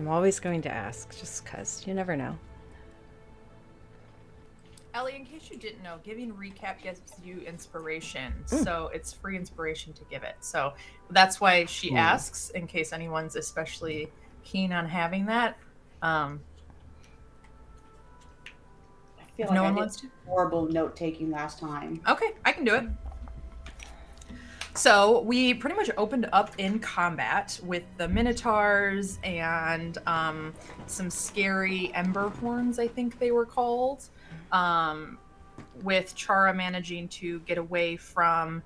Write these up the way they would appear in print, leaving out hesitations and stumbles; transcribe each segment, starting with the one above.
I'm always going to ask, just because. You never know. Ellie, in case you didn't know, giving recap gives you inspiration. So it's free inspiration to give it. So that's why she asks, in case anyone's especially keen on having that. I feel If like no I one did wants to. horrible note taking last time. Okay, I can do it. So we pretty much opened up in combat with the Minotaurs and some scary Ember Horns, I think they were called. With Chara managing to get away from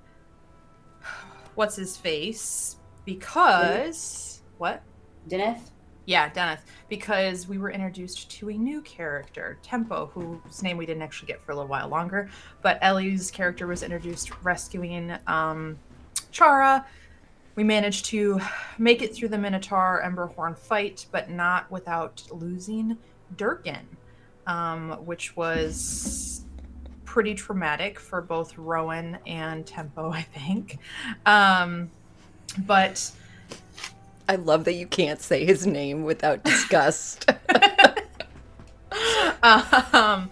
what's his face because what? Deneth? Yeah, Deneth. Because we were introduced to a new character, Tempo, whose name we didn't actually get for a little while longer. But Ellie's character was introduced rescuing Chara. We managed to make it through the Minotaur Emberhorn fight, but not without losing Durkin, which was pretty traumatic for both Rowan and Tempo, I think. But I love that you can't say his name without disgust. um,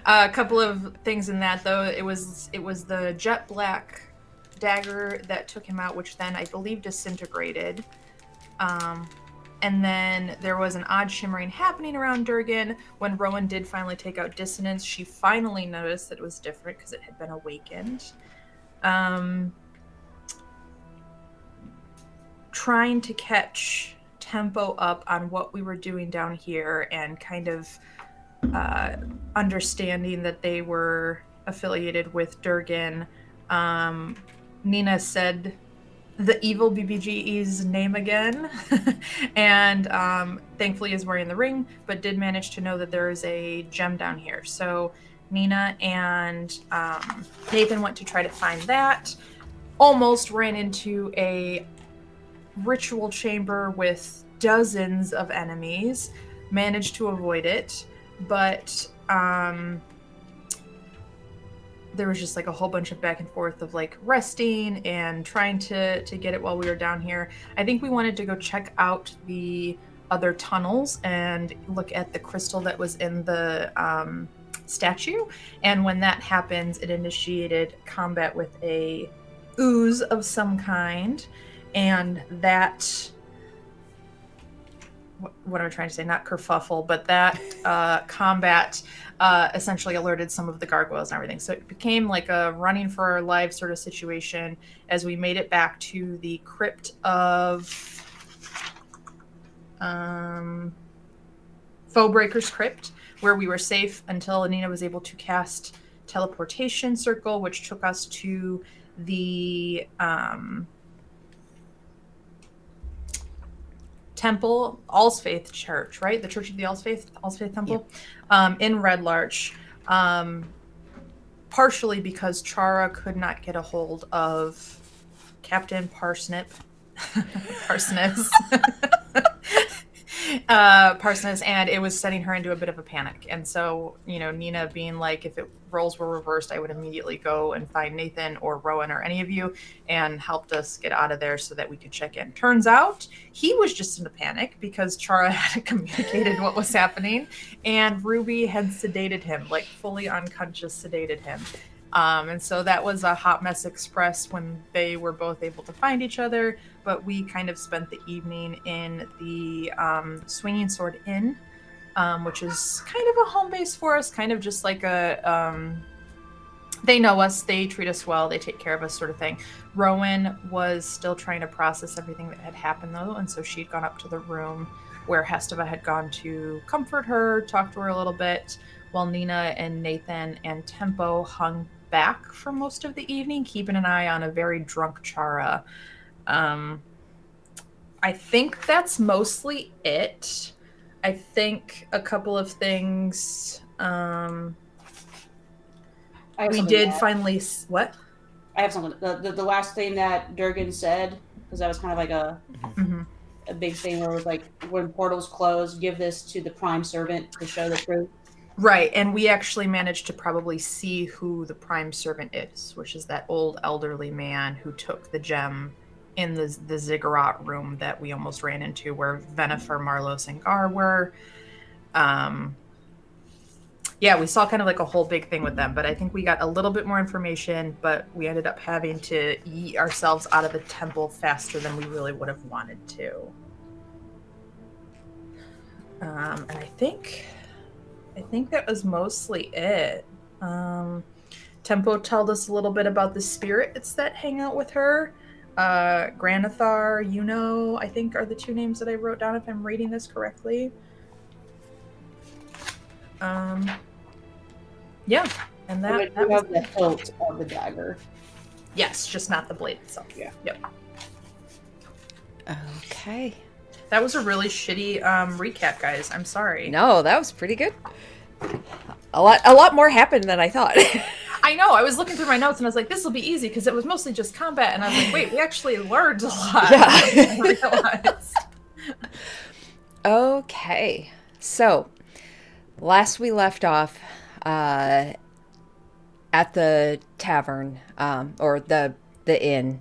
a couple of things in that though. It was the jet black dagger that took him out, which then I believe disintegrated. And then there was an odd shimmering happening around Durgan. When Rowan did finally take out Dissonance, she finally noticed that it was different because it had been awakened. Trying to catch Tempo up on what we were doing down here and kind of understanding that they were affiliated with Durgan. Nina said the evil BBGE's name again, and thankfully is wearing the ring, but did manage to know that there is a gem down here. So Nina and Nathan went to try to find that. Almost ran into a ritual chamber with dozens of enemies. Managed to avoid it, but there was just like a whole bunch of back and forth of like resting and trying to get it while we were down here. I think we wanted to go check out the other tunnels and look at the crystal that was in the statue. And when that happens, it initiated combat with a ooze of some kind, and that what am I trying to say? Not kerfuffle, but that combat essentially alerted some of the gargoyles and everything. So it became like a running for our lives sort of situation as we made it back to the crypt of Foebreaker's Crypt, where we were safe until Anina was able to cast Teleportation Circle, which took us to the temple, All's Faith Church, right? The Church of the All's Faith Temple, in Red Larch. Partially because Chara could not get a hold of Captain Parsnips, and it was setting her into a bit of a panic. And so, Nina being like, if roles were reversed, I would immediately go and find Nathan or Rowan or any of you, and helped us get out of there so that we could check in. Turns out he was just in a panic because Chara hadn't communicated what was happening, and Ruby had sedated him, like fully unconscious sedated him. And so that was a hot mess express when they were both able to find each other, but we kind of spent the evening in the Swinging Sword Inn, which is kind of a home base for us, kind of just like they know us, they treat us well, they take care of us sort of thing. Rowan was still trying to process everything that had happened though, and so she'd gone up to the room where Hestava had gone to comfort her, talk to her a little bit, while Nina and Nathan and Tempo hung back for most of the evening, keeping an eye on a very drunk Chara. I think that's mostly it. I think a couple of things. We did finally. What? I have something. The last thing that Durgan said, because that was kind of like a big thing where it was like, when portals close, give this to the prime servant to show the truth. Right, and we actually managed to probably see who the prime servant is, which is that old elderly man who took the gem in the ziggurat room that we almost ran into, where Venifer, Marlos, and Gar were. Yeah, we saw kind of like a whole big thing with them, but I think we got a little bit more information, but we ended up having to yeet ourselves out of the temple faster than we really would have wanted to. And I think that was mostly it. Tempo told us a little bit about the spirits that hang out with her. Granathar, I think are the two names that I wrote down if I'm reading this correctly. Yeah, and that you was have the hilt of the dagger. Yes, just not the blade itself. Yeah. Yep. Okay. That was a really shitty recap, guys. I'm sorry. No, that was pretty good. A lot more happened than I thought. I know. I was looking through my notes and I was like, this will be easy because it was mostly just combat. And I was like, wait, we actually learned a lot. Yeah. I realized. Okay. So, last we left off at the tavern, or the inn,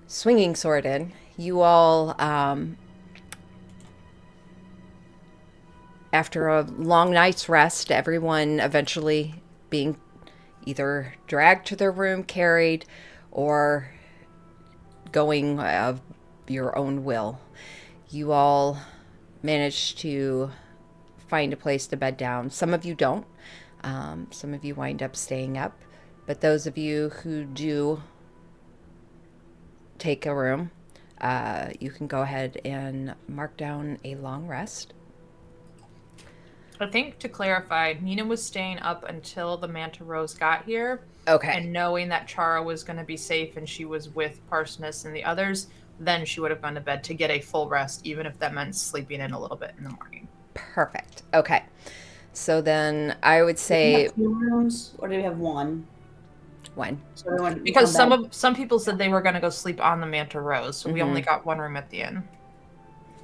Swinging Sword Inn, you all, after a long night's rest, everyone eventually being either dragged to their room, carried, or going of your own will, you all managed to find a place to bed down. Some of you don't. Some of you wind up staying up. But those of you who do take a room, you can go ahead and mark down a long rest. I think to clarify, Nina was staying up until the Manta Rose got here. Okay. And knowing that Chara was going to be safe and she was with Parsonus and the others, then she would have gone to bed to get a full rest, even if that meant sleeping in a little bit in the morning. Perfect. Okay. So then I would Do we say have 2 rooms, or do we have 1? when? So everyone Because come back. some people said they were going to go sleep on the Manta Rose, so we only got 1 room at the inn.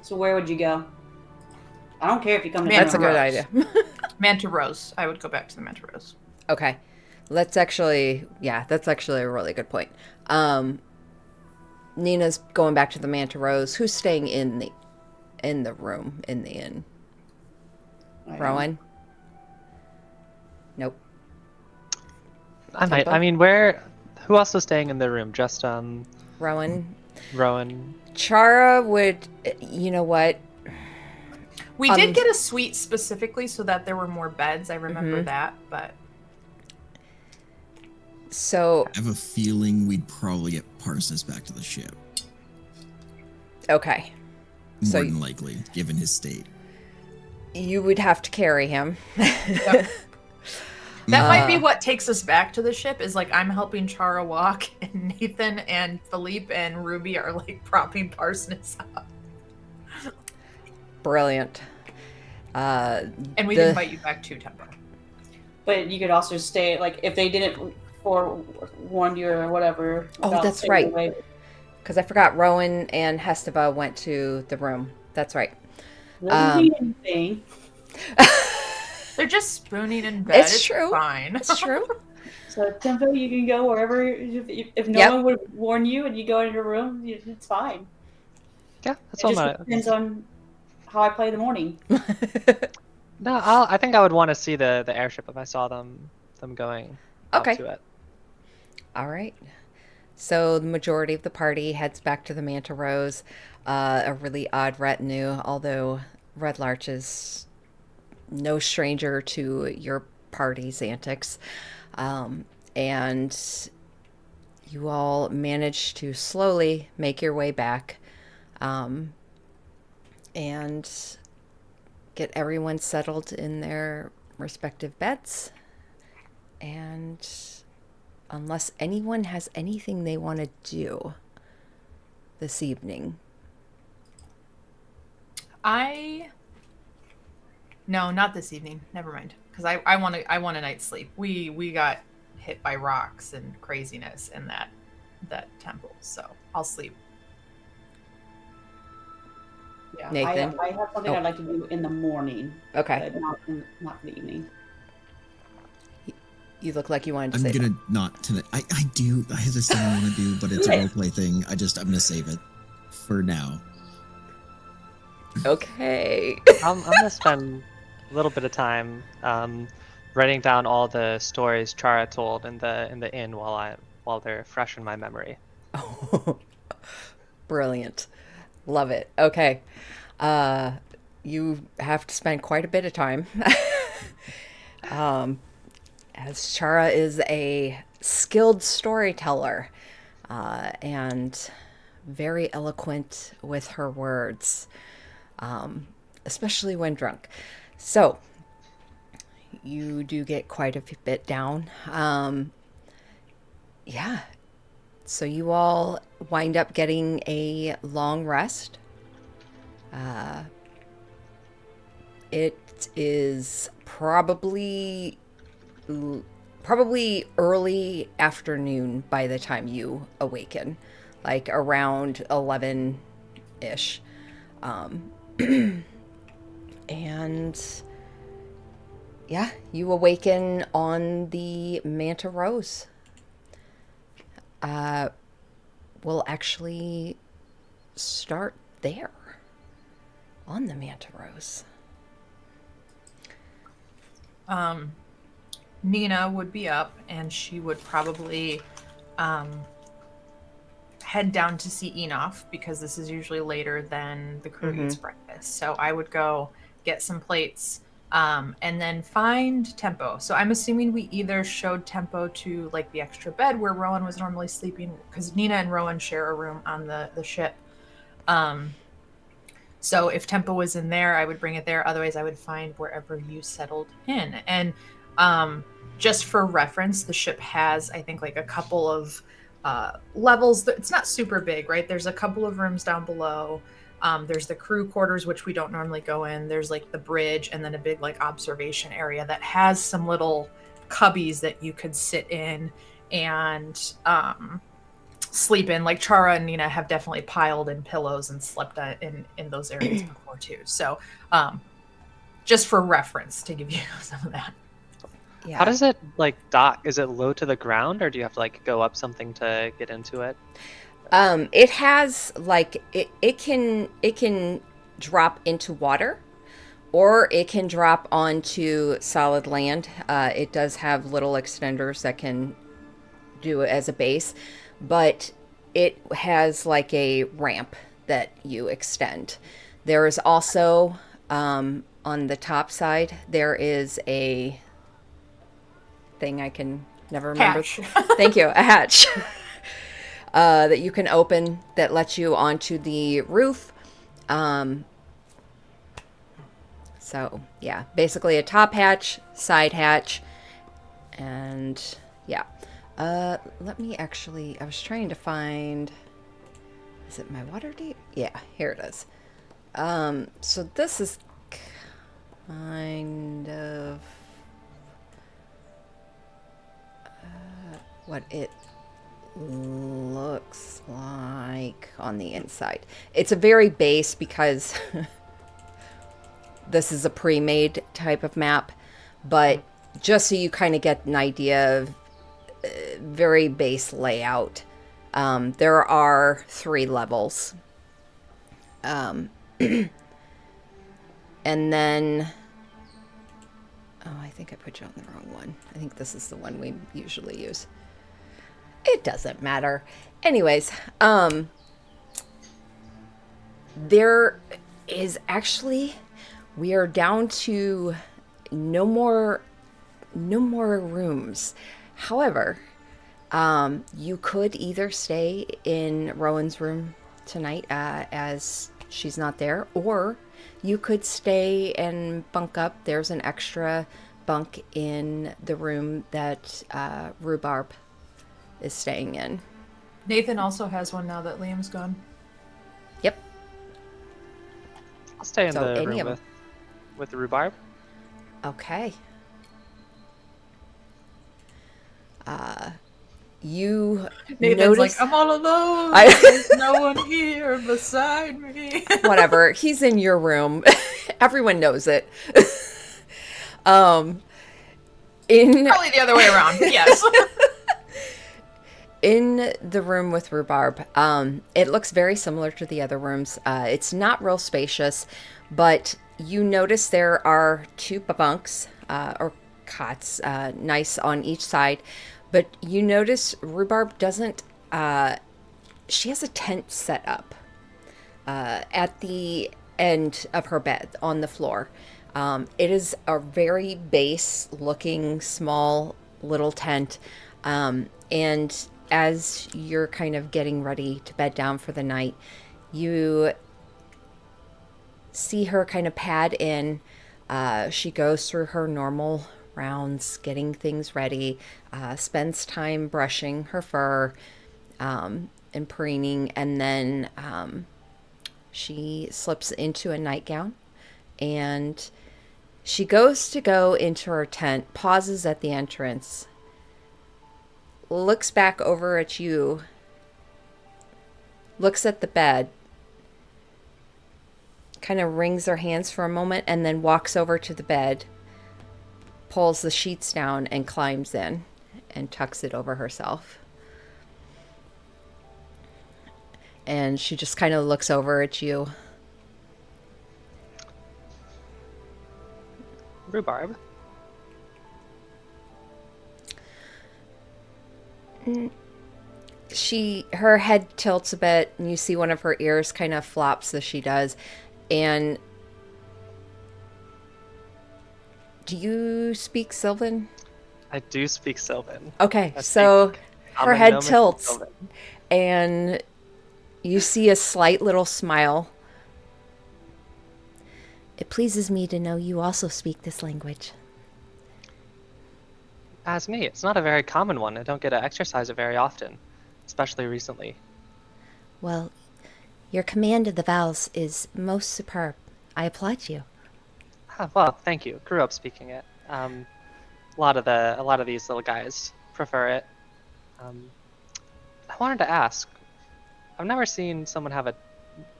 So where would you go? I don't care if you come to That's a dinner. good idea. Manta Rose. I would go back to the Manta Rose. Okay. That's actually a really good point. Nina's going back to the Manta Rose. Who's staying in the room in the inn? Rowan? Nope. I mean, who else was staying in the room? Just Rowan? Rowan. Chara would, you know what? We did get a suite specifically so that there were more beds. I remember that, but... So... I have a feeling we'd probably get Parsonus back to the ship. Okay. More than likely, given his state. You would have to carry him. Yep. That might be what takes us back to the ship, is like I'm helping Chara walk, and Nathan and Philippe and Ruby are like propping Parsonus up. Brilliant. And we invite you back to Tempo. But you could also stay, like, if they didn't forewarn you or whatever. Oh, about that's staying right. away. Because I forgot Rowan and Hesteva went to the room. That's right. Doesn't mean anything. They're just spooning in bed. It's true. Fine. It's true. So Tempo, you can go wherever. If no Yep. one would warn you and you go in your room, it's fine. Yeah, that's It all just depends on how I play the morning. No, I think I would want to see the airship if I saw them going Okay. up to it. All right. So the majority of the party heads back to the Manta Rose, a really odd retinue, although Red Larch is no stranger to your party's antics. And you all manage to slowly make your way back and get everyone settled in their respective beds. And unless anyone has anything they want to do this evening. No, not this evening. Never mind. Because I want a night's sleep. We got hit by rocks and craziness in that temple, so I'll sleep. Yeah, Nathan? I have something Oh. I'd like to do in the morning, Okay. but not in the evening. You look like you wanted to I'm say gonna not tonight. I do. I have this thing I want to do, but it's a roleplay thing. I'm gonna save it for now. that. Okay. I'm gonna spend a little bit of time writing down all the stories Chara told in the inn while they're fresh in my memory. Brilliant. Love it. Okay. You have to spend quite a bit of time. As Chara is a skilled storyteller and very eloquent with her words, especially when drunk. So, you do get quite a bit down. Yeah. So you all wind up getting a long rest. It is probably early afternoon by the time you awaken, like around 11-ish. And yeah, you awaken on the Manta Rose. We'll actually start there on the Manta Rose. Nina would be up, and she would probably head down to see Enoff, because this is usually later than the crew eats breakfast. So I would go get some plates, and then find Tempo. So I'm assuming we either showed Tempo to like the extra bed where Rowan was normally sleeping, because Nina and Rowan share a room on the ship. So if Tempo was in there, I would bring it there. Otherwise, I would find wherever you settled in. And just for reference, the ship has, I think, like a couple of levels. It's not super big, right? There's a couple of rooms down below. There's the crew quarters, which we don't normally go in. There's like the bridge, and then a big like observation area that has some little cubbies that you could sit in and sleep in. Like Chara and Nina have definitely piled in pillows and slept in those areas before too. So just for reference, to give you some of that. Yeah. How does it like dock? Is it low to the ground, or do you have to like go up something to get into it? It has like it can drop into water, or it can drop onto solid land. It does have little extenders that can do it as a base, but it has like a ramp that you extend. There is also on the top side there is a thing I can never remember. Hatch. Thank you, a hatch. That you can open that lets you onto the roof. So yeah, basically a top hatch, side hatch, and yeah. Let me actually, I was trying to find, is it my water deep? Yeah, here it is. So this is kind of what it looks like on the inside. It's a very base because this is a pre-made type of map, but just so you kind of get an idea of very base layout. There are 3 levels. And then I think I put you on the wrong one. I think this is the one we usually use. It doesn't matter. Anyways, there is actually, we are down to no more rooms. However, you could either stay in Rowan's room tonight, as she's not there, or you could stay and bunk up. There's an extra bunk in the room that Rhubarb is staying in. Nathan also has one now that Liam's gone. Yep. I'll stay in So the any of room with the Rhubarb. Okay. You Nathan's notice, like, I'm all alone. I- There's no one here beside me. whatever, he's in your room. Everyone knows it. In Probably the other way around. Yes. in the room with Rhubarb, it looks very similar to the other rooms. It's not real spacious, but you notice there are two bunks or cots, nice on each side. But you notice Rhubarb doesn't. She has a tent set up at the end of her bed on the floor. It is a very base looking small little tent. And as you're kind of getting ready to bed down for the night, you see her kind of pad in. She goes through her normal rounds, getting things ready, spends time brushing her fur and preening, and then she slips into a nightgown and she goes to go into her tent, pauses at the entrance, looks back over at you, looks at the bed, kind of wrings her hands for a moment, and then walks over to the bed, pulls the sheets down, and climbs in and tucks it over herself. And she just kind of looks over at you. Rhubarb. Her head tilts a bit, and you see one of her ears kind of flops as she does. And do you speak Sylvan? I do speak Sylvan. Okay, I so speak her head Common, Gnomic, tilts, Sylvan. and you see a slight little smile. It pleases me to know you also speak this language. As me, it's not a very common one. I don't get to exercise it very often, especially recently. Well, your command of the vowels is most superb. I applaud you. Well, thank you. Grew up speaking it. A lot of these little guys prefer it. I wanted to ask. I've never seen someone have a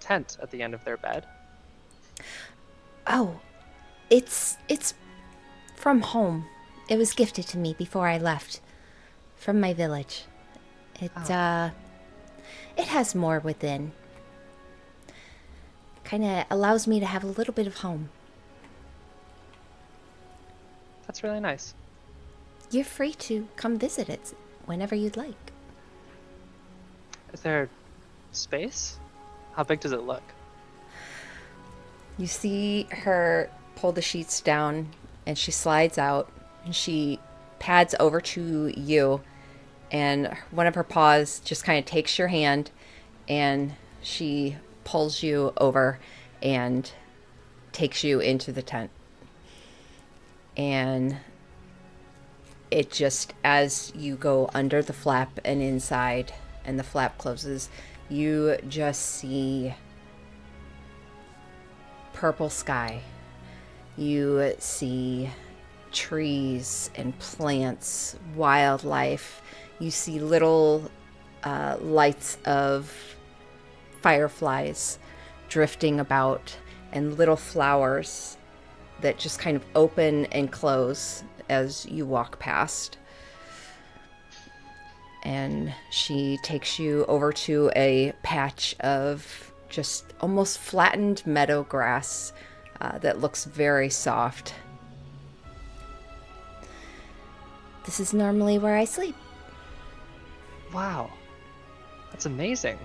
tent at the end of their bed. Oh, it's from home. It was gifted to me before I left from my village. It has more within. Kind of allows me to have a little bit of home. That's really nice. You're free to come visit it whenever you'd like. Is there space? How big does it look? You see her pull the sheets down, and she slides out, and she pads over to you, and one of her paws just kind of takes your hand, and she pulls you over and takes you into the tent. And it just, as you go under the flap and inside, and the flap closes, you just see purple sky. You see trees and plants, wildlife. You see little lights of fireflies drifting about, and little flowers that just kind of open and close as you walk past. And she takes you over to a patch of just almost flattened meadow grass that looks very soft. This is normally where I sleep. Wow, that's amazing.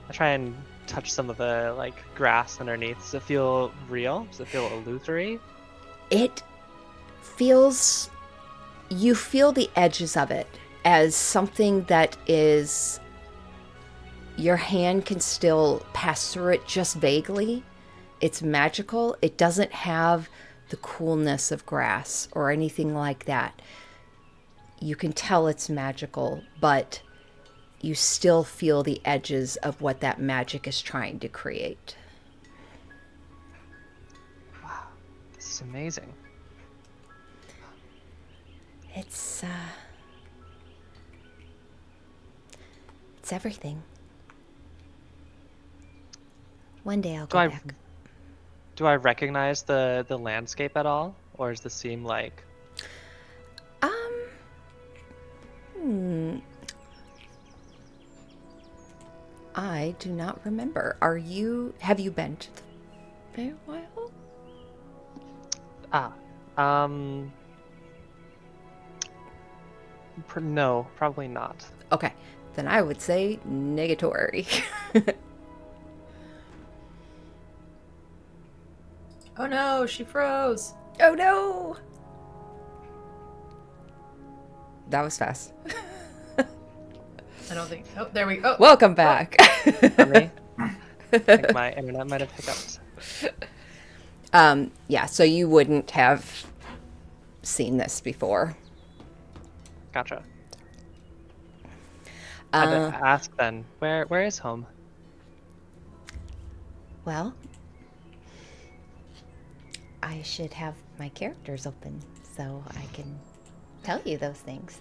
I try and touch some of the grass underneath. Does it feel real? Does it feel illusory? It feels, you feel the edges of it as something that is, your hand can still pass through it just vaguely. It's magical. It doesn't have the coolness of grass or anything like that. You can tell it's magical, but you still feel the edges of what that magic is trying to create. Wow, this is amazing. It's everything. One day I'll go back. Do I recognize the landscape at all, or does this seem like? I do not remember. Have you been to the Feywild? No, probably not. Okay, then I would say negatory. Oh no, she froze. Oh no! That was fast. I don't think. Oh, there we go. Welcome back. For me, I think my internet might have picked up. Yeah, so you wouldn't have seen this before. Gotcha. I had to ask then, where is home? Well, I should have my characters open so I can tell you those things.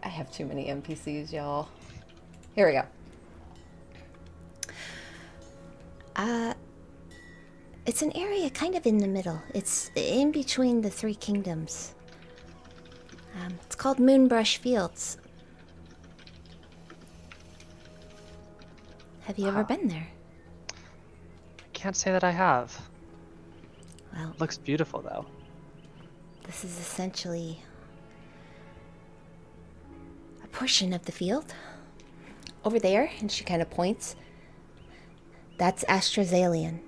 I have too many NPCs, y'all. Here we go. It's an area kind of in the middle. It's in between the three kingdoms. It's called Moonbrush Fields. Have you ever been there? I can't say that I have. Well, It looks beautiful though. this is essentially a portion of the field. Over there, and she kind of points, that's Astrazalian.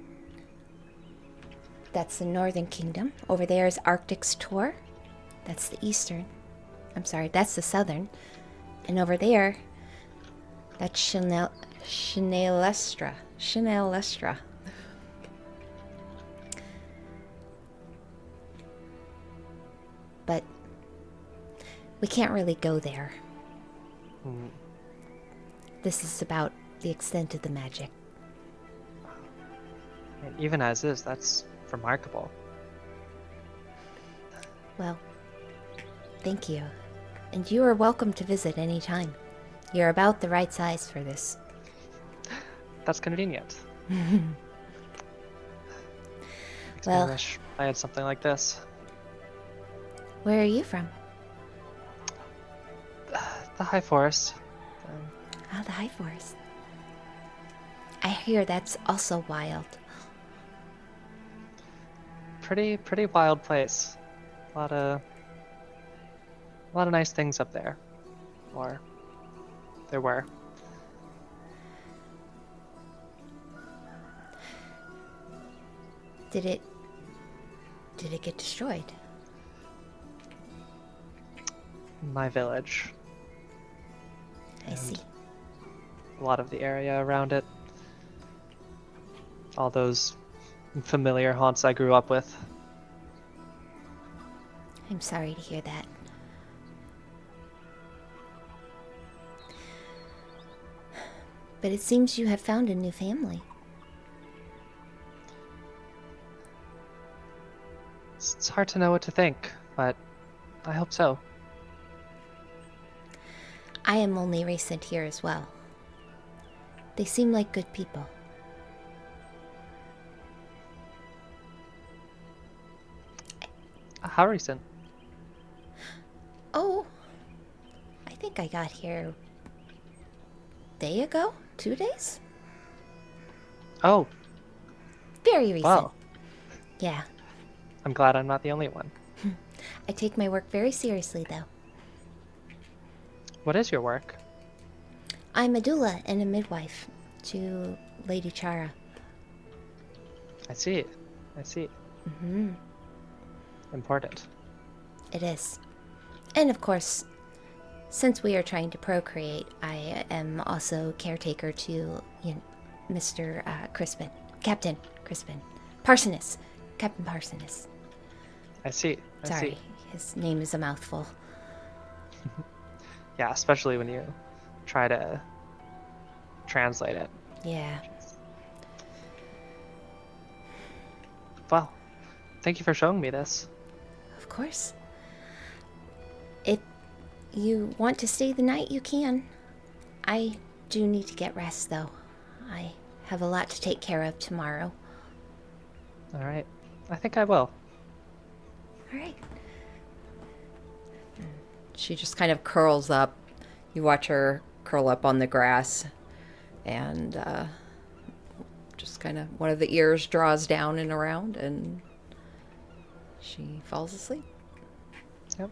That's the Northern Kingdom. Over there is Arctic's Tor. That's the Eastern. I'm sorry, that's the Southern. And over there, that's Shinalestra. Shinalestra. But we can't really go there. Hmm. This is about the extent of the magic. And even as is, that's remarkable. Well, thank you. And you are welcome to visit any time. You're about the right size for this. That's convenient. Makes me Well, wish I had something like this. where are you from? The High Forest. Oh, the High Forest. I hear that's also wild. Pretty wild place. A lot of nice things up there. Or there were. Did it get destroyed? My village. I see. A lot of the area around it. All those familiar haunts I grew up with. I'm sorry to hear that. But it seems you have found a new family. It's hard to know what to think, but I hope so. I am only recent here as well. They seem like good people. How recent? Oh, I think I got here a day ago? 2 days? Oh, Very recent. wow. Yeah. I'm glad I'm not the only one. I take my work very seriously, though. What is your work? I'm a doula and a midwife to Lady Chara. I see. I see. Mm-hmm. Important. It is. And of course, since we are trying to procreate, I am also caretaker to Mr. Crispin. Captain Crispin. Parsoness. Captain Parsoness. I see. I Sorry, see. his name is a mouthful. Yeah, especially when you try to translate it. Yeah. Well, thank you for showing me this. Of course. If you want to stay the night, you can. I do need to get rest, though. I have a lot to take care of tomorrow. All right. I think I will. All right. She just kind of curls up. You watch her curl up on the grass, and just kind of one of the ears draws down and around, and she falls asleep. Yep.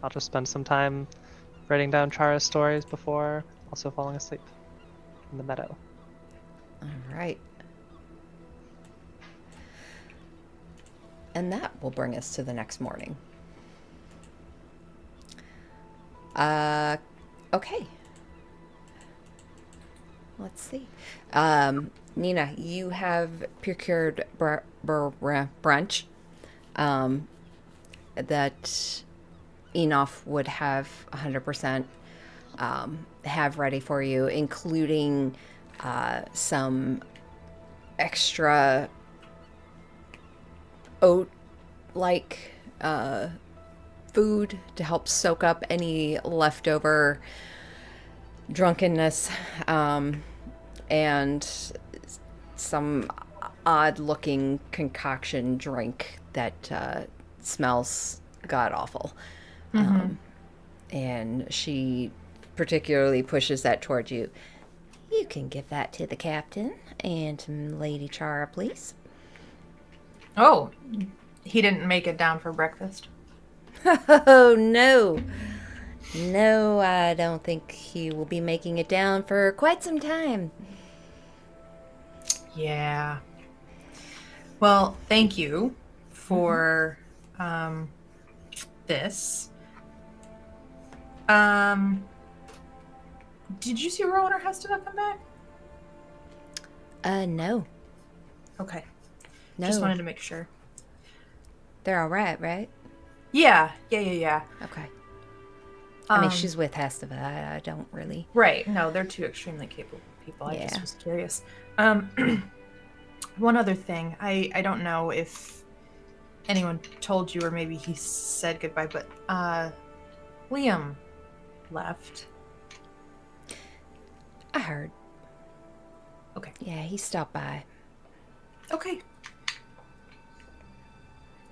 I'll just spend some time writing down Chara's stories before also falling asleep in the meadow. All right. And that will bring us to the next morning. Okay. Let's see. Nina, you have procured brunch that Enoff would have 100% have ready for you, including some extra oat-like food to help soak up any leftover drunkenness, and some odd-looking concoction drink that smells god-awful. And she particularly pushes that towards you. You can give that to the captain and to Lady Chara, please. Oh, he didn't make it down for breakfast. Oh, no. No, I don't think he will be making it down for quite some time. Yeah. Well, thank you for this. Did you see Rowan or Hestiva come back? No. Okay. No. Just wanted to make sure. They're all right? Yeah. Okay. I mean, she's with Hestiva. I don't really... Right. No, they're two extremely capable people. I Yeah. just was curious. One other thing. I don't know if anyone told you or maybe he said goodbye, but Liam left. I heard. Okay. Yeah, he stopped by. Okay.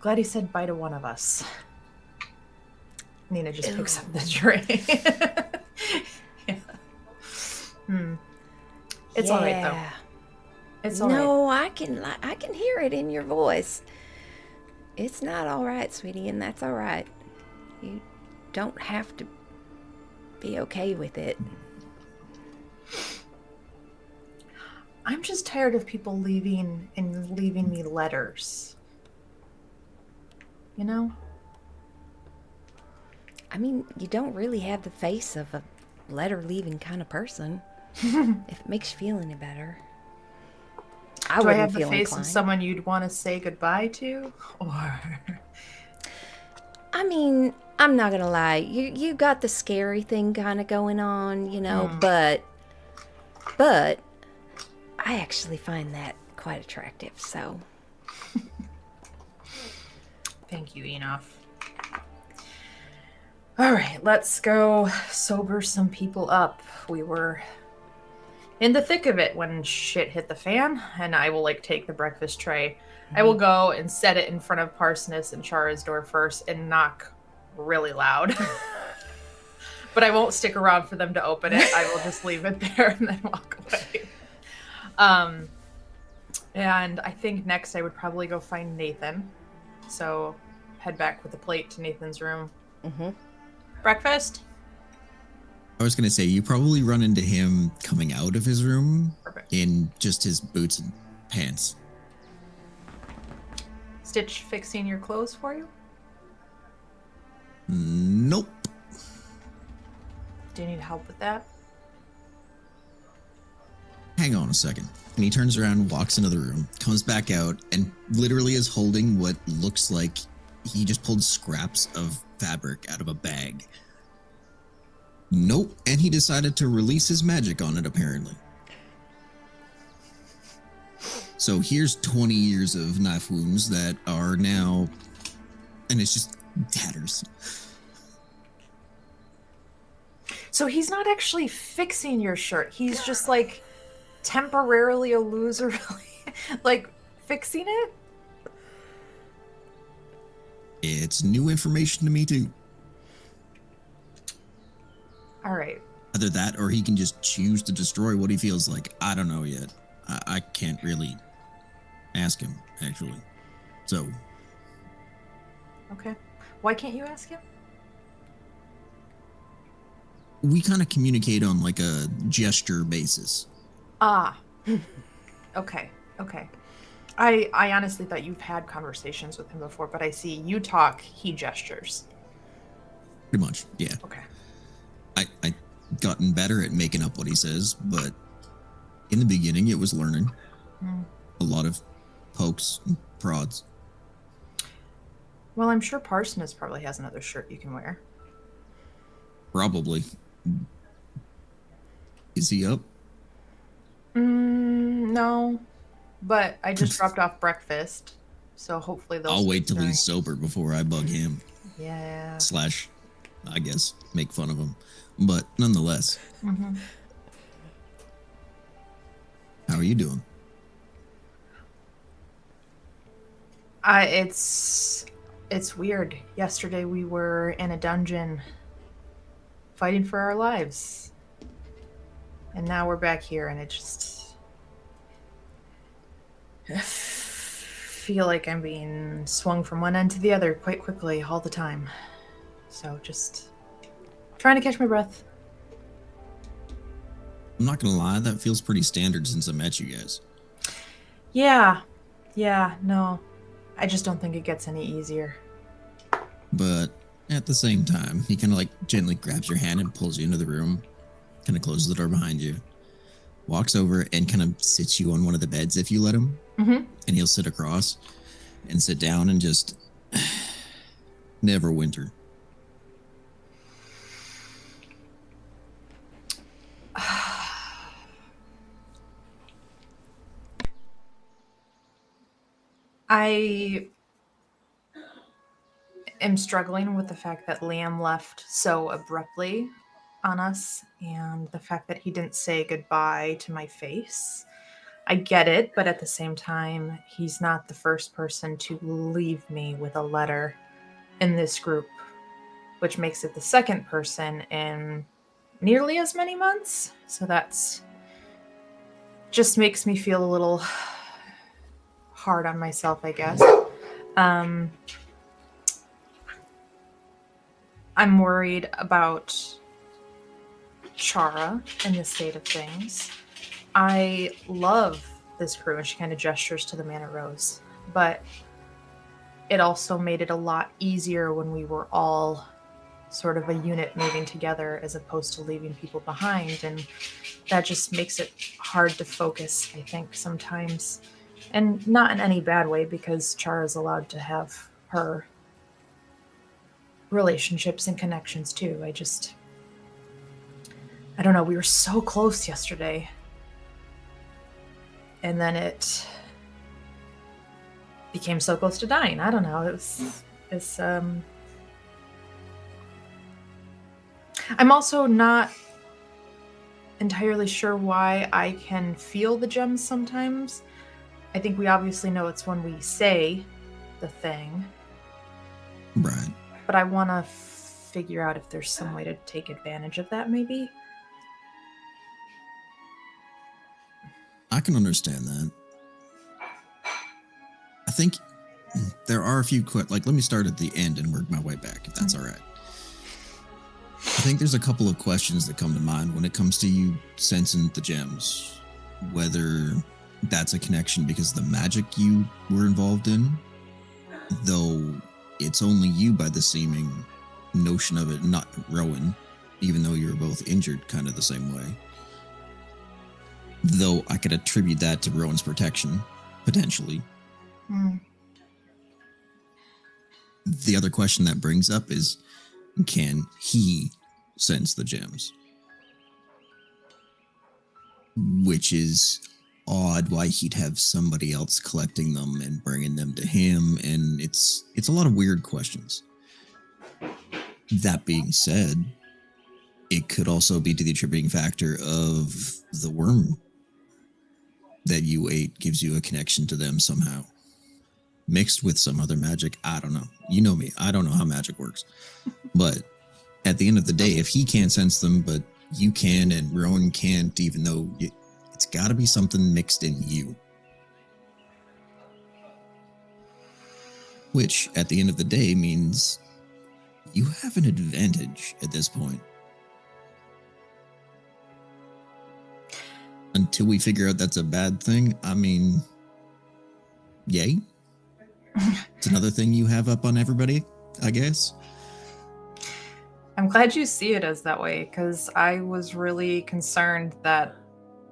Glad he said bye to one of us. Nina just picks up the tray. Yeah. It's all right though. Yeah. It's all right. No, I can hear it in your voice. It's not all right, sweetie, and that's all right. You don't have to be okay with it. I'm just tired of people leaving me letters. You know? I mean, you don't really have the face of a letter-leaving kind of person. If it makes you feel any better. Do I wouldn't have the feel face inclined. of someone you'd want to say goodbye to? Or I mean, I'm not gonna lie. You got the scary thing kind of going on, you know, but I actually find that quite attractive. So thank you, Enoff. All right, let's go sober some people up. We were in the thick of it when shit hit the fan, and I will take the breakfast tray. I will go and set it in front of Parsoness and Chara's door first and knock really loud. But I won't stick around for them to open it. I will just leave it there and then walk away. And I think next I would probably go find Nathan. So head back with the plate to Nathan's room. Mm-hmm. Breakfast? I was gonna say you probably run into him coming out of his room Perfect. in just his boots and pants. Stitch fixing your clothes for you? Nope. Do you need help with that? Hang on a second. And he turns around, walks into the room, comes back out, and literally is holding what looks like he just pulled scraps of fabric out of a bag. Nope. And he decided to release his magic on it, apparently. So here's 20 years of knife wounds that are now, and it's just tatters. So he's not actually fixing your shirt. He's just temporarily illusorily fixing it? It's new information to me too. All right. Either that or he can just choose to destroy what he feels like. I don't know yet. I can't really ask him, actually. So, Okay. Why can't you ask him? we kind of communicate on like a gesture basis. Ah. Okay. Okay. I honestly thought you've had conversations with him before, but I see you talk, he gestures. Pretty much, yeah. Okay. I gotten better at making up what he says, but in the beginning it was learning. A lot of pokes and prods. Well, I'm sure Parsoness probably has another shirt you can wear. Probably. Is he up? No. But I just dropped off breakfast, so hopefully they'll I'll wait till during- he's sober before I bug him. Yeah. Slash, I guess, make fun of him. But nonetheless, how are you doing? It's weird. Yesterday we were in a dungeon fighting for our lives. And now we're back here and it just I feel like I'm being swung from one end to the other quite quickly all the time. So just trying to catch my breath. I'm not gonna lie, that feels pretty standard since I met you guys. Yeah, no. I just don't think it gets any easier. But at the same time, he kind of like gently grabs your hand and pulls you into the room, kind of closes the door behind you, walks over and kind of sits you on one of the beds if you let him. Mm-hmm. And he'll sit across and sit down and just Neverwinter. I am struggling with the fact that Liam left so abruptly on us and the fact that he didn't say goodbye to my face. I get it, but at the same time, he's not the first person to leave me with a letter in this group, which makes it the second person in nearly as many months. So that's just makes me feel a little hard on myself, I guess. I'm worried about Chara and the state of things. I love this crew, and she kind of gestures to the Manor Rose, but it also made it a lot easier when we were all sort of a unit moving together as opposed to leaving people behind, and that just makes it hard to focus, I think, sometimes. And not in any bad way, because Chara's allowed to have her relationships and connections too. I don't know, we were so close yesterday. And then it became so close to dying. I don't know. I'm also not entirely sure why I can feel the gems sometimes. I think we obviously know it's when we say the thing. Right. But I want to figure out if there's some way to take advantage of that, maybe. I can understand that. I think there are a few let me start at the end and work my way back, if that's all right. I think there's a couple of questions that come to mind when it comes to you sensing the gems. Whether that's a connection because of the magic you were involved in, though it's only you by the seeming notion of it, not Rowan, even though you were both injured kind of the same way. Though I could attribute that to Rowan's protection, potentially. The other question that brings up is, can he sense the gems? Which is odd why he'd have somebody else collecting them and bringing them to him, and it's a lot of weird questions. That being said, it could also be to the attributing factor of the worm that you ate gives you a connection to them somehow. mixed with some other magic. I don't know. You know me. I don't know how magic works. But at the end of the day, if he can't sense them, but you can and Rowan can't, even though it's got to be something mixed in you. Which, at the end of the day, means you have an advantage at this point. Until we figure out that's a bad thing, I mean, yay. It's another thing you have up on everybody, I guess. I'm glad you see it as that way, because I was really concerned that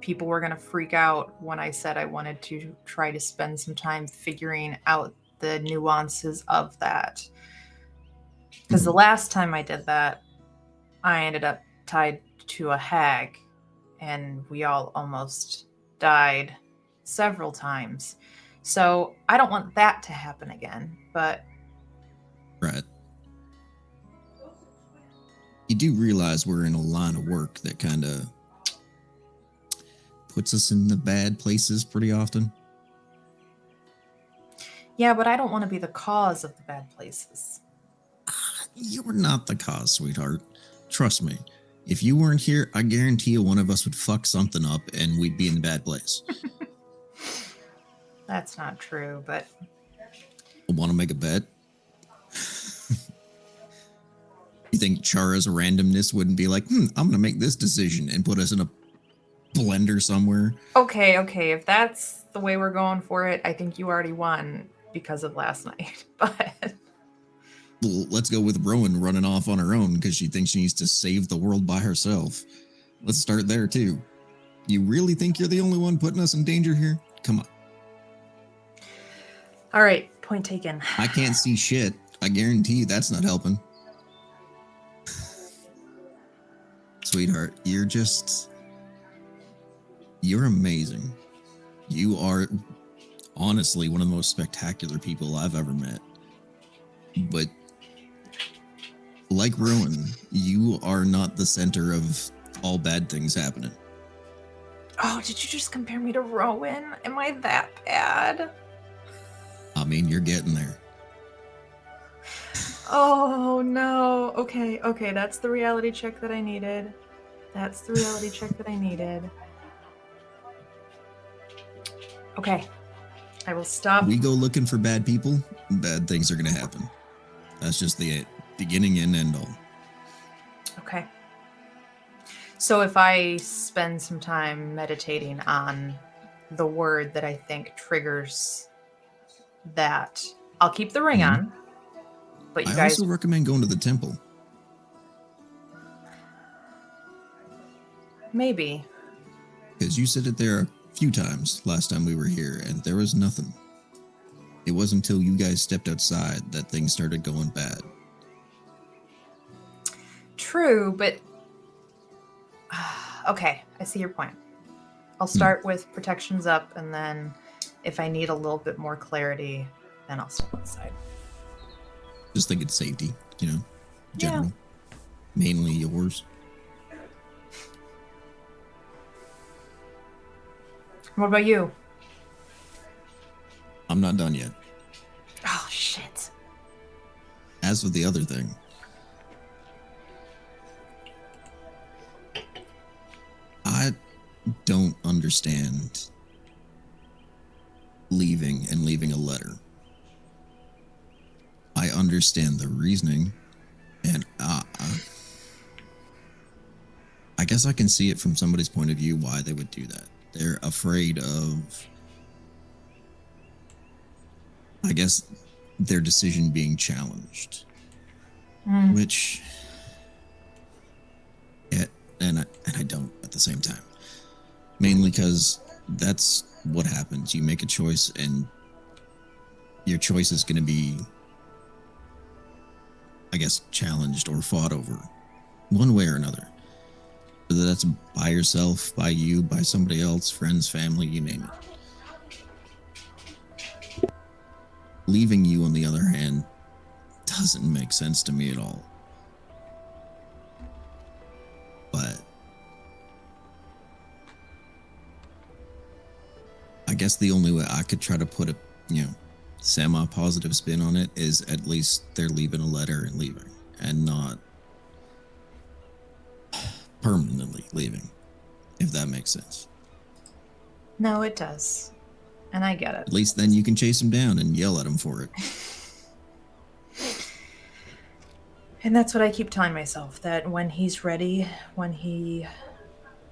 people were going to freak out when I said I wanted to try to spend some time figuring out the nuances of that. Because the last time I did that, I ended up tied to a hag, and we all almost died several times. So I don't want that to happen again, but... Right. You do realize we're in a line of work that kind of puts us in the bad places pretty often. Yeah, but I don't want to be the cause of the bad places. You're not the cause, sweetheart. Trust me. If you weren't here, I guarantee you one of us would fuck something up and we'd be in the bad place. That's not true, but... Want to make a bet? You think Chara's randomness wouldn't be like, I'm going to make this decision and put us in a blender somewhere? Okay, if that's the way we're going for it, I think you already won because of last night, but... Well, let's go with Rowan running off on her own because she thinks she needs to save the world by herself. Let's start there, too. You really think you're the only one putting us in danger here? Come on. All right, point taken. I can't see shit. I guarantee you that's not helping. Sweetheart, you're amazing. You are honestly one of the most spectacular people I've ever met. But like Rowan, you are not the center of all bad things happening. Oh, did you just compare me to Rowan? Am I that bad? I mean, you're getting there. Oh, no. Okay, that's the reality check that I needed. Okay, I will stop. We go looking for bad people, bad things are going to happen. That's just the beginning and end all. Okay. So if I spend some time meditating on the word that I think triggers that, I'll keep the ring on. But you I guys also recommend going to the temple. maybe. Because you said it there a few times last time we were here, and there was nothing. It wasn't until you guys stepped outside that things started going bad. True, but okay, I see your point. I'll start with protections up, and then if I need a little bit more clarity, then I'll step outside. Just think it's safety, general. Mainly yours. What about you? I'm not done yet. Oh, shit. As with the other thing, I don't understand leaving and leaving a letter. I understand the reasoning, and I guess I can see it from somebody's point of view why they would do that. They're afraid of, I guess, their decision being challenged. Which, yeah, and I don't at the same time. Mainly because that's what happens. You make a choice, and your choice is going to be, I guess, challenged or fought over, one way or another. Whether that's by yourself, by you, by somebody else, friends, family, you name it. Leaving you, on the other hand, doesn't make sense to me at all. But I guess the only way I could try to put it, semi-positive spin on it is at least they're leaving a letter and leaving, and not permanently leaving, if that makes sense. No, it does. And I get it. At least then you can chase him down and yell at him for it. And that's what I keep telling myself, that when he's ready, when he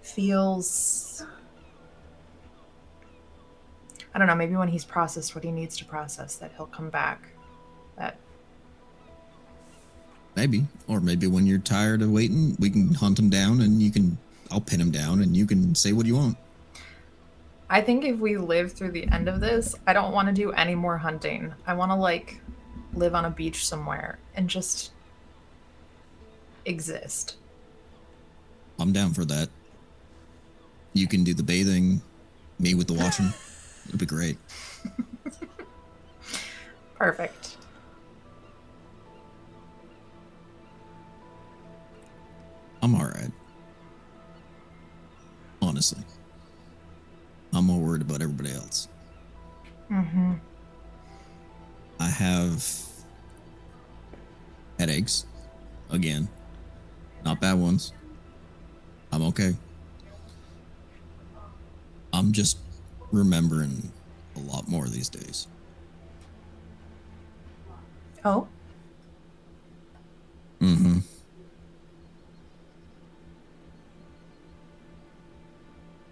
feels, I don't know, maybe when he's processed what he needs to process, that he'll come back. That Maybe. Or maybe when you're tired of waiting, we can hunt him down and I'll pin him down and you can say what you want. I think if we live through the end of this, I don't want to do any more hunting. I want to live on a beach somewhere and just exist. I'm down for that. You can do the bathing, me with the watching. It'll be great. Perfect. I'm alright. Honestly. I'm more worried about everybody else. Mm-hmm. I have headaches. Again. Not bad ones. I'm okay. I'm just remembering a lot more these days. Oh? Mm-hmm.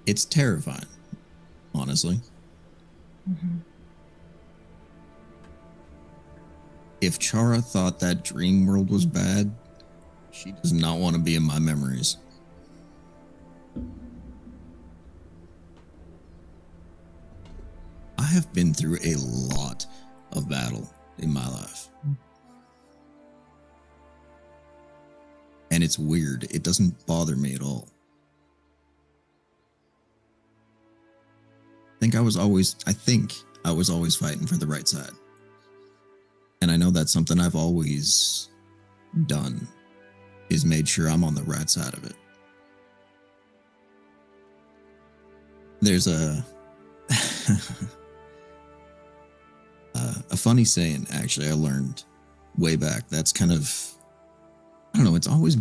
It's terrifying, honestly. Mm-hmm. If Chara thought that dream world was bad, she does not want to be in my memories. I have been through a lot of battle in my life. And it's weird. It doesn't bother me at all. I think I was always fighting for the right side. And I know that's something I've always done, is made sure I'm on the right side of it. There's a funny saying, actually, I learned way back. That's kind of, I don't know, it's always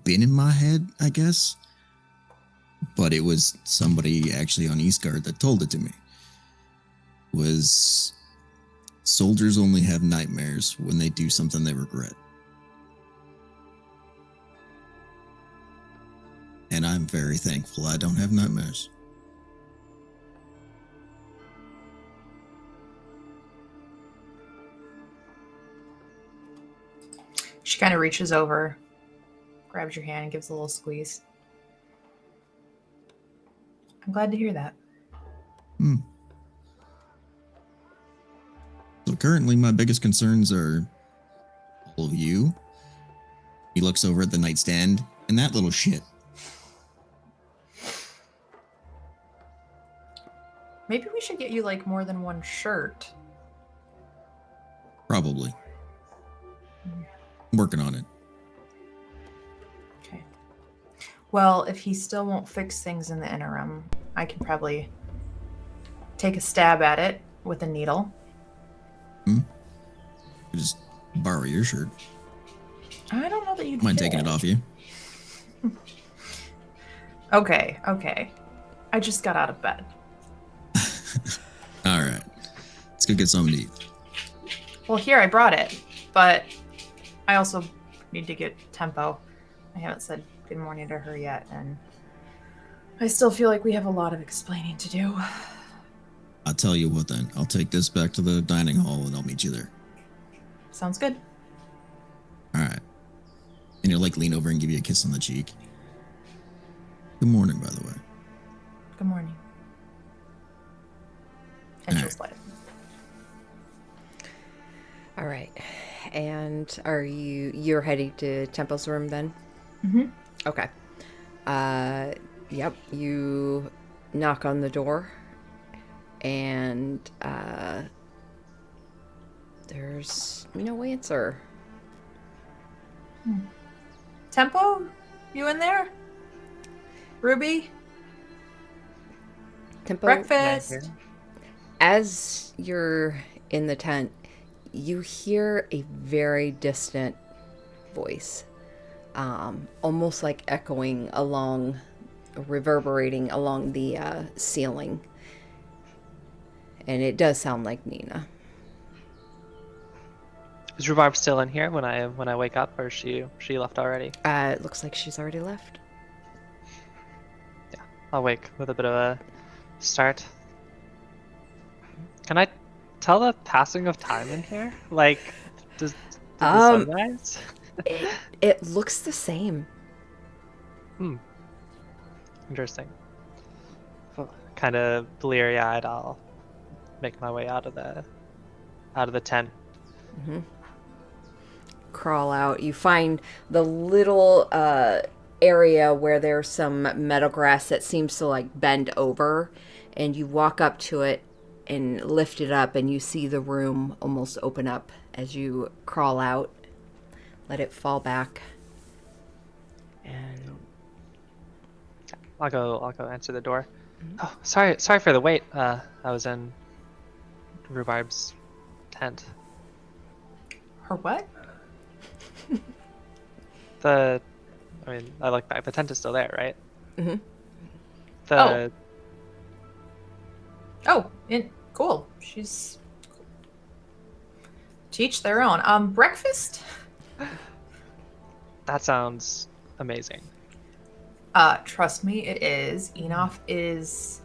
been in my head, I guess. But it was somebody actually on Eastguard that told it to me. Was soldiers only have nightmares when they do something they regret. And I'm very thankful I don't have nightmares. She kind of reaches over, grabs your hand, gives a little squeeze. I'm glad to hear that. So currently my biggest concerns are all of you. He looks over at the nightstand and that little shit. Maybe we should get you more than one shirt. Probably. I'm working on it. Okay. Well, if he still won't fix things in the interim, I can probably take a stab at it with a needle. Just borrow your shirt. I don't know that you'd Mind fit. taking it off you? Okay. I just got out of bed. All right. Let's go get something to eat. Well, here, I brought it, but I also need to get Tempo. I haven't said good morning to her yet, and I still feel like we have a lot of explaining to do. I'll tell you what then. I'll take this back to the dining hall and I'll meet you there. Sounds good. All right. And he'll lean over and give you a kiss on the cheek. Good morning, by the way. Good morning. And she'll Alright. slide it. All right. And you're heading to Temple's room then? Mm-hmm. Okay. Yep. You knock on the door and there's no answer. Tempo, you in there? Ruby, Tempo, breakfast. as you're in the tent, you hear a very distant voice, almost like echoing along, reverberating along the ceiling. And it does sound like Nina. Is Rhubarb still in here when I wake up, or she left already? It looks like she's already left. Yeah, I'll wake with a bit of a start. Can I tell the passing of time in here? Like, did the sun rise? It looks the same. Interesting. Kind of bleary-eyed, I'll make my way out of the tent. Crawl out. You find the little area where there's some meadow grass that seems to like bend over, and you walk up to it and lift it up, and you see the room almost open up as you crawl out. Let it fall back. And I'll go answer the door. Oh, sorry for the wait. I was in Rhubarb's tent. Her what? I look back. The tent is still there, right? Mhm. Cool. She's to each their own. Breakfast? That sounds amazing. Trust me, it is. Enof is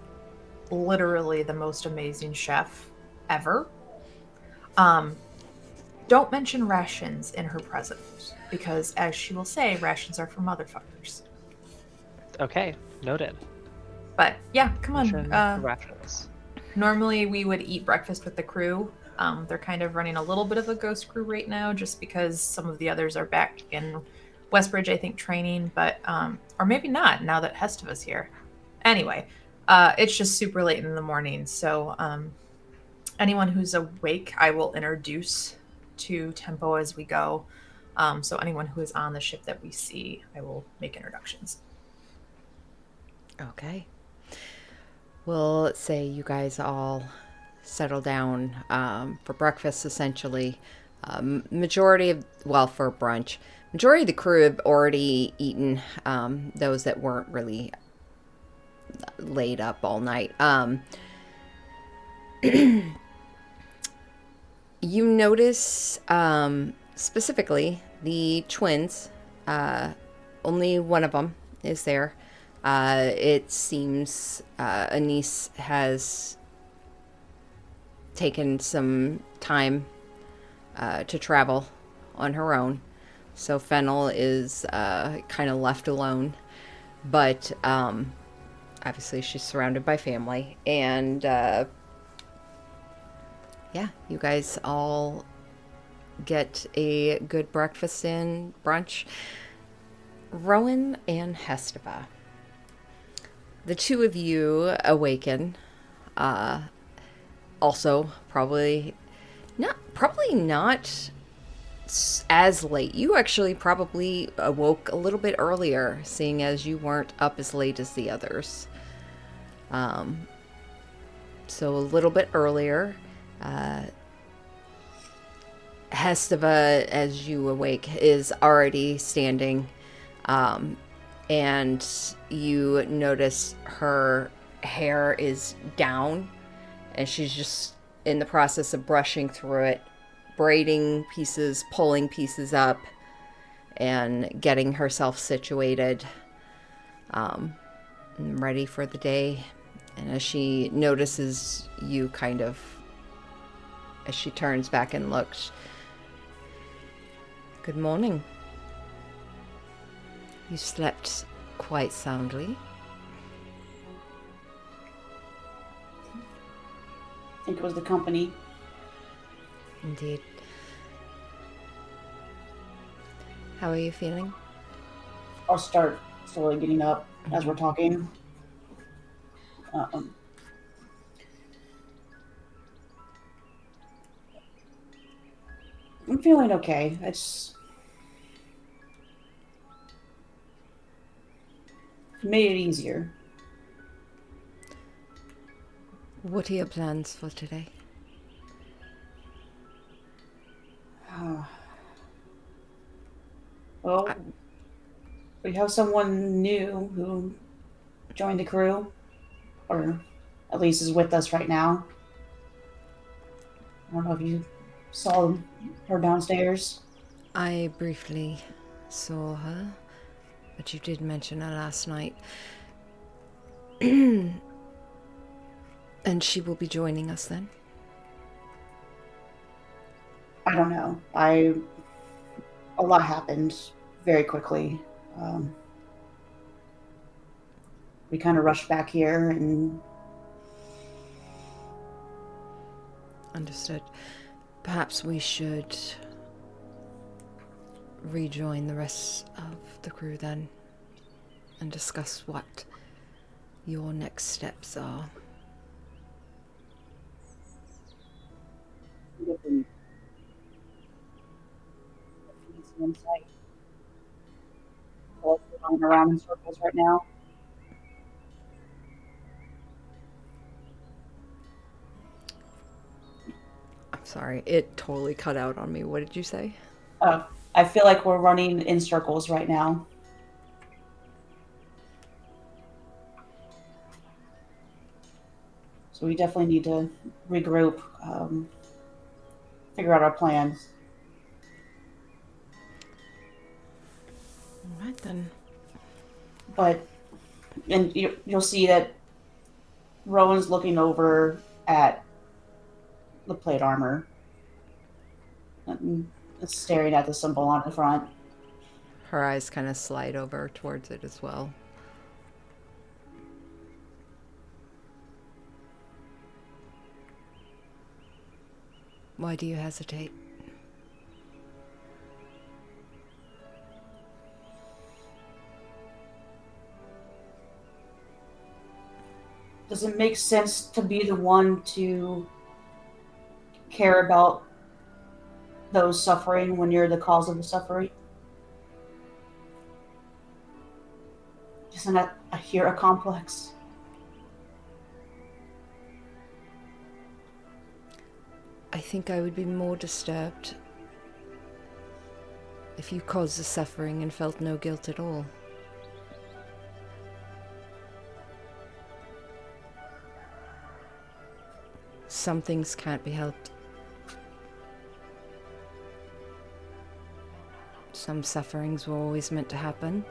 literally the most amazing chef ever. Don't mention rations in her presence, because as she will say, rations are for motherfuckers. Okay, noted. But yeah, come on. Rations. Normally we would eat breakfast with the crew. They're kind of running a little bit of a ghost crew right now, just because some of the others are back in Westbridge, I think, training, but or maybe not now that Hesteva's here. Anyway, it's just super late in the morning, so anyone who's awake, I will introduce to Tempo as we go. So anyone who is on the ship that we see, I will make introductions. okay. Well, let's say you guys all settle down for breakfast, essentially. For brunch. Majority of the crew have already eaten, those that weren't really laid up all night. You notice specifically the twins. Only one of them is there. It seems Anise has taken some time to travel on her own. So Fennel is kind of left alone. But obviously she's surrounded by family. And yeah, you guys all get a good breakfast in, brunch. Rowan and Hesteva. The two of you awaken. Also, probably not as late. You actually probably awoke a little bit earlier, seeing as you weren't up as late as the others. So a little bit earlier. Hesteva, as you awake, is already standing, and you notice her hair is down, and she's just in the process of brushing through it, braiding pieces, pulling pieces up, and getting herself situated, ready for the day. And as she notices you as she turns back and looks, good morning. You slept quite soundly. I think it was the company. Indeed. How are you feeling? I'll start slowly getting up as we're talking. I'm feeling okay. It's made it easier. What are your plans for today? Well, we have someone new who joined the crew, or at least is with us right now. I don't know if you saw her downstairs. I briefly saw her, but you did mention her last night. And she will be joining us then? I don't know. A lot happened very quickly. We kind of rushed back here, and Understood. Perhaps we should rejoin the rest of the crew then and discuss what your next steps are. insight. We're going around in circles right now. I'm sorry, it totally cut out on me. What did you say? I feel like we're running in circles right now. So we definitely need to regroup, figure out our plans. All right then. But, and you'll see that Rowan's looking over at the plate armor, and staring at the symbol on the front. Her eyes kind of slide over towards it as well. Why do you hesitate? Does it make sense to be the one to care about those suffering when you're the cause of the suffering? Isn't that a hero complex? I think I would be more disturbed if you caused the suffering and felt no guilt at all. Some things can't be helped. Some sufferings were always meant to happen.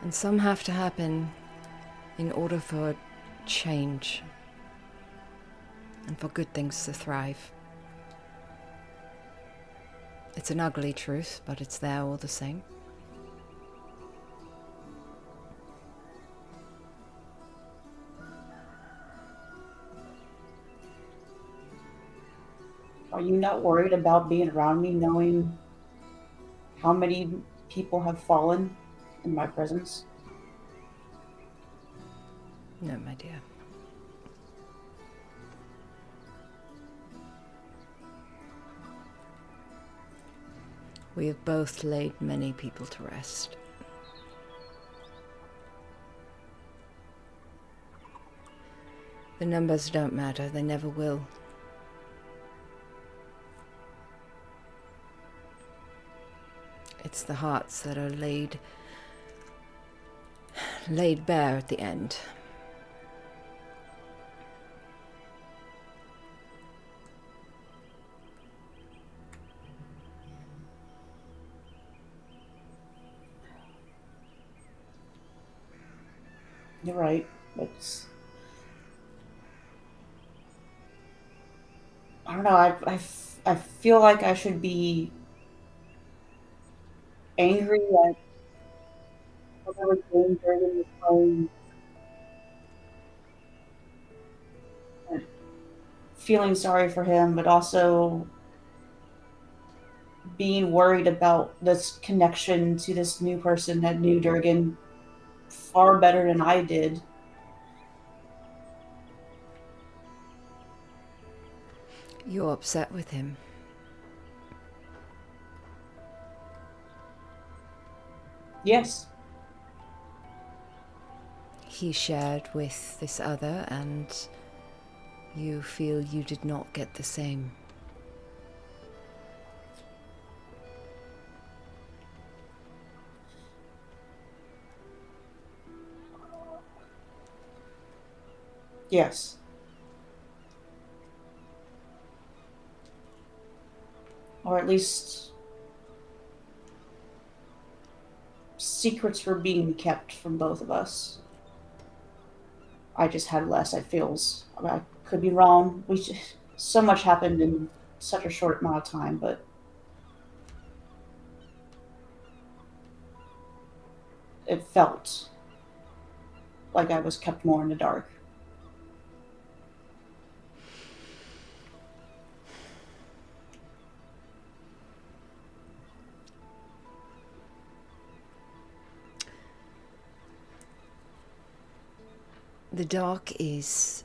And some have to happen in order for change and for good things to thrive. It's an ugly truth, but it's there all the same. Are you not worried about being around me knowing how many people have fallen in my presence? No, my dear. We have both laid many people to rest. The numbers don't matter, they never will. It's the hearts that are laid bare at the end. You're right. It's, I don't know. I feel like I should be angry at whatever game Dragon was playing, and feeling sorry for him, but also being worried about this connection to this new person that knew Durgan far better than I did. You're upset with him. Yes. He shared with this other, and you feel you did not get the same. Yes. Or at least secrets were being kept from both of us. I just had less, it feels. I could be wrong. So much happened in such a short amount of time, but it felt like I was kept more in the dark. The dark is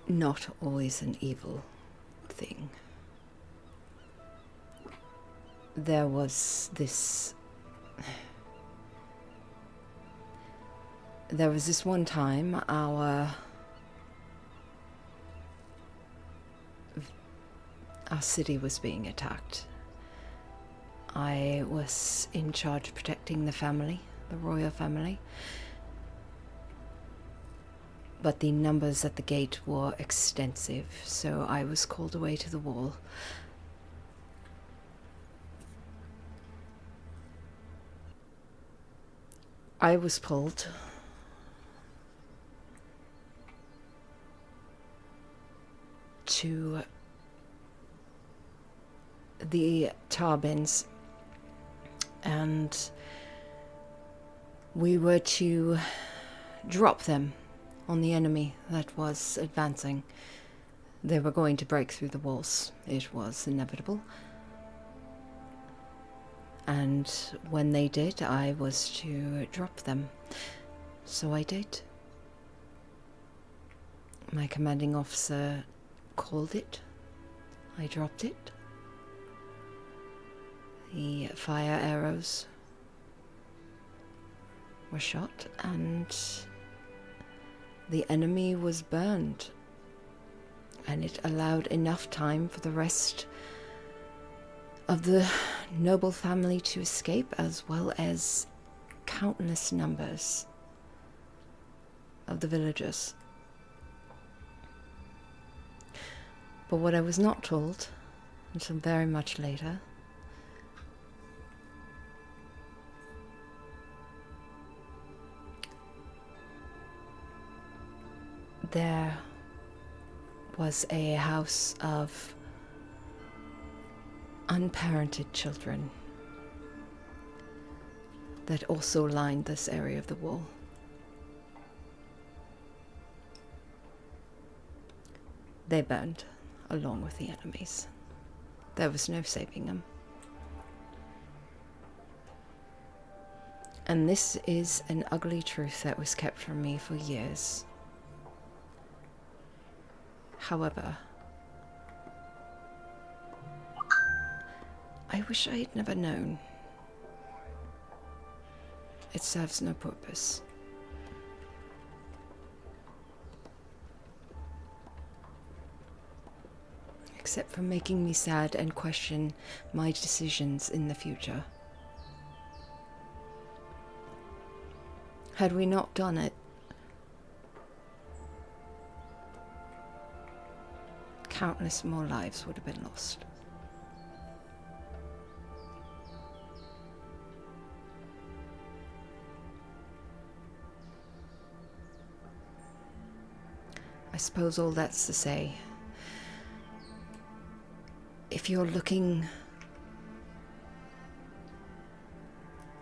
not always an evil thing. There was this one time our city was being attacked. I was in charge of protecting the family, the royal family. But the numbers at the gate were extensive, so I was called away to the wall. I was pulled to the Tarbins, and we were to drop them on the enemy that was advancing. They were going to break through the walls. It was inevitable. And when they did, I was to drop them. So I did. My commanding officer called it. I dropped it. The fire arrows were shot, and the enemy was burned, and it allowed enough time for the rest of the noble family to escape, as well as countless numbers of the villagers. But what I was not told until very much later there was a house of unparented children that also lined this area of the wall. They burned along with the enemies. There was no saving them. And this is an ugly truth that was kept from me for years. However, I wish I had never known. It serves no purpose. Except for making me sad and question my decisions in the future. Had we not done it, countless more lives would have been lost. I suppose all that's to say, if you're looking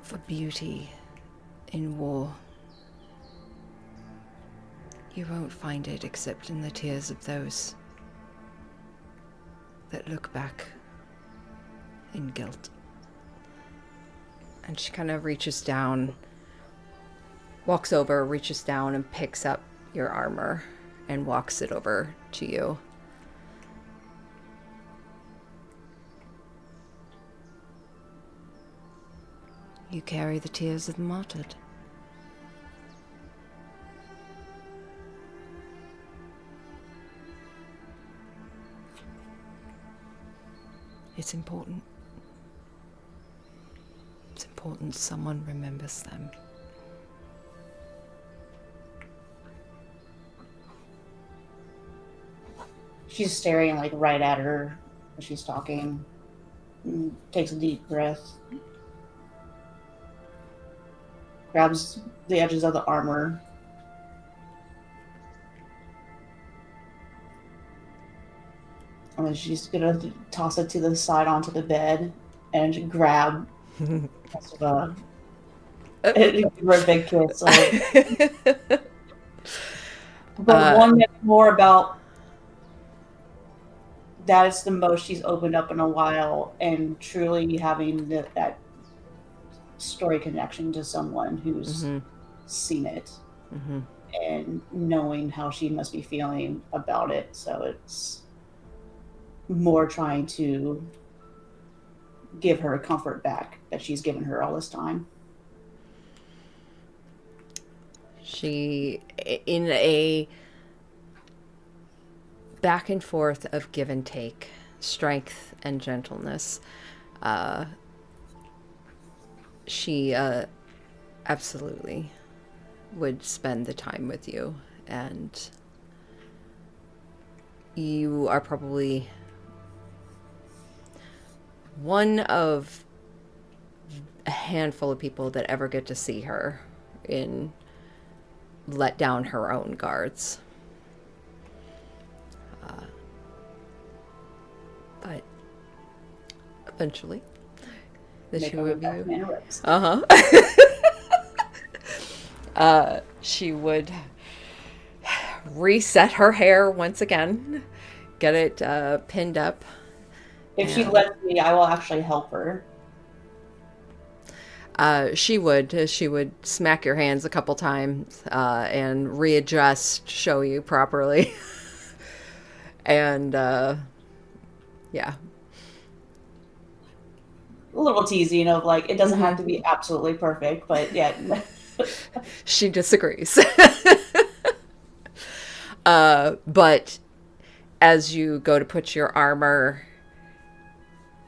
for beauty in war, you won't find it except in the tears of those that look back in guilt. And she kind of reaches down, walks over, reaches down and picks up your armor and walks it over to you. You carry the tears of the martyred. It's important. It's important someone remembers them. she's staring like right at her as she's talking. And takes a deep breath. Grabs the edges of the armor. And then she's gonna toss it to the side onto the bed and grab Esteban and give her a big kiss. But one that's more about that is the most she's opened up in a while, and truly having that story connection to someone who's seen it and knowing how she must be feeling about it. So it's more trying to give her comfort back that she's given her all this time. She, in a back and forth of give and take, strength and gentleness, she absolutely would spend the time with you, and you are probably one of a handful of people that ever get to see her let down her own guards. But eventually, the Make two her of back you, mannerisms. she would reset her hair once again, get it pinned up. If she lets me, I will actually help her. She would smack your hands a couple times and readjust, show you properly. And yeah. A little teasing of like, it doesn't have to be absolutely perfect, but yeah. She disagrees. But as you go to put your armor,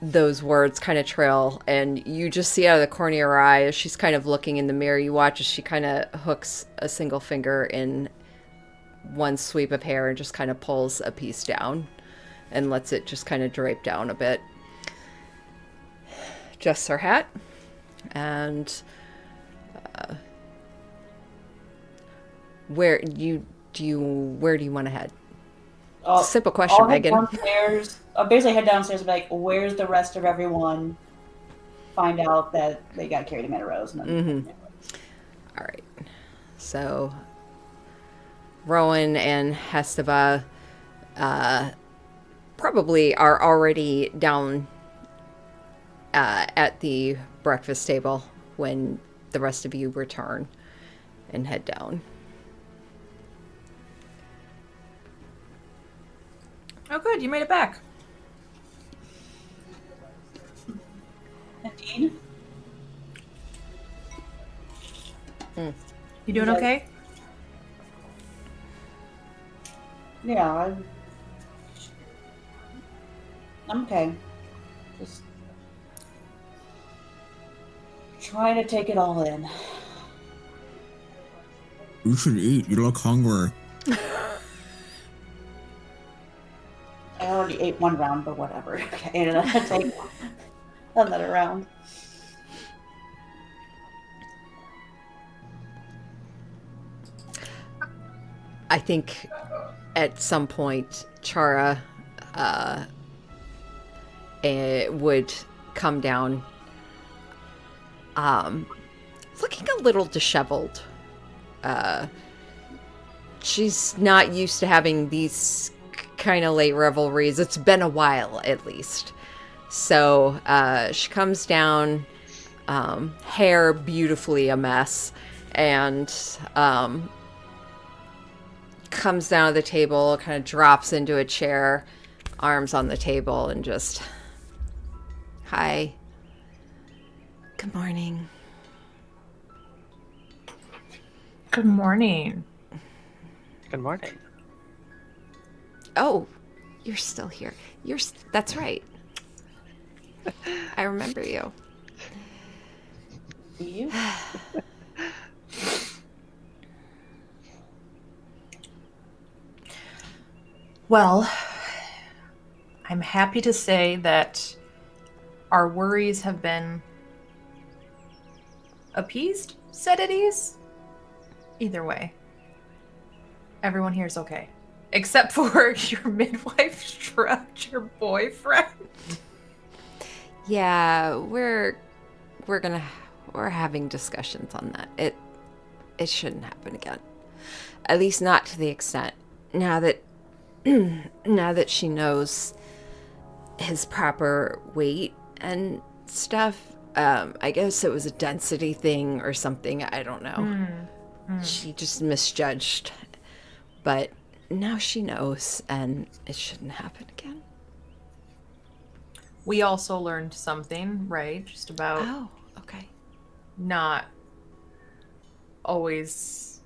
those words kind of trail, and you just see out of the corner of your eye as she's kind of looking in the mirror, you watch as she kind of hooks a single finger in one sweep of hair and just kind of pulls a piece down and lets it just kind of drape down a bit. Adjusts her hat, and where do you want to head? Simple question, I'll head Megan. downstairs. I'll basically head downstairs and be like, where's the rest of everyone? Find out that they got carried to Manor Rose. And then All right. So, Rowan and Hesteva probably are already down at the breakfast table when the rest of you return and head down. Oh, good. You made it back. Indeed. You doing okay? Yeah, I'm okay. Just trying to take it all in. You should eat. You look hungry. I already ate one round, but whatever. Okay, and I take another round. I think at some point Chara would come down looking a little disheveled. She's not used to having these kind of late revelries. It's been a while, at least. So she comes down, hair beautifully a mess, and comes down to the table, kind of drops into a chair, arms on the table, and just, hi. Good morning. Good morning. Good morning. Oh, you're still here. That's right. I remember you. You? Well, I'm happy to say that our worries have been appeased, set at ease. Either way, everyone here is okay. Except for your midwife shrugged your boyfriend. Yeah, we're having discussions on that. It shouldn't happen again. At least not to the extent now that now that she knows his proper weight and stuff. I guess it was a density thing or something. I don't know. She just misjudged. But now she knows, and it shouldn't happen again. We also learned something, right? Just about Oh, okay. not always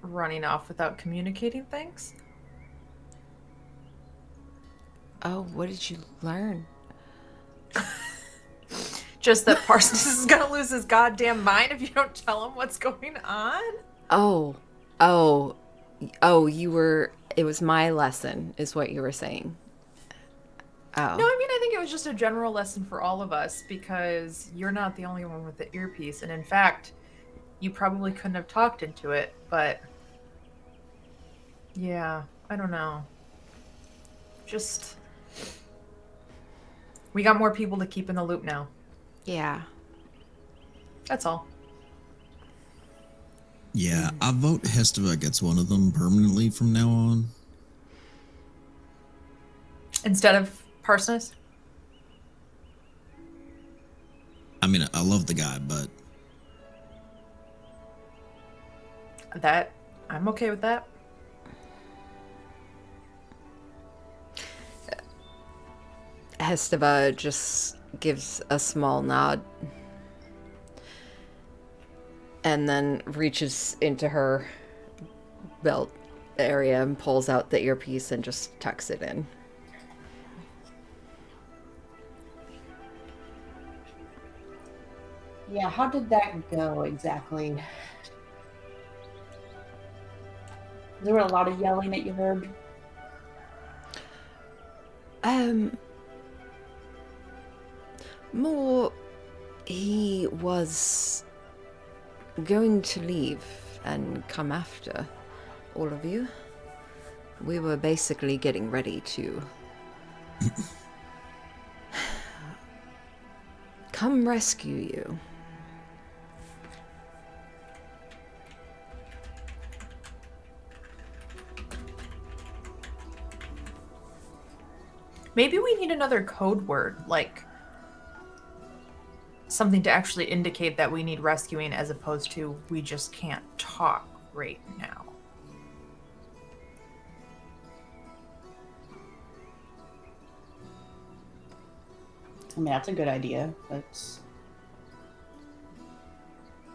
running off without communicating things. Oh, what did you learn? Just that Parsons is gonna lose his goddamn mind if you don't tell him what's going on. Oh, it was my lesson, is what you were saying. Oh. No, I mean, I think it was just a general lesson for all of us because you're not the only one with the earpiece. And in fact, you probably couldn't have talked into it, but yeah, I don't know. Just, we got more people to keep in the loop now. Yeah. That's all. Yeah, I vote Hesteva gets one of them permanently from now on. Instead of Parsonus? I mean, I love the guy, but That, I'm okay with that. Hesteva just gives a small nod and then reaches into her belt area and pulls out the earpiece and just tucks it in. Yeah, how did that go exactly? There were a lot of yelling that you heard. More, he was going to leave and come after all of you. We were basically getting ready to come rescue you. Maybe we need another code word, like something to actually indicate that we need rescuing as opposed to we just can't talk right now. I mean, that's a good idea. That's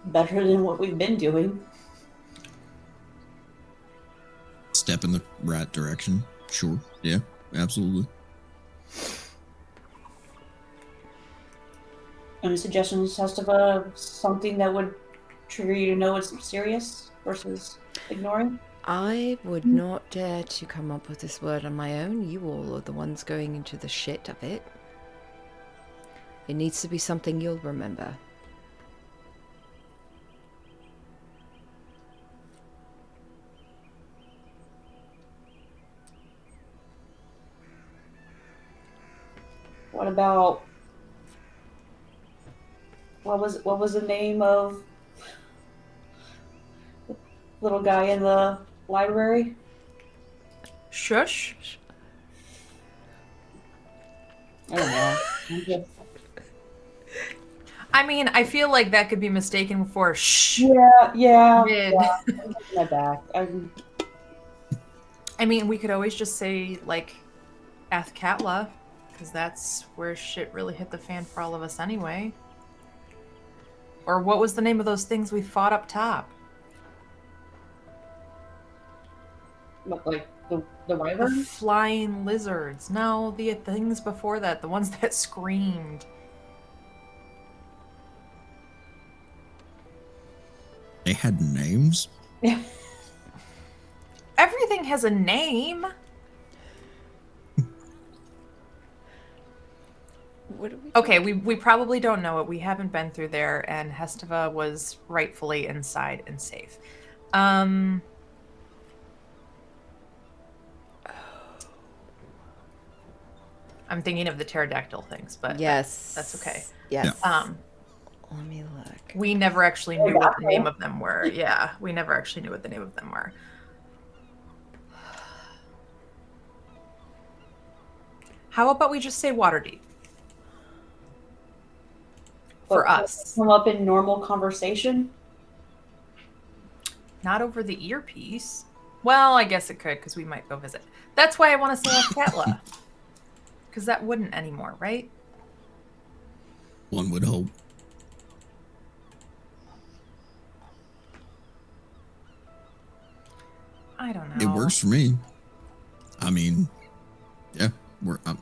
better than what we've been doing. step in the right direction. Sure. Yeah, absolutely. Any suggestions, Hesteva, something that would trigger you to know it's serious versus ignoring? I would not dare to come up with this word on my own. You all are the ones going into the shit of it. It needs to be something you'll remember. What about what was the name of the little guy in the library? Shush. I don't know. I'm just- I mean, I feel like that could be mistaken for shh. yeah. Mid. I'm taking that back. I mean, we could always just say, like, Athkatla, because that's where shit really hit the fan for all of us anyway. Or what was the name of those things we fought up top? like the The wyvern? flying lizards. No, the things before that, the ones that screamed. They had names? Everything has a name. What do we? Okay, we probably don't know it. We haven't been through there, and Hestava was rightfully inside and safe. I'm thinking of the pterodactyl things, but Yes. that's okay. Yes. Yeah. Let me look. We never actually knew what the name of them were. Yeah, we never actually knew what the name of them were. How about we just say Waterdeep? For But us. come up in normal conversation. Not over the earpiece. Well, I guess it could, because we might go visit. That's why I want to say Catla. Because that wouldn't anymore, right? One would hope. I don't know. It works for me. I mean, yeah,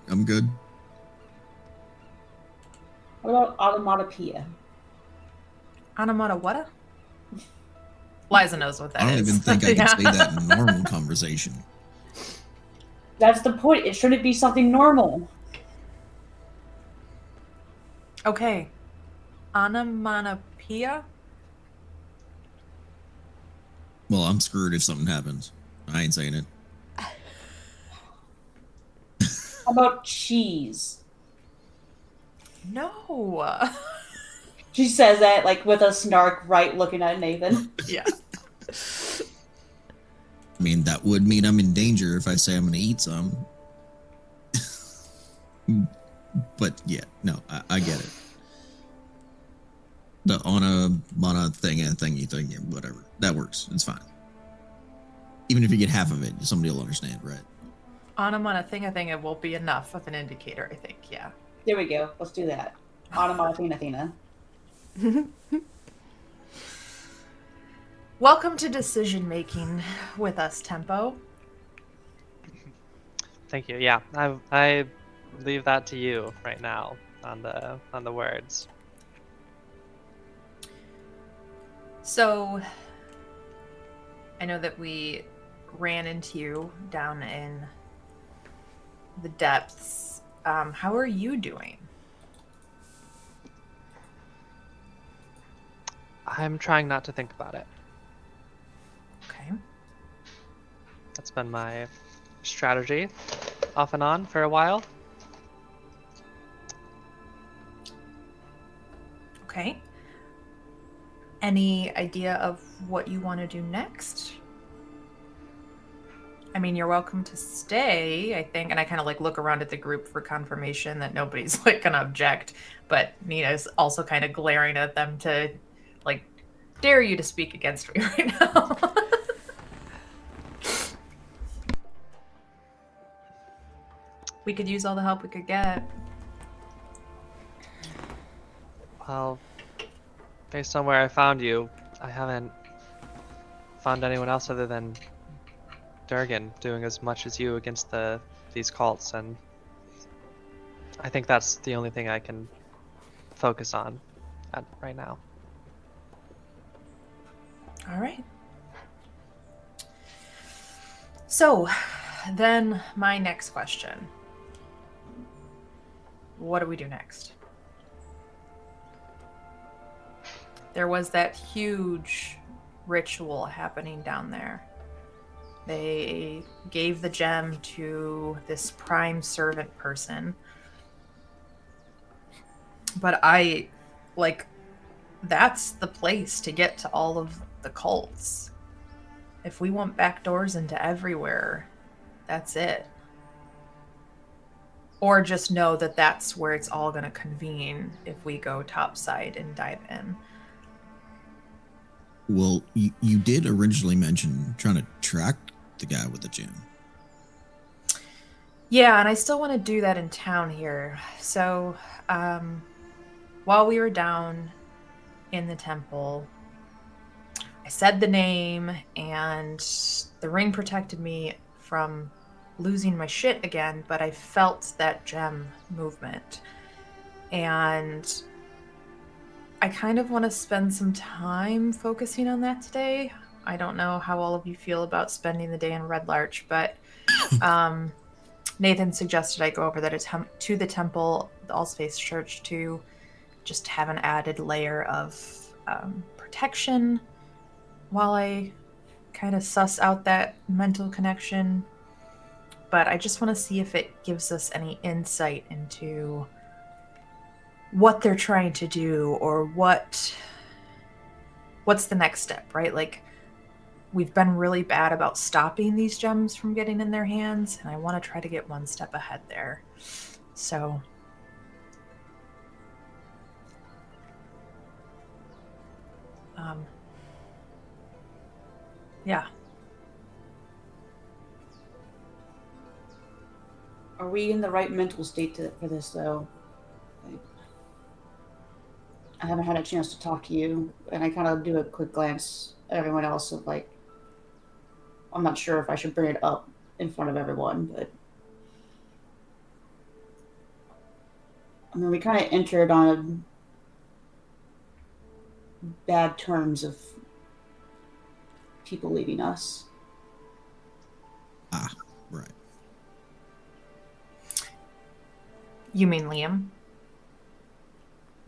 I'm good. What about onomatopoeia? Onomatopoeia? Liza knows what that I don't is. even think I Yeah. can say that in normal conversation. That's the point. It shouldn't be something normal. Okay. Onomatopoeia? Well, I'm screwed if something happens. I ain't saying it. How about cheese? No. She says that like with a snark, right looking at Nathan. Yeah. I mean, that would mean I'm in danger if I say I'm going to eat some. But yeah, no, I get it. The on a thingy, whatever. That works. It's fine. Even if you get half of it, somebody will understand, right? Onomatopoeia thing, it will be enough of an indicator, I think. Yeah. There we go. Let's do that. Onomatopoeia. Welcome to decision making with us, Tempo. Thank you. Yeah, I leave that to you right now on the words. So, I know that we ran into you down in the depths. How are you doing? I'm trying not to think about it. Okay. That's been my strategy off and on for a while. Okay. Any idea of what you want to do next? I mean, you're welcome to stay, I think. And I kind of like look around at the group for confirmation that nobody's like gonna object. But Nina's also kind of glaring at them to like dare you to speak against me right now. We could use all the help we could get. Well, based on where I found you, I haven't found anyone else other than Durgan doing as much as you against these cults, and I think that's the only thing I can focus on right now. All right. So, then my next question. What do we do next? There was that huge ritual happening down there. They gave the gem to this prime servant person. But that's the place to get to all of the cults. If we want back doors into everywhere, that's it. Or just know that that's where it's all going to convene if we go topside and dive in. Well, you did originally mention trying to track the guy with the gem. Yeah, and I still want to do that in town here. So, while we were down in the temple, I said the name, and the ring protected me from losing my shit again, but I felt that gem movement. And I kind of want to spend some time focusing on that today. I don't know how all of you feel about spending the day in Red Larch, but Nathan suggested I go over to the temple, the Allspace Church, to just have an added layer of protection while I kind of suss out that mental connection. But I just want to see if it gives us any insight into what they're trying to do, or what's the next step, right? Like, we've been really bad about stopping these gems from getting in their hands, and I want to try to get one step ahead there. So yeah. Are we in the right mental state for this, though? Like, I haven't had a chance to talk to you, and I kind of do a quick glance at everyone else of like, I'm not sure if I should bring it up in front of everyone, but I mean, we kind of entered on bad terms of people leaving us. Ah, right. You mean Liam?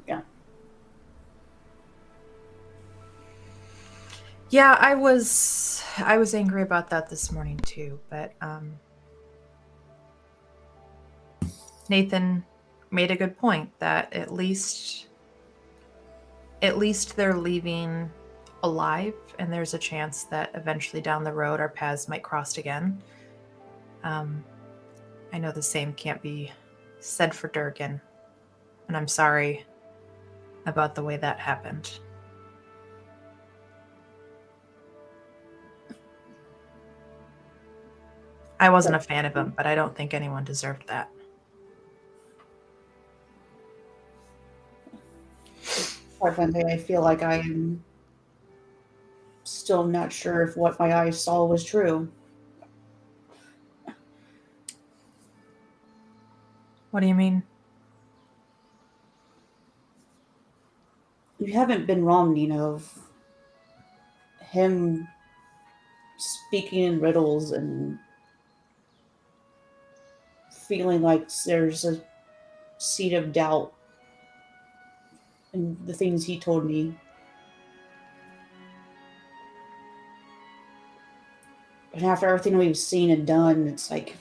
Yeah. Yeah, I was angry about that this morning too, but Nathan made a good point that at least they're leaving alive, and there's a chance that eventually down the road our paths might cross again. I know the same can't be said for Durgan, and I'm sorry about the way that happened. I wasn't a fan of him, but I don't think anyone deserved that. Quite frankly, I feel like I am still not sure if what my eyes saw was true. What do you mean? You haven't been wrong, Nina, of him speaking in riddles and feeling like there's a seed of doubt in the things he told me. And after everything we've seen and done, it's like,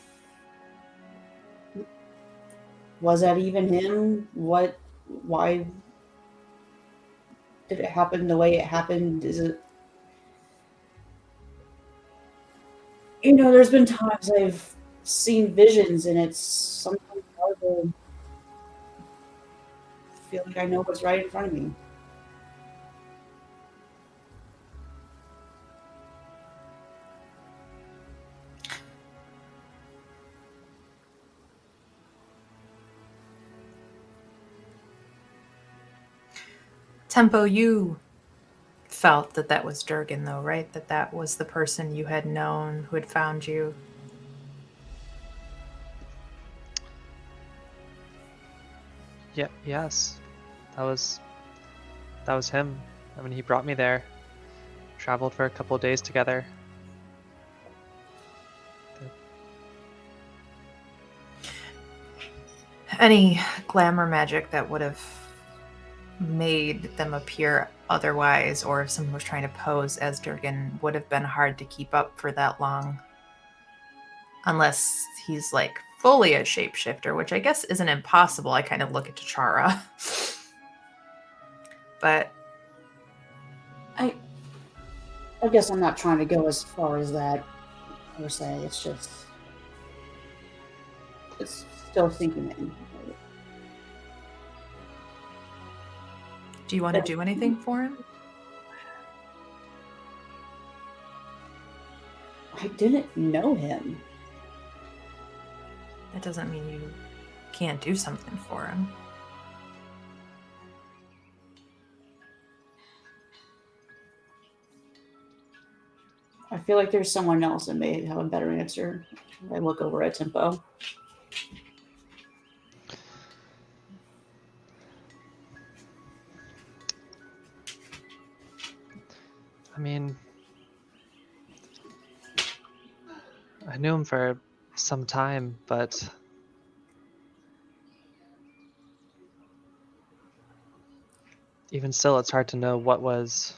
was that even him? Why did it happen the way it happened? Is it, there's been times I've seen visions, and it's sometimes hard to feel like I know what's right in front of me. Tempo, you felt that was Durgan, though, right? That was the person you had known who had found you. Yeah, yes. That was him. I mean, he brought me there. Traveled for a couple of days together. Any glamour magic that would have made them appear otherwise, or if someone was trying to pose as Durgan, would have been hard to keep up for that long. Unless he's like fully a shapeshifter, which I guess isn't impossible. I kind of look at T'Chara. But I guess I'm not trying to go as far as that, per se. It's just, it's still sinking in. Do you want to do anything for him? I didn't know him. That doesn't mean you can't do something for him. I feel like there's someone else that may have a better answer. I look over at Tempo. I mean, I knew him for some time, but even still, it's hard to know what was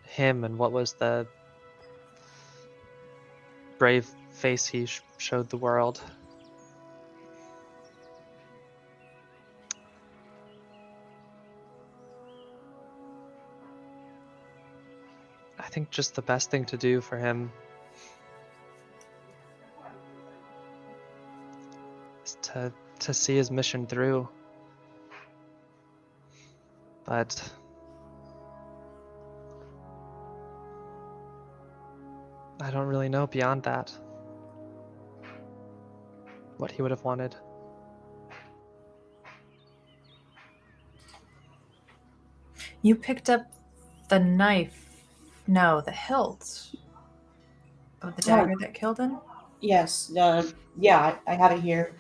him and what was the brave face he showed the world. I think just the best thing to do for him is to see his mission through. But I don't really know beyond that what he would have wanted. You picked up the knife. No, the hilt of the dagger that killed him? Yes. Yeah, I have it here.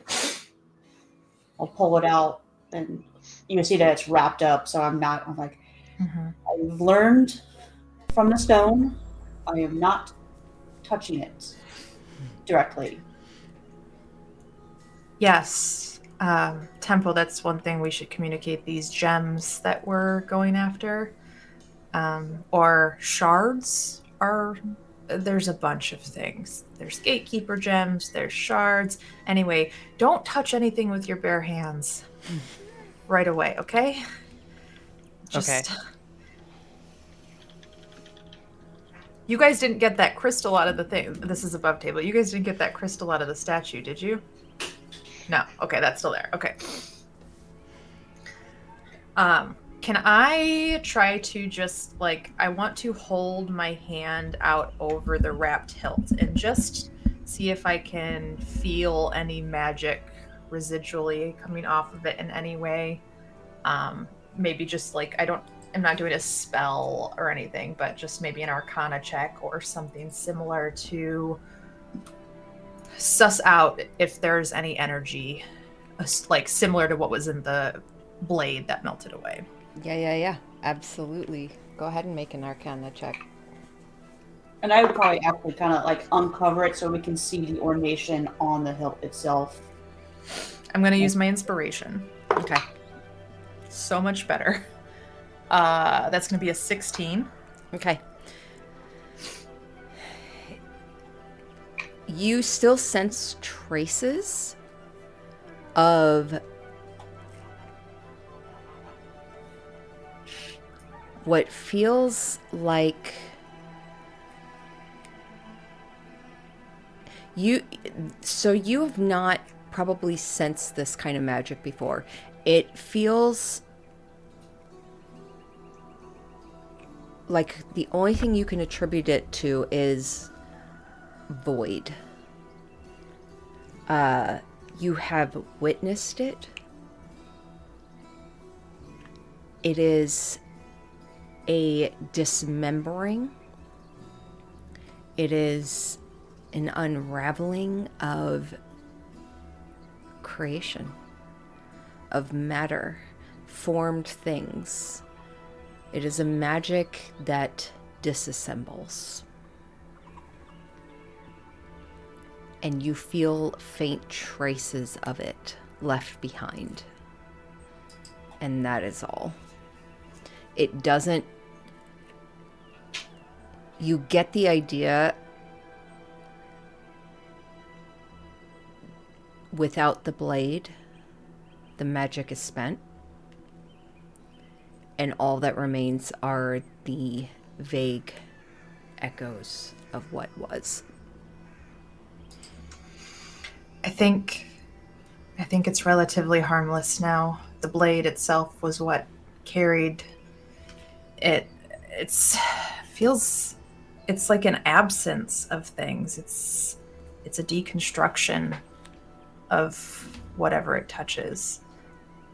I'll pull it out, and you see that it's wrapped up. So I'm like, Mm-hmm. I've learned from the stone. I am not touching it directly. Yes. Tempo, that's one thing we should communicate. These gems that we're going after, or shards, there's a bunch of things. There's gatekeeper gems, there's shards. Anyway, don't touch anything with your bare hands right away, okay? Okay. You guys didn't get that crystal out of the thing. This is above table. You guys didn't get that crystal out of the statue, did you? No. Okay, that's still there. Okay. Can I try to just, like, I want to hold my hand out over the wrapped hilt and just see if I can feel any magic residually coming off of it in any way. Maybe just like, I'm not doing a spell or anything, but just maybe an arcana check or something similar to suss out if there's any energy, like similar to what was in the blade that melted away. Yeah. Absolutely. Go ahead and make an Arcana check. And I would probably actually kind of like uncover it so we can see the ornation on the hilt itself. I'm going to use my inspiration. Okay. So much better. That's going to be a 16. Okay. You still sense traces of what feels like you have not probably sensed this kind of magic before. It feels like the only thing you can attribute it to is void. You have witnessed it. It is a dismembering. It is an unraveling of creation, of matter, formed things. It is a magic that disassembles. And you feel faint traces of it left behind. And that is all. It doesn't... You get the idea without the blade, the magic is spent. And all that remains are the vague echoes of what was. I think it's relatively harmless now. The blade itself was what carried it. It's like an absence of things. It's a deconstruction of whatever it touches.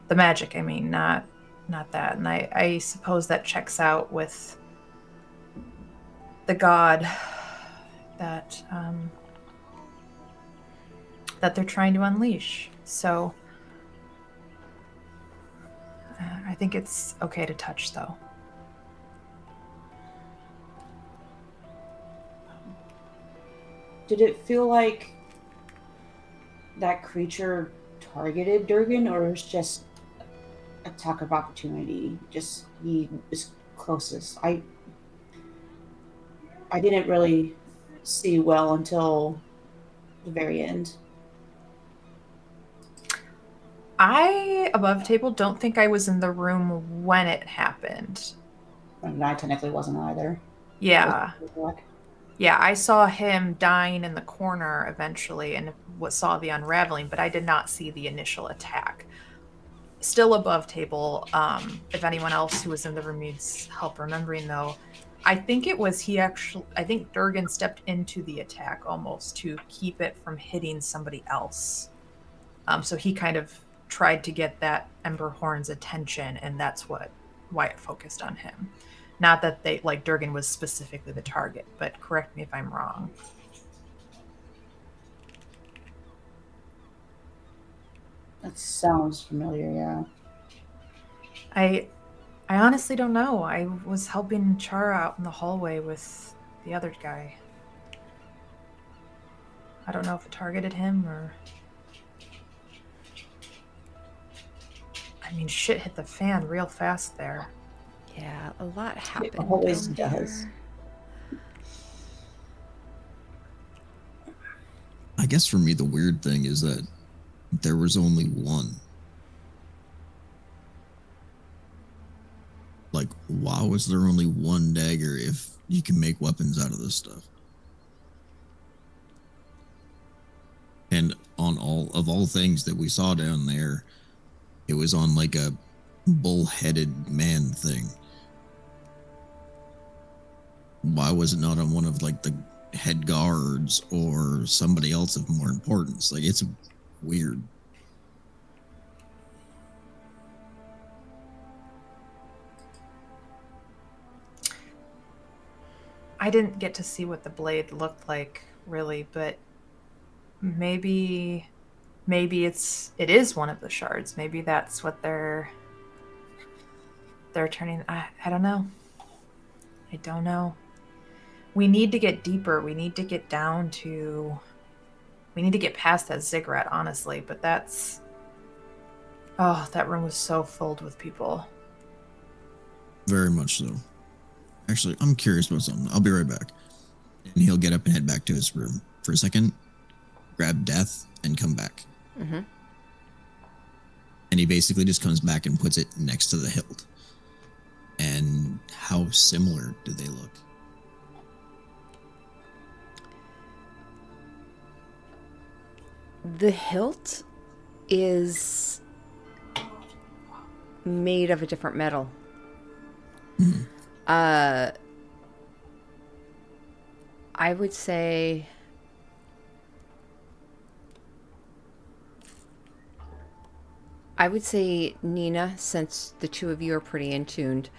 The magic, I mean, not that. And I suppose that checks out with the god that they're trying to unleash. So I think it's okay to touch, though. Did it feel like that creature targeted Durgan, or it was just attack of opportunity? Just he was closest. I didn't really see well until the very end. I, above table, don't think I was in the room when it happened. And I technically wasn't either. Yeah. Black. Yeah, I saw him dying in the corner eventually and saw the unraveling, but I did not see the initial attack. Still above table. If anyone else who was in the room needs help remembering, though, I think Durgan stepped into the attack almost to keep it from hitting somebody else. So he kind of tried to get that Ember Horn's attention, and that's why it focused on him. Not that Durgan was specifically the target, but correct me if I'm wrong. That sounds familiar, yeah. I honestly don't know. I was helping Chara out in the hallway with the other guy. I don't know if it targeted him or... I mean, shit hit the fan real fast there. Yeah, a lot happened. It always down does. here. I guess for me, the weird thing is that there was only one. Like, why was there only one dagger if you can make weapons out of this stuff? And on all things that we saw down there, it was on like a bull-headed man thing. Why was it not on one of like the head guards or somebody else of more importance? Like, it's weird. I didn't get to see what the blade looked like really, but maybe it is one of the shards. Maybe that's what they're turning. I don't know. I don't know. We need to get deeper. We need to get down to... We need to get past that ziggurat, honestly. But that's... Oh, that room was so filled with people. Very much so. Actually, I'm curious about something. I'll be right back. And he'll get up and head back to his room for a second, grab Death, and come back. Mm-hmm. And he basically just comes back and puts it next to the hilt. And how similar do they look? The hilt is made of a different metal. Hmm. I would say Nina, since the two of you are pretty in tuned,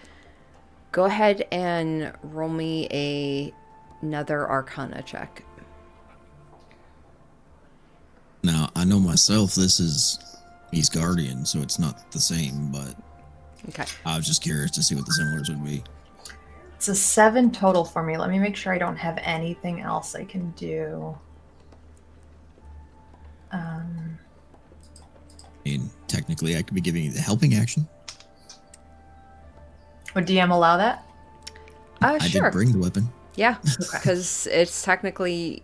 go ahead and roll me another Arcana check. Now, I know myself, he's Guardian, so it's not the same, but Okay. I was just curious to see what the similars would be. It's a 7 total for me. Let me make sure I don't have anything else I can do. I mean, technically, I could be giving you the helping action. Would DM allow that? I Sure. did bring the weapon. Yeah, because it's technically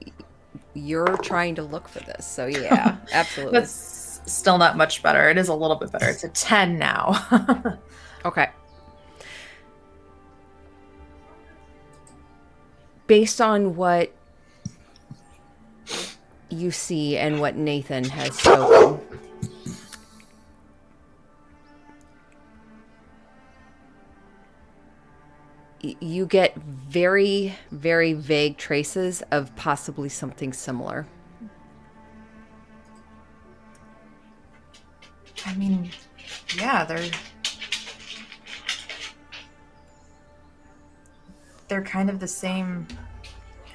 you're trying to look for this. So yeah, absolutely. That's still not much better. It is a little bit better. It's a 10 now. Okay. Based on what you see and what Nathan has spoken, you get very, very vague traces of possibly something similar. I mean, yeah, they're kind of the same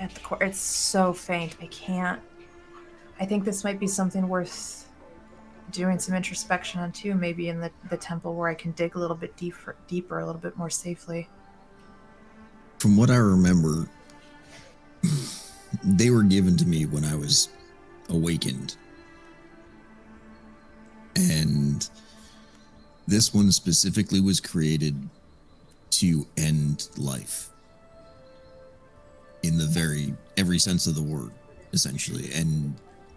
at the core. It's so faint. I think this might be something worth doing some introspection on too, maybe in the temple where I can dig a little bit deeper, a little bit more safely. From what I remember, they were given to me when I was awakened. And this one specifically was created to end life. In the every sense of the word, essentially. And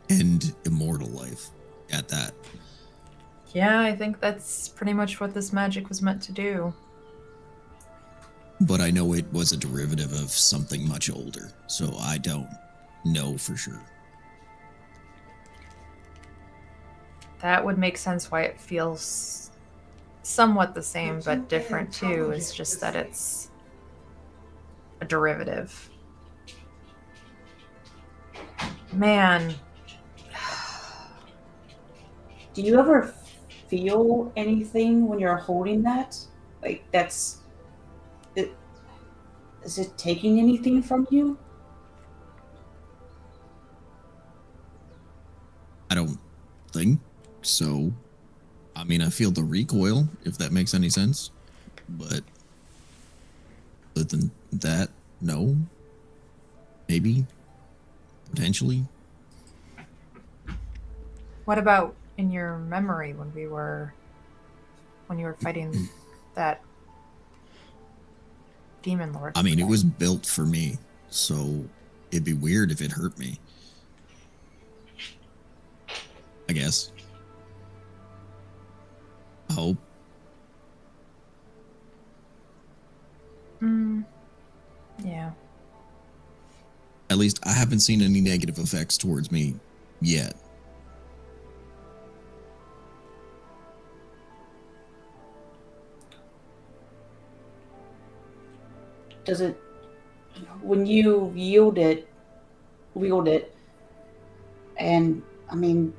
end immortal life at that. Yeah, I think that's pretty much what this magic was meant to do. But I know it was a derivative of something much older, so I don't know for sure. That would make sense why it feels somewhat the same but different too. It's just that it's a derivative. Man. Do you ever feel anything when you're holding that? Like is it taking anything from you? I don't think so. I mean, I feel the recoil, if that makes any sense. But other than that, no. Maybe. Potentially. What about in your memory when you were fighting that demon lord? I mean, it was built for me, so it'd be weird if it hurt me. I guess. I hope. Yeah. At least I haven't seen any negative effects towards me yet. Does it, when you wield it, and I mean,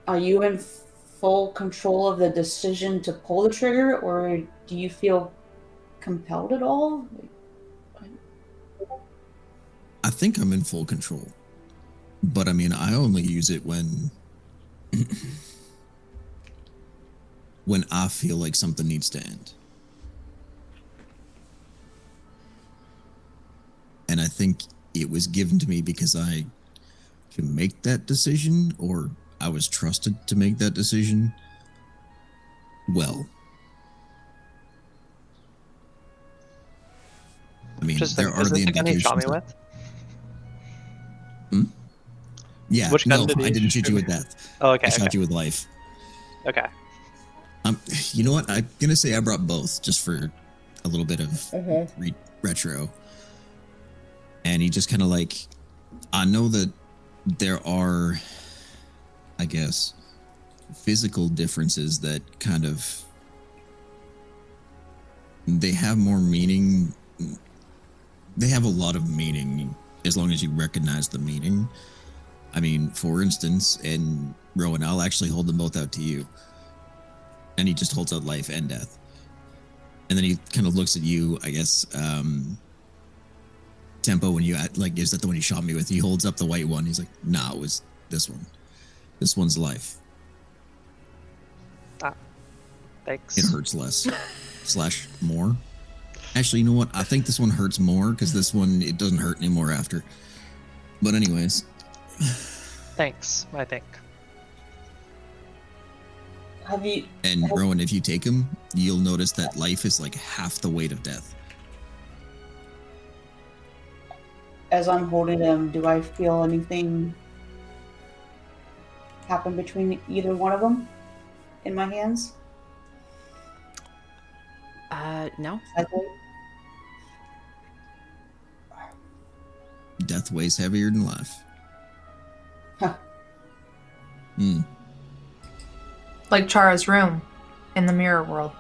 are you in full control of the decision to pull the trigger, or do you feel compelled at all? I think I'm in full control. But I mean, I only use it when when I feel like something needs to end. And I think it was given to me because I can make that decision, or I was trusted to make that decision well. I mean, Just there are is the this the gun he shot me indications. with? Yeah, Which gun no, did he I didn't shoot shoot you me? with death. Oh, okay. I shot Okay. you with life. Okay. You know what? I'm gonna say I brought both just for a little bit of retro. And he just kind of like, I know that there are, I guess, physical differences that kind of, they have more meaning. They have a lot of meaning as long as you recognize the meaning. I mean, for instance, and Rowan, I'll actually hold them both out to you. And he just holds out life and death. And then he kind of looks at you, I guess, Tempo, when you, like, is that the one he shot me with? He holds up the white one. He's like, nah, it was this one. This one's life. Ah, thanks. It hurts less. / more. Actually, you know what? I think this one hurts more because this one, it doesn't hurt anymore after. But anyways. Thanks, I think. Have you? And Rowan, if you take him, you'll notice that life is like half the weight of death. As I'm holding him, do I feel anything happen between either one of them in my hands? No. Death weighs heavier than life. Huh. Like Chara's room in the mirror world.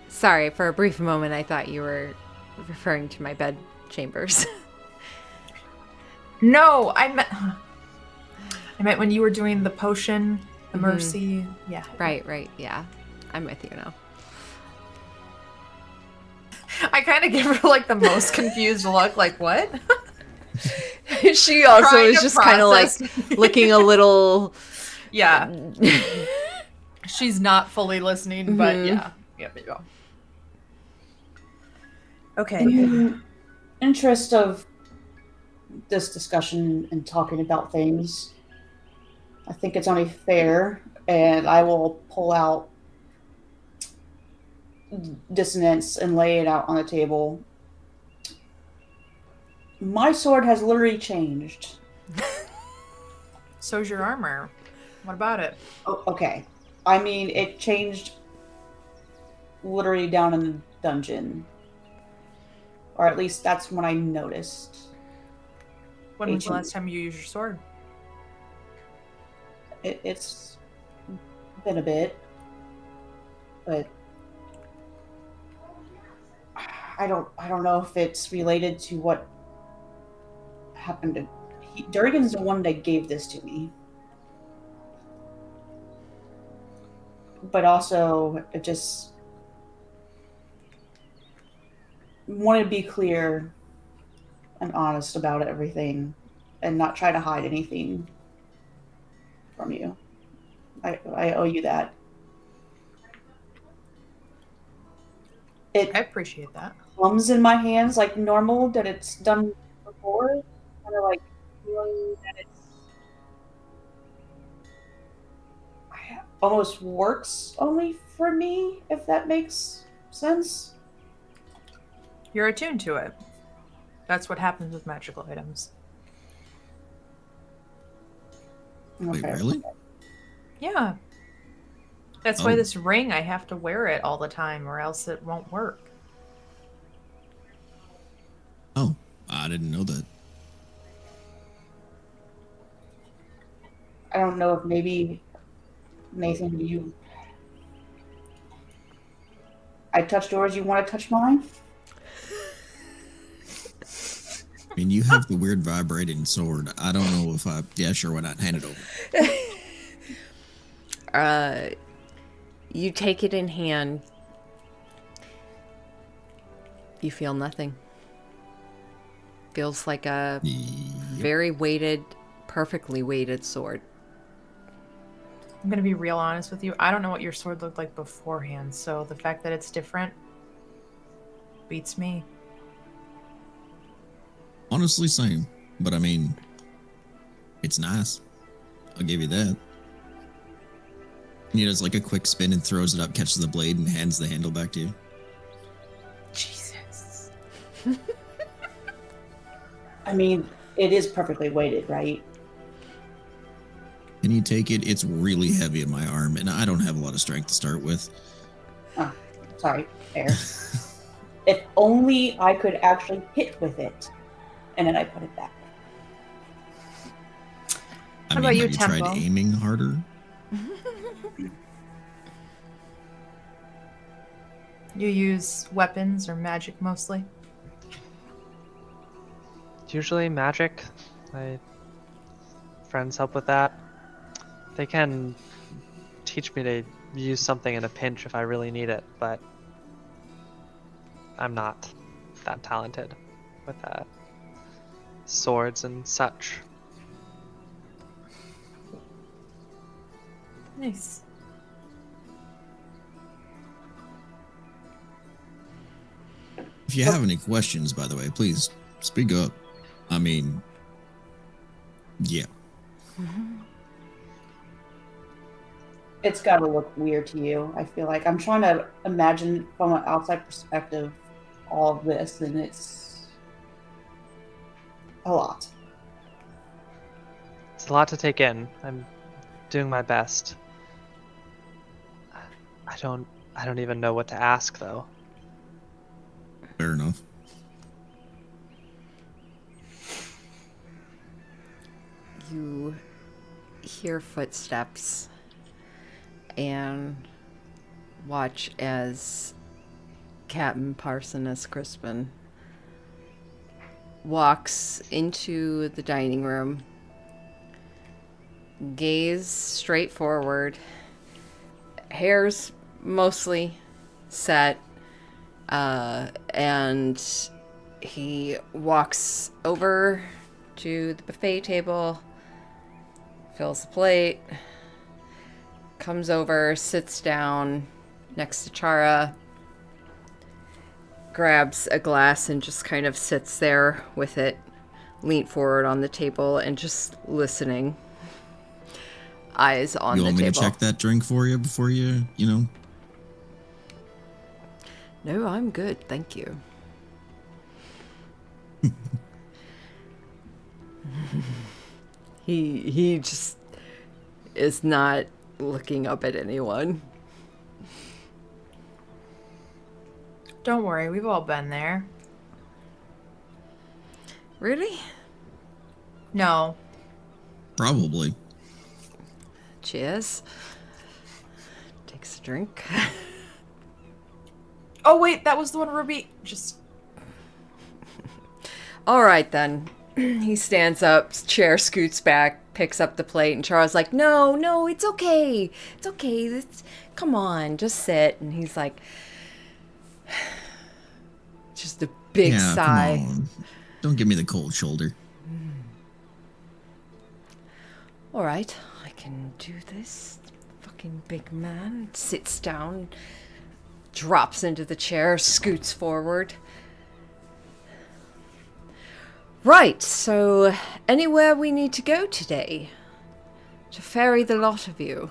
Sorry, for a brief moment I thought you were referring to my bed chambers. No, I meant when you were doing the potion, the mercy. Yeah. Right, yeah. I'm with you now. I kind of give her like the most confused look, like what? She also Trying is to just kind of like process. looking a little. Yeah. She's not fully listening, but yeah. Yeah, there you go. Okay. In interest of this discussion and talking about things. I think it's only fair, and I will pull out dissonance and lay it out on the table. My sword has literally changed. So's your armor. What about it? Oh, okay. I mean, it changed literally down in the dungeon. Or at least that's when I noticed. When was the last time you used your sword? It's been a bit. But I don't know if it's related to what happened to Durgan's the one that gave this to me. But also it just wanted to be clear and honest about everything and not try to hide anything from you. I owe you that. It I appreciate that. comes in my hands like normal that it's done before. Kind of like feeling that it's almost works only for me, if that makes sense. You're attuned to it. That's what happens with magical items. Wait, Okay. really? Yeah. That's why Oh. this ring, I have to wear it all the time or else it won't work. Oh, I didn't know that. I don't know if maybe Nathan, I touched yours, you want to touch mine? I mean, you have the weird vibrating sword. I don't know if yeah, sure, why not? Hand it over. You take it in hand. You feel nothing. Feels like a very weighted, perfectly weighted sword. I'm going to be real honest with you. I don't know what your sword looked like beforehand, so the fact that it's different beats me. Honestly, same. But I mean, it's nice. I'll give you that. He does like a quick spin and throws it up, catches the blade, and hands the handle back to you. Jesus. I mean, it is perfectly weighted, right? And you take it, it's really heavy in my arm, and I don't have a lot of strength to start with. Oh, sorry, fair. If only I could actually hit with it. And then I put it back. I How mean, about you, have you tried Tempo? aiming harder? You use weapons or magic mostly? Usually magic. My friends help with that. They can teach me to use something in a pinch if I really need it, but I'm not that talented with swords and such. Nice. If you have any questions, by the way, please speak up. I mean, yeah. It's got to look weird to you. I feel like I'm trying to imagine from an outside perspective all of this, and it's a lot. It's a lot to take in. I'm doing my best. I don't even know what to ask though. Fair enough. You hear footsteps and watch as Captain Parsoness Crispin walks into the dining room, gaze straight forward, hair's mostly set, and he walks over to the buffet table, fills the plate, comes over, sits down next to Chara, grabs a glass and just kind of sits there with it, lean forward on the table and just listening. Eyes on You the want me table. to check that drink for you before you know? No, I'm good, thank you. He just is not looking up at anyone. Don't worry, we've all been there. Really? No. Probably. Cheers. Takes a drink. Oh wait, that was the one Ruby just. All right then. He stands up, chair scoots back, picks up the plate, and Charles like, no, it's okay. It's okay. Come on, just sit. And he's like, just a big Yeah, sigh. come on. Don't give me the cold shoulder. All right, I can do this. Fucking big man sits down, drops into the chair, scoots forward. Right, so anywhere we need to go today to ferry the lot of you?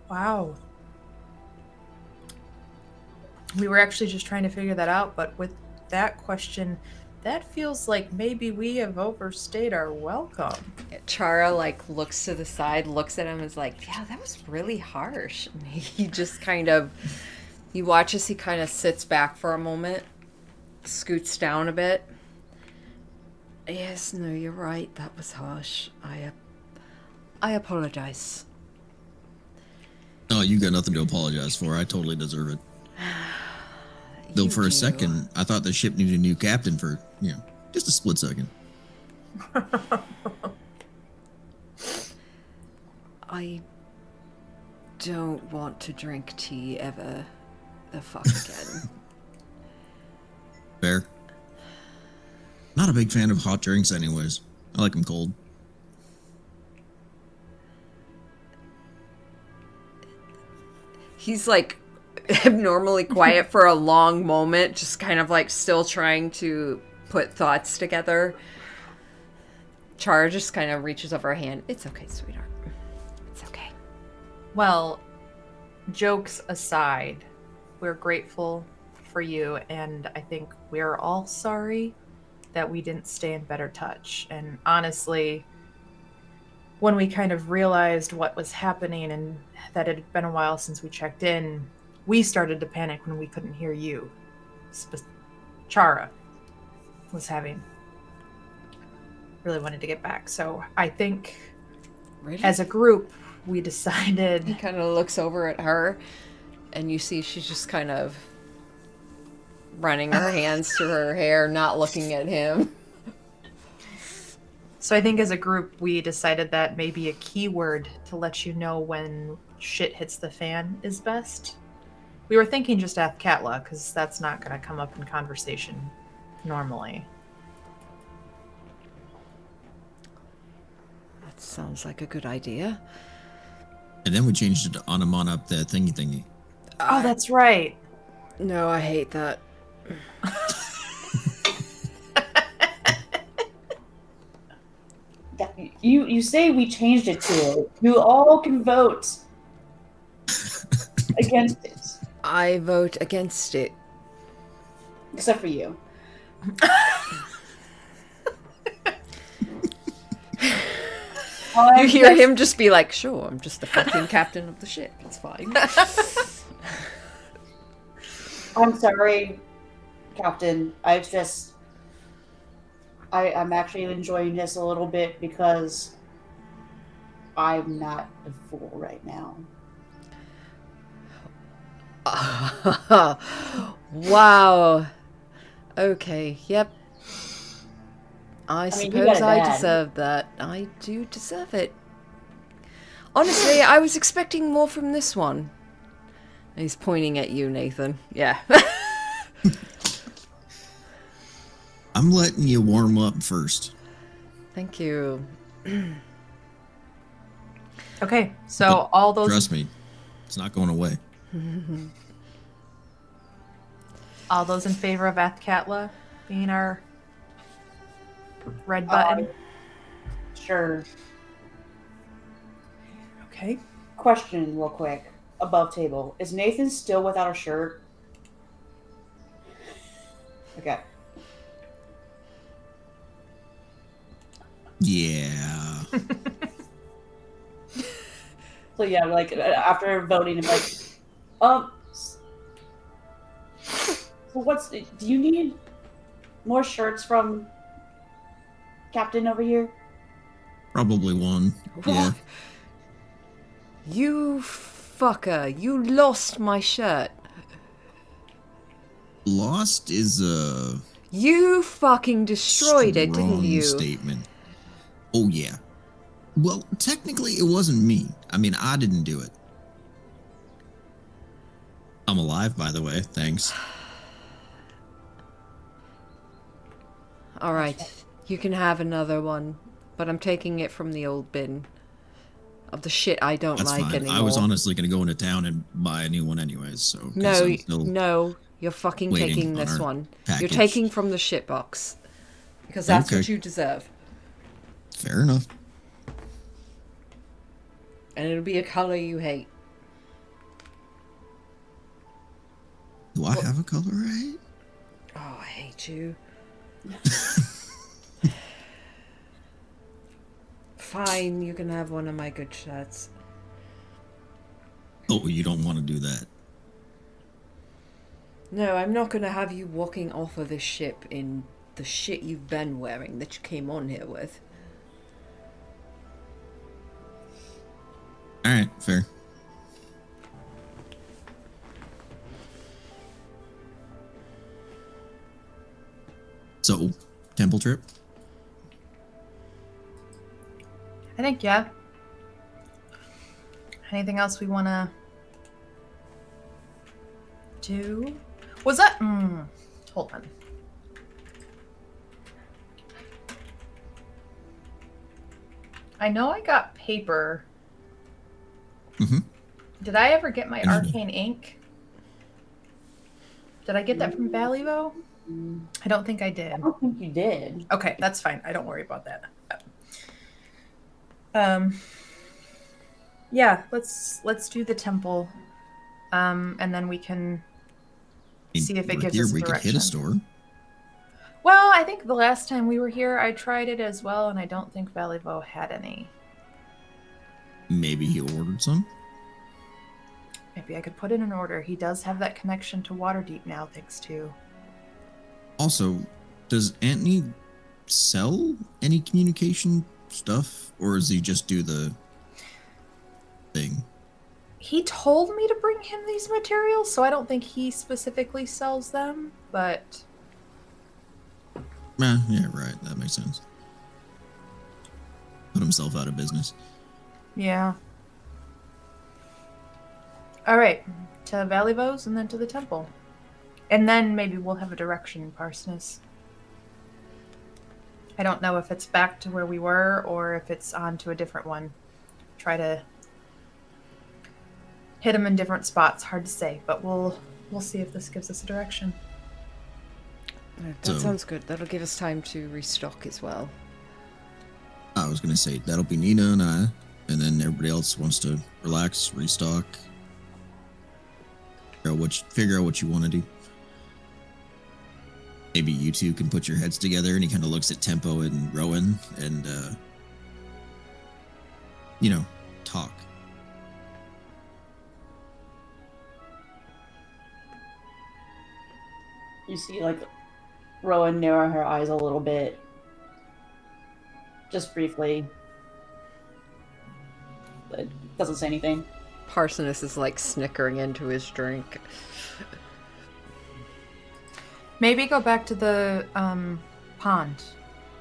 Wow. We were actually just trying to figure that out, but with that question, that feels like maybe we have overstayed our welcome. Chara like looks to the side, looks at him, and is like, yeah, that was really harsh. And he just kind of, you watch as he kind of sits back for a moment, scoots down a bit. Yes, no, you're right. That was harsh. I apologize. Oh, you got nothing to apologize for. I totally deserve it. Though You for a do. second, I thought the ship needed a new captain for, just a split second. I don't want to drink tea ever the fuck again. Fair. Not a big fan of hot drinks anyways. I like them cold. He's like abnormally quiet for a long moment, just kind of like still trying to put thoughts together. Chara just kind of reaches over her hand. It's okay, sweetheart. It's okay. Well, jokes aside, we're grateful for you, and I think we're all sorry that we didn't stay in better touch. And honestly, when we kind of realized what was happening and that it had been a while since we checked in, we started to panic when we couldn't hear you. Chara was really wanted to get back. So I think Really? as a group, we decided. He kind of looks over at her, and you see she's just kind of running her hands through her hair, not looking at him. So I think as a group, we decided that maybe a keyword to let you know when shit hits the fan is best. We were thinking just Athkatla, because that's not going to come up in conversation normally. That sounds like a good idea. And then we changed it to Anamon up the thingy. Oh, that's right. No, I hate that. You say we changed it to it. You all can vote against it, I vote against it. except for you. You hear him just be like, sure, I'm just the fucking captain of the ship. It's fine. I'm sorry, Captain. I'm actually enjoying this a little bit because I'm not a fool right now. Wow. Okay, yep. I mean, you suppose got it I bad. deserve that. I do deserve it. Honestly, I was expecting more from this one. And he's pointing at you, Nathan. Yeah. I'm letting you warm up first. Thank you. Okay, so all those. Trust me, it's not going away. All those in favor of Athkatla being our red button? Sure. Okay. Question, real quick, above table. Is Nathan still without a shirt? Okay. Yeah. So yeah, like after voting, I'm like, so what's? Do you need more shirts from Captain over here? Probably one. Yeah. What? You fucker, you lost my shirt. Lost is a You fucking destroyed it, didn't strong you? statement. Oh yeah. Well, technically it wasn't me. I mean, I didn't do it. I'm alive, by the way. Thanks. All right, you can have another one, but I'm taking it from the old bin of the shit I don't That's like fine. anymore. I was honestly going to go into town and buy a new one anyways. So 'cause No, I'm still no, you're fucking waiting taking on this our one. package. You're taking from the shit box because that's Okay. what you deserve, Fair enough. and it'll be a color you hate. Do I have a color right? Oh, I hate you. Fine, you can have one of my good shirts. Oh, you don't want to do that. No, I'm not gonna have you walking off of this ship in the shit you've been wearing that you came on here with. All right, fair. So, temple trip? I think, yeah. Anything else we want to do? Was that... hold on. I know I got paper. Mm-hmm. Did I ever get my Mhm. arcane ink? Did I get that from Valleyvo? I don't think I did. I don't think you did. Okay, that's fine. I don't worry about that. Yeah, let's do the temple, and then we can see if it We're gives here, us a we could hit direction. a store. Well, I think the last time we were here, I tried it as well, and I don't think Valleyvo had any. Maybe he ordered some. Maybe I could put in an order. He does have that connection to Waterdeep now, thanks to. Also, does Anthony sell any communication stuff, or does he just do the thing? He told me to bring him these materials, so I don't think he specifically sells them, but Yeah, right. That makes sense. Put himself out of business. yeah. All right, to Valleyvo's and then to the temple. And then maybe we'll have a direction in Parsoness. I don't know if it's back to where we were or if it's on to a different one. Try to hit them in different spots. Hard to say, but we'll see if this gives us a direction. That So- sounds good. That'll give us time to restock as well. I was gonna say that'll be Nina and I, and then everybody else wants to relax, restock, figure out what you want to do. Maybe you two can put your heads together, and he kind of looks at Tempo and Rowan, and talk. You see, like, Rowan narrow her eyes a little bit. Just briefly. But doesn't say anything. Parsoness is like snickering into his drink. Maybe go back to the pond.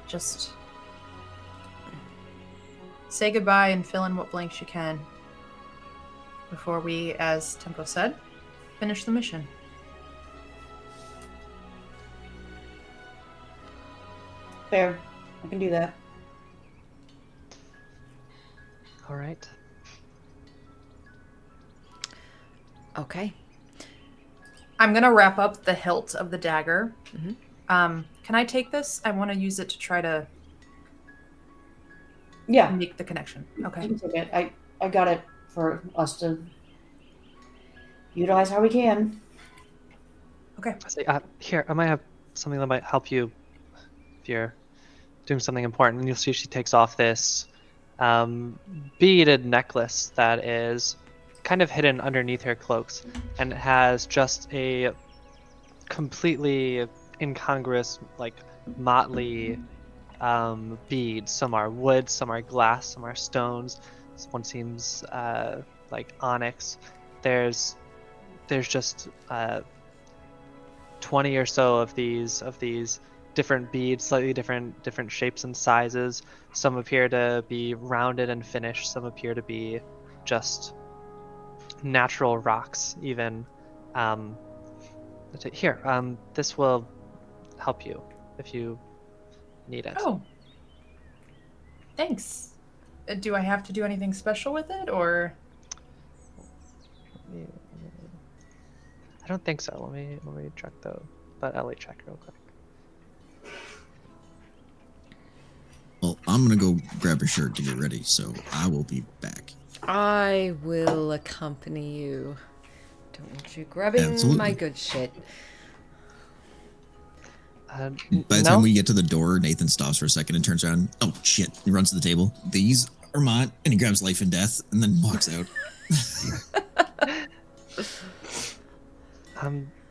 Just say goodbye and fill in what blanks you can before we, as Tempo said, finish the mission. Fair. I can do that. All right. Okay. I'm gonna wrap up the hilt of the dagger. Mhm. Can I take this? I want to use it to try to Yeah, make the connection. you Okay. can take it. I got it for us to utilize how we can. Okay. I say, here, I might have something that might help you if you're doing something important. And you'll see she takes off this beaded necklace that is kind of hidden underneath her cloaks, and it has just a completely incongruous, like motley beads. Some are wood, some are glass, some are stones. This one seems like onyx. There's just 20 or so of these different beads, slightly different shapes and sizes. Some appear to be rounded and finished. Some appear to be just natural rocks, even. Um, Here, this will help you if you need it. Oh, thanks. Do I have to do anything special with it, or? I don't think so. Let me check though. But Ellie, check real quick. Well, I'm gonna go grab a shirt to get ready, so I will be back. I will accompany you. Don't want you grabbing Absolutely. my good shit. By the time we get to the door, Nathan stops for a second and turns around. Oh shit! He runs to the table. These are mine, and he grabs Life and Death, and then walks out.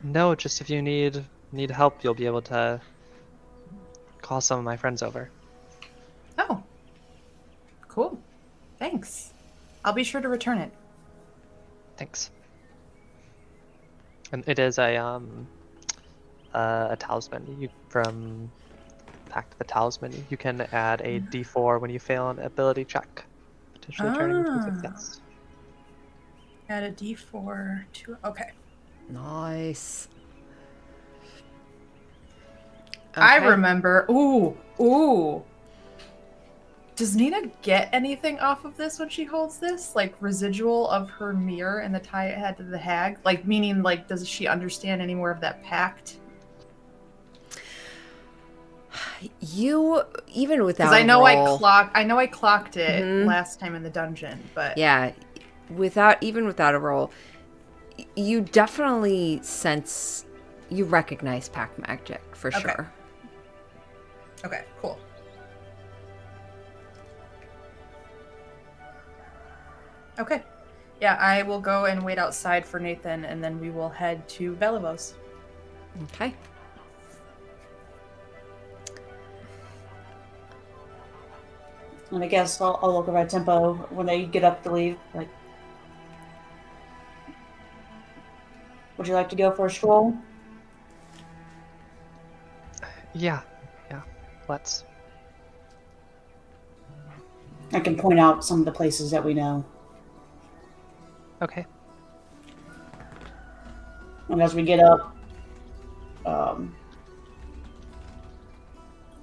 No, just if you need help, you'll be able to call some of my friends over. Oh, cool. Thanks. I'll be sure to return it. Thanks. And it is a talisman. You from Pact the Talisman. You can add a D4 when you fail an ability check, potentially turning into a success. Add a D4 to. Okay. Nice. I Okay. remember. Ooh. Does Nina get anything off of this when she holds this? Like residual of her mirror and the tie it had to the hag? Like meaning like does she understand any more of that pact? You even without Because I know roll, I clocked it Mhm. last time in the dungeon, but yeah, even without a roll, you definitely sense, you recognize pack magic for Okay. sure. Okay, cool. Okay. Yeah, I will go and wait outside for Nathan, and then we will head to Belivos. Okay. And I guess I'll look over at Tempo when they get up to leave. Like, would you like to go for a stroll? Yeah. Let's. I can point out some of the places that we know. Okay. And as we get up, I'll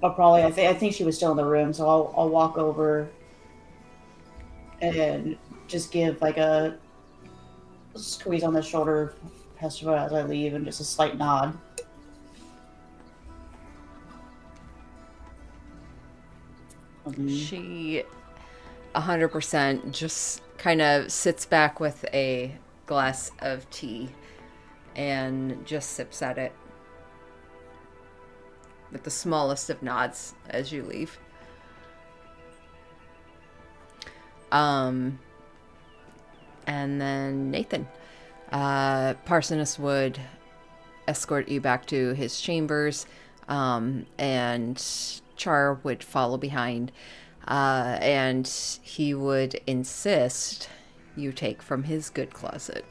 probably I think she was still in the room, so I'll walk over and just give like a squeeze on the shoulder as I leave, and just a slight nod. She 100% just kind of sits back with a glass of tea and just sips at it with the smallest of nods as you leave. And then Nathan, Parsonus would escort you back to his chambers, and Char would follow behind, and he would insist you take from his good closet.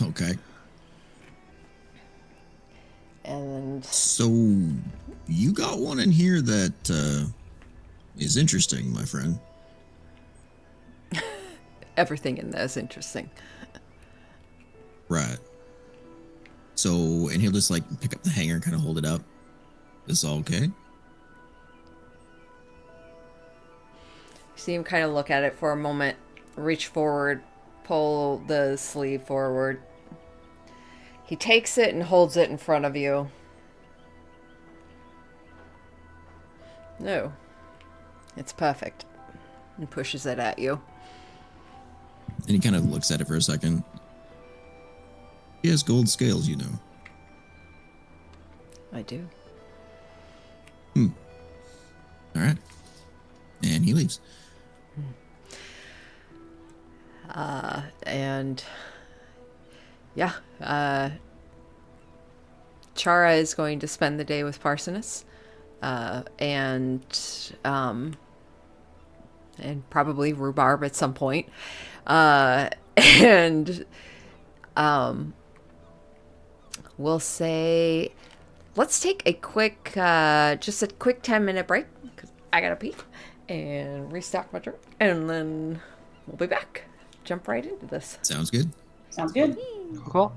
Okay. And So you got one in here that is interesting, my friend. everything in there is interesting. Right. So, and he'll just like pick up the hanger and kind of hold it up. Is all okay? You see him kind of look at it for a moment, reach forward, pull the sleeve forward. He takes it and holds it in front of you. No. It's perfect. And pushes it at you. And he kind of looks at it for a second. He has gold scales, you know. I do. All right. And he leaves. And yeah, Chara is going to spend the day with Parsonus, and probably Rhubarb at some point, and we'll say, let's take a quick, just a quick 10-minute break because I gotta pee and restock my drink, and then we'll be back. Jump right into this. Sounds good. Sounds good. Cool.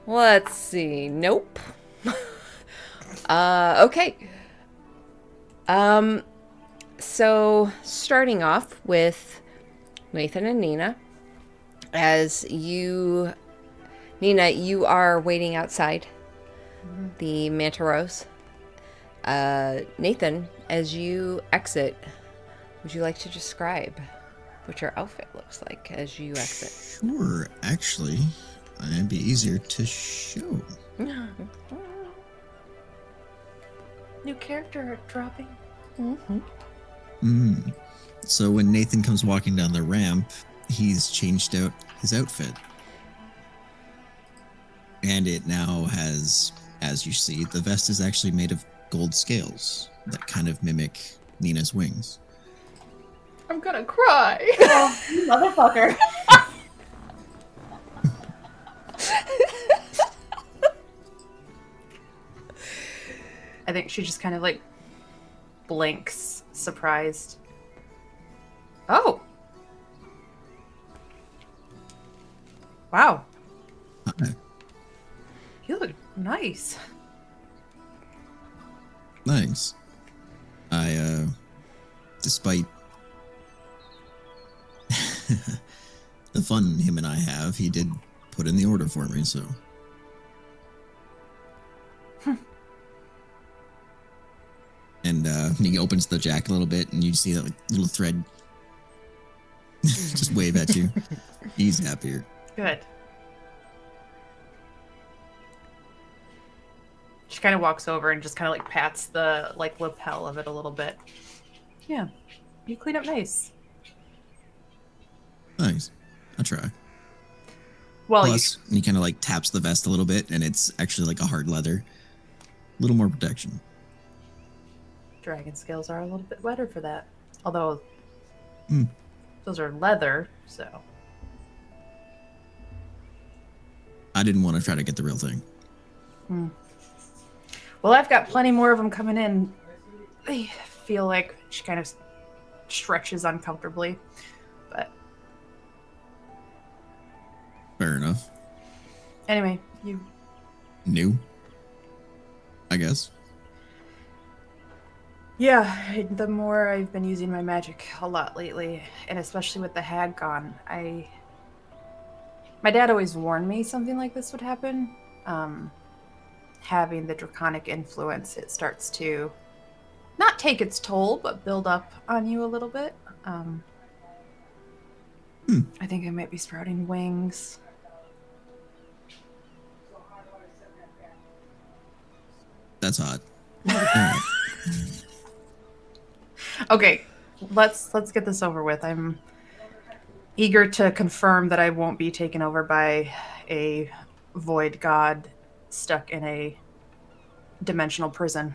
Let's see. Nope. Okay. So starting off with Nathan and Nina, Nina, you are waiting outside the Manta Rose. Nathan, as you exit, would you like to describe what your outfit looks like as you exit? Sure, actually, it'd be easier to show. New character dropping. So when Nathan comes walking down the ramp, he's changed out his outfit. And it now has, as you see, the vest is actually made of gold scales that kind of mimic Nina's wings. I'm gonna cry. Oh, you motherfucker. I think she just kind of like blinks, surprised. Oh. Wow. Hi. You look nice. Thanks. Despite the fun him and I have, he did put in the order for me, so. And he opens the jacket a little bit, and you see that like, little thread just wave at you. He's happier. Good. She kind of walks over and just kind of like pats the like lapel of it a little bit. Yeah, you clean up nice. Thanks. I'll try. Well, Plus, he kind of like taps the vest a little bit, and it's actually like a hard leather. A little more protection. dragon scales are a little bit wetter for that. Although Hmm. those are leather, so. I didn't want to try to get the real thing. Well, I've got plenty more of them coming in. I feel like she kind of stretches uncomfortably, but Fair enough. anyway, you. New? I guess. Yeah, the more I've been using my magic a lot lately, and especially with the hag gone, my dad always warned me something like this would happen. Having the draconic influence, it starts to not take its toll, but build up on you a little bit. I think I might be sprouting wings. That's hot. Alright. Okay, let's get this over with. I'm eager to confirm that I won't be taken over by a void god stuck in a dimensional prison.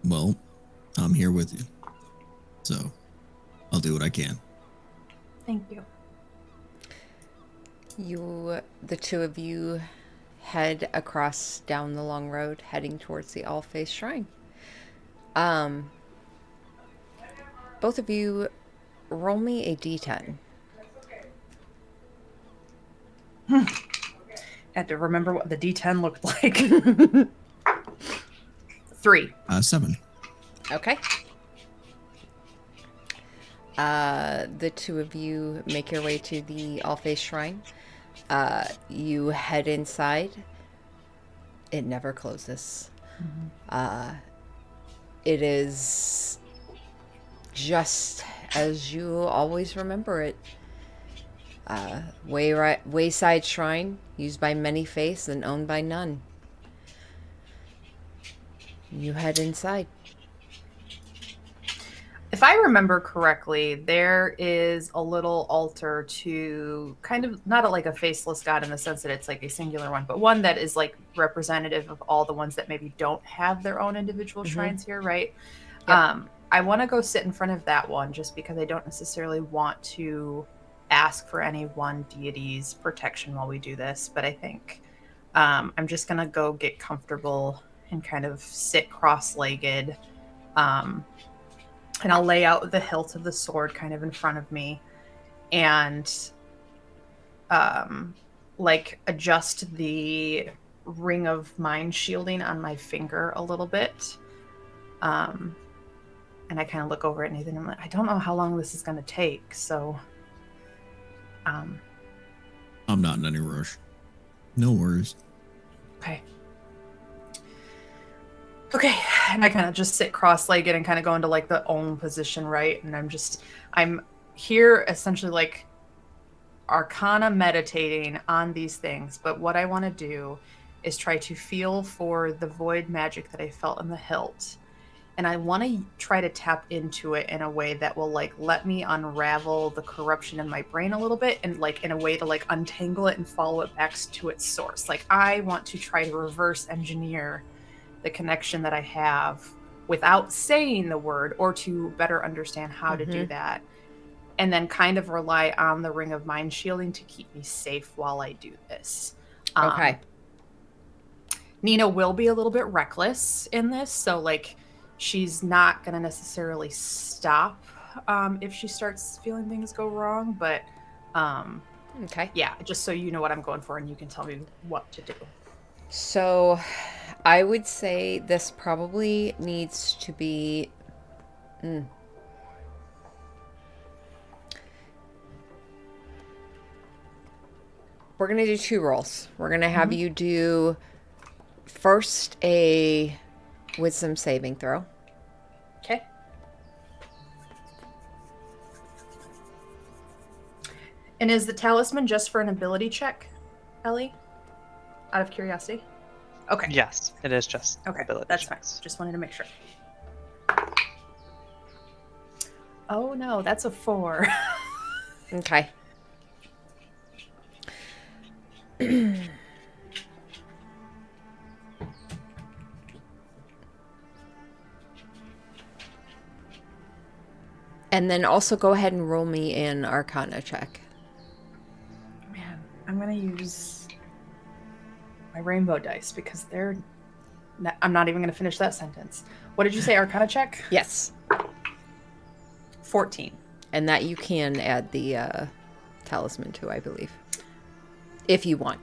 Well, I'm here with you. So, I'll do what I can. Thank you. The two of you head across down the long road, heading towards the All-Faith Shrine. Both of you roll me a d10. Had to remember what the D10 looked like. 3. 7. Okay. The two of you make your way to the All-Faith Shrine. You head inside. It never closes. It is just as you always remember it. Wayside shrine, used by many faiths and owned by none. You head inside. If I remember correctly, there is a little altar to kind of not like a faceless god in the sense that it's like a singular one, but one that is like representative of all the ones that maybe don't have their own individual shrines here, right? Yep. I want to go sit in front of that one just because I don't necessarily want to ask for any one deity's protection while we do this, but I think I'm just going to go get comfortable and kind of sit cross-legged. And I'll lay out the hilt of the sword kind of in front of me. And like adjust the ring of mind shielding on my finger a little bit. And I kind of look over at Nathan and I'm like, I don't know how long this is going to take. So, I'm not in any rush. No worries. okay. Okay. And I kind of just sit cross-legged and kind of go into like the own position, right? And I'm here essentially like Arcana meditating on these things. But what I want to do is try to feel for the void magic that I felt in the hilt. And I want to try to tap into it in a way that will like let me unravel the corruption in my brain a little bit, and like in a way to like untangle it and follow it back to its source. Like I want to try to reverse engineer the connection that I have without saying the word, or to better understand how to do that. And then kind of rely on the ring of mind shielding to keep me safe while I do this. Okay. Nina will be a little bit reckless in this, so like she's not going to necessarily stop if she starts feeling things go wrong, but Okay. yeah, just so you know what I'm going for and you can tell me what to do. So I would say this probably needs to be... We're going to do 2 rolls. We're going to have you do first a wisdom saving throw. Okay. And is the talisman just for an ability check, Ellie? Out of curiosity? Okay. Yes, it is just Okay, ability that's checks. fine. Just wanted to make sure. Oh no, that's a 4. Okay. And then also go ahead and roll me an Arcana check. Man, I'm gonna use my rainbow dice because they're. I'm not even gonna finish that sentence. What did you say, Arcana check? Yes. 14. And that you can add the talisman to, I believe. If you want.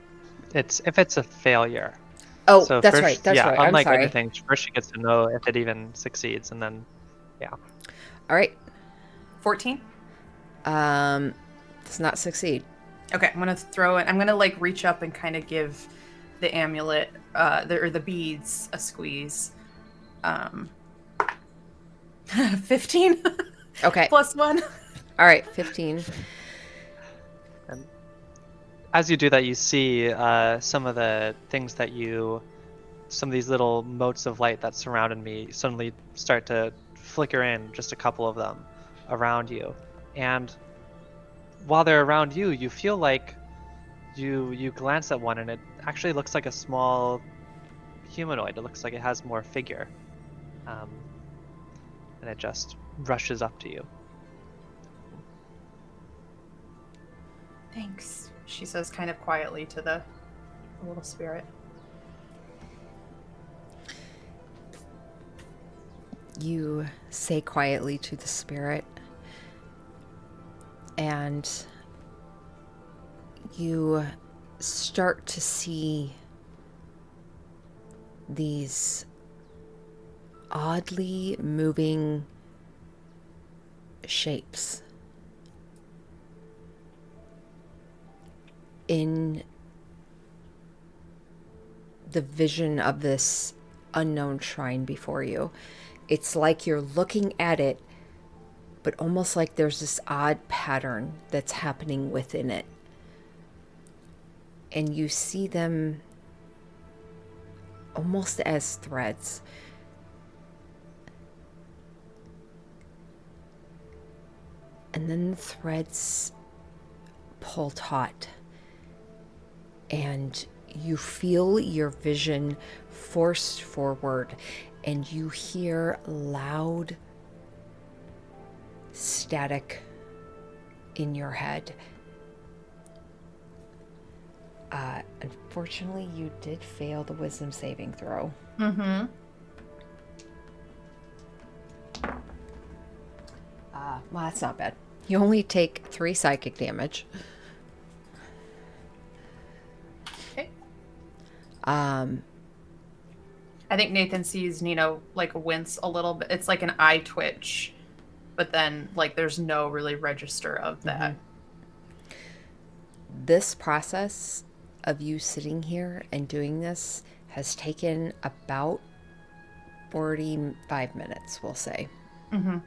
If it's a failure. Oh, So that's first, right. That's yeah, right. I'm unlike sorry. anything, first she gets to know if it even succeeds, and then, yeah. All right. 14? Does not succeed. Okay, I'm gonna throw it. I'm gonna like reach up and kind of give the amulet, or the beads, a squeeze. 15 Okay. plus 1. All right. 15. And as you do that, you see some of the things that some of these little motes of light that surrounded me suddenly start to flicker in, just a couple of them around you. And while they're around you, you feel like you glance at one and it actually looks like a small humanoid. It looks like it has more figure. And it just rushes up to you. Thanks, she says kind of quietly to the little spirit. You say quietly to the spirit, and you start to see these oddly moving shapes in the vision of this unknown shrine before you. It's like you're looking at it, but almost like there's this odd pattern that's happening within it. And you see them almost as threads. And then the threads pull taut. And you feel your vision forced forward. And you hear loud static in your head. Unfortunately, you did fail the wisdom saving throw. Mm-hmm. Well, that's not bad. You only take 3 psychic damage. Um, I think Nathan sees Nina like wince a little bit. It's like an eye twitch, but then like there's no really register of that. this process of you sitting here and doing this has taken about 45 minutes, we'll say. Mm-hmm.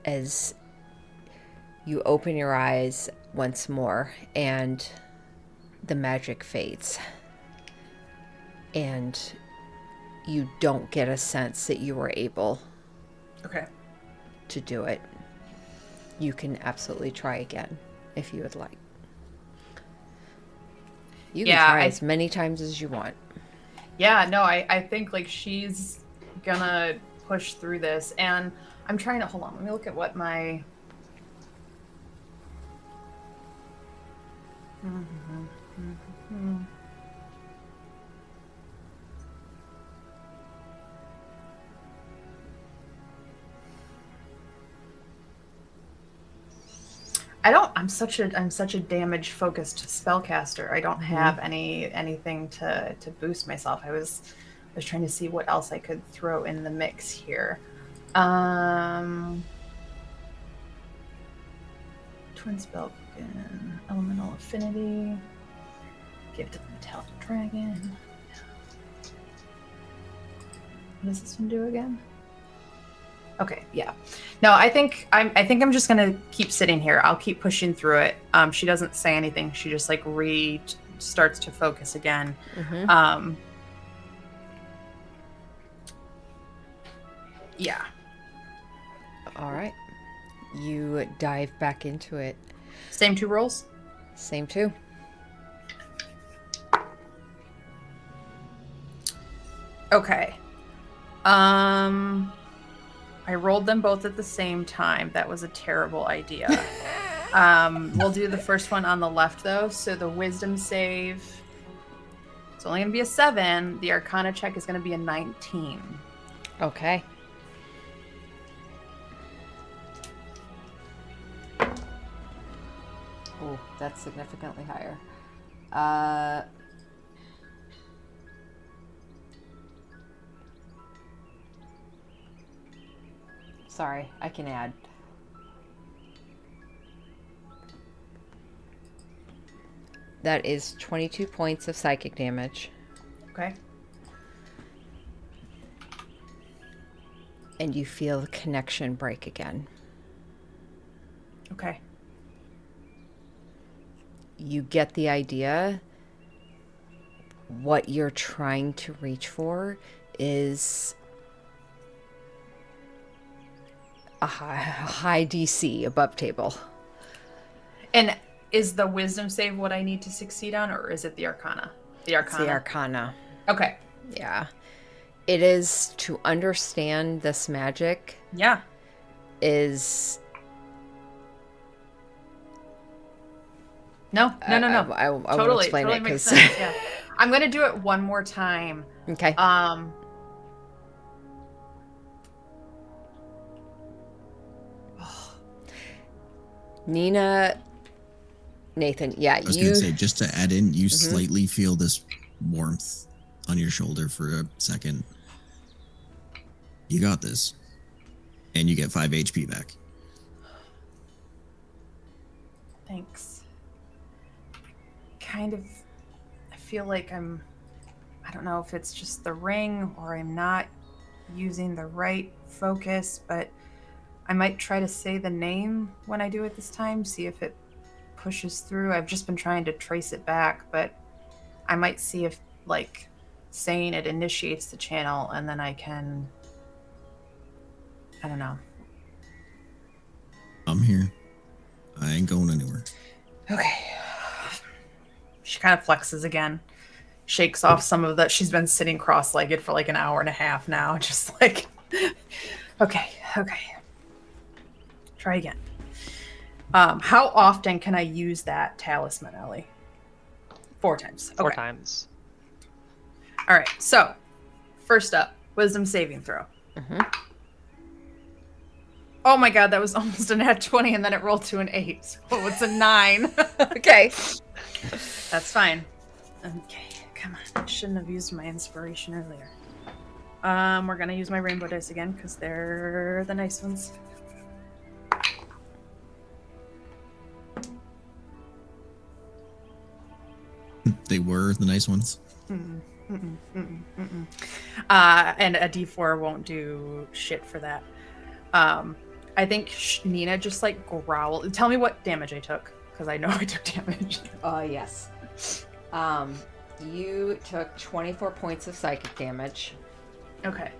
As you open your eyes once more and the magic fades. And you don't get a sense that you were able Okay. to do it. You can absolutely try again if you would like. You can Yeah, try as many times as you want. Yeah, no, I think like she's gonna push through this, and I'm trying to hold on. Let me look at what my. I'm such a damage focused spellcaster. I don't have anything to boost myself. I was trying to see what else I could throw in the mix here. Twin spell token, elemental affinity. Give to the metallic dragon. What does this one do again? Okay, yeah. No, I think I'm just gonna keep sitting here. I'll keep pushing through it. She doesn't say anything. She just like starts to focus again. Yeah. All right. You dive back into it. Same 2 rolls? Same two. Okay. I rolled them both at the same time. That was a terrible idea. We'll do the first one on the left though. So the wisdom save, it's only gonna be a 7. The arcana check is gonna be a 19. Okay. Oh, that's significantly higher. Sorry, I can add. That is 22 points of psychic damage. Okay. And you feel the connection break again. Okay. You get the idea. What you're trying to reach for is a high DC above table. And is the wisdom save what I need to succeed on, or is it the arcana? The It's arcana. the Arcana. Okay. Yeah. It is to understand this magic Yeah. is... No. I Totally. will explain Totally it makes because... sense. Yeah. I'm gonna do it one more time. Okay. Nina... Nathan, yeah, I was going to say, just to add in, you slightly feel this warmth on your shoulder for a second. You got this. And you get 5 HP back. Thanks. I feel like I don't know if it's just the ring or I'm not using the right focus, but I might try to say the name when I do it this time, see if it pushes through. I've just been trying to trace it back, but I might see if like saying it initiates the channel and then I don't know. I'm here. I ain't going anywhere. Okay. She kind of flexes again, shakes off some of that. She's been sitting cross-legged for like an hour and a half now, just like, okay. Try again. How often can I use that talisman, Ellie? 4 times. 4 Okay. times. All right. So, first up, wisdom saving throw. Oh my god, that was almost a nat 20, and then it rolled to an 8. So it's a 9. Okay. That's fine. Okay. come on. I shouldn't have used my inspiration earlier. We're gonna use my rainbow dice again because they're the nice ones. They were the nice ones. And a D4 won't do shit for that. I think Nina just like growled. Tell me what damage I took, because I know I took damage. Yes. You took 24 points of psychic damage. Okay.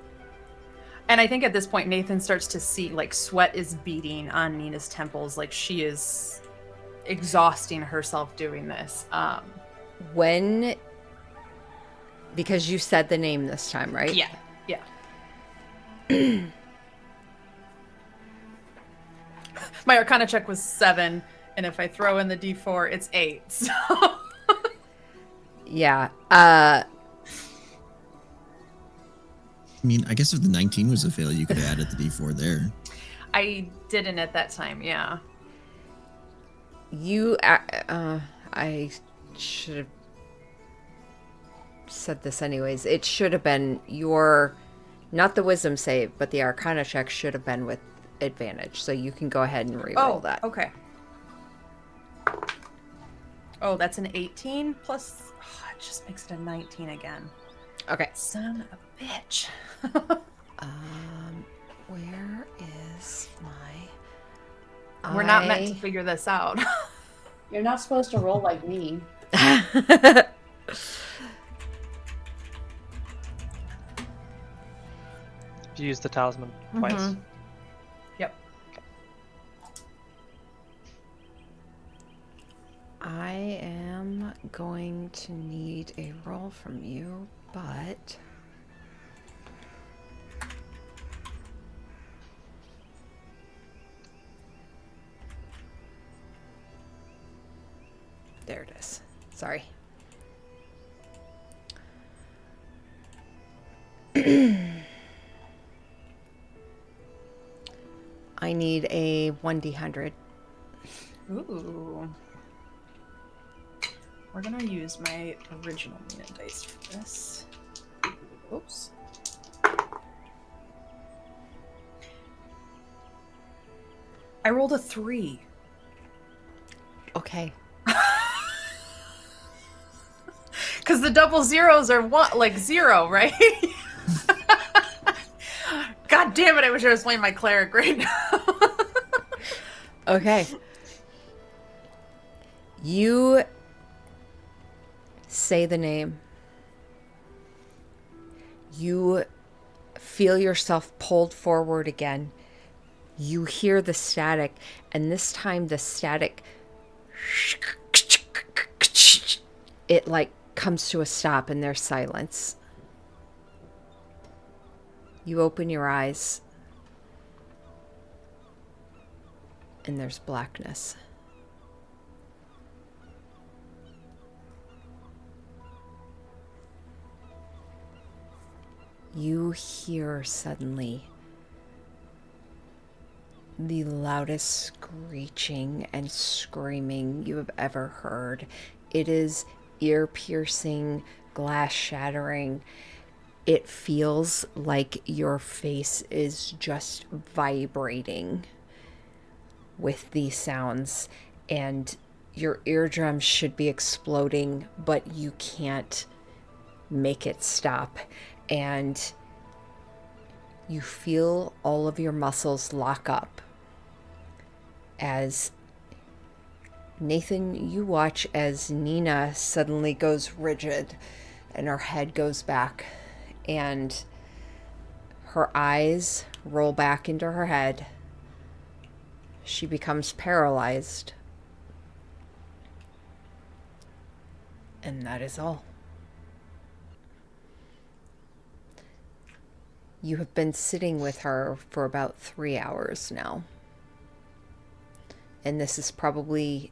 And I think at this point, Nathan starts to see like sweat is beading on Nina's temples, like she is exhausting herself doing this. Because you said the name this time, right? Yeah. My Arcana check was 7, and if I throw in the D4, it's 8. So. Yeah. I mean, I guess if the 19 was a fail, you could have added the D4 there. I didn't at that time, yeah. I should have said this anyways. It should have been not the wisdom save, but the Arcana check should have been with advantage. So you can go ahead and re-roll that. Okay. Oh, that's an 18 plus. Oh, it just makes it a 19 again. Okay. Son of a bitch. Where is my... We're not meant to figure this out. You're not supposed to roll like me. You use the talisman twice. Mhm. Yep. I am going to need a roll from you, but... There it is. Sorry. I need a 1d100. Ooh. We're gonna use my original Nina dice for this. Oops. I rolled a 3. Okay. Because the double zeros are like 0, right? God damn it, I wish I was playing my cleric right now. Okay. You say the name. You feel yourself pulled forward again. You hear the static, and this time the static, it like comes to a stop and there's silence. You open your eyes, and there's blackness. You hear suddenly the loudest screeching and screaming you have ever heard. It is ear-piercing, glass-shattering. It feels like your face is just vibrating with these sounds, and your eardrums should be exploding, but you can't make it stop. And you feel all of your muscles lock up as Nathan, you watch as Nina suddenly goes rigid and her head goes back and her eyes roll back into her head. She becomes paralyzed. And that is all. You have been sitting with her for about 3 hours now. And this is probably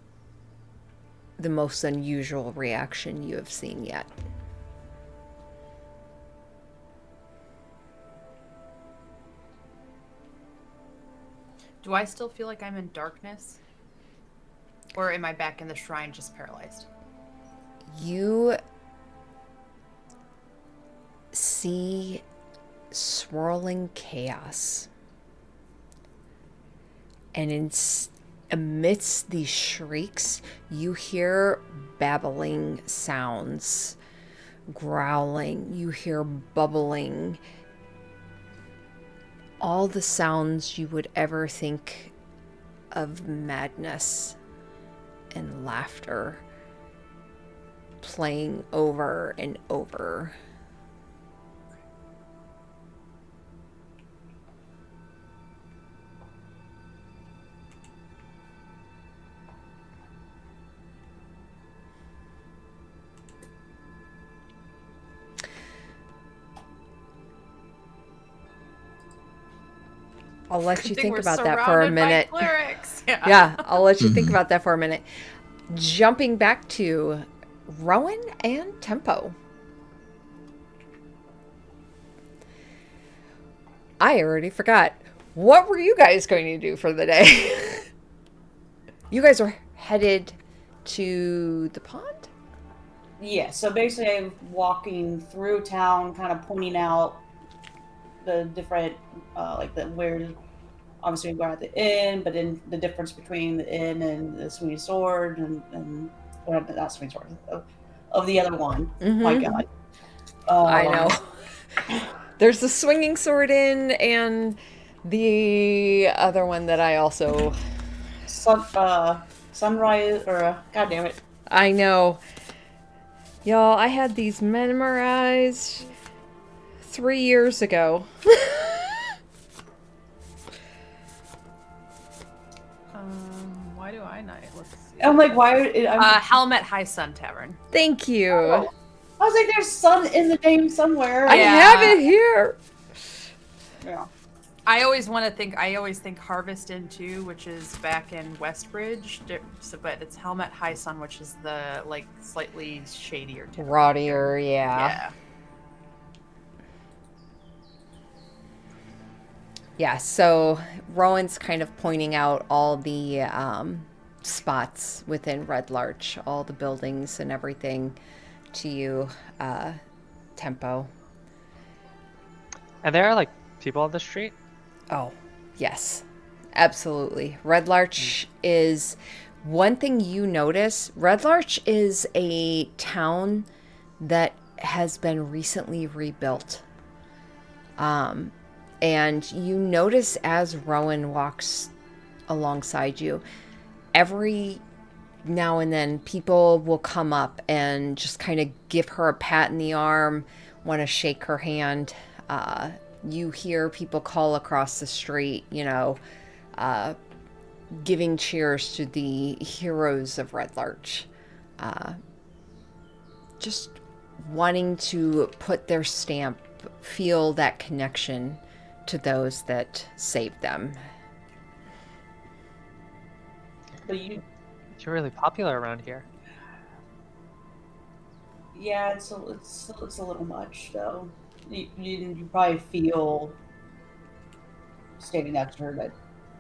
the most unusual reaction you have seen yet. Do I still feel like I'm in darkness? Or am I back in the shrine just paralyzed? You see swirling chaos. And amidst these shrieks, you hear babbling sounds, growling, you hear bubbling, all the sounds you would ever think of madness and laughter playing over and over. I'll let you think about that for a minute. Yeah, I'll let you think about that for a minute. Jumping back to Rowan and Tempo. I already forgot. What were you guys going to do for the day? You guys are headed to the pond? Yeah, so basically I'm walking through town, kind of pointing out the different, where, obviously we're at the inn, but then the difference between the inn and the Swinging Sword, and or not Swinging Sword, of the other one. Mm-hmm. My God. I know. There's the Swinging Sword Inn and the other one that I also... Sunrise, or, God damn it. I know. Y'all, I had these memorized 3 years ago. Why do I not? Let's see. I'm like, why? Helmet High Sun Tavern. Thank you. I was like, there's sun in the name somewhere. I have it here. Yeah. I always think Harvest Inn too, which is back in Westbridge, but it's Helmet High Sun, which is the slightly shadier tavern. Rottier, yeah. Yeah. Yeah, so Rowan's kind of pointing out all the spots within Red Larch, all the buildings and everything to you, Tempo. And there are people on the street? Oh, yes, absolutely. Red Larch is one thing you notice. Red Larch is a town that has been recently rebuilt. And you notice as Rowan walks alongside you, every now and then people will come up and just kind of give her a pat in the arm, want to shake her hand. You hear people call across the street, giving cheers to the heroes of Red Larch. Just wanting to put their stamp, feel that connection to those that saved them. But You're really popular around here. yeah, it's a little much though. You probably feel standing next to her that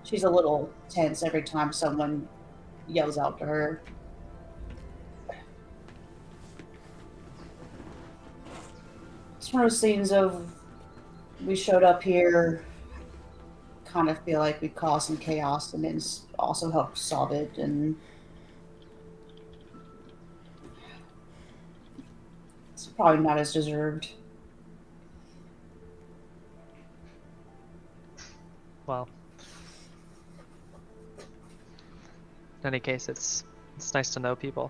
she's a little tense every time someone yells out to her. It's one of those things of we showed up here, kind of feel like we caused some chaos, and then also helped solve it, and it's probably not as deserved. Well, in any case, it's nice to know people.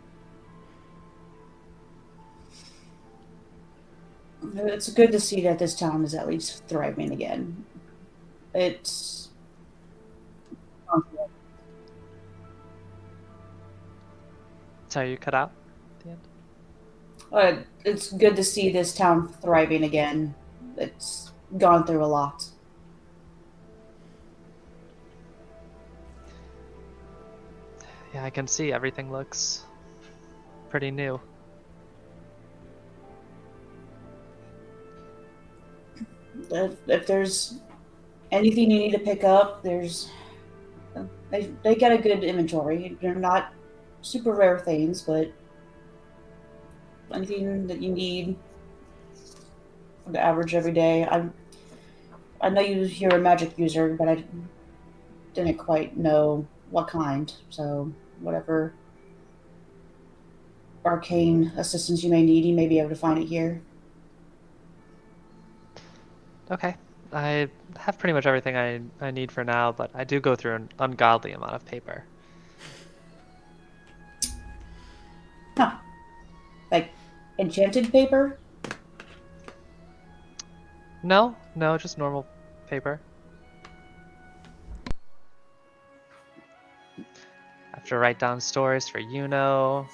It's good to see that this town is at least thriving again. It's Sorry, you cut out at the end? it's good to see this town thriving again. It's gone through a lot. Yeah, I can see everything looks pretty new. If there's anything you need to pick up, they got a good inventory. They're not super rare things, but anything that you need for the average everyday. I know you're a magic user, but I didn't quite know what kind. So whatever arcane assistance you may need, you may be able to find it here. Okay. I have pretty much everything I need for now, but I do go through an ungodly amount of paper. Huh. Like enchanted paper? No, just normal paper. I have to write down stories for Yuno,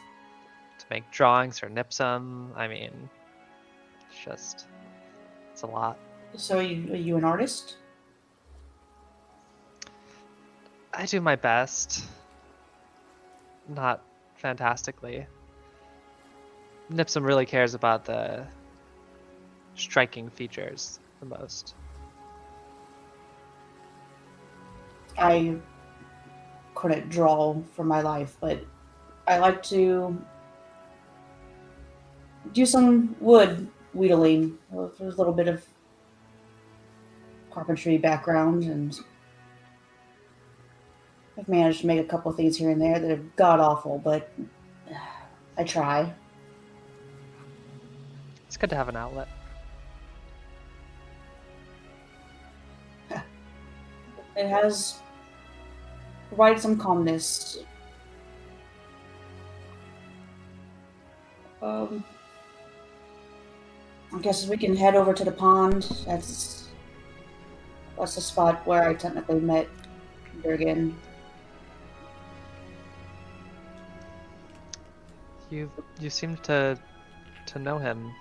to make drawings for Nipsum. I mean, it's a lot. So are you an artist? I do my best. Not fantastically. Nipsum really cares about the striking features the most. I couldn't draw for my life, but I like to do some wood wheedling. There's a little bit of carpentry background, and I've managed to make a couple of things here and there that are god awful, but I try. It's good to have an outlet. It has provided some calmness. I guess we can head over to the pond. That's the spot where I technically met Durgan. You seem to know him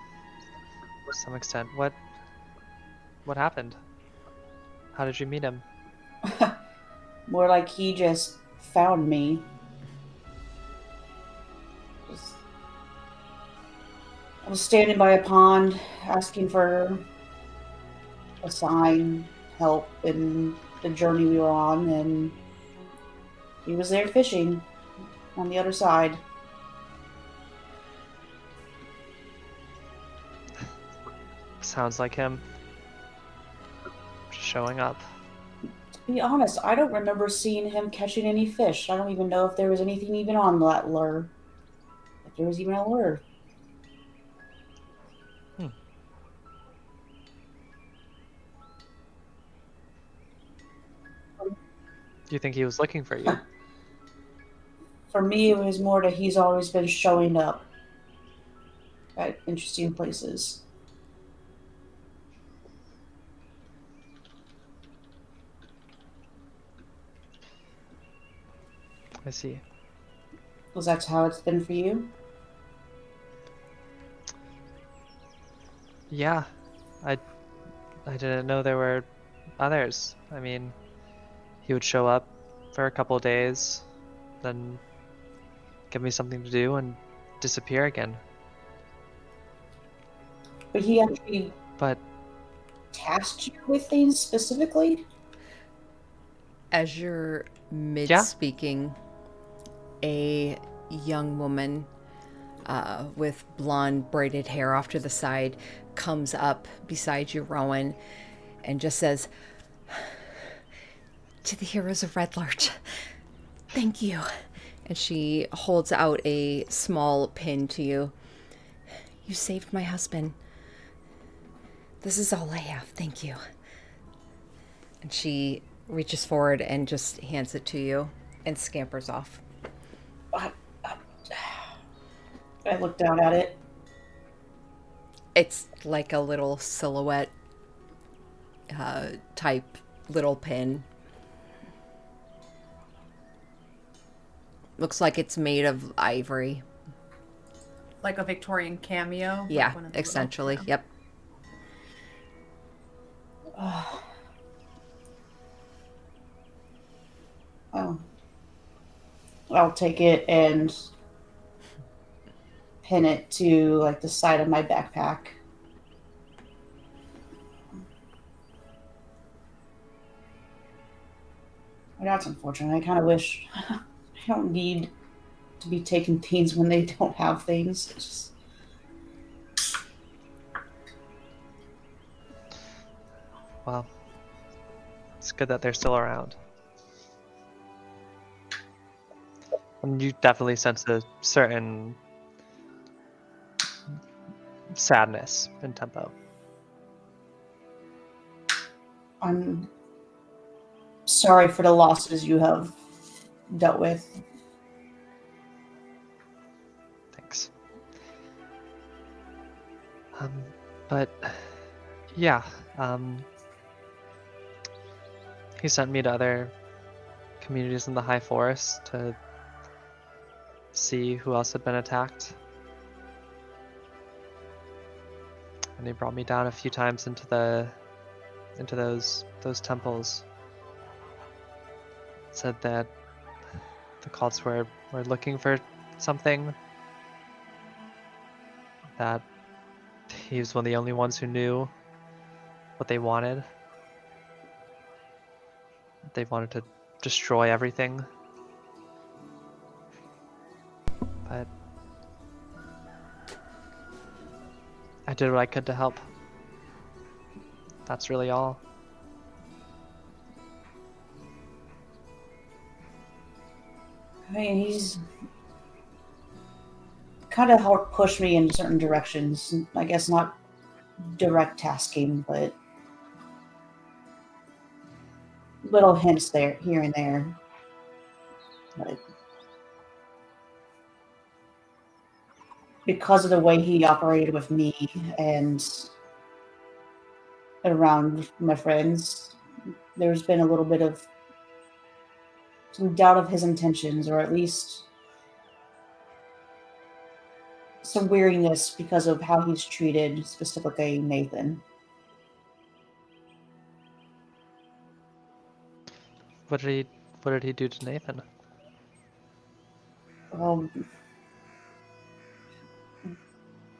to some extent. What happened? How did you meet him? More like he just found me. I was standing by a pond asking for a sign, help in the journey we were on, and he was there fishing on the other side. Sounds like him. Just showing up. To be honest, I don't remember seeing him catching any fish. I don't even know if there was anything even on that lure. If there was even a lure. Do you think he was looking for you? For me, it was more that he's always been showing up at interesting places. I see. Was that how it's been for you? Yeah. I didn't know there were others. I mean, he would show up for a couple days, then give me something to do and disappear again. But he actually But tasked you with things specifically? As you're mid-speaking, a young woman with blonde braided hair off to the side comes up beside you, Rowan, and just says, "To the heroes of Red Larch, thank you." And she holds out a small pin to you. "You saved my husband. This is all I have. Thank you." And she reaches forward and just hands it to you and scampers off. I looked down at it. It's like a little silhouette type little pin. Looks like it's made of ivory. Like a Victorian cameo? Yeah, Like one of the essentially. little- Yep. Oh. I'll take it and pin it to like the side of my backpack. Well, that's unfortunate. I kind of wish I don't need to be taking things when they don't have things. It's just... Well, it's good that they're still around. And you definitely sense a certain sadness in Tempo. I'm sorry for the losses you have dealt with. Thanks. But yeah, he sent me to other communities in the High Forest to see who else had been attacked. And he brought me down a few times into those temples. Said that the cults were looking for something, that he was one of the only ones who knew what they wanted. They wanted to destroy everything. But I did what I could to help. That's really all. I mean, he's kind of helped push me in certain directions. I guess not direct tasking, but little hints there, here and there. But because of the way he operated with me and around my friends, there's been a little bit of some doubt of his intentions, or at least some weariness because of how he's treated specifically Nathan. What did he do to Nathan?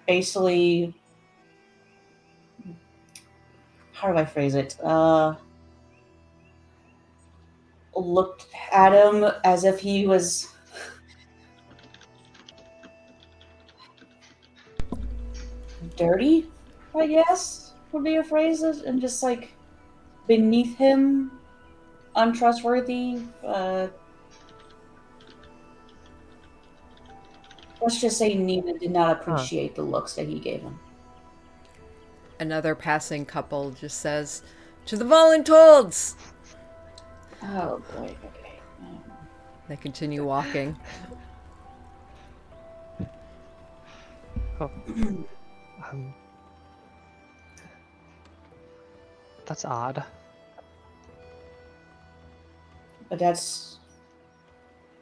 Basically, how do I phrase it? Looked at him as if he was dirty, I guess would be a phrase, and just like beneath him, untrustworthy. Let's just say Nina did not appreciate the looks that he gave him. Another passing couple just says, "To the Voluntold!" Oh boy, okay. They continue walking. Oh. That's odd. But that's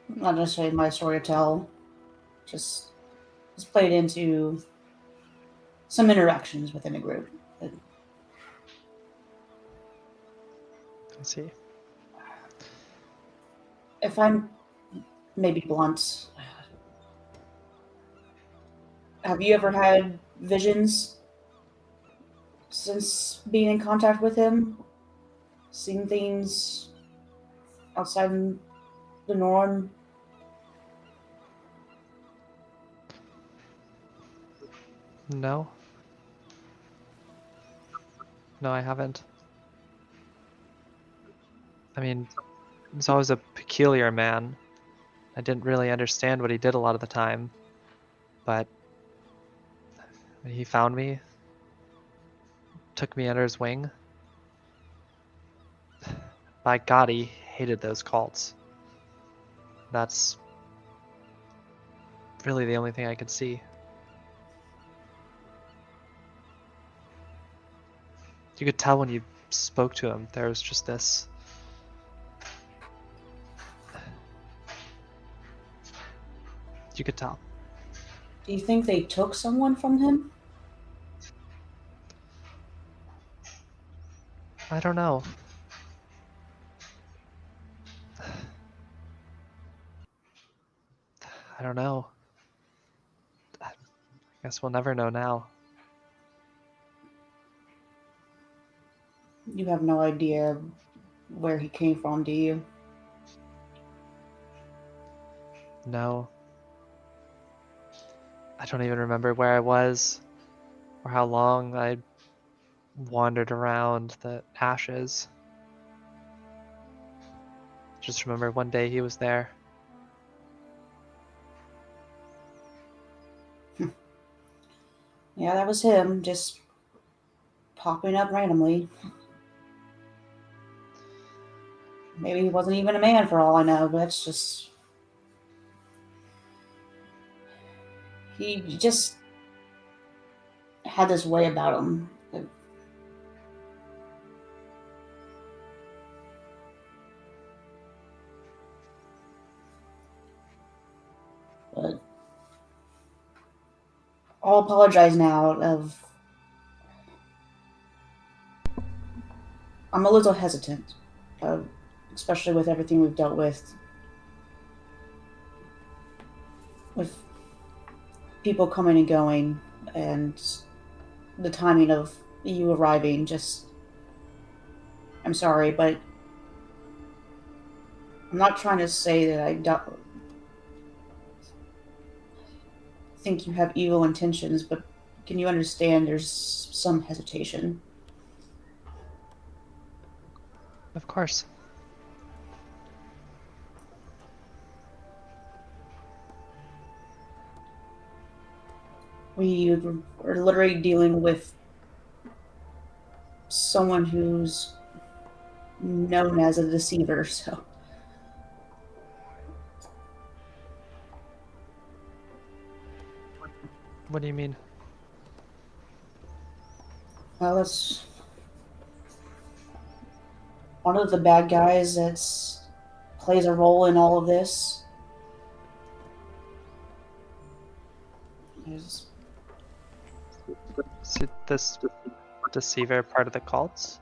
not necessarily my story to tell. Just played into some interactions within a group. I see. If I'm maybe blunt, have you ever had visions since being in contact with him? Seen things outside the norm? No. No, I haven't. I mean, he's always a peculiar man. I didn't really understand what he did a lot of the time, but he found me, took me under his wing. By God, he hated those cults. That's really the only thing I could see. You could tell when you spoke to him, there was just this... You could tell. Do you think they took someone from him? I don't know. I don't know. I guess we'll never know now. You have no idea where he came from, do you? No. I don't even remember where I was or how long. I wandered around the ashes. Just remember one day he was there. Yeah, that was him, just popping up randomly. Maybe he wasn't even a man for all I know, but it's just. He just had this way about him. But I'll apologize now. I'm a little hesitant, especially with everything we've dealt with people coming and going, and the timing of you arriving. Just, I'm sorry, but I'm not trying to say that I don't think you have evil intentions, but can you understand there's some hesitation? Of course. We are literally dealing with someone who's known as a deceiver, so. What do you mean? Well, that's one of the bad guys that plays a role in all of this. Is Is this deceiver part of the cults?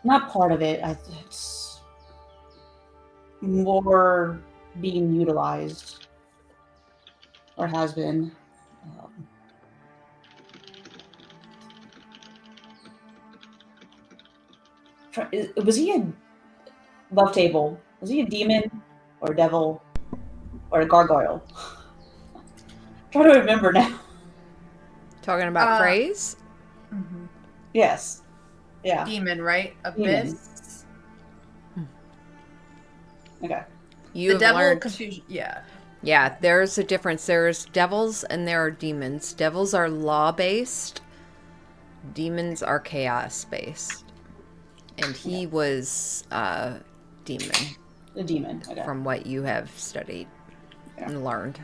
not part of it. It's more being utilized, or has been. Um, was he a love table? Was he a demon or a devil or a gargoyle? I'm trying to remember now. Talking about phrase? Mhm. Yes. Yeah. Demon, right? Demon. Abyss. Okay. You The devil learned. confusion. Yeah. Yeah, there's a difference. There's devils and there are demons. Devils are law based, demons are chaos based. And he was a demon, The demon. Okay. from what you have studied Yeah. and learned.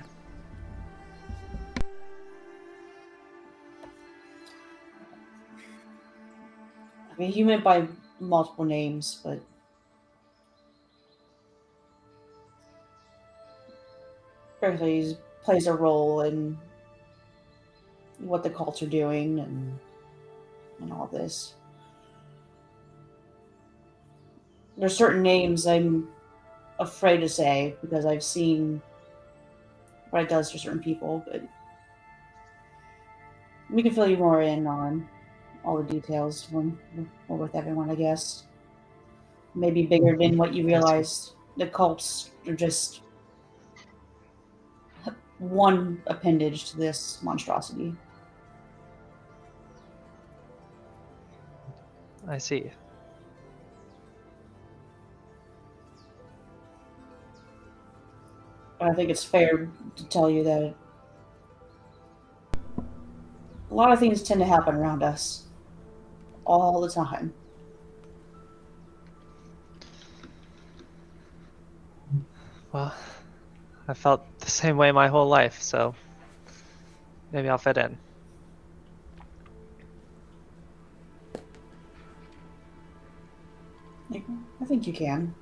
I mean, he went by multiple names, but basically he plays a role in what the cults are doing and all this. There's certain names I'm afraid to say because I've seen what it does for certain people, but we can fill you more in on all the details when we're with everyone, I guess. Maybe bigger than what you realized. The cults are just one appendage to this monstrosity. I see. But I think it's fair to tell you that a lot of things tend to happen around us all the time. Well, I felt the same way my whole life, so maybe I'll fit in. I think you can.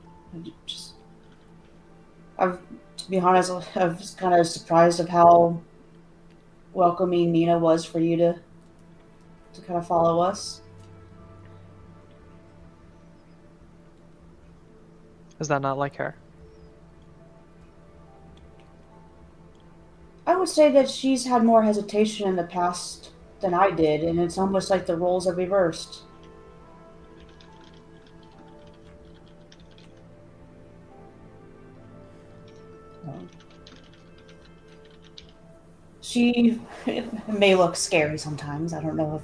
To be honest, I was kind of surprised of how welcoming Nina was for you to kind of follow us. Is that not like her? I would say that she's had more hesitation in the past than I did, and it's almost like the roles are reversed. She may look scary sometimes. I don't know if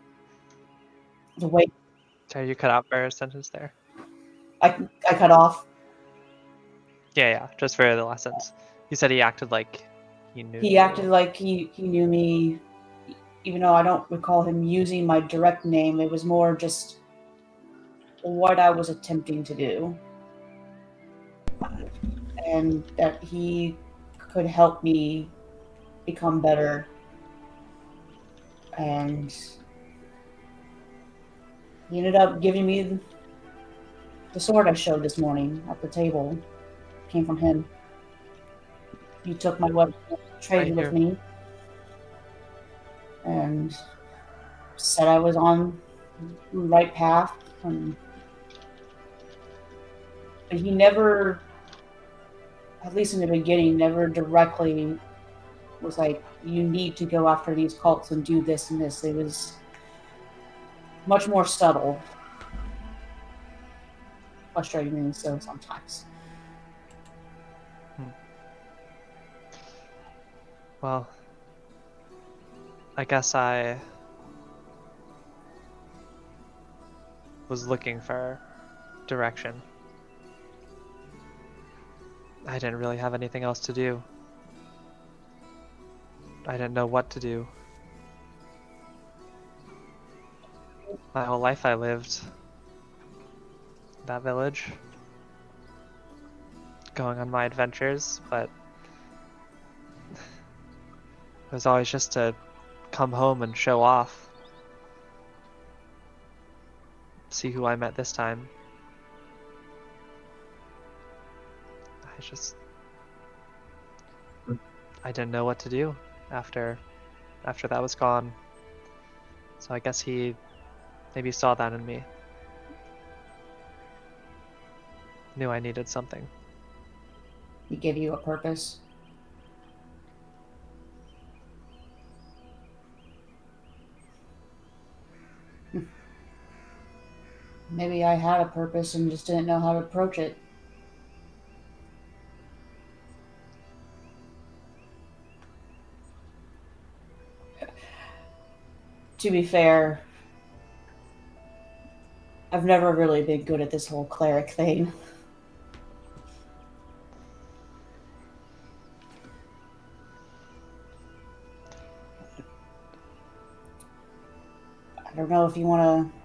the way Sorry, you cut out for a sentence there. I cut off. Yeah, just for the last sentence. You said he acted like he knew. He acted like he knew me, even though I don't recall him using my direct name. It was more just what I was attempting to do, and that he could help me become better. And he ended up giving me the sword I showed this morning at the table. It came from him. He took my weapon, traded with me, and said I was on the right path. But he never, at least in the beginning, never directly was like, you need to go after these cults and do this and this. It was much more subtle. Frustratingly so sometimes. Well, I guess I was looking for direction. I didn't really have anything else to do. I didn't know what to do. My whole life I lived in that village, going on my adventures, but it was always just to come home and show off. See who I met this time. I didn't know what to do after that was gone. So I guess he maybe saw that in me. Knew I needed something. He gave you a purpose. Maybe I had a purpose and just didn't know how to approach it. To be fair, I've never really been good at this whole cleric thing. I don't know if you want to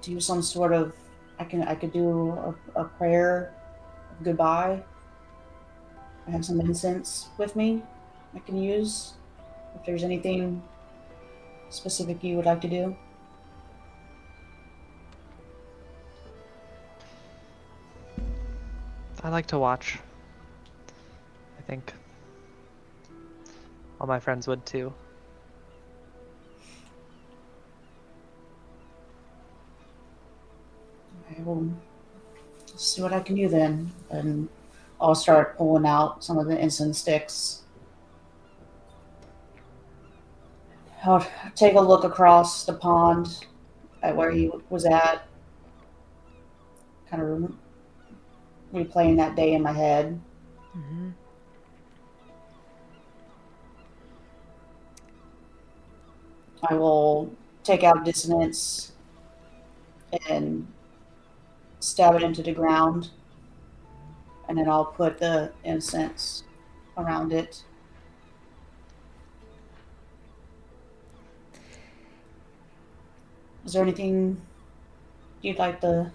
do some sort of. I could do a prayer of goodbye. I have some incense with me I can use. If there's anything specific you would like to do. I like to watch. I think all my friends would too. I will see what I can do then, and I'll start pulling out some of the incense sticks. I'll take a look across the pond at where he was at, kind of replaying that day in my head. Mm-hmm. I will take out dissonance and stab it into the ground, and then I'll put the incense around it. Is there anything you'd like to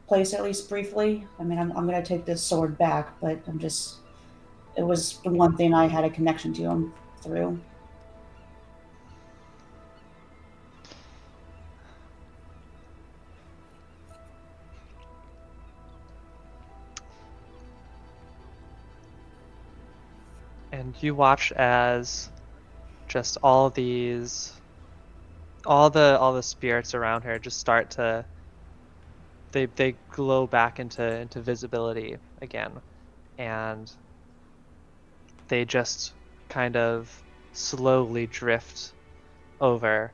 place at least briefly? I mean, I'm going to take this sword back, but it was the one thing I had a connection to him through. And you watch as just all the spirits around her just start to they glow back into visibility again, and they just kind of slowly drift over.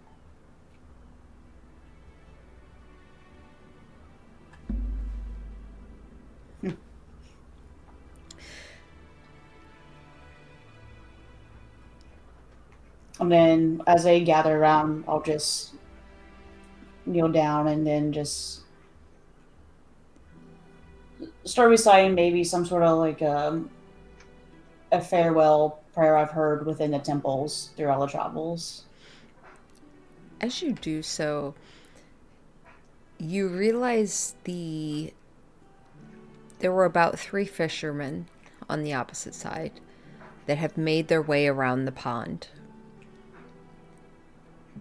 And then as they gather around, I'll just kneel down and then just start reciting maybe some sort of like a farewell prayer I've heard within the temples through all the travels. As you do so, you realize there were about 3 fishermen on the opposite side that have made their way around the pond.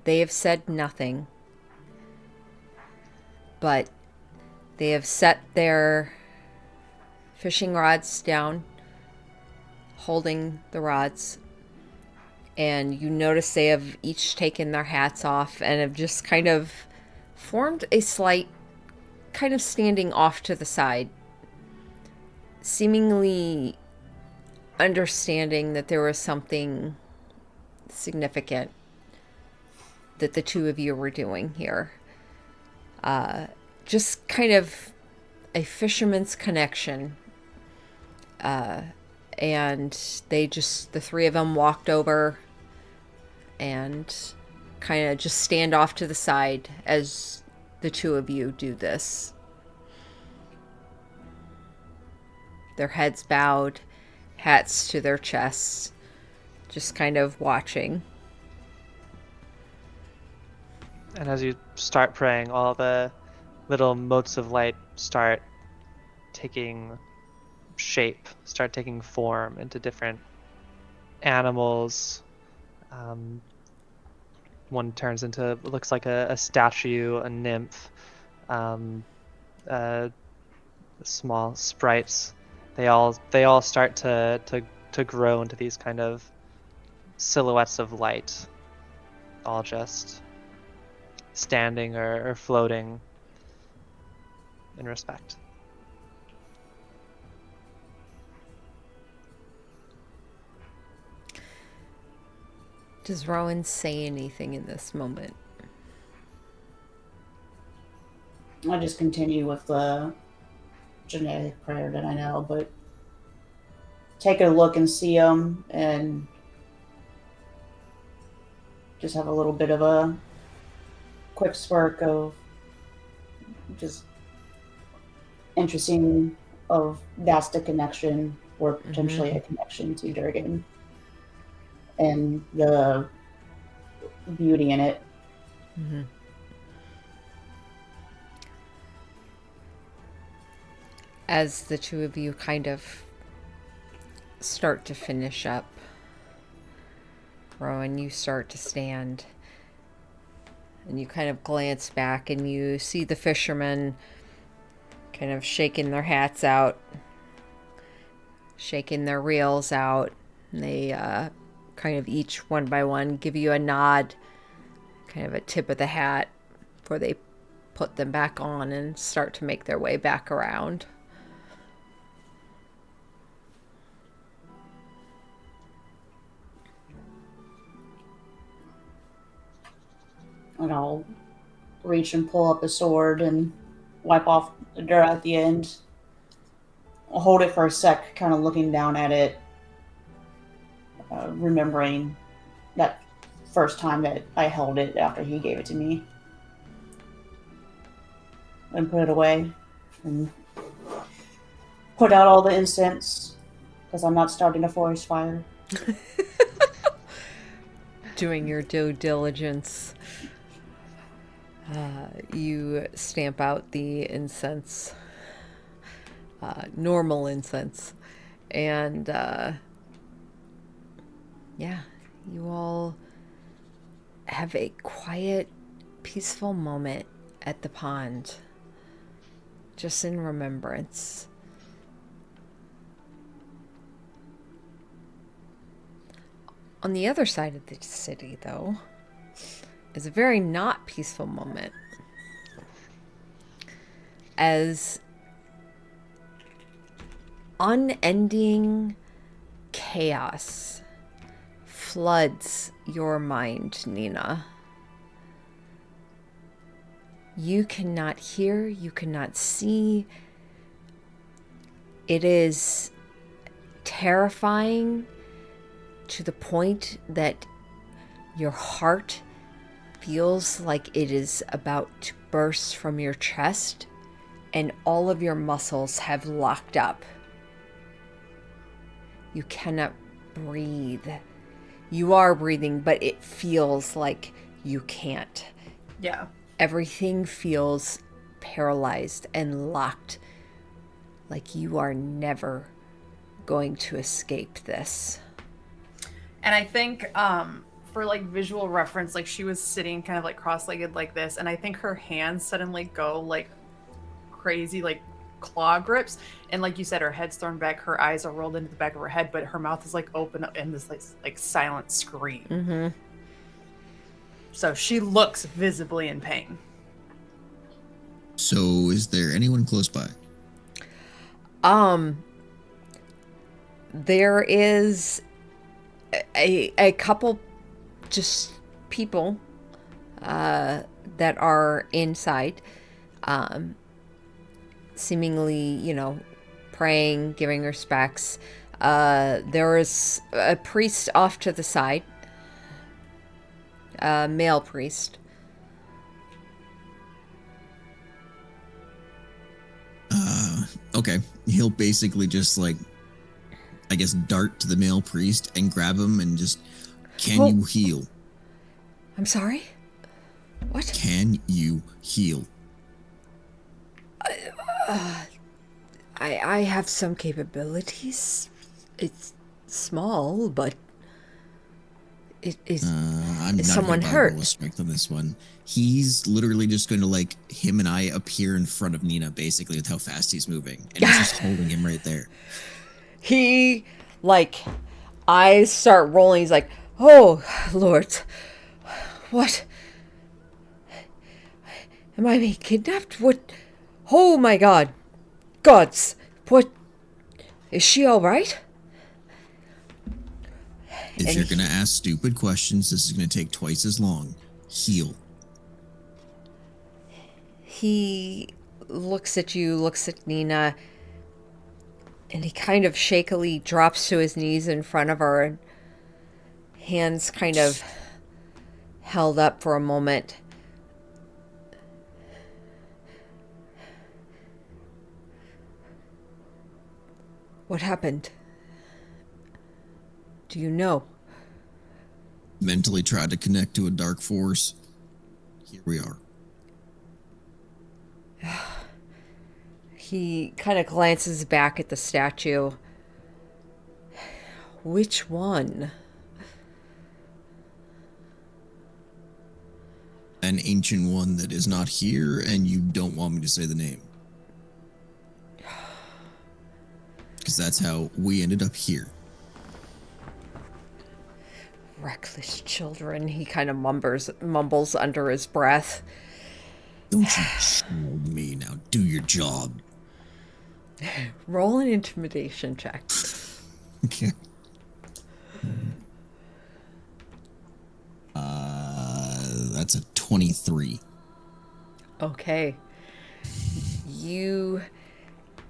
They have said nothing, but they have set their fishing rods down, holding the rods, and you notice they have each taken their hats off and have just kind of formed a slight kind of standing off to the side, seemingly understanding that there was something significant that the two of you were doing here. Just kind of a fisherman's connection. And the 3 of them walked over and kind of just stand off to the side as the 2 of you do this. Their heads bowed, hats to their chests, just kind of watching. And as you start praying, all the little motes of light start taking shape, start taking form into different animals. One turns into, looks like a statue, a nymph, small sprites. They all start to grow into these kind of silhouettes of light, all just standing or floating in respect. Does Rowan say anything in this moment? I just continue with the genetic prayer that I know, but take a look and see them and just have a little bit of a quick spark of just interesting of that's the connection or potentially a connection to Durgan and the beauty in it. Mm-hmm. As the 2 of you kind of start to finish up, Rowan, you start to stand and you kind of glance back and you see the fishermen kind of shaking their hats out, shaking their reels out. And they kind of each one by one give you a nod, kind of a tip of the hat before they put them back on and start to make their way back around. And I'll reach and pull up a sword and wipe off the dirt at the end. I'll hold it for a sec, kind of looking down at it, remembering that first time that I held it after he gave it to me. And put it away. And put out all the incense, because I'm not starting a forest fire. Doing your due diligence. You stamp out the incense, normal incense, and yeah, you all have a quiet, peaceful moment at the pond, just in remembrance. On the other side of the city, though, is a very not peaceful moment, as unending chaos floods your mind, Nina. You cannot hear, you cannot see. It is terrifying to the point that Your heart feels like it is about to burst from your chest, and all of your muscles have locked up. You cannot breathe. You are breathing, but it feels like you can't. Yeah. Everything feels paralyzed and locked, like you are never going to escape this. And I think for like visual reference, like she was sitting kind of like cross-legged like this, and I think her hands suddenly go like crazy like claw grips, and like you said, her head's thrown back, her eyes are rolled into the back of her head, but her mouth is like open in this like silent scream. Mm-hmm. So she looks visibly in pain. So, is there anyone close by? There is a couple just people that are inside, seemingly, praying, giving respects. There is a priest off to the side, a male priest. Okay. He'll basically just I guess, dart to the male priest and grab him and just, can Well- you heal? I'm sorry? What? Can you heal? I have some capabilities. It's small, but it is. I'm Is not someone gonna hurt? Bible strength on this one. He's literally just going to him and I appear in front of Nina, basically, with how fast he's moving, and he's just holding him right there. He, eyes start rolling. He's like, oh, Lord. What? Am I being kidnapped? What? Oh my God. Gods. What? Is she all right? If And you're going to ask stupid questions, this is going to take twice as long. Heal. He looks at you, looks at Nina, and he kind of shakily drops to his knees in front of her, and hands kind of held up for a moment. What happened? Do you know? Mentally tried to connect to a dark force. Here we are. He kind of glances back at the statue. Which one? An ancient one that is not here, and you don't want me to say the name. Because that's how we ended up here. Reckless children, he kind of mumbles under his breath. Don't you scold me now. Do your job. Roll an intimidation check. Okay. That's a 23. Okay. You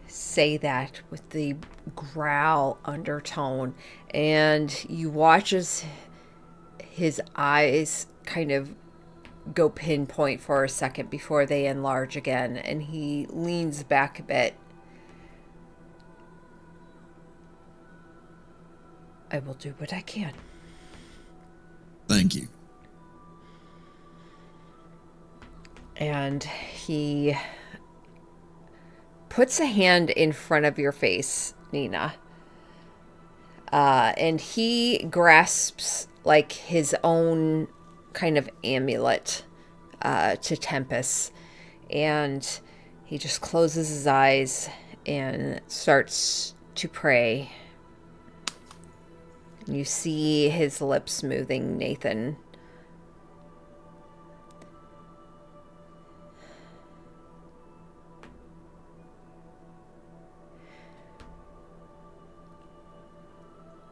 say that with the growl undertone, and you watch as his eyes kind of go pinpoint for a second before they enlarge again, and he leans back a bit. I will do what I can. Thank you. And he puts a hand in front of your face, Nina. And he grasps his own kind of amulet to Tempest. And he just closes his eyes and starts to pray. You see his lips moving, Nathan.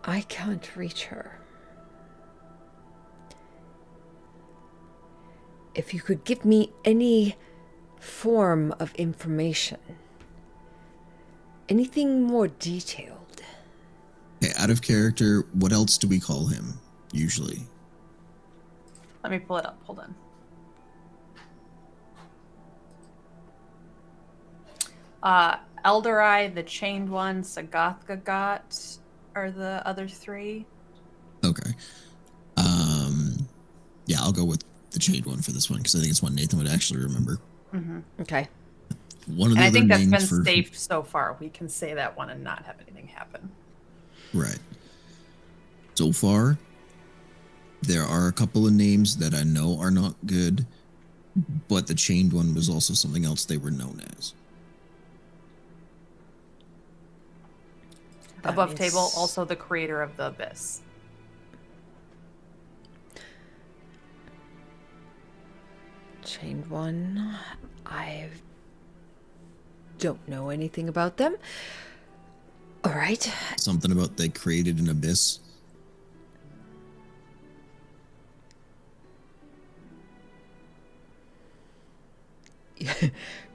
I can't reach her. If you could give me any form of information, anything more detailed. Okay, out of character, what else do we call him, usually? Let me pull it up. Hold on. Elderai, the Chained One, Sagathgagot are the other three. Okay. Yeah, I'll go with the chained one for this one because I think it's one Nathan would actually remember. Okay. One of And the I other think that's names been for safe so far. We can say that one and not have anything happen. right. So far, there are a couple of names that I know are not good, but the chained one was also something else they were known as. That Above means- table, also the creator of the Abyss. Chained One. I don't know anything about them. All right. Something about they created an abyss.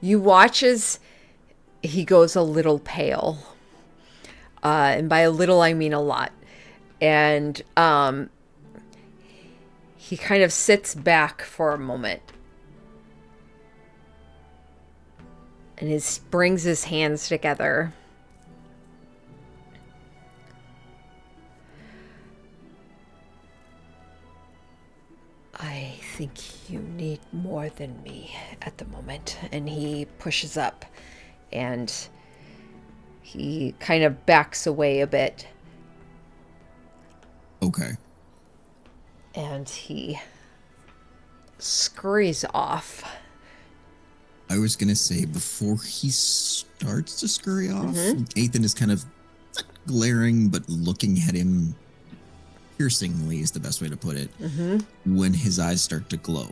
You watch as he goes a little pale. And by a little, I mean a lot. And he kind of sits back for a moment. And brings his hands together. I think you need more than me at the moment. And he pushes up and he kind of backs away a bit. Okay. And he scurries off. I was going to say, before he starts to scurry off, Ethan is kind of not glaring, but looking at him piercingly is the best way to put it. When his eyes start to glow.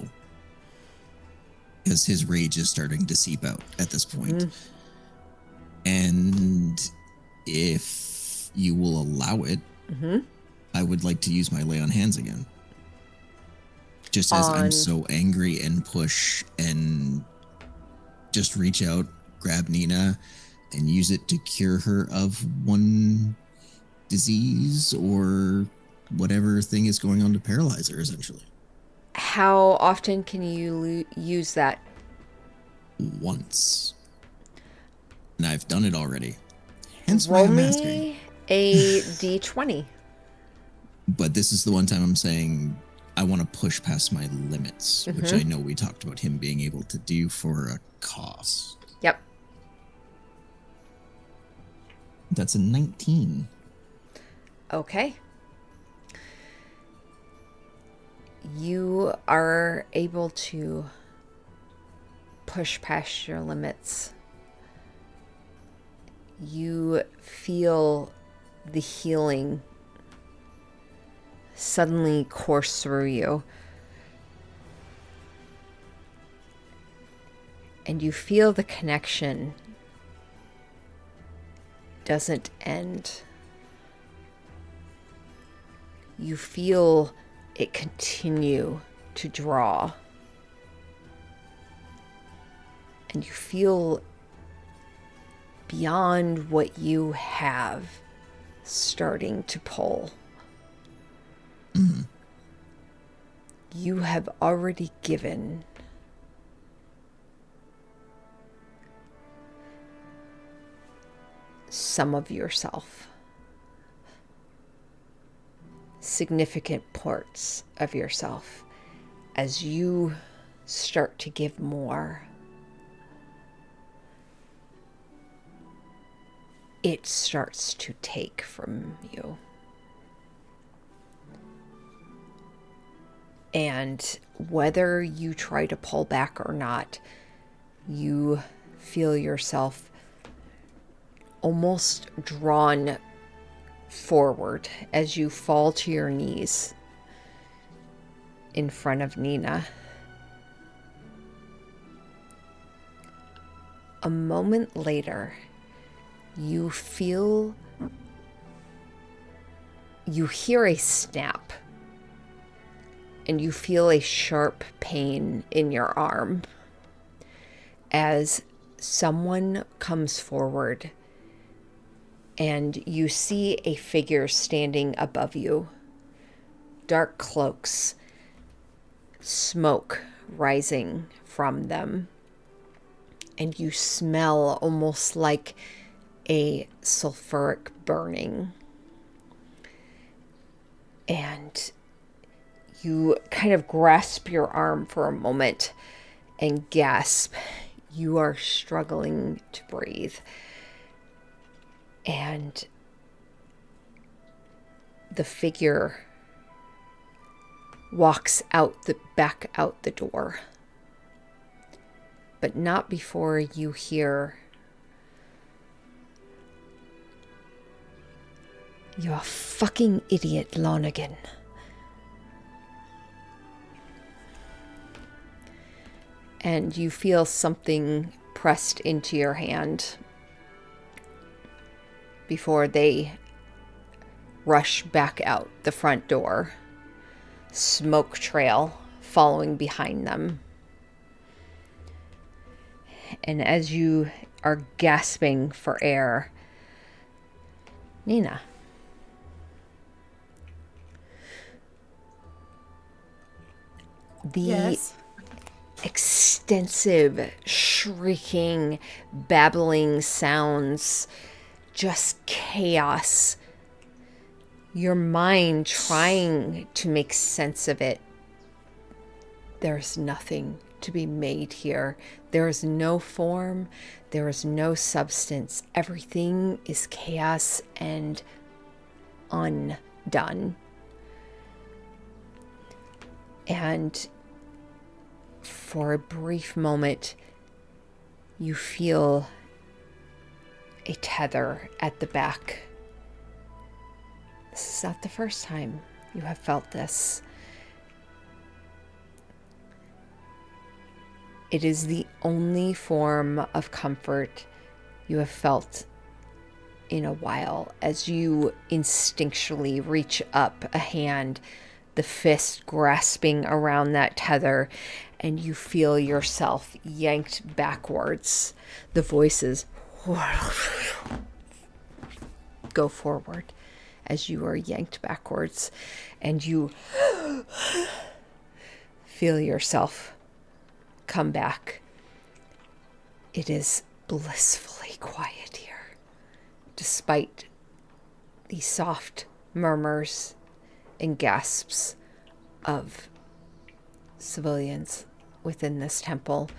Because his rage is starting to seep out at this point. And if you will allow it, I would like to use my lay on hands again. Just as I'm so angry and push and just reach out, grab Nina, and use it to cure her of one disease or whatever thing is going on to paralyze her, essentially. How often can you use that? Once. And I've done it already. Hence why Roll I'm me asking. a d20. But this is the one time I'm saying I want to push past my limits, which I know we talked about him being able to do for a cost. Yep. That's a 19. Okay. You are able to push past your limits. You feel the healing suddenly course through you. And you feel the connection doesn't end. You feel it continue to draw. And you feel beyond what you have starting to pull. You have already given some of yourself, significant parts of yourself. As you start to give more, it starts to take from you. And whether you try to pull back or not, you feel yourself almost drawn forward as you fall to your knees in front of Nina. A moment later, you hear a snap. And you feel a sharp pain in your arm as someone comes forward and you see a figure standing above you. Dark cloaks, smoke rising from them. And you smell almost like a sulfuric burning. And you kind of grasp your arm for a moment and gasp. You are struggling to breathe. And the figure walks back out the door. But not before you hear, "You're a fucking idiot, Lonergan." And you feel something pressed into your hand before they rush back out the front door, smoke trail following behind them. And as you are gasping for air, Nina, the Yes. extensive shrieking, babbling sounds, just chaos. Your mind trying to make sense of it. There's nothing to be made here. There is no form. There is no substance. Everything is chaos and undone. And for a brief moment, you feel a tether at the back. This is not the first time you have felt this. It is the only form of comfort you have felt in a while as you instinctually reach up a hand, the fist grasping around that tether, and you feel yourself yanked backwards. The voices go forward as you are yanked backwards, and you feel yourself come back. It is blissfully quiet here, despite the soft murmurs and gasps of civilians within this temple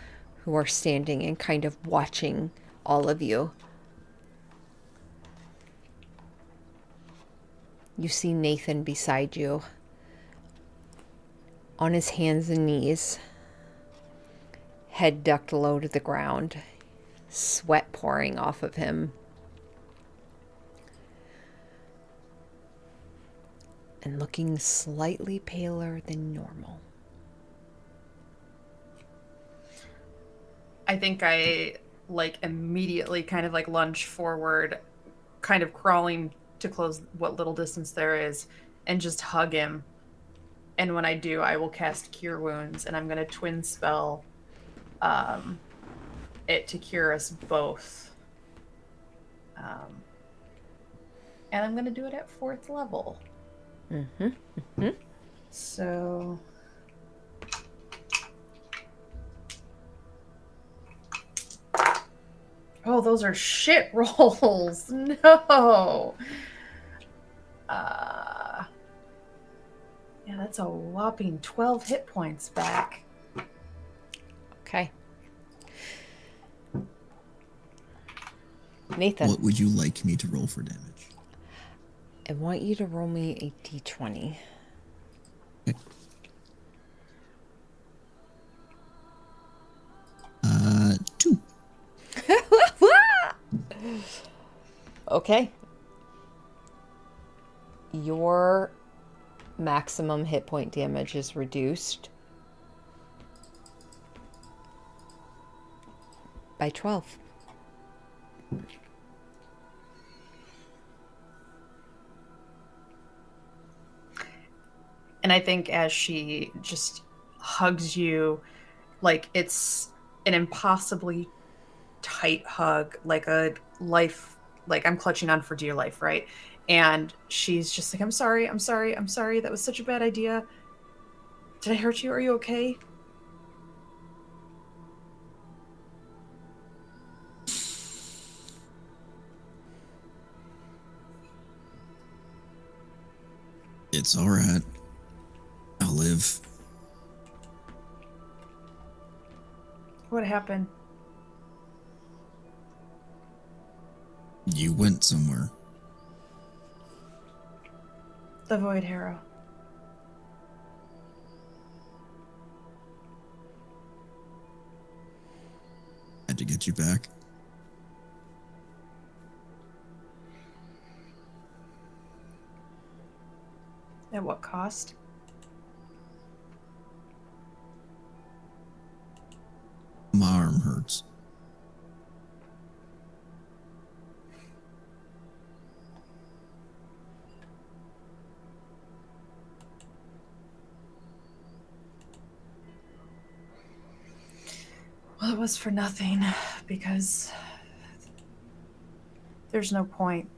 who are standing and kind of watching all of you. You see Nathan beside you, on his hands and knees, head ducked low to the ground, sweat pouring off of him. And looking slightly paler than normal. I think I immediately kind of lunge forward, kind of crawling to close what little distance there is, and just hug him. And when I do, I will cast Cure Wounds, and I'm going to twin spell it to cure us both. And I'm going to do it at 4th level. Mm-hmm. Mm-hmm. So... Oh, those are shit rolls. No. Yeah, that's a whopping 12 hit points back. Okay. Nathan, What would you like me to roll for damage? I want you to roll me a d20. Okay. 2. Okay. Your maximum hit point damage is reduced by 12. And I think as she just hugs you, like it's an impossibly tight hug, like a life, like I'm clutching on for dear life, right? And she's just like, I'm sorry, that was such a bad idea. Did I hurt you? Are you okay? It's all right. I'll live. What happened? You went somewhere. The Void Harrow. Had to get you back. At what cost? My arm hurts. Well, it was for nothing, because there's no point.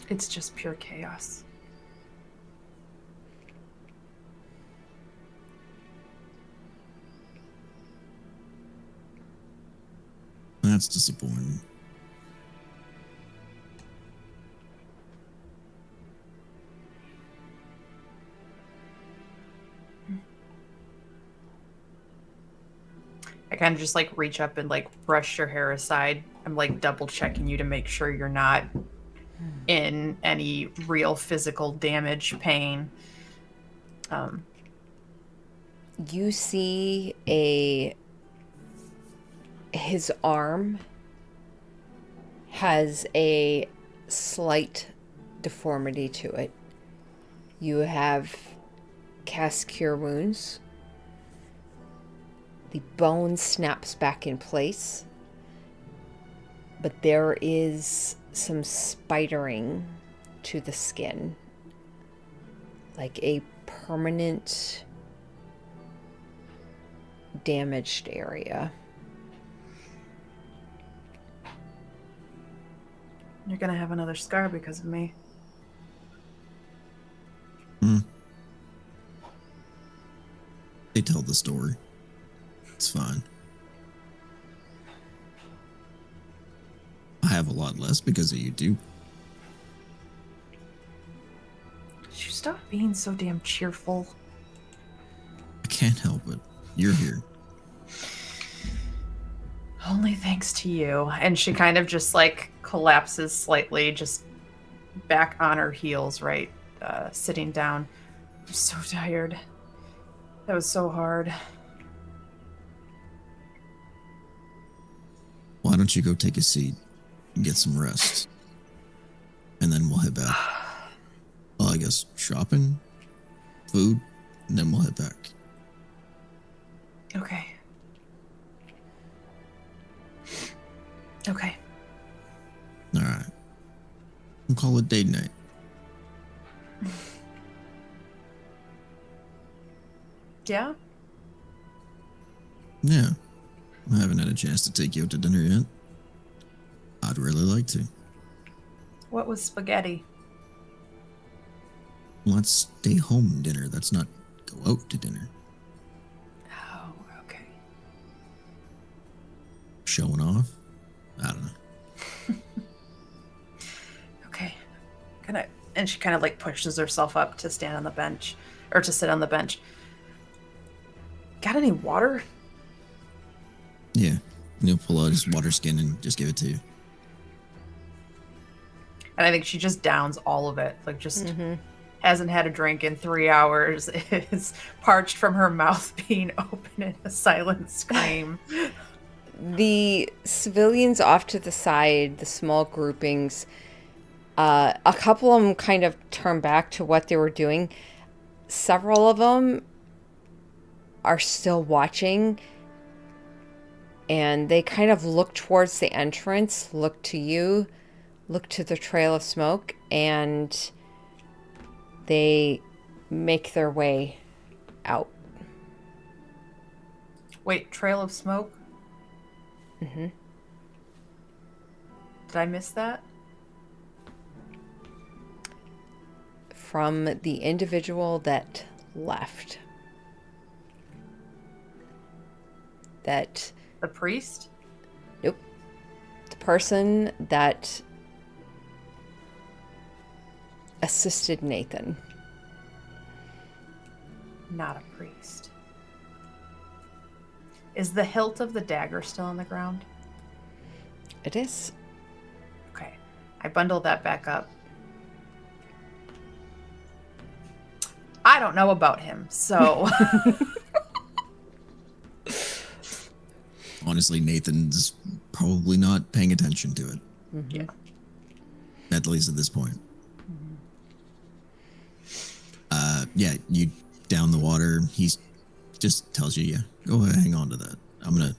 It's just pure chaos. That's disappointing. I kind of just like reach up and like brush your hair aside. I'm like double checking you to make sure you're not in any real physical damage, pain. You see his arm has a slight deformity to it. You have cast cure wounds. The bone snaps back in place, but there is some spidering to the skin, like a permanent damaged area. You're gonna have another scar because of me. They tell the story. It's fine. I have a lot less because of you too. Should you stop being so damn cheerful? I can't help it. You're here. Only thanks to you. And she kind of just like collapses slightly, just back on her heels, right? Sitting down. I'm so tired. That was so hard. Why don't you go take a seat and get some rest? And then we'll head back. Well, I guess shopping, food, and then we'll head back. Okay. Okay. All right. We'll call it date night. Yeah? Yeah. I haven't had a chance to take you out to dinner yet. I'd really like to. What was spaghetti? Let's stay home dinner. That's not go out to dinner. Oh, okay. Showing off? I don't know. Okay. And she kind of like pushes herself up to stand on the bench, or to sit on the bench. Got any water? Yeah. And he'll pull out his water skin and just give it to you. And I think she just downs all of it. Like just hasn't had a drink in 3 hours. Is parched from her mouth being open in a silent scream. The civilians off to the side, the small groupings, a couple of them kind of turn back to what they were doing. Several of them are still watching, and they kind of look towards the entrance, look to you, look to the trail of smoke, and they make their way out. Wait, trail of smoke? Mm-hmm. Did I miss that? from the individual that left. That, The priest? nope, the person that assisted Nathan. Not a priest. Is the hilt of the dagger still on the ground? It is. Okay. I bundle that back up. I don't know about him, so Honestly, Nathan's probably not paying attention to it. yeah. At least at this point. Yeah, you down the water. He just tells you, yeah, go ahead, hang on to that. I'm gonna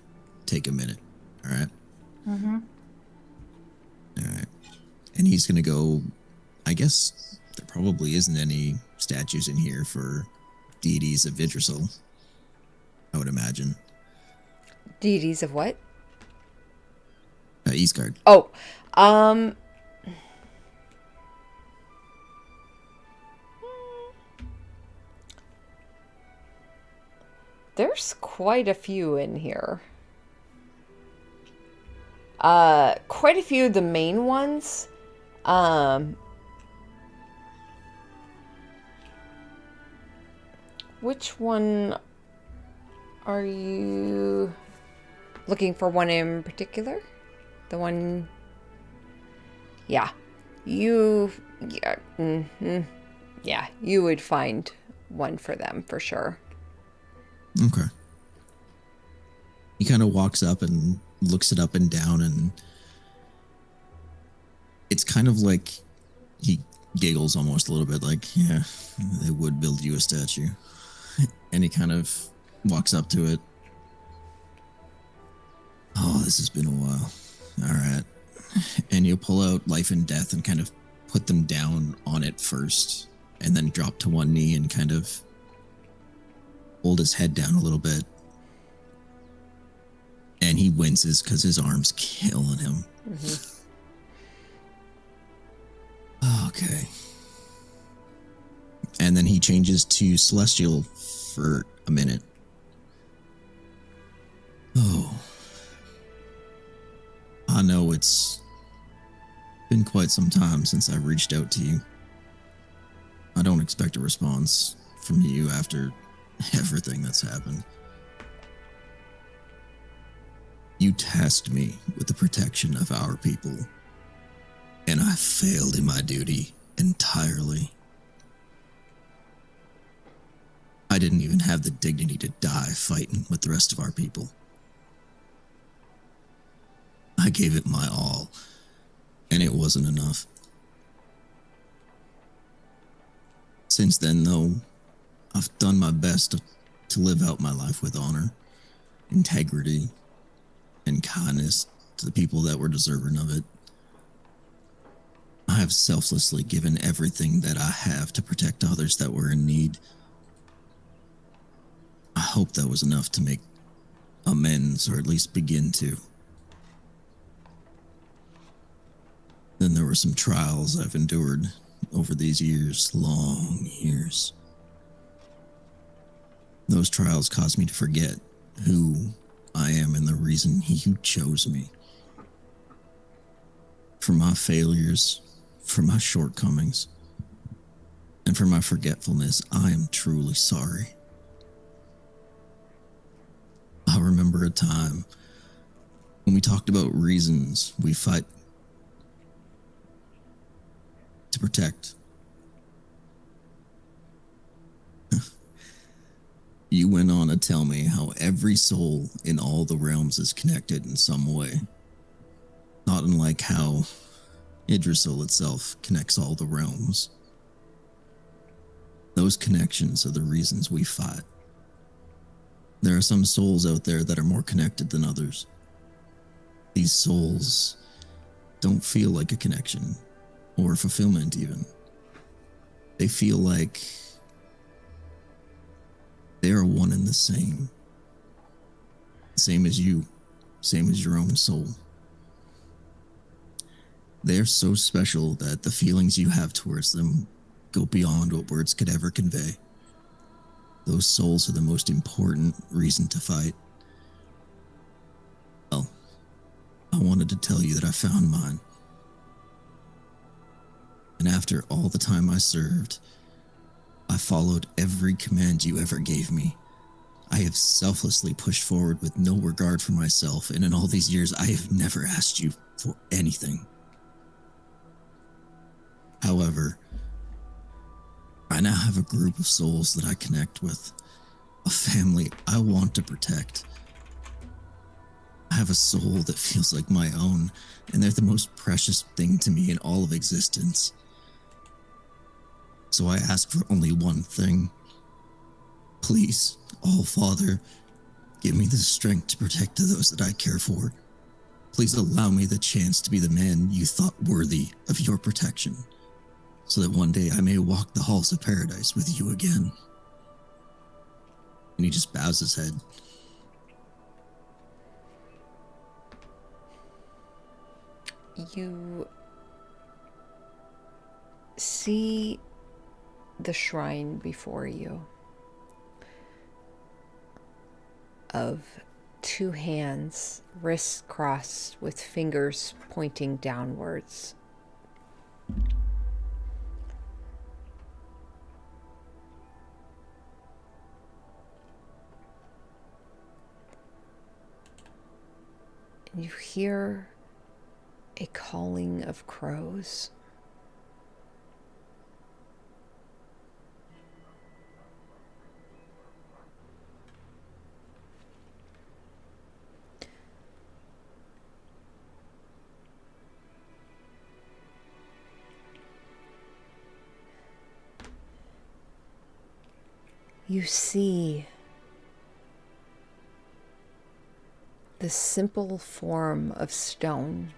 take a minute. All right. Mm-hmm. All right. And he's gonna go. I guess there probably isn't any statues in here for deities of Yggdrasil. I would imagine. Deities of what? Eastgard. Oh, there's quite a few in here. Quite a few of the main ones. Which one are you looking for? One in particular? The one... Yeah. Yeah, yeah, you would find one for them for sure. Okay. He kind of walks up and looks it up and down, and it's kind of like he giggles almost a little bit, like, yeah, they would build you a statue. And he kind of walks up to it. Oh, this has been a while. All right. And you pull out Life and Death and kind of put them down on it first, and then drop to one knee and kind of hold his head down a little bit. And he winces because his arm's killing him. Okay. And then he changes to Celestial for a minute. Oh. I know it's been quite some time since I reached out to you. I don't expect a response from you after everything that's happened. You tasked me with the protection of our people, and I failed in my duty entirely. I didn't even have the dignity to die fighting with the rest of our people. I gave it my all, and it wasn't enough. Since then, though, I've done my best to live out my life with honor, integrity, and kindness to the people that were deserving of it. I have selflessly given everything that I have to protect others that were in need. I hope that was enough to make amends, or at least begin to. Then there were some trials I've endured over these years, long years. Those trials caused me to forget who I am and the reason you chose me. For my failures, for my shortcomings, and for my forgetfulness, I am truly sorry. I remember a time when we talked about reasons we fight to protect. You went on to tell me how every soul in all the realms is connected in some way. Not unlike how Yggdrasil itself connects all the realms. Those connections are the reasons we fight. There are some souls out there that are more connected than others. These souls don't feel like a connection, or fulfillment even. They feel like they are one and the same. Same as you, same as your own soul. They're so special that the feelings you have towards them go beyond what words could ever convey. Those souls are the most important reason to fight. Well, I wanted to tell you that I found mine. And after all the time I served, I followed every command you ever gave me. I have selflessly pushed forward with no regard for myself, and in all these years, I have never asked you for anything. However, I now have a group of souls that I connect with, a family I want to protect. I have a soul that feels like my own, and they're the most precious thing to me in all of existence. So I ask for only one thing. Please, All-Father, give me the strength to protect those that I care for. Please allow me the chance to be the man you thought worthy of your protection, so that one day I may walk the halls of paradise with you again. And he just bows his head. You see the shrine before you of two hands, wrists crossed with fingers pointing downwards. And you hear a calling of crows. You see the simple form of stone.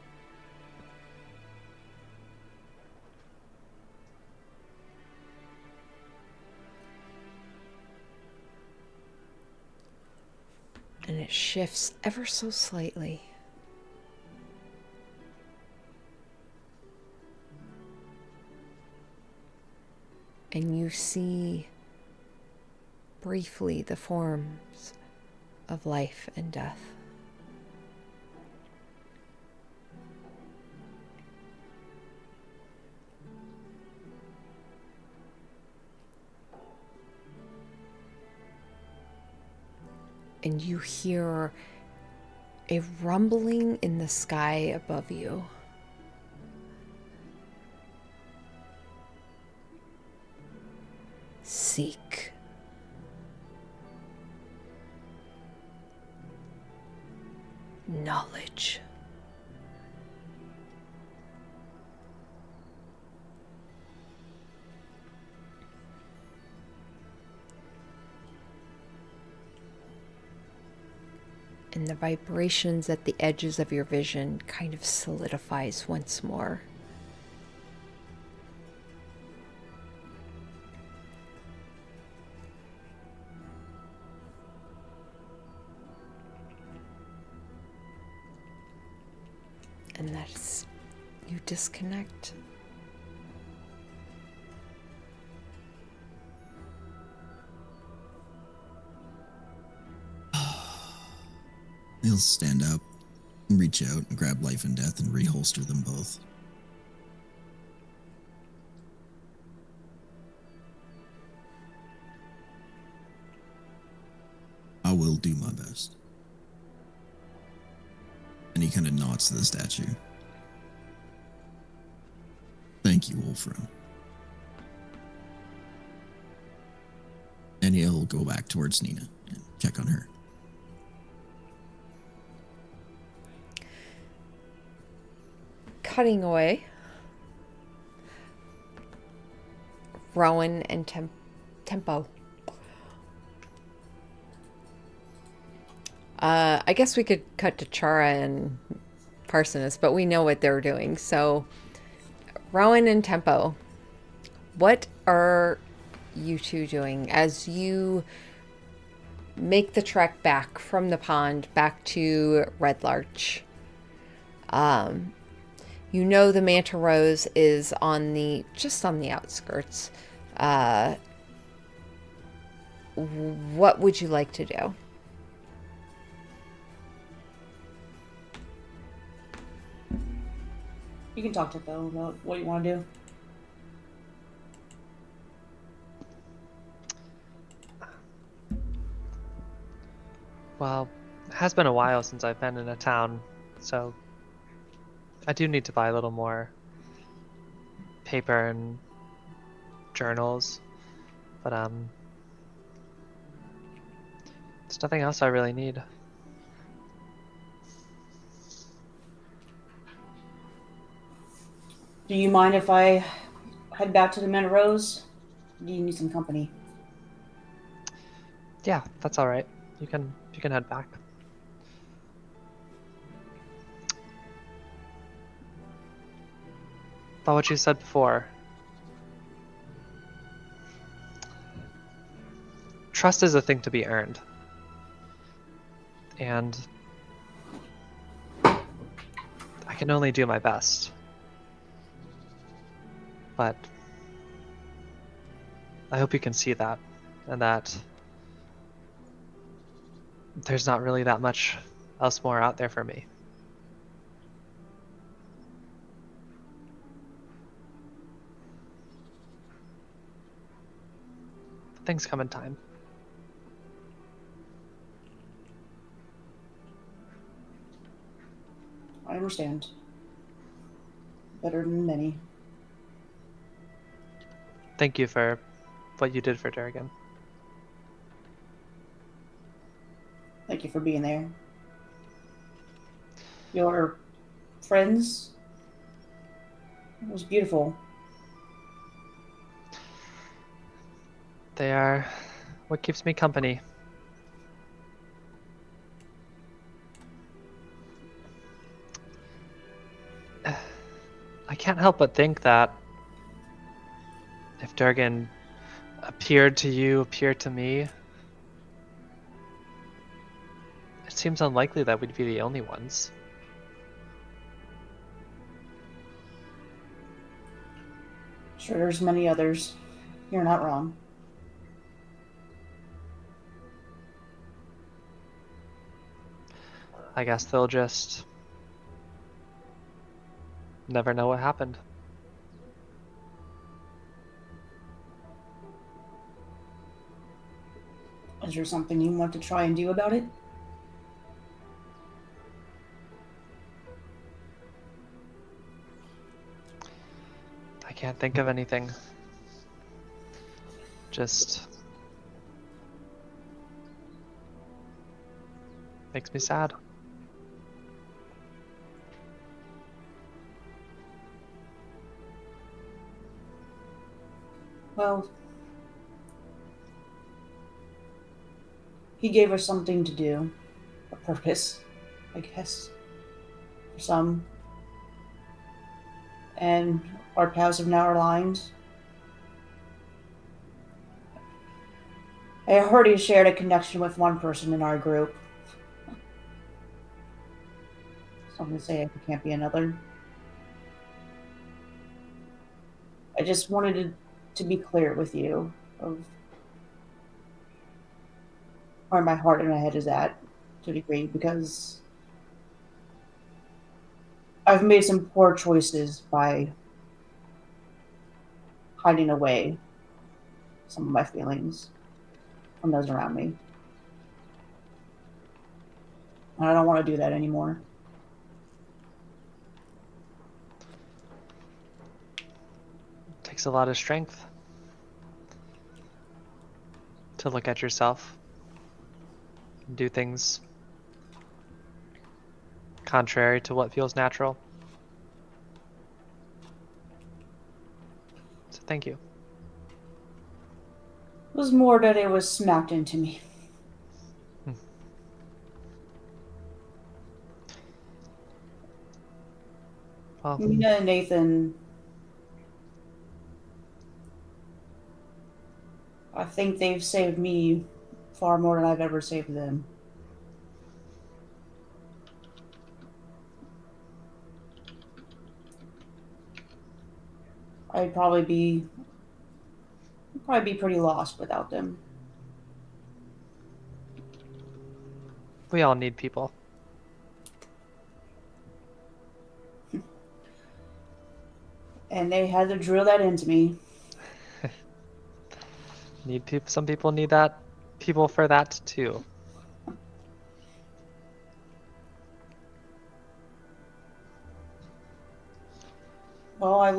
And it shifts ever so slightly. And you see briefly the forms of life and death. And you hear a rumbling in the sky above you. Seek. Knowledge. And the vibrations at the edges of your vision kind of solidifies once more. And that's, you disconnect. He'll stand up, reach out, and grab life and death and reholster them both. I will do my best. And he kind of nods to the statue. Thank you, Wolfram. And he'll go back towards Nina and check on her. Cutting away. Rowan and Tempo. I guess we could cut to Chara and Parsonus, but we know what they're doing. So, Rowan and Tempo, what are you two doing as you make the trek back from the pond back to Red Larch? You know the Manta Rose is just on the outskirts. What would you like to do? You can talk to Phil about what you want to do. Well, it has been a while since I've been in a town, so I do need to buy a little more paper and journals, but there's nothing else I really need. Do you mind if I head back to the Manta Rose? Do you need some company? Yeah, that's all right. You can head back. About what you said before. Trust is a thing to be earned. And I can only do my best. But I hope you can see that, and that there's not really that much else more out there for me. Things come in time. I understand. Better than many. Thank you for what you did for Durgan. Thank you for being there. Your friends? It was beautiful. They are what keeps me company. I can't help but think that if Durgan appeared to you, appeared to me, it seems unlikely that we'd be the only ones. Sure, there's many others. You're not wrong. I guess they'll just never know what happened. Is there something you want to try and do about it? I can't think of anything. Just makes me sad. Well, he gave us something to do. A purpose, I guess. For some. And our paths have now aligned. I already shared a connection with one person in our group. So I'm going to say it can't be another. I just wanted to be clear with you of where my heart and my head is at to a degree, because I've made some poor choices by hiding away some of my feelings from those around me. And I don't want to do that anymore. Takes a lot of strength to look at yourself and do things contrary to what feels natural. So thank you. It was more that it was smacked into me. Well, Nina and Nathan, I think they've saved me far more than I've ever saved them. I'd probably be pretty lost without them. We all need people. And they had to drill that into me. Need people. Some people need that. People for that too. Well, I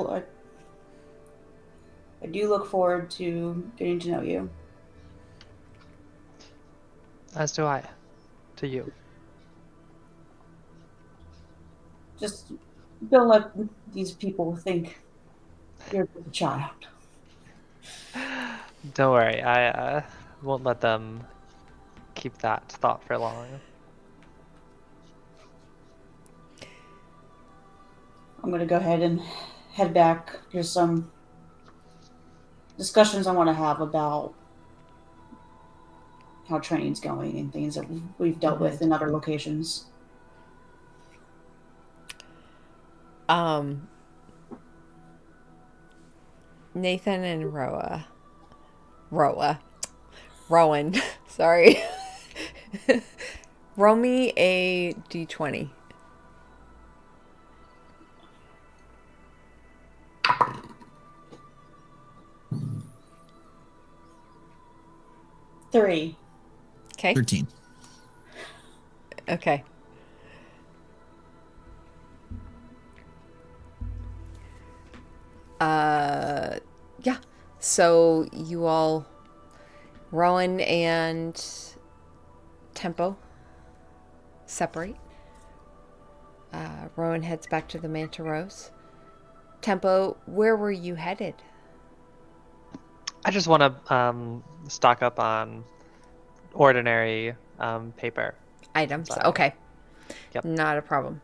do look forward to getting to know you. As do I. To you. Just don't let these people think you're just a child. Don't worry. I won't let them keep that thought for long. I'm going to go ahead and head back. There's some discussions I want to have about how training's going and things that we've dealt with in other locations. Nathan and Rowan, sorry. Roll me a d20. Three. Okay. 13. Okay. Yeah. So you all, Rowan and Tempo, separate. Rowan heads back to the Manta Rose. Tempo, where were you headed? I just want to stock up on ordinary paper. Items. Sorry. Okay. Yep. Not a problem.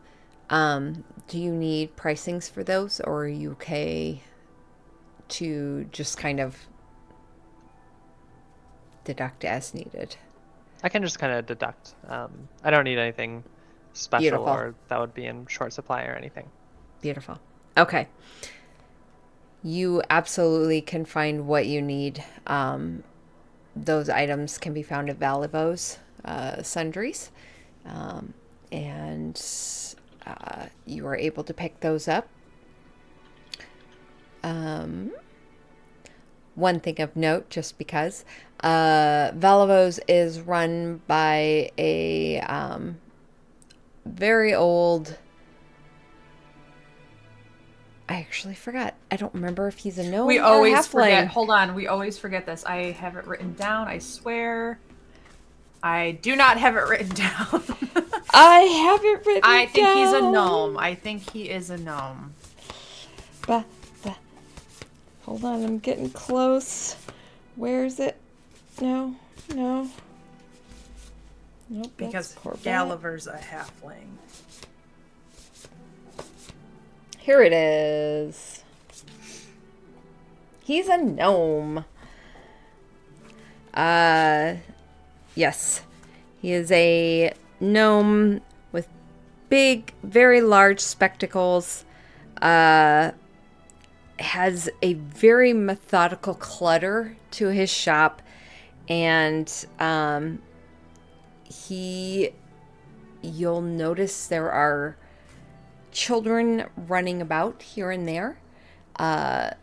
Do you need pricings for those, or are you okay to just kind of deduct as needed? I can just kind of deduct. I don't need anything special Beautiful. or that would be in short supply or anything. Beautiful. Okay. You absolutely can find what you need. Those items can be found at Valivos Sundries. And you are able to pick those up. One thing of note, just because, Valivos is run by a very old... I actually forgot. I don't remember if he's a gnome We or always halfling. forget. Hold on. We always forget this. I have it written down. I swear. I do not have it written down. I have it written I think he's a down. gnome. I think he is a gnome. Bah. Hold on, I'm getting close. Where is it? No. Nope, Because that's Corbett. Gulliver's a halfling. Here it is. He's a gnome. Yes. He is a gnome with big, very large spectacles. Has a very methodical clutter to his shop. And you'll notice there are children running about here and there,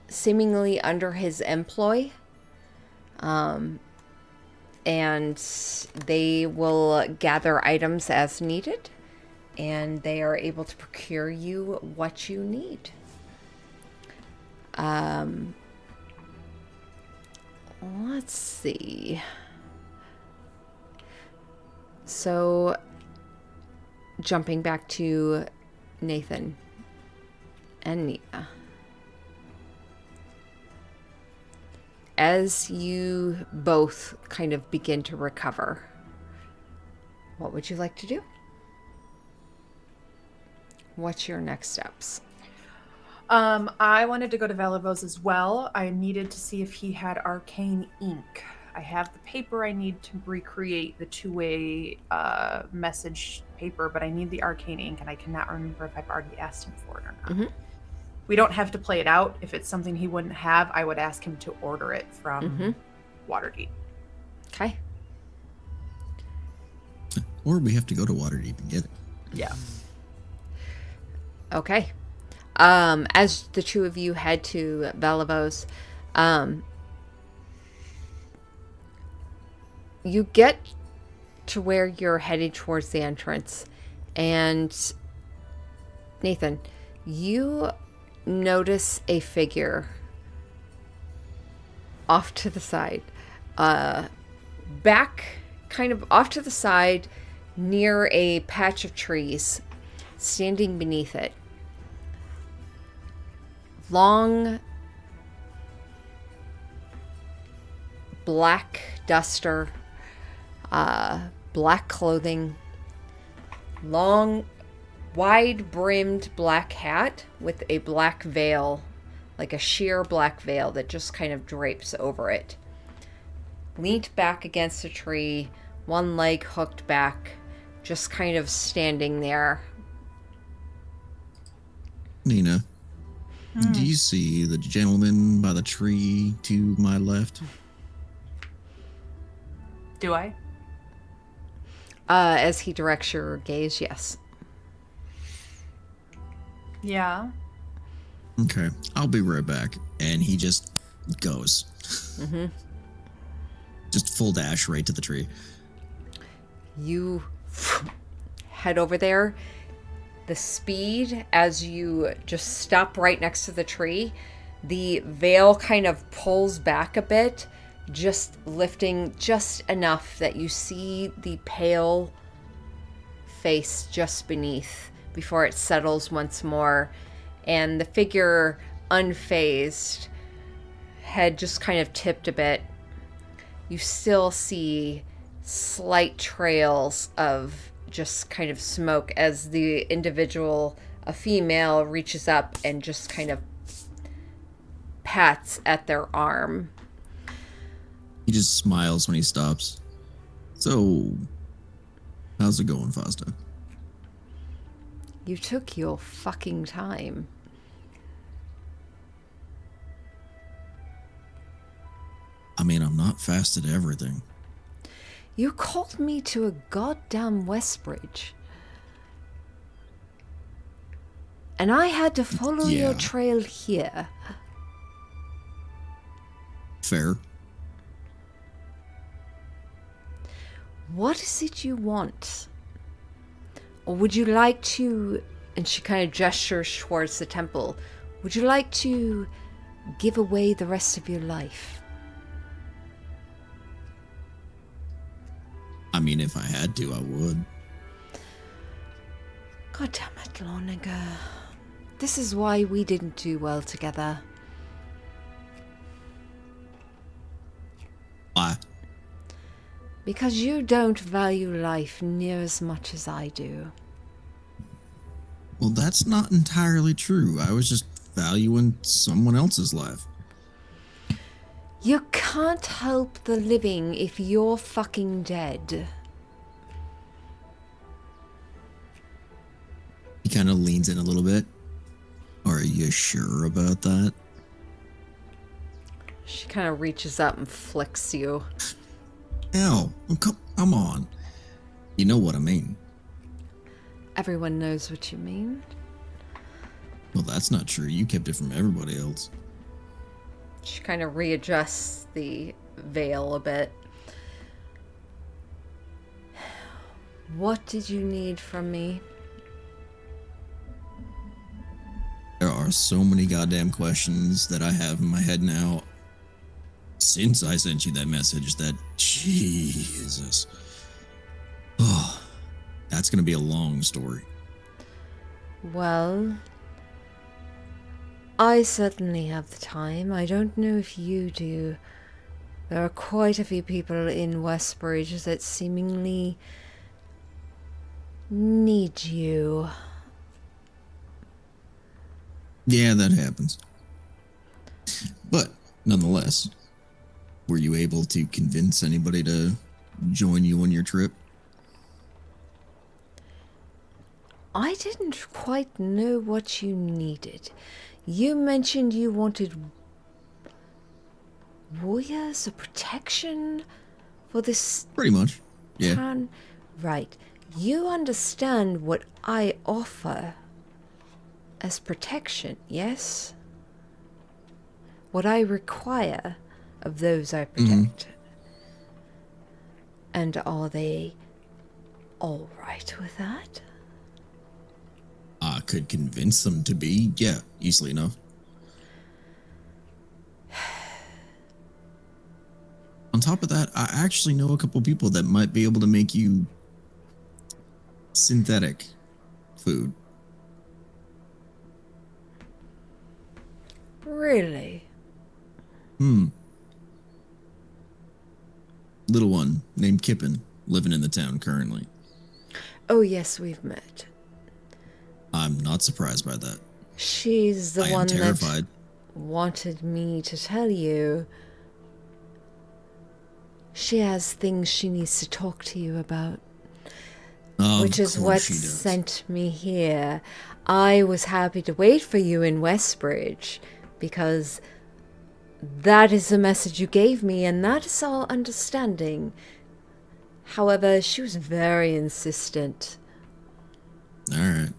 seemingly under his employ. And they will gather items as needed, and they are able to procure you what you need. Let's see. So, jumping back to Nathan and Nina. As you both kind of begin to recover, what would you like to do? What's your next steps? I wanted to go to Valivos as well. I needed to see if he had arcane ink. I have the paper I need to recreate the two-way message paper, but I need the arcane ink, and I cannot remember if I've already asked him for it or not. Mhm. We don't have to play it out. If it's something he wouldn't have, I would ask him to order it from Waterdeep. Okay. Or we have to go to Waterdeep and get it. Yeah. Okay. As the two of you head to Bellavos, you get to where you're headed towards the entrance, and Nathan, you notice a figure off to the side, back kind of off to the side near a patch of trees, standing beneath it. Long black duster, black clothing, long wide-brimmed black hat with a black veil, like a sheer black veil that just kind of drapes over it. Leaned back against a tree, one leg hooked back, just kind of standing there. Nina, do you see the gentleman by the tree to my left? Do I? As he directs your gaze, yes. Yeah. Okay, I'll be right back. And he just goes. Just full dash right to the tree. You head over there. The speed as you just stop right next to the tree, the veil kind of pulls back a bit, just lifting just enough that you see the pale face just beneath before it settles once more, and the figure unfazed, head just kind of tipped a bit. You still see slight trails of just kind of smoke as the individual, a female, reaches up and just kind of pats at their arm. He just smiles when he stops. So, how's it going, Fausta? You took your fucking time. I mean, I'm not fast at everything. You called me to a goddamn Westbridge. And I had to follow your Yeah. trail here. Fair. What is it you want? Or would you like to, and she kind of gestures towards the temple, would you like to give away the rest of your life? I mean, if I had to, I would. God damn it, Lorniger. This is why we didn't do well together. Why? Because you don't value life near as much as I do. Well, that's not entirely true. I was just valuing someone else's life. You can't help the living if you're fucking dead. He kind of leans in a little bit. Are you sure about that? She kind of reaches up and flicks you. Hell, come on. You know what I mean. Everyone knows what you mean. Well, that's not true. You kept it from everybody else. She kind of readjusts the veil a bit. What did you need from me? There are so many goddamn questions that I have in my head now since I sent you that message that, Jesus. Oh, that's going to be a long story. Well, I certainly have the time. I don't know if you do. There are quite a few people in Westbridge that seemingly need you. Yeah, that happens. But, nonetheless, were you able to convince anybody to join you on your trip? I didn't quite know what you needed. You mentioned you wanted warriors or protection for this Pretty much. Yeah. town? Right. You understand what I offer as protection, yes? What I require of those I protect. And are they all right with that? I could convince them to be. Yeah, easily enough. On top of that, I actually know a couple people that might be able to make you synthetic food. Really? Little one named Kippen, living in the town currently. Oh, yes, we've met. I'm not surprised by that. She's the I am one terrified. that wanted me to tell you. She has things she needs to talk to you about, which is Of what course she does. sent me here. I was happy to wait for you in Westbridge because that is the message you gave me, and that is all understanding. However, she was very insistent. All right.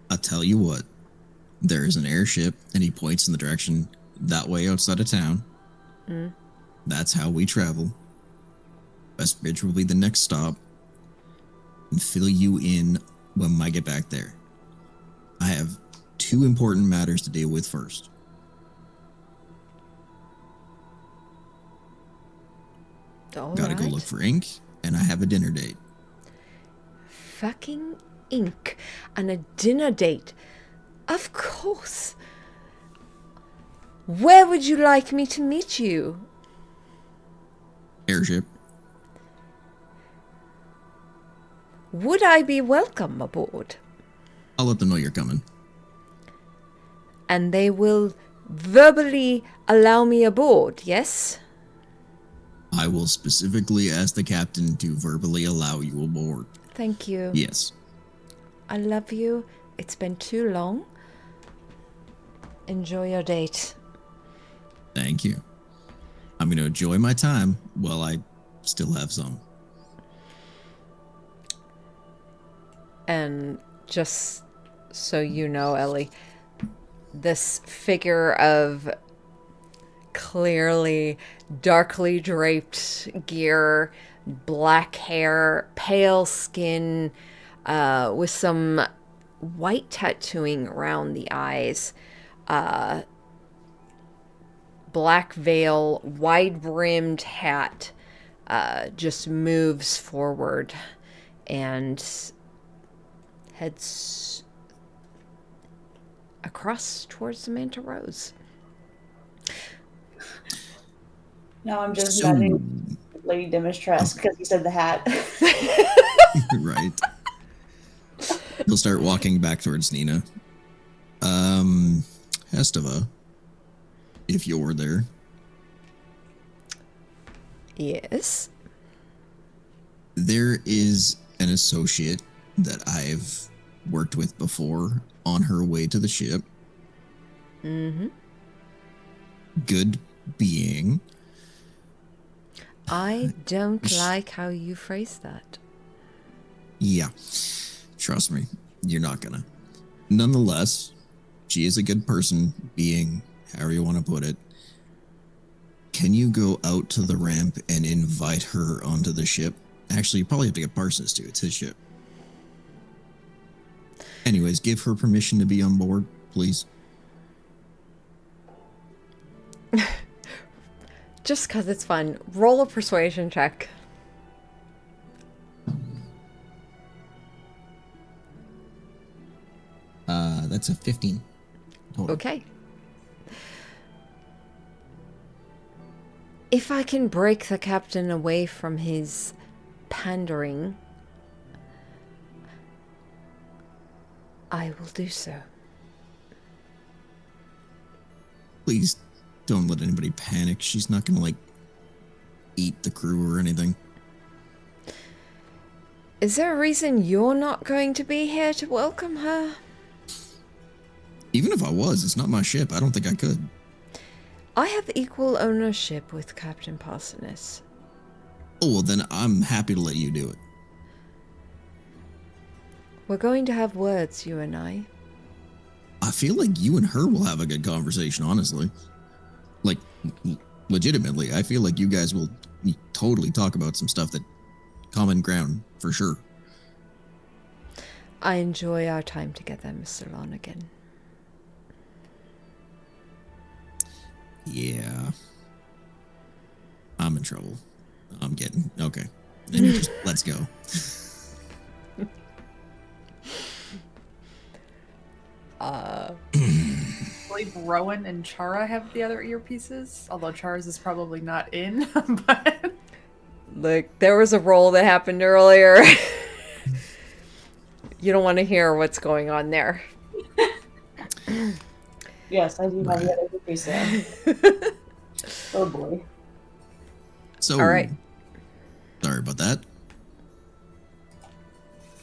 I'll tell you what. There is an airship, and he points in the direction that way outside of town. That's how we travel. Westbridge will be the next stop, and fill you in when I get back there. I have 2 important matters to deal with first. All Gotta go right. look for ink, and I have a dinner date. Fucking ink and a dinner date. Of course. Where would you like me to meet you? Airship. Would I be welcome aboard? I'll let them know you're coming. And they will verbally allow me aboard, yes? I will specifically ask the captain to verbally allow you aboard. Thank you. Yes. I love you. It's been too long. Enjoy your date. Thank you. I'm going to enjoy my time while I still have some. And just so you know, Ellie, this figure of clearly darkly draped gear, black hair, pale skin, with some white tattooing around the eyes, black veil, wide-brimmed hat, just moves forward and heads across towards Samantha Rose. Now I'm just So- imagining Lady Dimitrescu because he said the hat. Right. He'll start walking back towards Nina. Hestava, if you're there, Yes. there is an associate that I've worked with before on her way to the ship. Mm-hmm. Good being. I don't like how you phrase that. Yeah. Trust me, you're not gonna. Nonetheless, she is a good person, being, however you want to put it. Can you go out to the ramp and invite her onto the ship? Actually, you probably have to get Parsons to. It's his ship. Anyways, give her permission to be on board, please. Just because it's fun. Roll a persuasion check. That's a 15 total. Okay. If I can break the captain away from his pandering, I will do so. Please don't let anybody panic. She's not gonna, like, eat the crew or anything. Is there a reason you're not going to be here to welcome her? Even if I was, it's not my ship. I don't think I could. I have equal ownership with Captain Parsoness. Oh, well, then I'm happy to let you do it. We're going to have words, you and I. I feel like you and her will have a good conversation, honestly. Like, legitimately, I feel like you guys will totally talk about some stuff that common ground, for sure. I enjoy our time together, Mr. Lonergan. Yeah. I'm in trouble. I'm getting... Okay. Then you just... Let's go. I believe Rowan and Chara have the other earpieces, although Chara's is probably not in. But Look, there was a roll that happened earlier. You don't want to hear what's going on there. Yes, I do have the other piece there. Oh boy. So... All right. Sorry about that.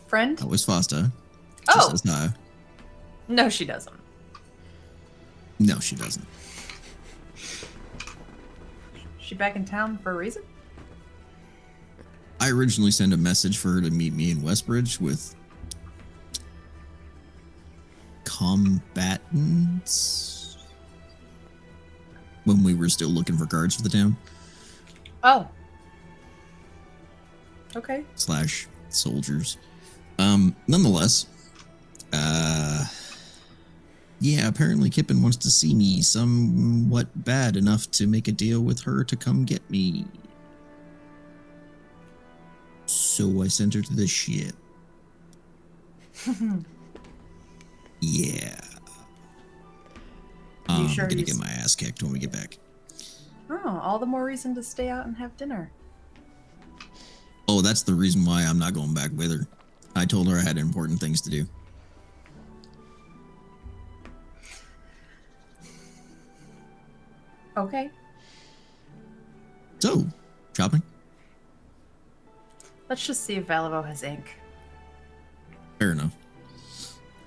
friend? That was Fosta. She Oh. says hi. No, she doesn't. No, she doesn't. She back in town for a reason? I originally sent a message for her to meet me in Westbridge with combatants when we were still looking for cards for the town Oh. Okay. / soldiers. Nonetheless, yeah, apparently Kippen wants to see me somewhat bad enough to make a deal with her to come get me. So I sent her to the ship. Yeah. You I'm sure gonna he's- get my ass kicked when we get back. Oh, all the more reason to stay out and have dinner. Oh, that's the reason why I'm not going back with her. I told her I had important things to do. Okay. So, shopping? Let's just see if Valivo has ink. Fair enough.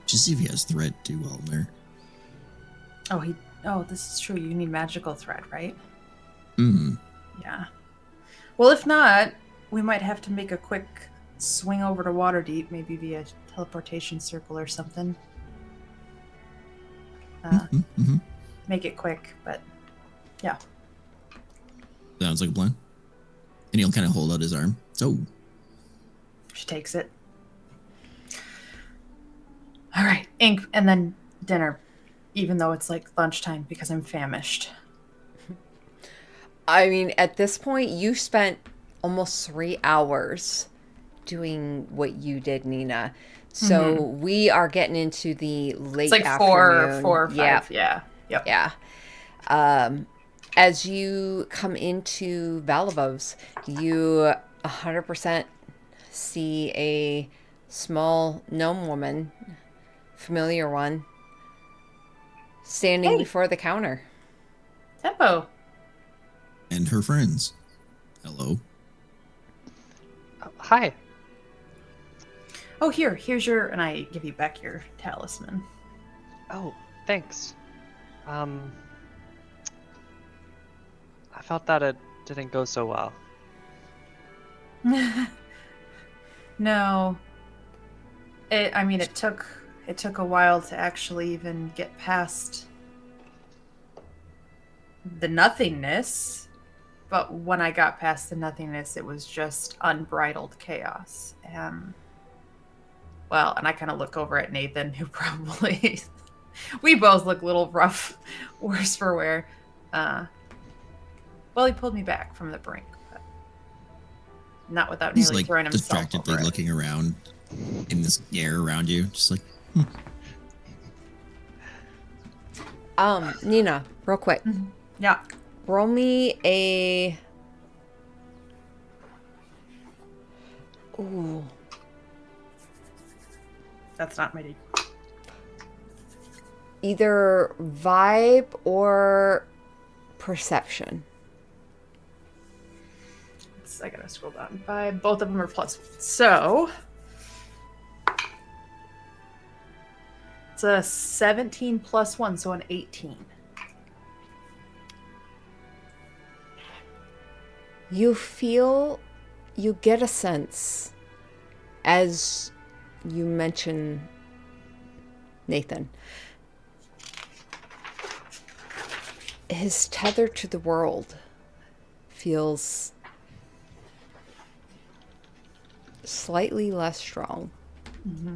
Just see if he has thread too while I'm there. Oh, this is true. You need magical thread, right? Hmm. Yeah. Well, if not, we might have to make a quick swing over to Waterdeep, maybe via teleportation circle or something. Mm-hmm. Make it quick, but yeah. Sounds like a plan. And he'll kind of hold out his arm. So, She takes it. All right, ink, and then dinner, even though it's like lunchtime because I'm famished. I mean, at this point, you spent almost 3 hours doing what you did, Nina. So we are getting into the late It's like afternoon. four or five. Yeah, Yeah. Yep. yeah. As you come into Valivos, you 100% see a small gnome woman, familiar one, standing Hey. before the counter. Tempo. and her friends. Hello. Hi. Oh, here's your, and I give you back your talisman. Oh, thanks. I felt that it didn't go so well. No. It took a while to actually even get past the nothingness. But when I got past the nothingness, it was just unbridled chaos. And I kind of look over at Nathan, who probably we both look a little rough, worse for wear. He pulled me back from the brink, but not without He's nearly like throwing himself distractedly over it. looking around in this air around you, just like, Nina, real quick. Yeah. Roll me a... Ooh. That's not my. Either vibe or perception. I gotta scroll down. Five. Both of them are plus. So it's It's a 17 plus 1, so an 18. You get a sense as you mention Nathan. His tether to the world feels slightly less strong. Mm-hmm.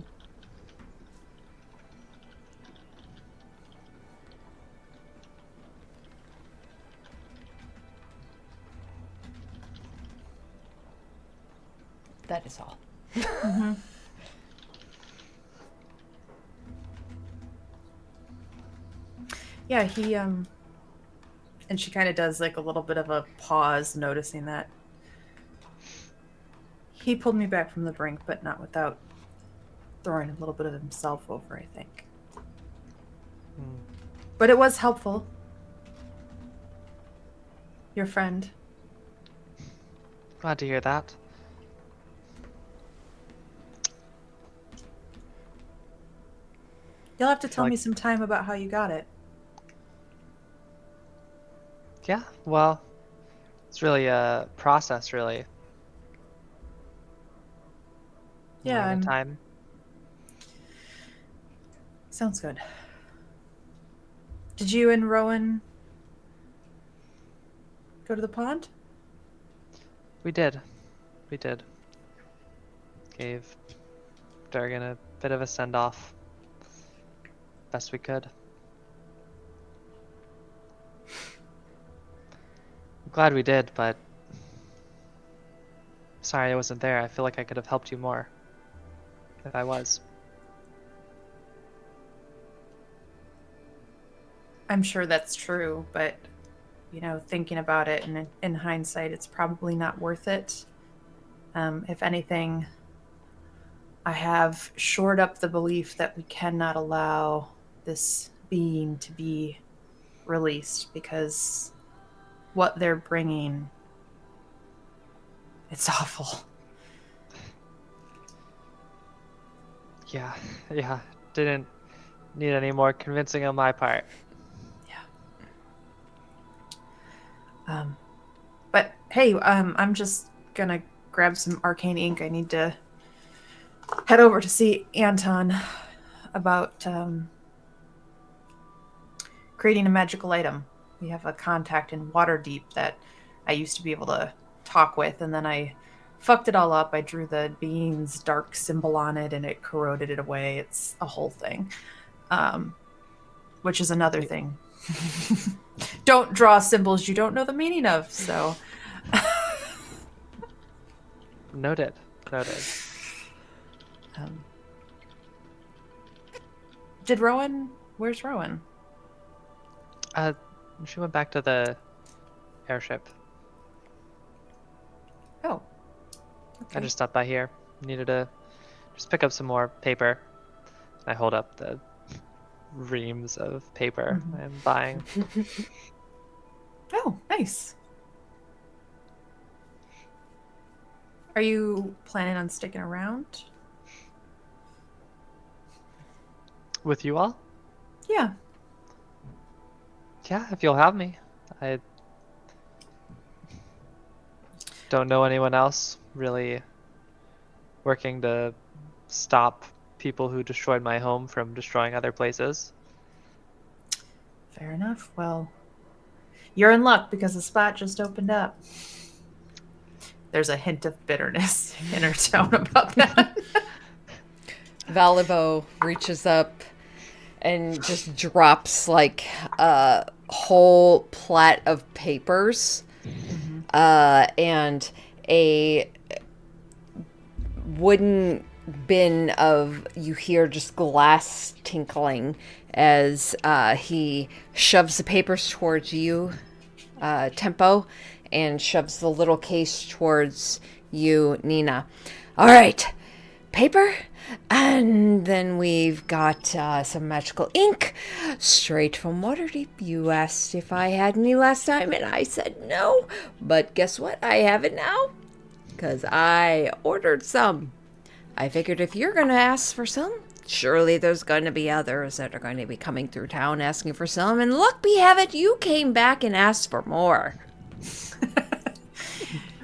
That is all. Mm-hmm. Yeah, he and she kind of does like a little bit of a pause, noticing that he pulled me back from the brink, but not without throwing a little bit of himself over, I think. But it was helpful. Your friend. Glad to hear that. You'll have to tell Like- me some time about how you got it. Yeah, well, it's really a process, really. Yeah, One at a I'm- time. Sounds good. Did you and Rowan go to the pond? We did. We did. Gave Durgan a bit of a send-off. Best we could. I'm glad we did, but sorry I wasn't there. I feel like I could have helped you more if I was. I'm sure that's true, but you know, thinking about it and in hindsight, it's probably not worth it. If anything, I have shored up the belief that we cannot allow this being to be released, because what they're bringing, it's awful. Yeah, didn't need any more convincing on my part. But hey, I'm just gonna grab some arcane ink. I need to head over to see Anton about creating a magical item. We have a contact in Waterdeep that I used to be able to talk with, and then I fucked it all up. I drew the being's dark symbol on it, and it corroded it away. It's a whole thing, which is another thing. Don't draw symbols you don't know the meaning of. So, Noted. Did Rowan? Where's Rowan? She went back to the airship. Oh, I just stopped by here. Needed to just pick up some more paper. I hold up the reams of paper I'm buying. Oh, nice. Are you planning on sticking around? With you all? Yeah. Yeah, if you'll have me. I don't know anyone else really working to stop people who destroyed my home from destroying other places. Fair enough. Well, you're in luck because the spot just opened up. There's a hint of bitterness in her tone about that. Valivo reaches up and just drops like a whole plat of papers and a wooden bin of, you hear just glass tinkling as he shoves the papers towards you, Tempo, and shoves the little case towards you, Nina. All right, paper, and then we've got some magical ink straight from Waterdeep. You asked if I had any last time, and I said no, but guess what? I have it now, because I ordered some. I figured if you're going to ask for some, Surely there's going to be others that are going to be coming through town asking for some. And luck be have it, you came back and asked for more.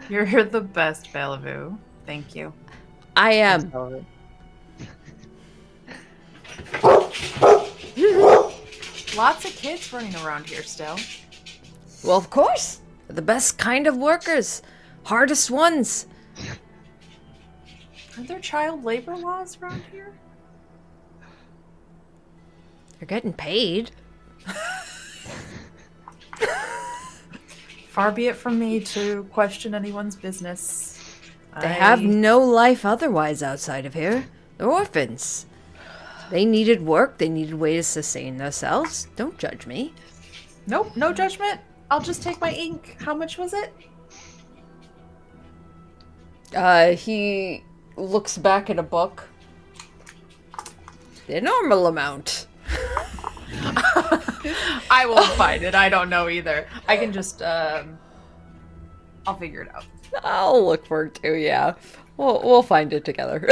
You're the best, Bellevue. Thank you. I am. Lots of kids running around here still. Well, of course. The best kind of workers. Hardest ones. Are there child labor laws around here? You're getting paid. Far be it from me to question anyone's business. They have no life otherwise outside of here. They're orphans. They needed work. They needed a way to sustain themselves. Don't judge me. Nope, no judgment. I'll just take my ink. How much was it? He looks back at a book. The normal amount. I won't find it. I don't know either. I can just, I'll figure it out. I'll look for it too, yeah. We'll find it together.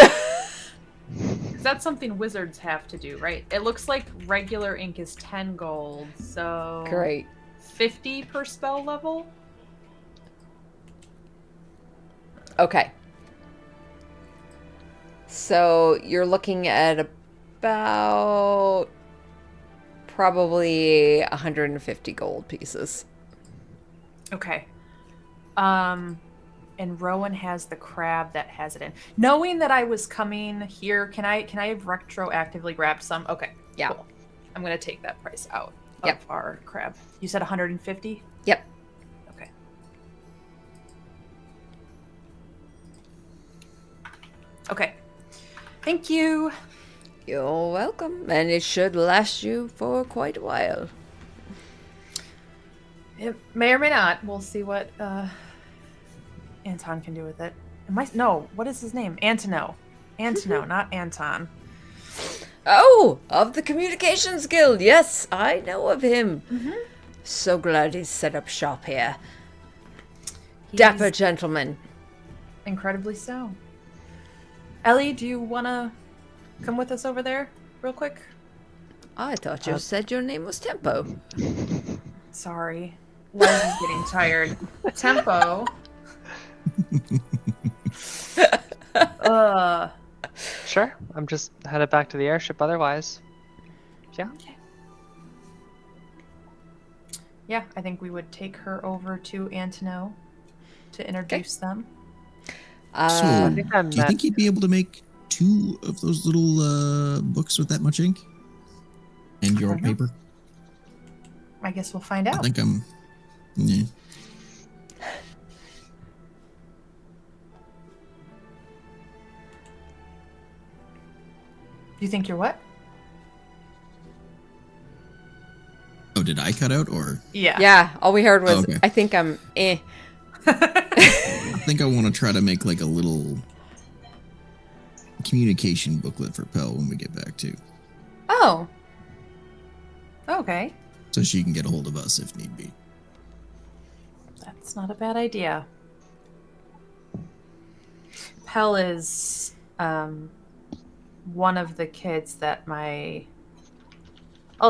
That's something wizards have to do, right? It looks like regular ink is 10 gold, so... Great. 50 per spell level? Okay. So you're looking at about probably 150 gold pieces. Okay. And Rowan has the crab that has it in. Knowing that I was coming here, can I have retroactively grabbed some? Okay. Yeah. Cool. I'm gonna take that price out Yep. of our crab. You said 150? Yep. Okay. Okay. Thank you. You're welcome. And it should last you for quite a while. It may or may not. We'll see what Anton can do with it. No, what is his name? Antono. Antono, not Anton. Oh, of the Communications Guild. Yes, I know of him. Mm-hmm. So glad he's set up shop here. He's Dapper gentleman. incredibly so. Ellie, do you want to come with us over there real quick? I thought you said your name was Tempo. Sorry. Leslie's getting tired. Tempo. Sure, I'm just headed back to the airship otherwise. Yeah. Yeah, I think we would take her over to Antono to introduce them. So, think I do you met- think you'd be able to make 2 of those little books with that much ink? And your don't know. paper? I guess we'll find I out. think I'm. Yeah. You think you're what? Oh, did I cut out or? Yeah. Yeah, all we heard was, Okay. I think I'm eh. I think I want to try to make like a little communication booklet for Pell when we get back too, Oh. Okay. so she can get a hold of us if need be. That's not a bad idea. Pell is one of the kids that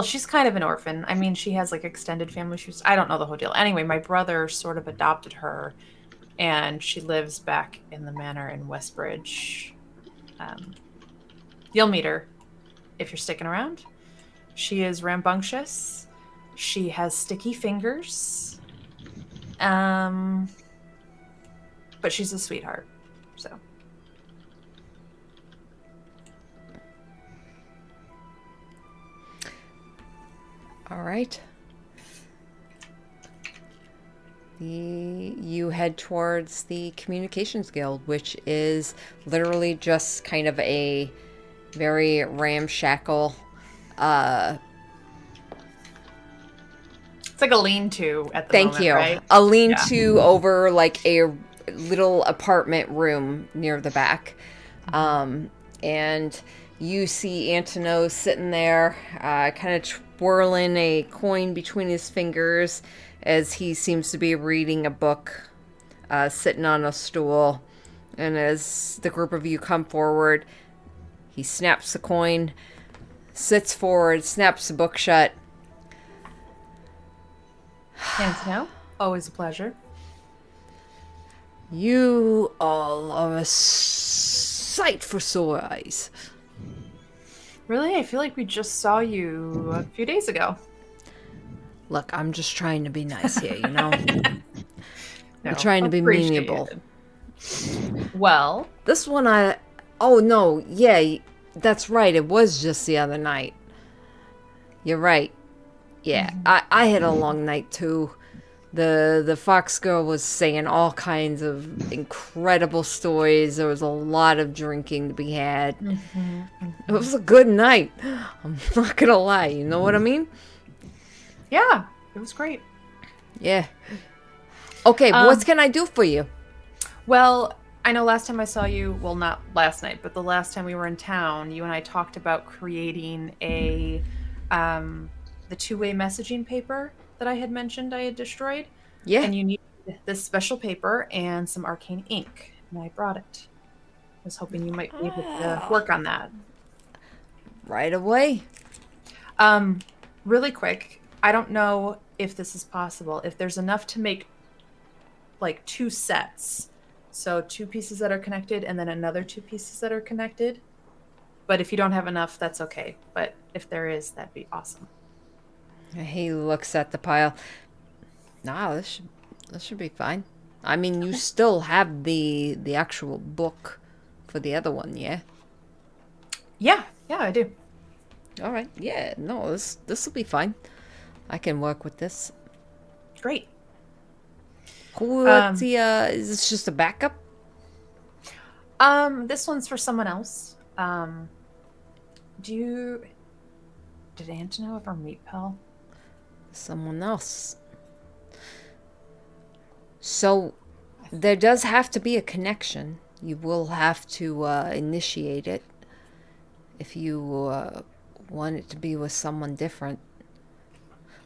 she's kind of an orphan. I mean, she has like extended family. I don't know the whole deal. Anyway, my brother sort of adopted her, and she lives back in the manor in Westbridge. You'll meet her if you're sticking around. She is rambunctious. She has sticky fingers. But she's a sweetheart. So. All right. You head towards the Communications Guild, which is literally just kind of a very ramshackle. It's like a lean-to at the Thank moment, you. right? A lean-to over like a little apartment room near the back, and you see Antono sitting there, kind of twirling a coin between his fingers as he seems to be reading a book, sitting on a stool. And as the group of you come forward, He snaps the coin, sits forward, snaps the book shut. Antonio, always a pleasure. You all are a sight for sore eyes. Really? I feel like we just saw you a few days ago. Look, I'm just trying to be nice here, you know? No, I'm trying to be appreciated. amenable. Well, This one Oh, no, yeah, that's right. It was just the other night. You're right. Yeah, I had a long night, too. The Fox girl was saying all kinds of incredible stories. There was a lot of drinking to be had. It was a good night. I'm not gonna lie. You know what I mean? yeah, it was great. Yeah. Okay, what can I do for you? Well, I know last time I saw you, well, not last night, but the last time we were in town, you and I talked about creating the two-way messaging paper that I had mentioned I had destroyed. Yeah. And you need this special paper and some arcane ink, and I brought it. I was hoping you might be able to work on that. Right away. Really quick, I don't know if this is possible. If there's enough to make like 2 sets. So 2 pieces that are connected and then another 2 pieces that are connected. But if you don't have enough, that's okay. But if there is, that'd be awesome. He looks at the pile. Nah, this should be fine. I mean, you still have the actual book for the other one, yeah? Yeah, I do. All right. Yeah, no, this will be fine. I can work with this. Great. What's is this just a backup? This one's for someone else. Did Antonio ever meet Pell? Someone else. So there does have to be a connection. You will have to initiate it if you want it to be with someone different.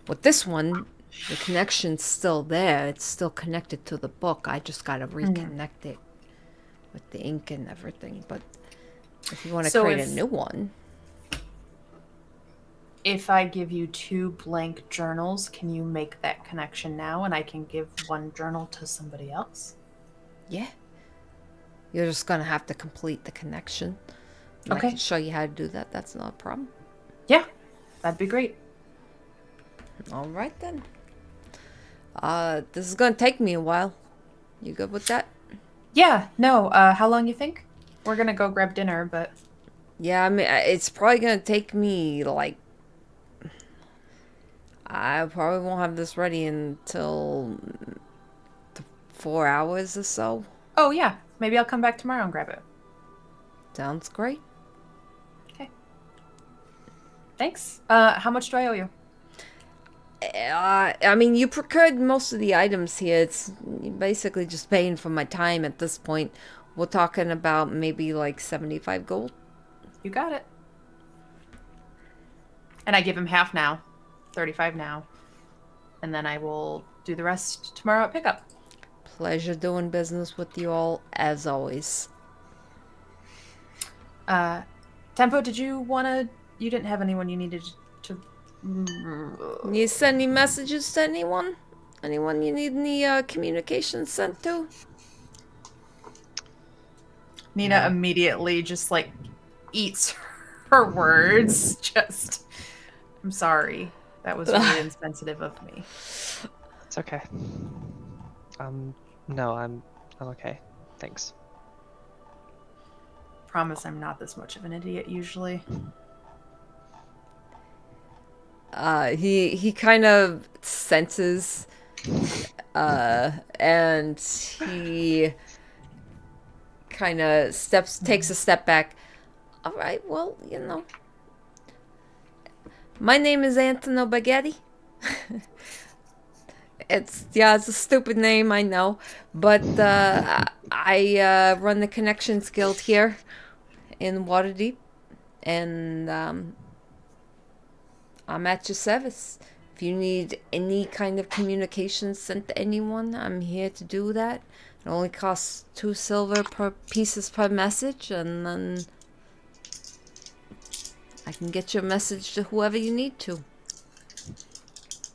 With this one, the connection's still there. It's still connected to the book. I just gotta reconnect it with the ink and everything. But if you want to create a new one, if I give you 2 blank journals, can you make that connection now and I can give 1 journal to somebody else? yeah, you're just gonna have to complete the connection. And Okay. I can show you how to do that. That's not a problem. Yeah, that'd be great. All right then. This is gonna take me a while. You good with that? Yeah, no, how long you think? We're gonna go grab dinner, but... Yeah, I mean, it's probably gonna take me like. I probably won't have this ready until 4 hours or so. Oh, yeah, maybe I'll come back tomorrow and grab it. Sounds great. Okay. Thanks. How much do I owe you? I mean, you procured most of the items here. It's basically just paying for my time at this point. We're talking about maybe like 75 gold. You got it. And I give him half now. 35 now. And then I will do the rest tomorrow at pickup. Pleasure doing business with you all, as always. Tempo, did you you didn't have anyone you needed to... You send any messages to anyone? Anyone you need any communication sent to? Nina immediately just like eats her words. Just, I'm sorry. That was really insensitive of me. It's okay. No, I'm okay. Thanks. Promise I'm not this much of an idiot usually. He kind of senses, and he kind of takes a step back. All right, well, you know, my name is Antonio Baghetti. It's a stupid name, I know, but I run the Connections Guild here in Waterdeep, and I'm at your service. If you need any kind of communication sent to anyone, I'm here to do that. It only costs 2 silver pieces per message, and then I can get your message to whoever you need to.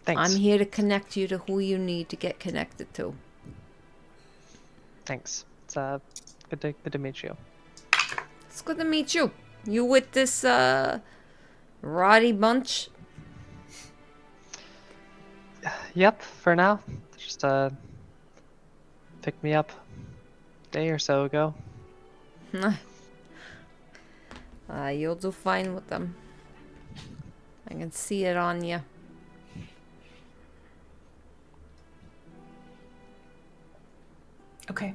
Thanks. I'm here to connect you to who you need to get connected to. Thanks. It's good to meet you. It's good to meet you. You with this Roddy bunch? Yep, for now. Just picked me up a day or so ago. You'll do fine with them. I can see it on you. Okay.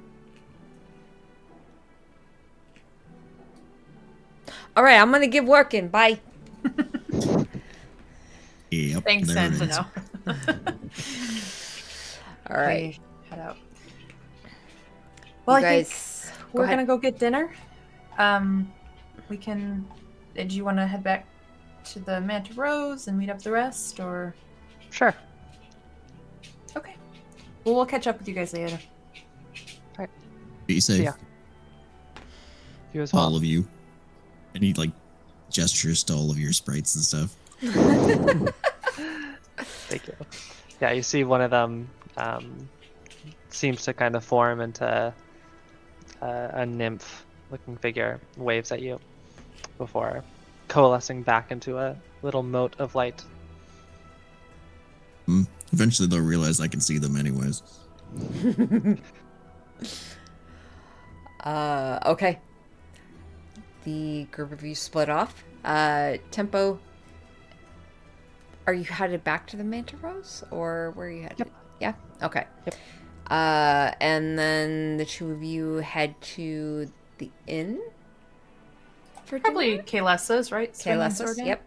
All right, I'm gonna get working. Bye. Yep. Thanks, there it is. Santino. All right, Head out. Well, you I guys, think go we're ahead. gonna go get dinner. We can. Did you want to head back to the Manta Rose and meet up the rest, or? Sure. Okay. Well, we'll catch up with you guys later. Be safe, Yeah. You as well. all of you. And he like gestures to all of your sprites and stuff. Thank you. Yeah, you see one of them seems to kind of form into a nymph-looking figure, waves at you before coalescing back into a little mote of light. Eventually, they'll realize I can see them anyways. Okay. The group of you split off. Tempo, are you headed back to the Manta Rose, or where are you headed? Yep. Yeah? Okay. Yep. And then the two of you head to the inn for Probably dinner? Kalesa's, right? Swing and Kalesa's, Sword Inn? yep.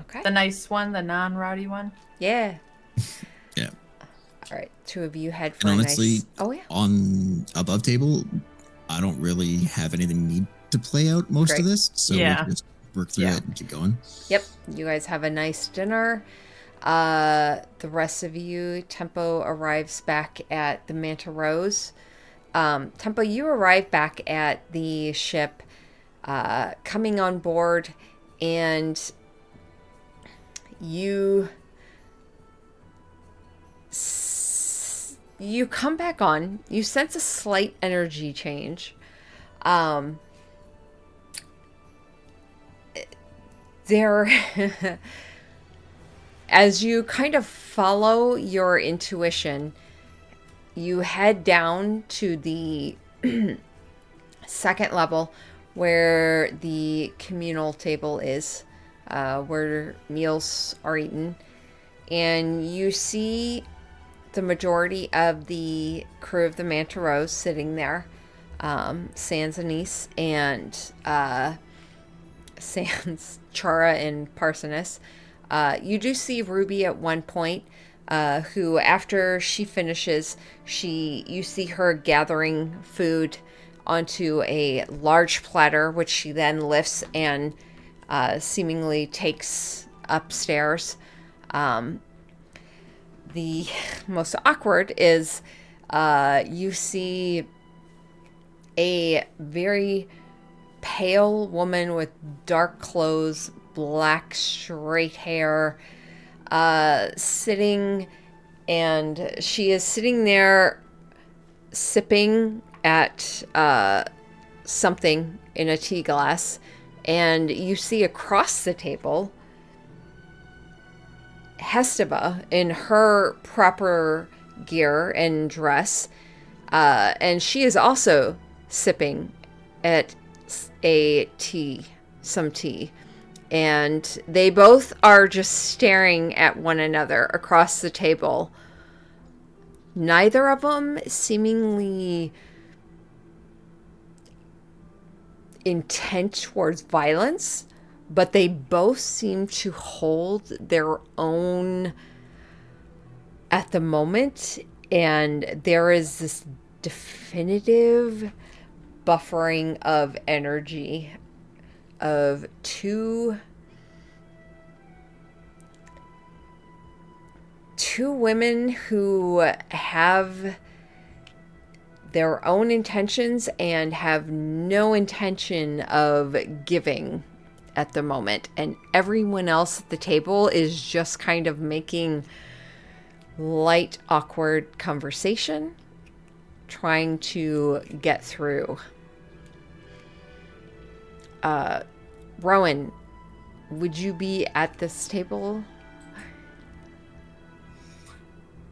Okay. The nice one, the non-rowdy one. Yeah. Yeah. All right. Two of you head for And a honestly, nice... Oh, yeah. on above table, I don't really have anything need to play out most Great. of this, so we Yeah. can just work through Yeah. it and keep going. Yep, you guys have a nice dinner. The rest of you, Tempo arrives back at the Manta Rose. Tempo, you arrive back at the ship, coming on board, and you come back on. You sense a slight energy change. There, as you kind of follow your intuition, you head down to the second level where the communal table is, where meals are eaten, and you see the majority of the crew of the Manta Rose sitting there, sans Anise and sans Chara and Parsonus. You do see Ruby at one point, who after she finishes, you see her gathering food onto a large platter, which she then lifts and seemingly takes upstairs. The most awkward is you see a very pale woman with dark clothes, black straight hair, sitting, and she is sitting there sipping at something in a tea glass, and you see across the table Hesteba in her proper gear and dress, and she is also sipping at some tea, and they both are just staring at one another across the table. Neither of them seemingly intent towards violence, but they both seem to hold their own at the moment, and there is this definitive buffering of energy of two women who have their own intentions and have no intention of giving at the moment, and everyone else at the table is just kind of making light, awkward conversation, trying to get through. Rowan, would you be at this table?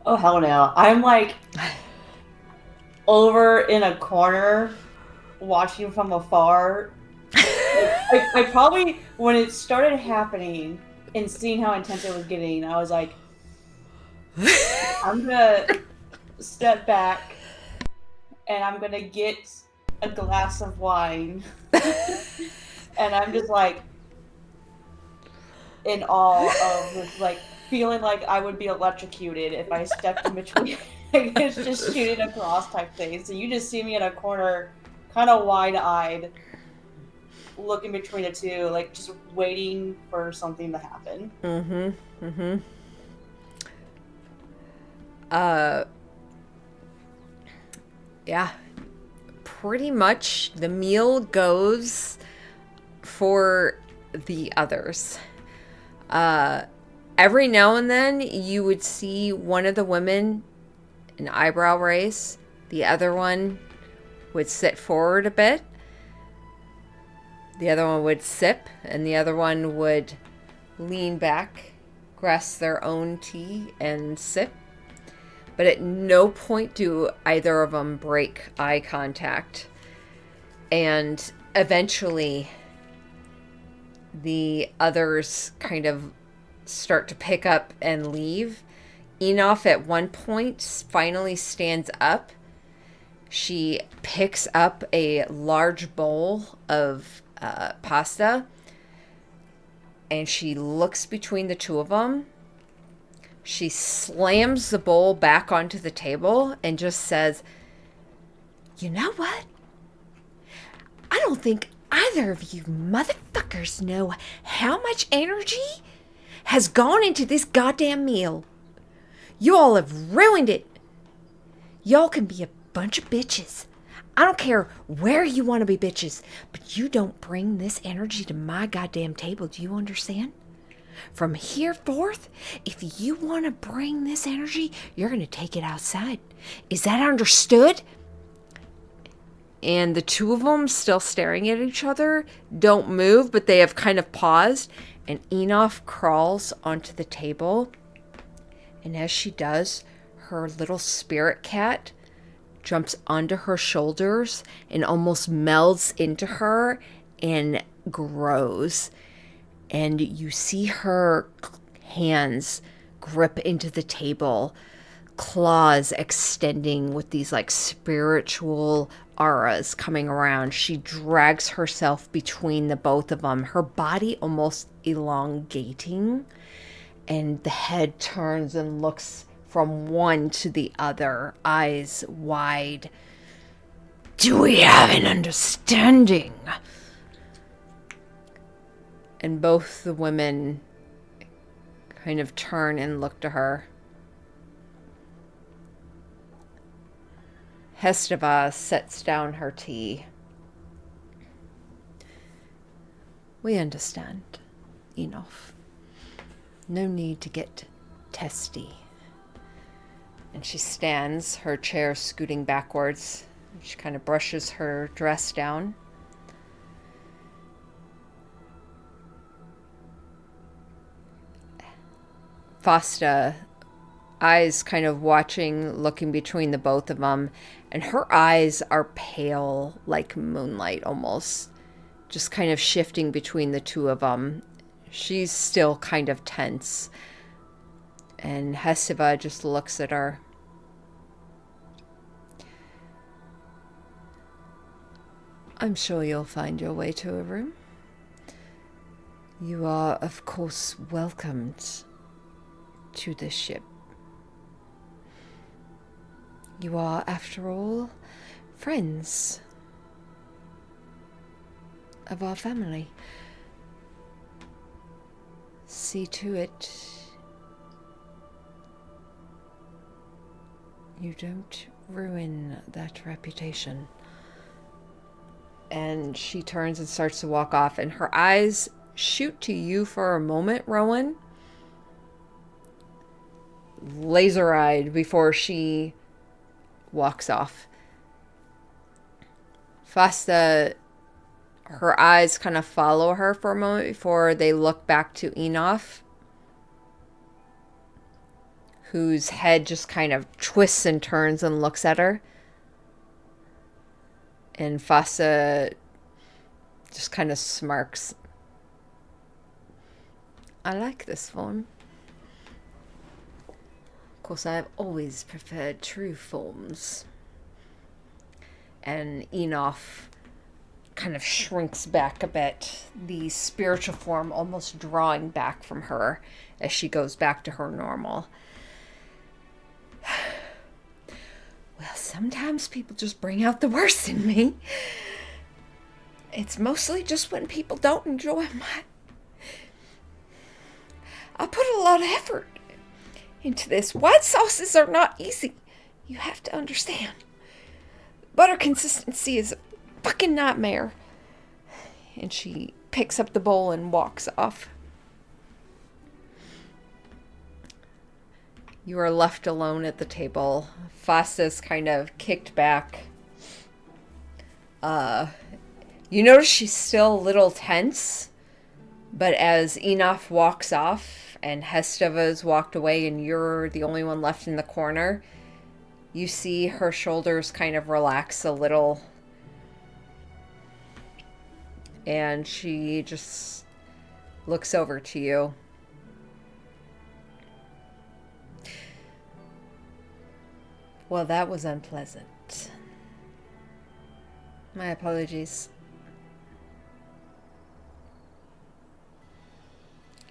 Oh, hell no. I'm like over in a corner watching from afar. I probably, when it started happening and seeing how intense it was getting, I was like, I'm gonna step back and I'm gonna get a glass of wine. And I'm just like in awe of this, like feeling like I would be electrocuted if I stepped in between. Like, it's just shooting across type thing. So you just see me in a corner, kind of wide-eyed, looking between the two, like just waiting for something to happen. Yeah, pretty much the meal goes for the others. Every now and then you would see one of the women an eyebrow raise, the other one would sit forward a bit, the other one would sip, and the other one would lean back, grasp their own tea, and sip. But at no point do either of them break eye contact. And eventually, the others kind of start to pick up and leave. Enoff at one point finally stands up. She picks up a large bowl of pasta, and she looks between the two of them. She slams the bowl back onto the table and just says, "You know what? I don't think either of you motherfuckers know how much energy has gone into this goddamn meal. You all have ruined it. Y'all can be a bunch of bitches. I don't care where you want to be bitches, but you don't bring this energy to my goddamn table. Do you understand? From here forth, if you want to bring this energy, you're going to take it outside. Is that understood?" And the two of them, still staring at each other, don't move, but they have kind of paused. And Enoff crawls onto the table. And as she does, her little spirit cat jumps onto her shoulders and almost melds into her and grows. And you see her hands grip into the table, claws extending with these like spiritual auras coming around. She drags herself between the both of them, her body almost elongating, and the head turns and looks from one to the other, eyes wide. "Do we have an understanding?" And both the women kind of turn and look to her. Hesteva sets down her tea. "We understand, Enoff. No need to get testy." And she stands, her chair scooting backwards. She kind of brushes her dress down. Fasta, eyes kind of watching, looking between the both of them, and her eyes are pale like moonlight almost, just kind of shifting between the two of them. She's still kind of tense, and Hesteva just looks at her. "I'm sure you'll find your way to a room. You are, of course, welcomed to this ship. You are, after all, friends of our family. See to it you don't ruin that reputation." And she turns and starts to walk off, and her eyes shoot to you for a moment, Rowan. Laser-eyed before she walks off. Fasta, her eyes kind of follow her for a moment before they look back to Enof, whose head just kind of twists and turns and looks at her. And Fasta just kind of smirks. I like this form. Of course, I have always preferred true forms. And Enof kind of shrinks back a bit, the spiritual form almost drawing back from her as she goes back to her normal. Well, sometimes people just bring out the worst in me. It's mostly just when people don't enjoy I put a lot of effort into this. White sauces are not easy. You have to understand. Butter consistency is a fucking nightmare. And she picks up the bowl and walks off. You are left alone at the table. Fasta's kind of kicked back. You notice she's still a little tense, but as Enof walks off and Hesteva's walked away and you're the only one left in the corner, you see her shoulders kind of relax a little. And she just looks over to you. Well, that was unpleasant. My apologies.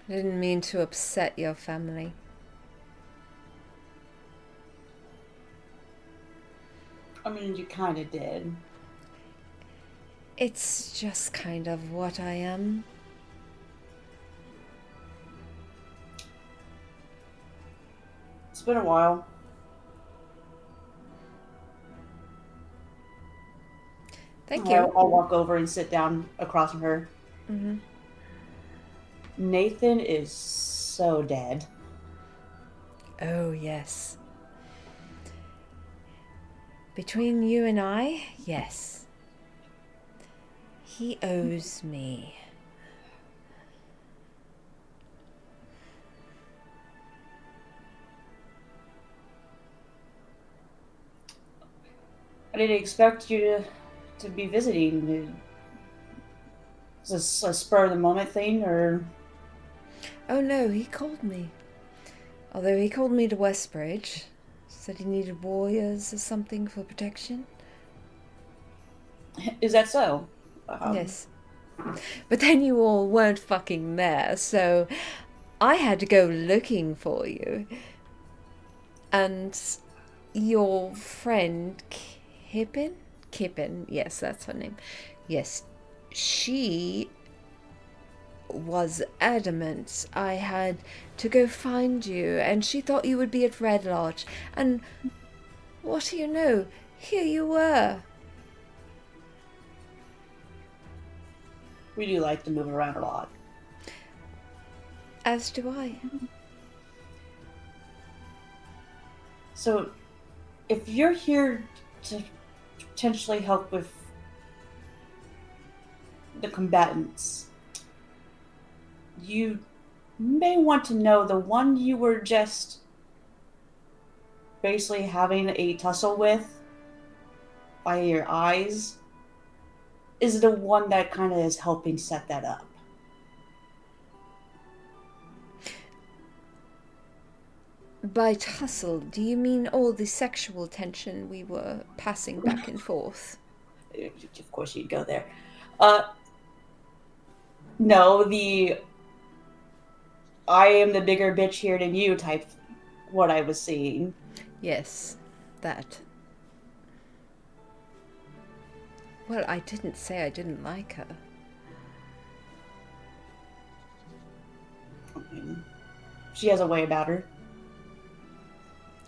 I didn't mean to upset your family. I mean, you kind of did. It's just kind of what I am. It's been a while. Thank you. I'll walk over and sit down across from her. Mm-hmm. Nathan is so dead. Oh, yes. Between you and I, yes. He owes me. I didn't expect you to be visiting. Is this a spur of the moment thing, or? Oh no, he called me. Although he called me to Westbridge. Said he needed warriors or something for protection. Is that so? Yes. But then you all weren't fucking there, so I had to go looking for you. And your friend Kippen, yes, that's her name. Yes, she was adamant I had to go find you, and she thought you would be at Red Lodge. And what do you know? Here you were. We do like to move around a lot. As do I. So, if you're here to potentially help with the combatants, you may want to know the one you were just basically having a tussle with by your eyes is the one that kind of is helping set that up. By tussle, do you mean all the sexual tension we were passing back and forth? Of course you'd go there. No, the I am the bigger bitch here than you type, what I was seeing. Yes, that. Well, I didn't say I didn't like her. I mean, she has a way about her.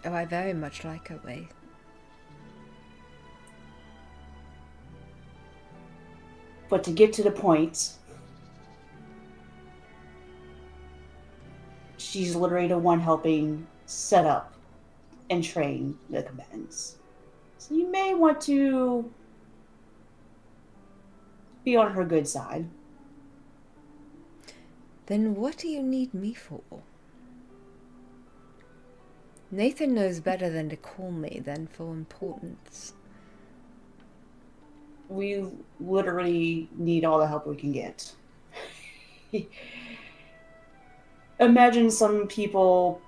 Oh, I very much like her way. But to get to the point, she's literally the one helping set up and train the combatants. So you may want to be on her good side. Then what do you need me for? Nathan knows better than to call me than for importance. We literally need all the help we can get. Imagine some people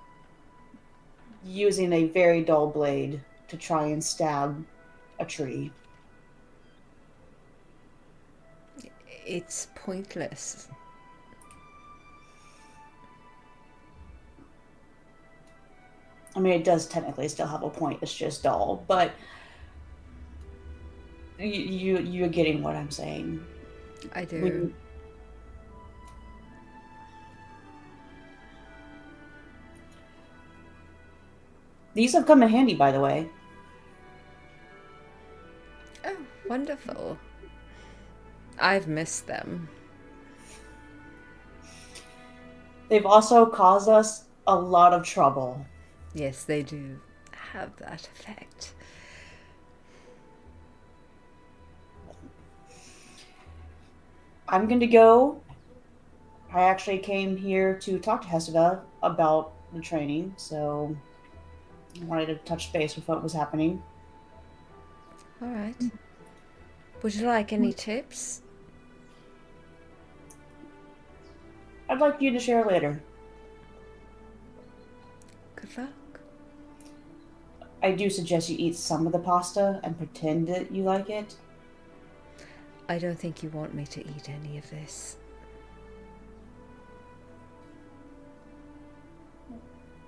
using a very dull blade to try and stab a tree. It's pointless. I mean, it does technically still have a point. It's just dull, but you're getting what I'm saying. I do. These have come in handy, by the way. Oh, wonderful. I've missed them. They've also caused us a lot of trouble. Yes, they do have that effect. I'm going to go. I actually came here to talk to Hesida about the training, so I wanted to touch base with what was happening. All right. Would you like any tips? I'd like you to share later. Good luck. I do suggest you eat some of the pasta and pretend that you like it. I don't think you want me to eat any of this.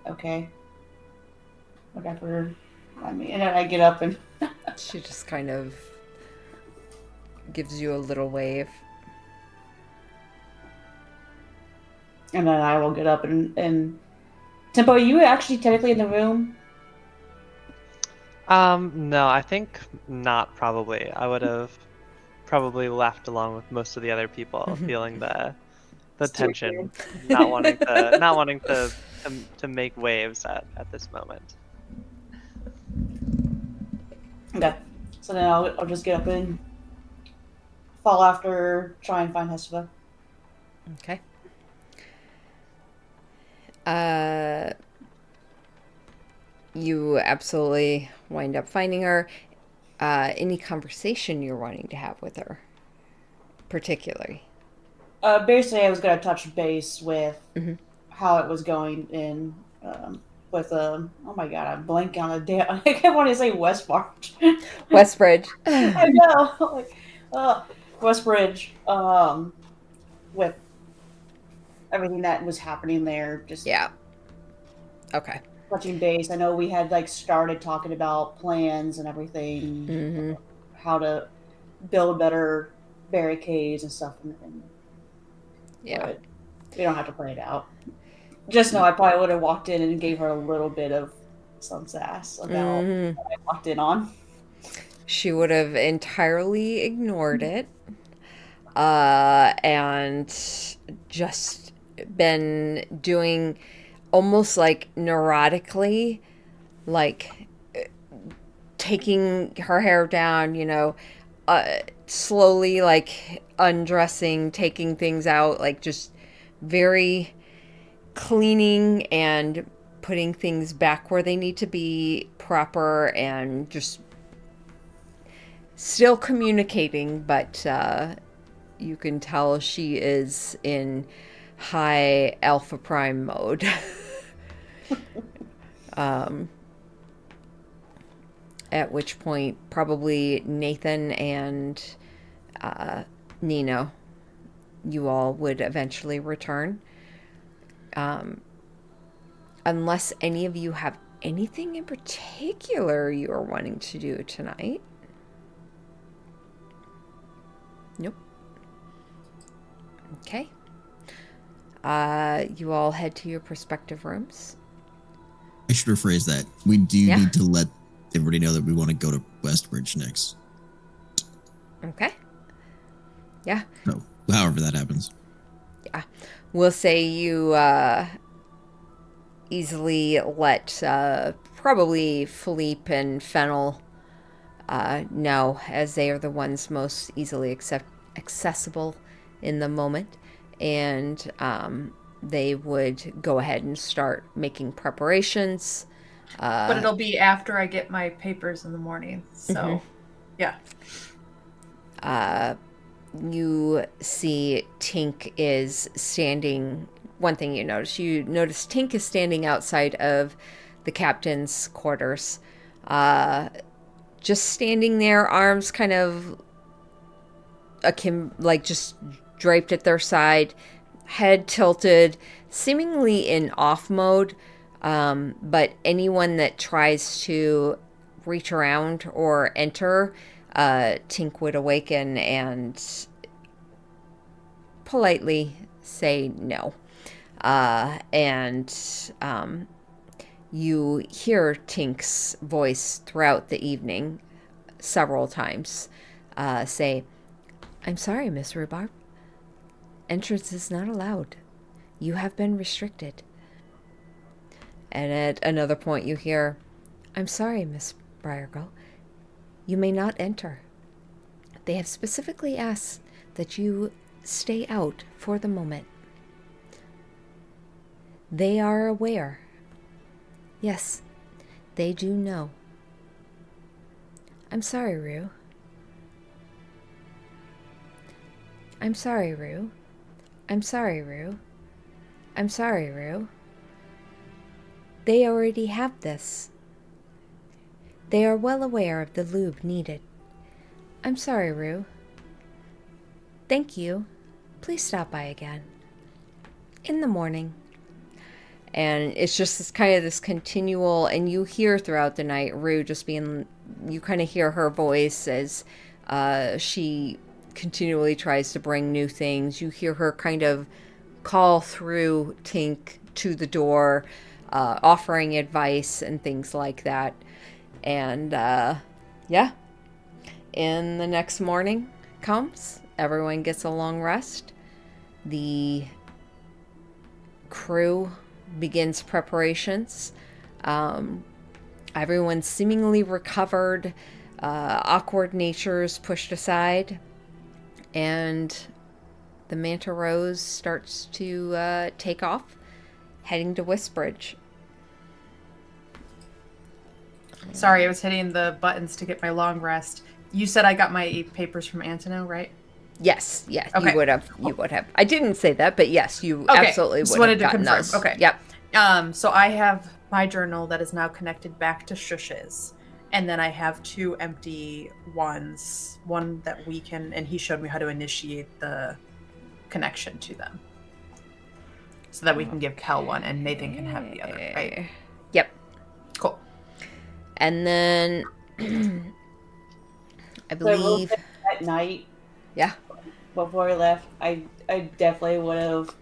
Okay. Whatever. I mean, and then I get up and She just kind of gives you a little wave. and then I will get up and Tempo, are you actually technically in the room? No, I think not. Probably, I would have probably left along with most of the other people, feeling the It's too tension, weird. not wanting to make waves at this moment. Okay. So then I'll just get up and fall after, try and find Hesida. Okay. You absolutely wind up finding her. Any conversation you're wanting to have with her, particularly? Basically, I was going to touch base with Mhm. how it was going in with oh my god, I'm blanking on the damn. I kept wanting to say West March. Westbridge. I know, like, Westbridge. With everything that was happening there, just Yeah. Okay. touching base. I know we had like started talking about plans and everything, Mm-hmm. how to build better barricades and stuff, and Yeah. but we don't have to play it out. Just know I probably would have walked in and gave her a little bit of some sass about Mhm. what I walked in on. She would have entirely ignored it, and just been doing almost like neurotically, like taking her hair down, slowly, like undressing, taking things out, like just very cleaning and putting things back where they need to be proper, and just still communicating, but you can tell she is in high alpha prime mode. At which point probably Nathan and Nino, you all would eventually return. Unless any of you have anything in particular you are wanting to do tonight. Nope. Okay. You all head to your prospective rooms. I should rephrase that. We do Yeah. need to let everybody know that we want to go to Westbridge next. Okay. Yeah. So, however that happens. Yeah. We'll say you easily let probably Philippe and Fennel know, as they are the ones most easily accessible in the moment. And they would go ahead and start making preparations. But it'll be after I get my papers in the morning. So, yeah. You see Tink is standing. One thing you notice Tink is standing outside of the captain's quarters. Just standing there, arms kind of like just draped at their side, head tilted, seemingly in off mode. But anyone that tries to reach around or enter, Tink would awaken and politely say no. You hear Tink's voice throughout the evening several times say, "I'm sorry, Miss Rhubarb. Entrance is not allowed. You have been restricted." And at another point you hear, "I'm sorry, Miss Briargirl. You may not enter. They have specifically asked that you stay out for the moment. They are aware. Yes, they do know. I'm sorry, Rue. I'm sorry, Rue. I'm sorry, Rue. I'm sorry, Rue. They already have this. They are well aware of the lube needed. I'm sorry, Rue. Thank you. Please stop by again. In the morning." And it's just this continual, and you hear throughout the night Rue just being, you kind of hear her voice as she continually tries to bring new things. You hear her kind of call through Tink to the door, offering advice and things like that. And yeah, and the next morning comes, everyone gets a long rest. The crew begins preparations. Everyone's seemingly recovered. Awkward natures pushed aside. And the Manta Rose starts to take off, heading to Wistbridge. Sorry, I was hitting the buttons to get my long rest. You said I got my papers from Antono, right? Yes, Okay. you would have. You would have. I didn't say that, but yes, you absolutely Just would wanted have to gotten confirm. those. Okay. Yep. So I have my journal that is now connected back to Shush's, and then I have 2 empty ones. One that we can, and he showed me how to initiate the connection to them, so that we can give Kel one, and Nathan can have the other. Right? Yep. Cool. And then I So I will believe. say at night, Yeah. before we left, I definitely would have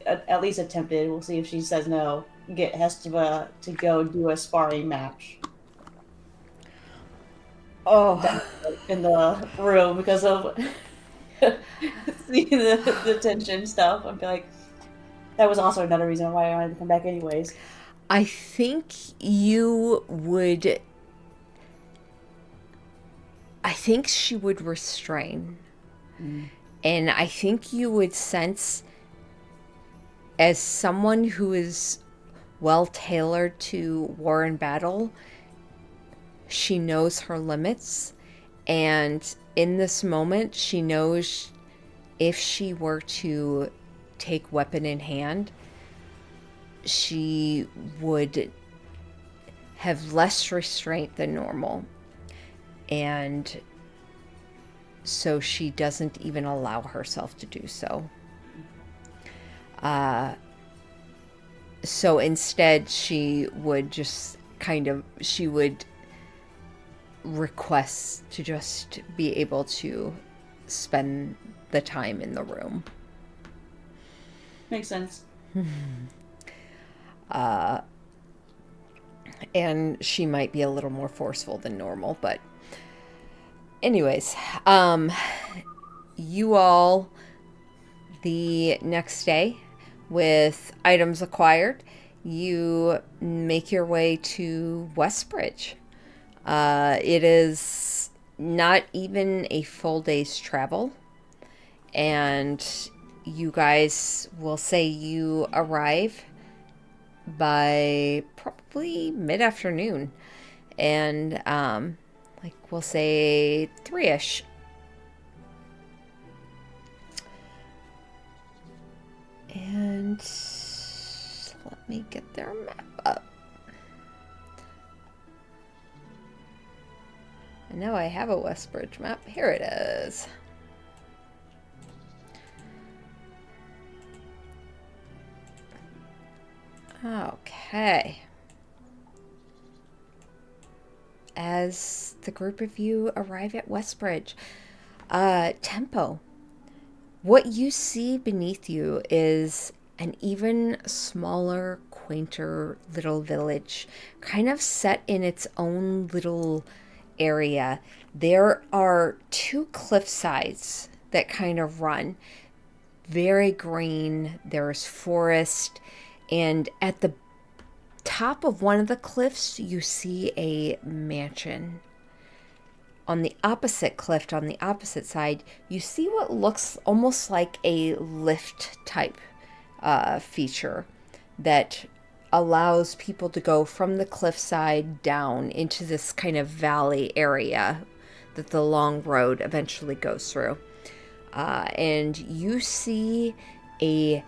at least attempted. We'll see if she says no. Get Hestiva to go do a sparring match Oh. in the room because of seeing the tension stuff. I'd be like, that was also another reason why I wanted to come back anyways. I think you would. I think she would restrain. And I think you would sense, as someone who is well tailored to war and battle, she knows her limits. And in this moment, she knows if she were to take weapon in hand, she would have less restraint than normal. And so she doesn't even allow herself to do so. So instead, she would just she would request to just be able to spend the time in the room. Makes sense. And she might be a little more forceful than normal, but anyways, you all, the next day, with items acquired, you make your way to Westbridge. It is not even a full day's travel, and you guys will say you arrive by probably mid-afternoon, and like we'll say 3ish. And let me get their map up. I know I have a Westbridge map. Here it is. Okay. As the group of you arrive at Westbridge, tempo. What you see beneath you is an even smaller, quainter little village, kind of set in its own little area. There are two cliff sides that kind of run. Very green, there's forest, and at the top of one of the cliffs, you see a mansion. On the opposite cliff, on the opposite side, you see what looks almost like a lift type feature that allows people to go from the cliffside down into this kind of valley area that the long road eventually goes through. And you see a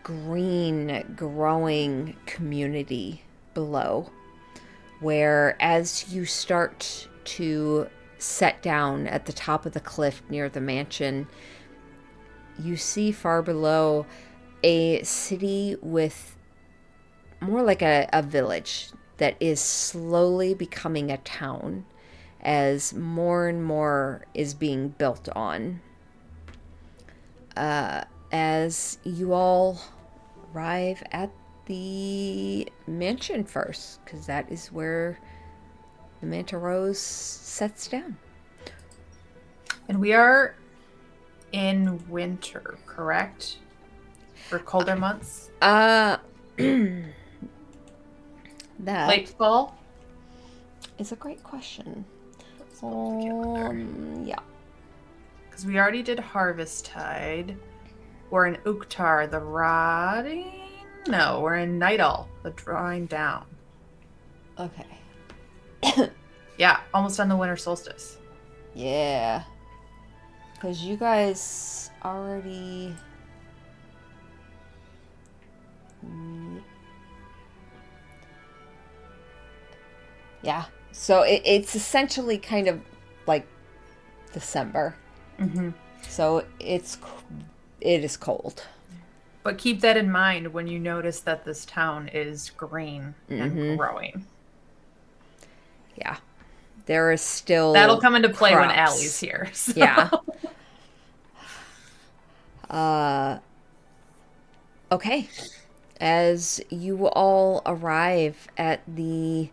green growing community below, where as you start to set down at the top of the cliff near the mansion, you see far below a city with more like a village that is slowly becoming a town as more and more is being built on. As you all arrive at the mansion first, because that is where the Manta Rose sets down. And we are in winter, correct? For colder months? That Late fall? is a great question. Let's pull up the calendar. Yeah. Because we already did Harvest Tide. We're in Uktar, the rotting? No, we're in Nidal, the drawing down. Okay. Yeah, almost on the winter solstice. Yeah. Because you guys already... Yeah. So it's essentially kind of like December. Mm-hmm. So it is cold. But keep that in mind when you notice that this town is green and growing. Yeah. There is still That'll come into play when crops. Allie's here. So. Yeah. Okay. As you all arrive at the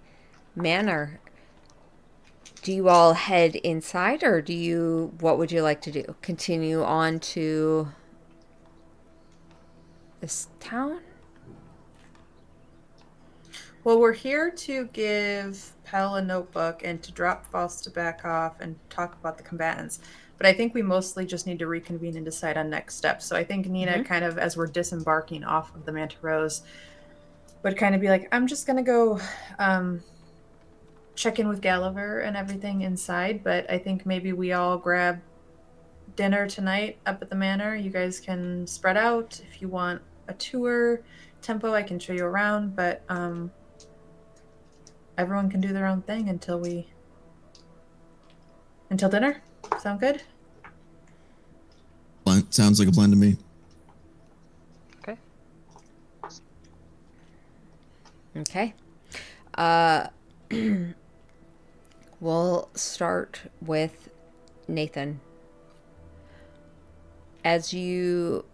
manor, do you all head inside, or what would you like to do? Continue on to this town? Well, we're here to give Pell a notebook and to drop Faust to back off and talk about the combatants. But I think we mostly just need to reconvene and decide on next steps. So I think Nina kind of, as we're disembarking off of the Manta Rose, would kind of be like, I'm just going to go check in with Gulliver and everything inside. But I think maybe we all grab dinner tonight up at the manor. You guys can spread out. If you want a tour, Tempo, I can show you around. But everyone can do their own thing until dinner. Sound good? Sounds like a plan to me. Okay. Okay. We'll start with Nathan. As you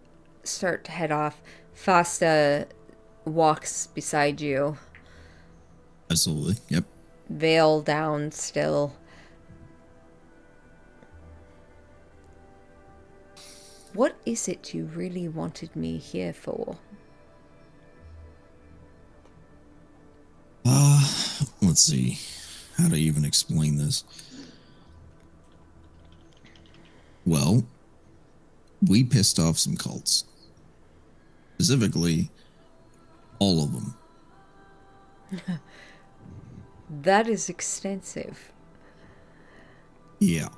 start to head off, Fasta walks beside you, Absolutely. Yep. veil down still. What is it you really wanted me here for? Let's see how to even explain this. Well, we pissed off some cults. Specifically, all of them. That is extensive. Yeah.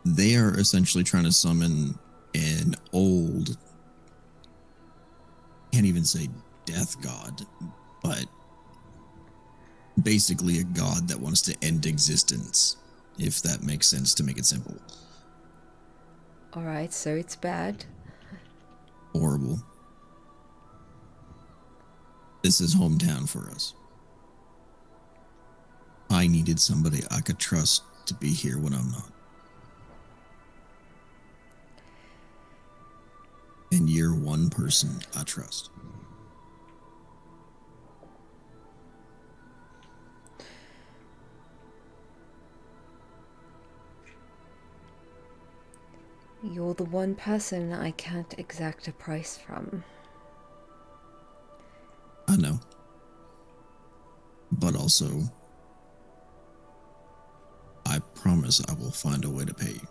They are essentially trying to summon an old, can't even say death god, but basically a god that wants to end existence, if that makes sense to make it simple. Alright, so it's bad. Horrible. This is hometown for us. I needed somebody I could trust to be here when I'm not. And you're one person I trust. You're the one person I can't exact a price from. I know. But also, I promise I will find a way to pay you.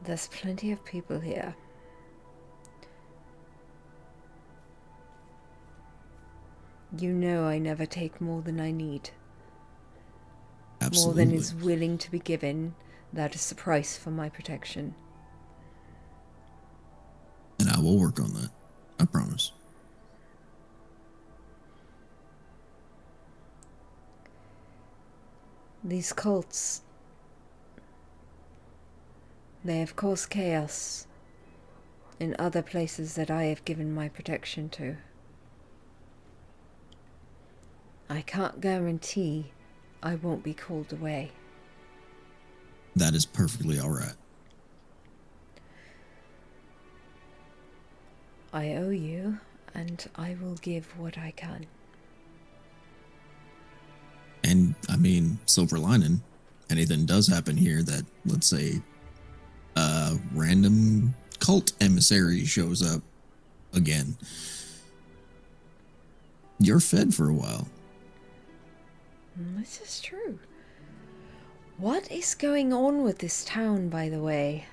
There's plenty of people here. You know I never take more than I need. Absolutely. More than is willing to be given. That is the price for my protection. And I will work on that. I promise. These cults, they have caused chaos in other places that I have given my protection to. I can't guarantee I won't be called away. That is perfectly all right. I owe you, and I will give what I can. And I mean, silver lining, anything does happen here that, let's say, a random cult emissary shows up again, you're fed for a while. This is true. What is going on with this town, by the way?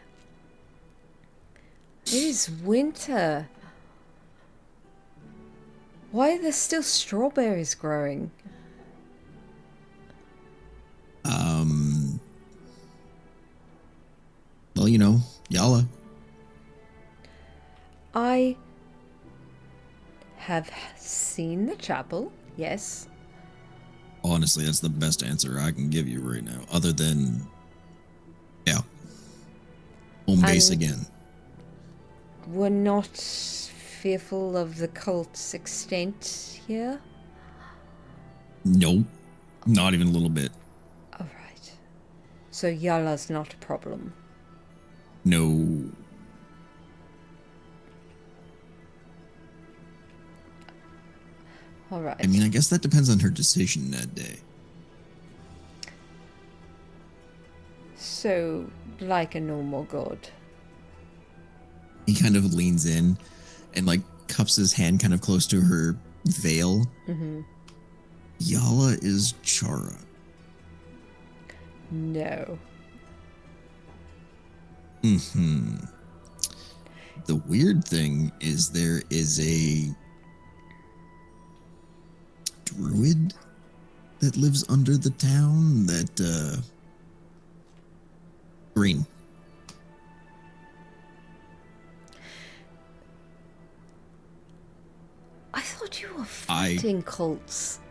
It is winter. Why are there still strawberries growing? Well, you know, Yala. I have seen the chapel, yes. Honestly, that's the best answer I can give you right now. Other than, yeah, home base And- again. We're not fearful of the cult's extent here? Nope, not even a little bit. Alright. So Yala's not a problem. No. Alright. I mean, I guess that depends on her decision that day. So, like a normal god. He kind of leans in and like cups his hand kind of close to her veil. Mm-hmm. Yala is Chara. No. Hmm. The weird thing is there is a druid that lives under the town that green. I thought you were fighting cults.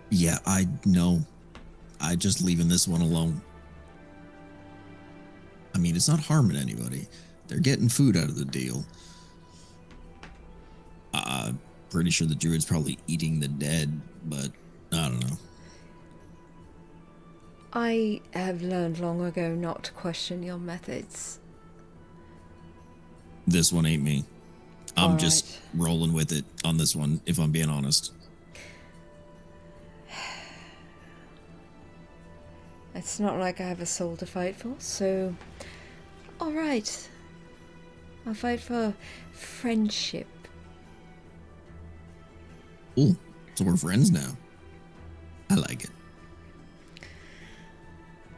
Yeah, I know. I just leaving this one alone. I mean, it's not harming anybody. They're getting food out of the deal. Pretty sure the druid's probably eating the dead, but I don't know. I have learned long ago not to question your methods. This one ain't me. I'm All just right. rolling with it on this one, if I'm being honest. It's not like I have a soul to fight for, so... Alright. I'll fight for friendship. Cool. So we're friends now. I like it.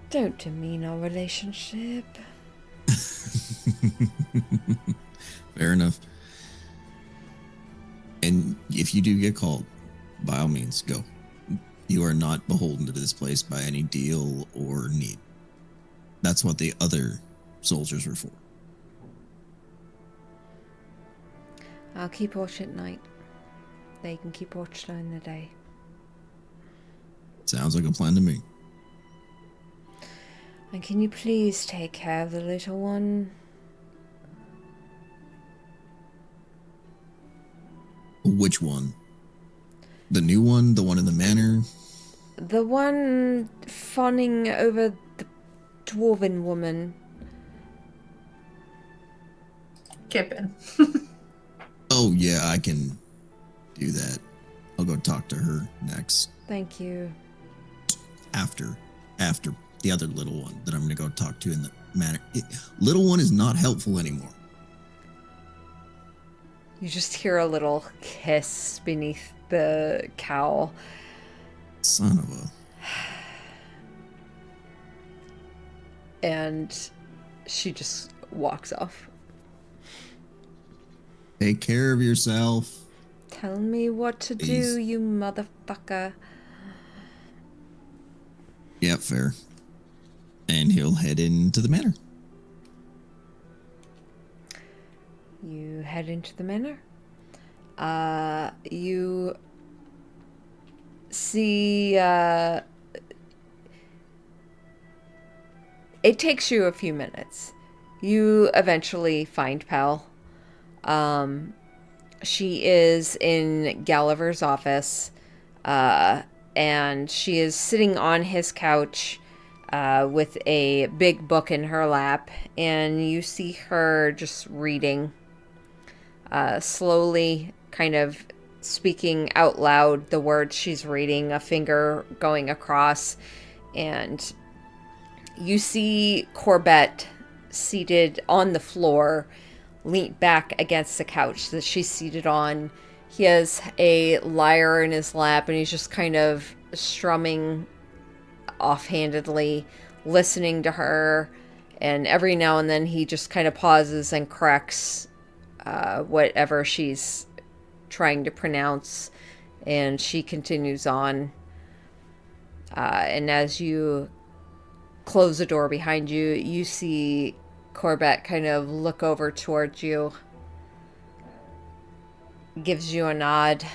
Don't demean our relationship. Fair enough. And if you do get called, by all means, go. You are not beholden to this place by any deal or need. That's what the other soldiers were for. I'll keep watch at night. They can keep watch during the day. Sounds like a plan to me. And can you please take care of the little one? Which one? The new one? The one in the manor? The one fawning over the dwarven woman. Kippen. Oh, yeah, I can do that. I'll go talk to her next. Thank you. After the other little one that I'm going to go talk to in the manor. Little one is not helpful anymore. You just hear a little kiss beneath the cowl. Son of a... And she just walks off. Take care of yourself. Tell me what to Please. do, you motherfucker. Yep, fair. And he'll head into the manor. You head into the manor. You see, it takes you a few minutes. You eventually find Pal. She is in Gulliver's office, and she is sitting on his couch with a big book in her lap, and you see her just reading, slowly, kind of speaking out loud the words she's reading, a finger going across, and you see Corbett seated on the floor, leaned back against the couch that she's seated on. He has a lyre in his lap, and he's just kind of strumming offhandedly, listening to her, and every now and then he just kind of pauses and corrects whatever she's trying to pronounce, and she continues on. And as you close the door behind you, you see Corbett kind of look over towards you, gives you a nod,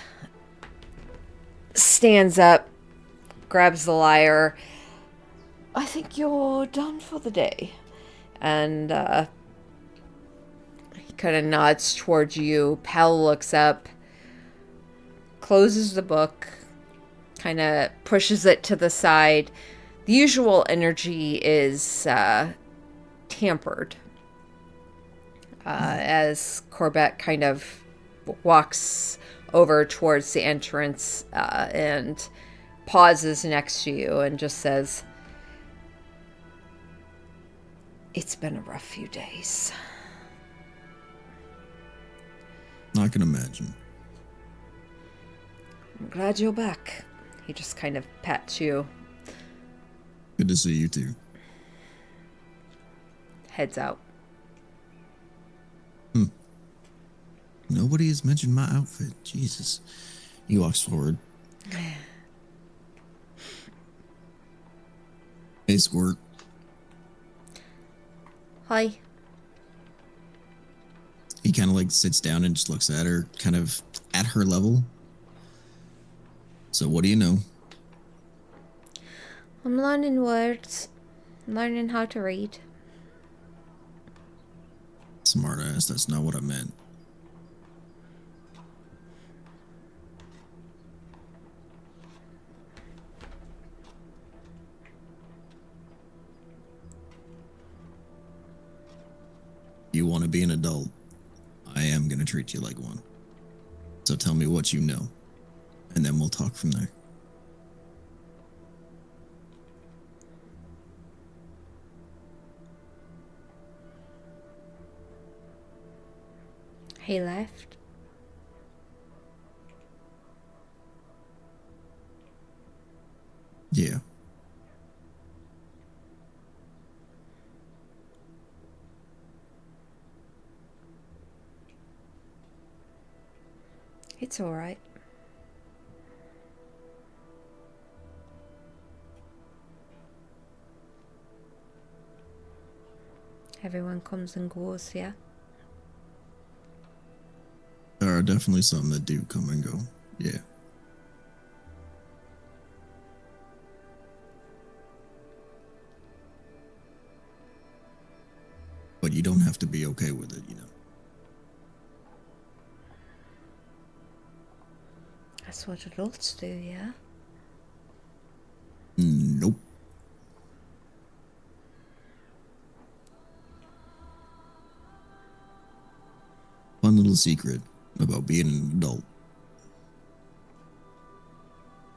stands up, grabs the lyre. I think you're done for the day. And he kind of nods towards you. Pal looks up, closes the book, kind of pushes it to the side. The usual energy is tampered as Corbett kind of walks over towards the entrance and pauses next to you and just says, "It's been a rough few days." I can imagine. "I'm glad you're back." He just kind of pats you, Good to see you too. heads out. Nobody has mentioned my outfit. Jesus. He walks forward. Hey, Squirt. Hi. He kind of like sits down and just looks at her, kind of at her level. So what do you know? I'm learning words, learning how to read. Smart ass, that's not what I meant. You want to be an adult, I am going to treat you like one. So tell me what you know, and then we'll talk from there. He left. Yeah. It's all right. Everyone comes and goes, yeah? There are definitely some that do come and go. Yeah. But you don't have to be okay with it, you know. That's what adults do, yeah? Nope. Fun little secret about being an adult.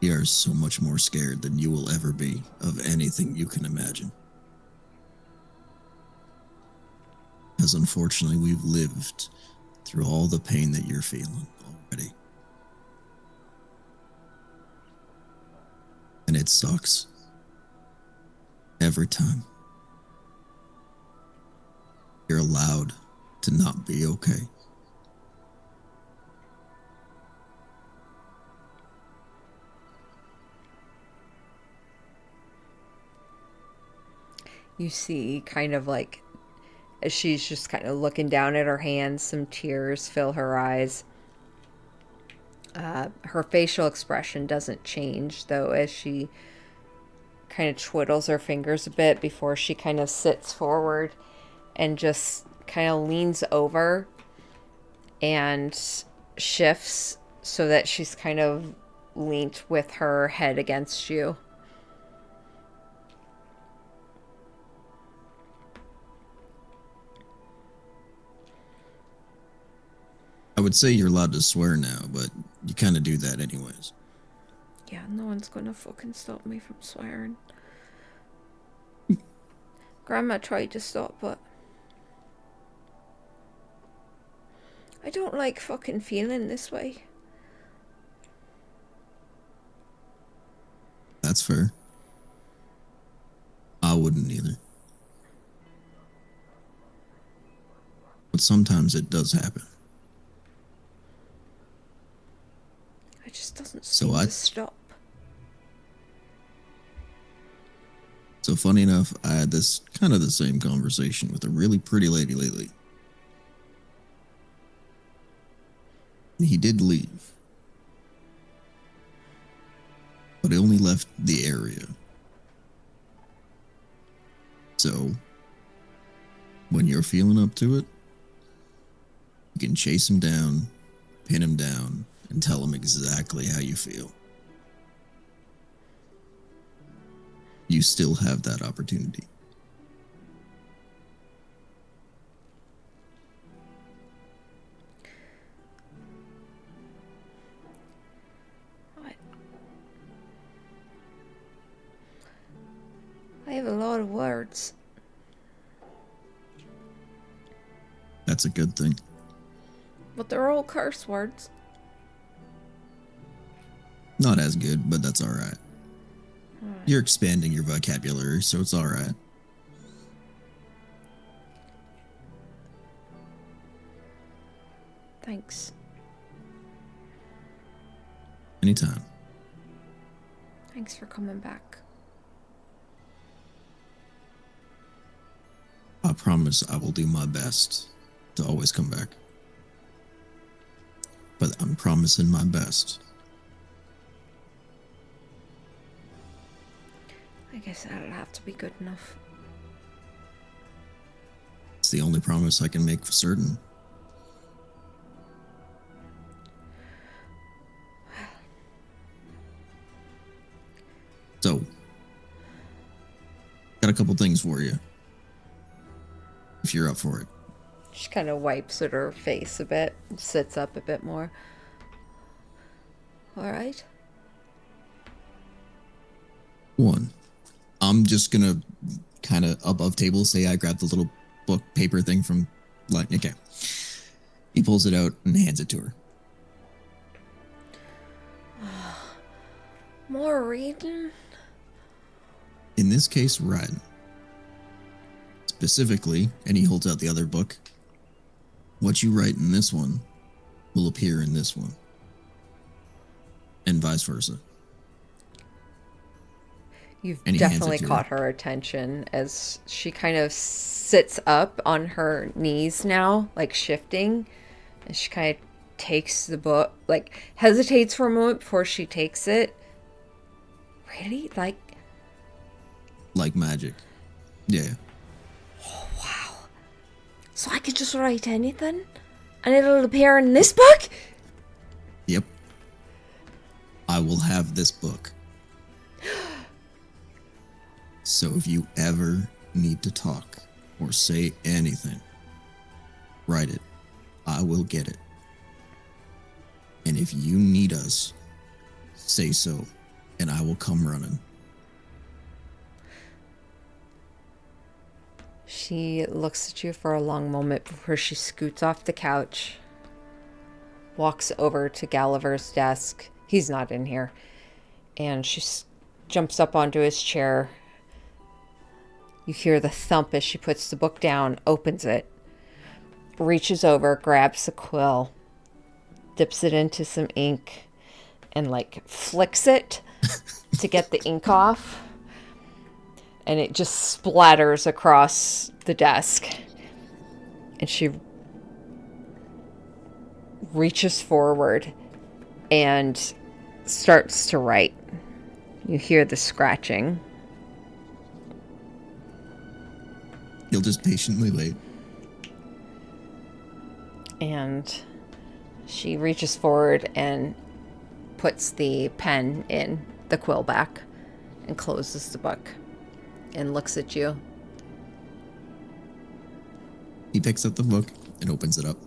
You are so much more scared than you will ever be of anything you can imagine. Because unfortunately, we've lived through all the pain that you're feeling already. And it sucks. Every time. You're allowed to not be okay. You see, kind of like, as she's just kind of looking down at her hands, some tears fill her eyes. Her facial expression doesn't change, though, as she kind of twiddles her fingers a bit before she kind of sits forward and just kind of leans over and shifts so that she's kind of leaned with her head against you. I would say you're allowed to swear now, but you kind of do that anyways. Yeah, no one's gonna fucking stop me from swearing. Grandma tried to stop, but I don't like fucking feeling this way. That's fair. I wouldn't either. But sometimes it does happen. It just doesn't So seem I- to stop. So funny enough, I had this kind of the same conversation with a really pretty lady lately. He did leave. But he only left the area. So, when you're feeling up to it, you can chase him down, pin him down, and tell him exactly how you feel. You still have that opportunity. I have a lot of words. That's a good thing. But they're all curse words. Not as good, but that's alright. You're expanding your vocabulary, so it's alright. Thanks. Anytime. Thanks for coming back. I promise I will do my best to always come back. But I'm promising my best. I guess that'll have to be good enough. It's the only promise I can make for certain. So, got a couple things for you. If you're up for it. She kind of wipes at her face a bit, sits up a bit more. All right. One, I'm just gonna kind of above table say I grabbed the little book paper thing from like, okay. He pulls it out and hands it to her. More reading? In this case, read. Specifically, and he holds out the other book, what you write in this one will appear in this one. And vice versa. You've And he hands it definitely to her. caught her attention as she kind of sits up on her knees now, like shifting. And she kind of takes the book, like hesitates for a moment before she takes it. Really? Like magic. Yeah. So I could just write anything? And it'll appear in this book? Yep. I will have this book. So if you ever need to talk or say anything, write it. I will get it. And if you need us, say so, and I will come running. She looks at you for a long moment before she scoots off the couch, walks over to Gulliver's desk. He's not in here. And she jumps up onto his chair. You hear the thump as she puts the book down, opens it, reaches over, grabs the quill, dips it into some ink, and flicks it to get the ink off. And it just splatters across the desk. And she reaches forward and starts to write. You hear the scratching. You'll just patiently wait. And she reaches forward and puts the pen in the quill back and closes the book and looks at you. He picks up the book and opens it up.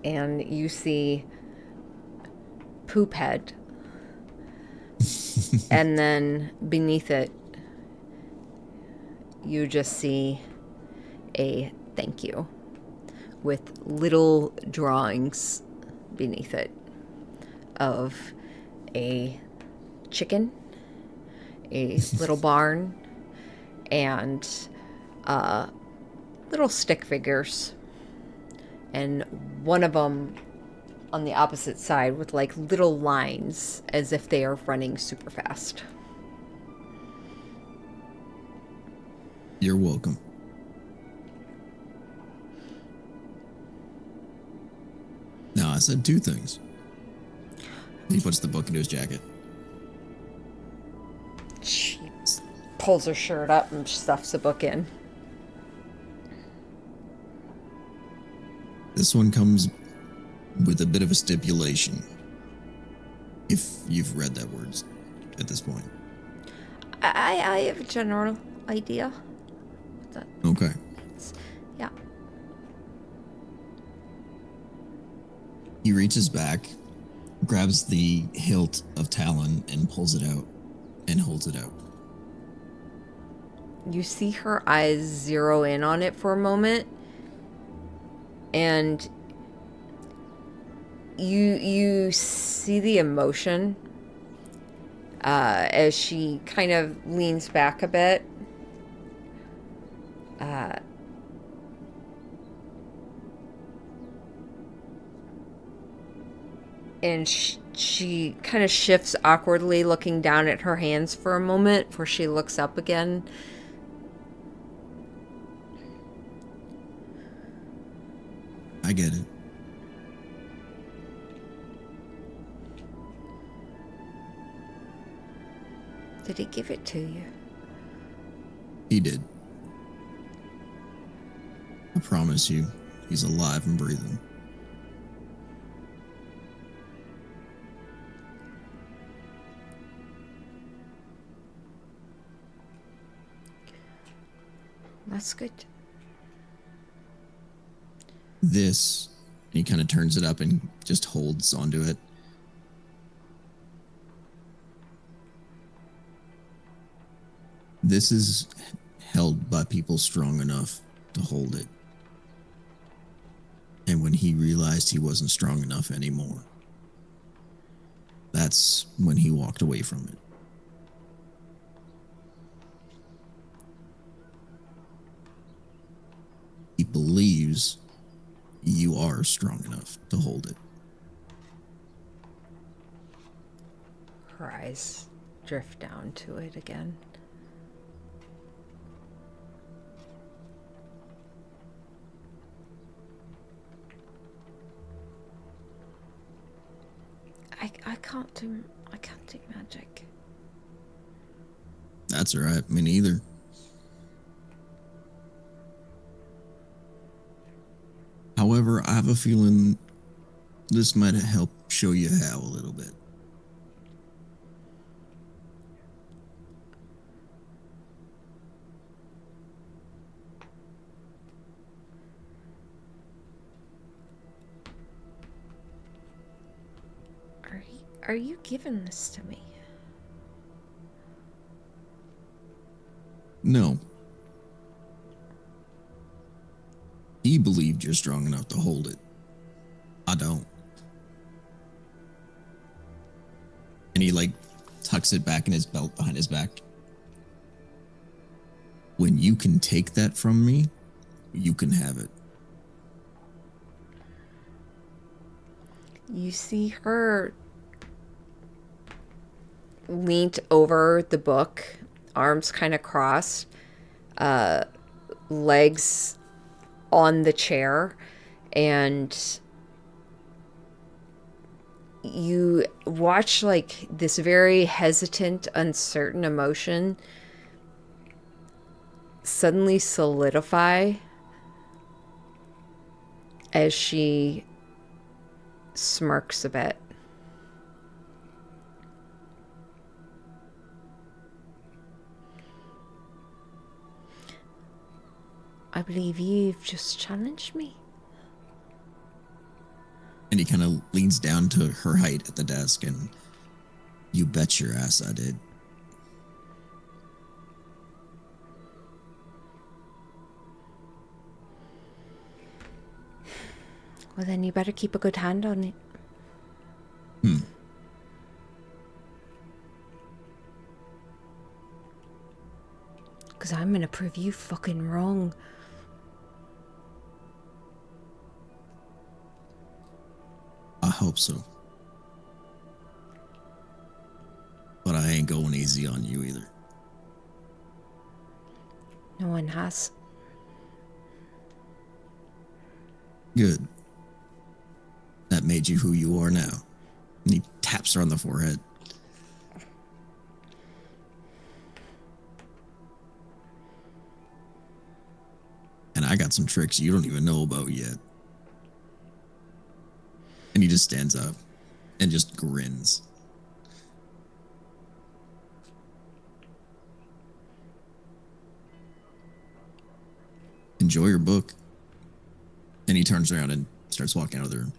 And you see Poop Head. And then beneath it, you just see a thank you with little drawings beneath it of a chicken, a little barn, and little stick figures. And one of them on the opposite side with little lines as if they are running super fast. You're welcome. Now, I said two things. He puts the book into his jacket. She pulls her shirt up and stuffs the book in. This one comes with a bit of a stipulation. If you've read that word at this point. I have a general idea. Okay. Yeah. He reaches back, grabs the hilt of Talon and pulls it out and holds it out. You see her eyes zero in on it for a moment. And you see the emotion as she kind of leans back a bit. And she kind of shifts awkwardly, looking down at her hands for a moment before she looks up again. I get it. Did he give it to you? He did. I promise you, he's alive and breathing. That's good. This, and he kind of turns it up and just holds onto it. This is held by people strong enough to hold it. And when he realized he wasn't strong enough anymore, that's when he walked away from it. He believes you are strong enough to hold it. Her eyes drift down to it again. I can't do magic. That's all right. Me neither. However, I have a feeling this might help show you how a little bit. Are you giving this to me? No. He believed you're strong enough to hold it. I don't. And he like tucks it back in his belt behind his back. When you can take that from me, you can have it. You see her leaned over the book, arms kind of crossed, legs on the chair, and you watch like this very hesitant, uncertain emotion suddenly solidify as she smirks a bit. I believe you've just challenged me. And he kind of leans down to her height at the desk, and you bet your ass I did. Well, then you better keep a good hand on it. Because I'm going to prove you fucking wrong. I hope so. But I ain't going easy on you either. No one has. Good. That made you who you are now. And he taps her on the forehead. And I got some tricks you don't even know about yet. And he just stands up and just grins. Enjoy your book. And he turns around and starts walking out of the room.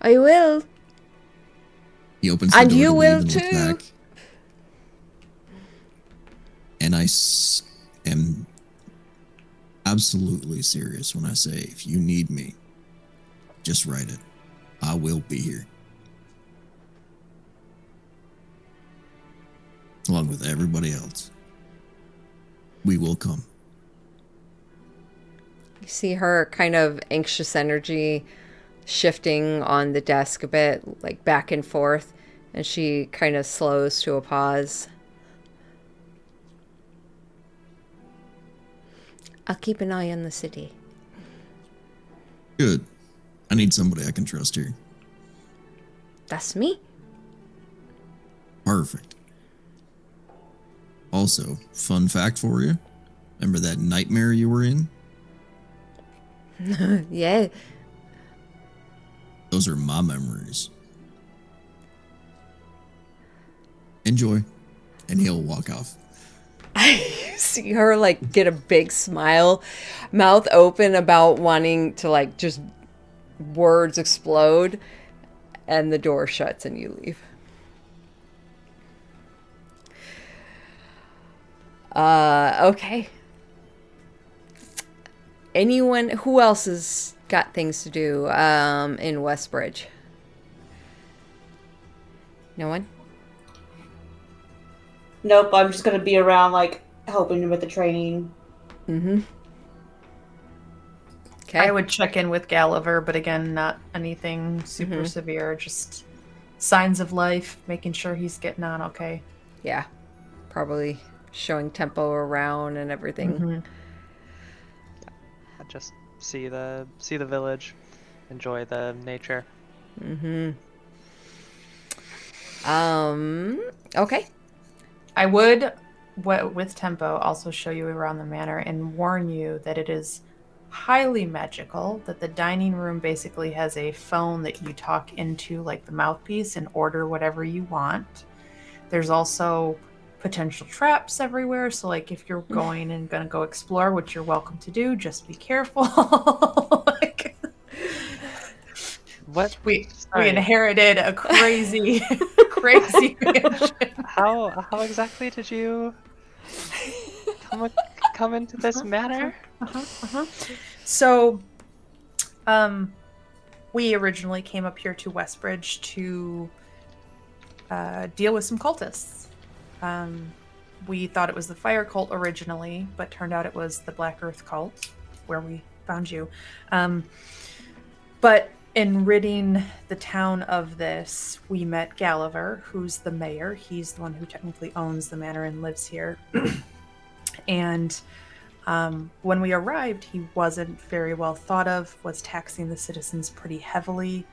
I will. He opens the And door you to leave will and looks too. back. And I am absolutely serious when I say, if you need me, just write it. I will be here. Along with everybody else. We will come. You see her kind of anxious energy shifting on the desk a bit, like back and forth, and she kind of slows to a pause. I'll keep an eye on the city. Good. I need somebody I can trust here. That's me. Perfect. Also, fun fact for you. Remember that nightmare you were in? Yeah. Those are my memories. Enjoy. And he'll walk off. I see her like get a big smile, mouth open about wanting to like just words explode, and the door shuts and you leave. Okay. anyone who else has got things to do in Westbridge? No one? Nope, I'm just gonna be around, like, helping with the training. Mm-hmm. Okay. I would check in with Gulliver, but again, not anything super severe, just signs of life, making sure he's getting on okay. Yeah. Probably showing tempo around and everything. I just see the village, enjoy the nature. Okay. I would, with tempo, also show you around the manor and warn you that it is highly magical, that the dining room basically has a phone that you talk into, like the mouthpiece, and order whatever you want. There's also potential traps everywhere, so like if you're going and gonna go explore, which you're welcome to do, just be careful. Like, What? we Sorry. inherited a crazy crazy mansion. How exactly did you come into this manor? So, we originally came up here to Westbridge to deal with some cultists. We thought it was the fire cult originally, but turned out it was the Black Earth cult, where we found you. But in ridding the town of this, we met Gulliver, who's the mayor. He's the one who technically owns the manor and lives here. And when we arrived, he wasn't very well thought of, was taxing the citizens pretty heavily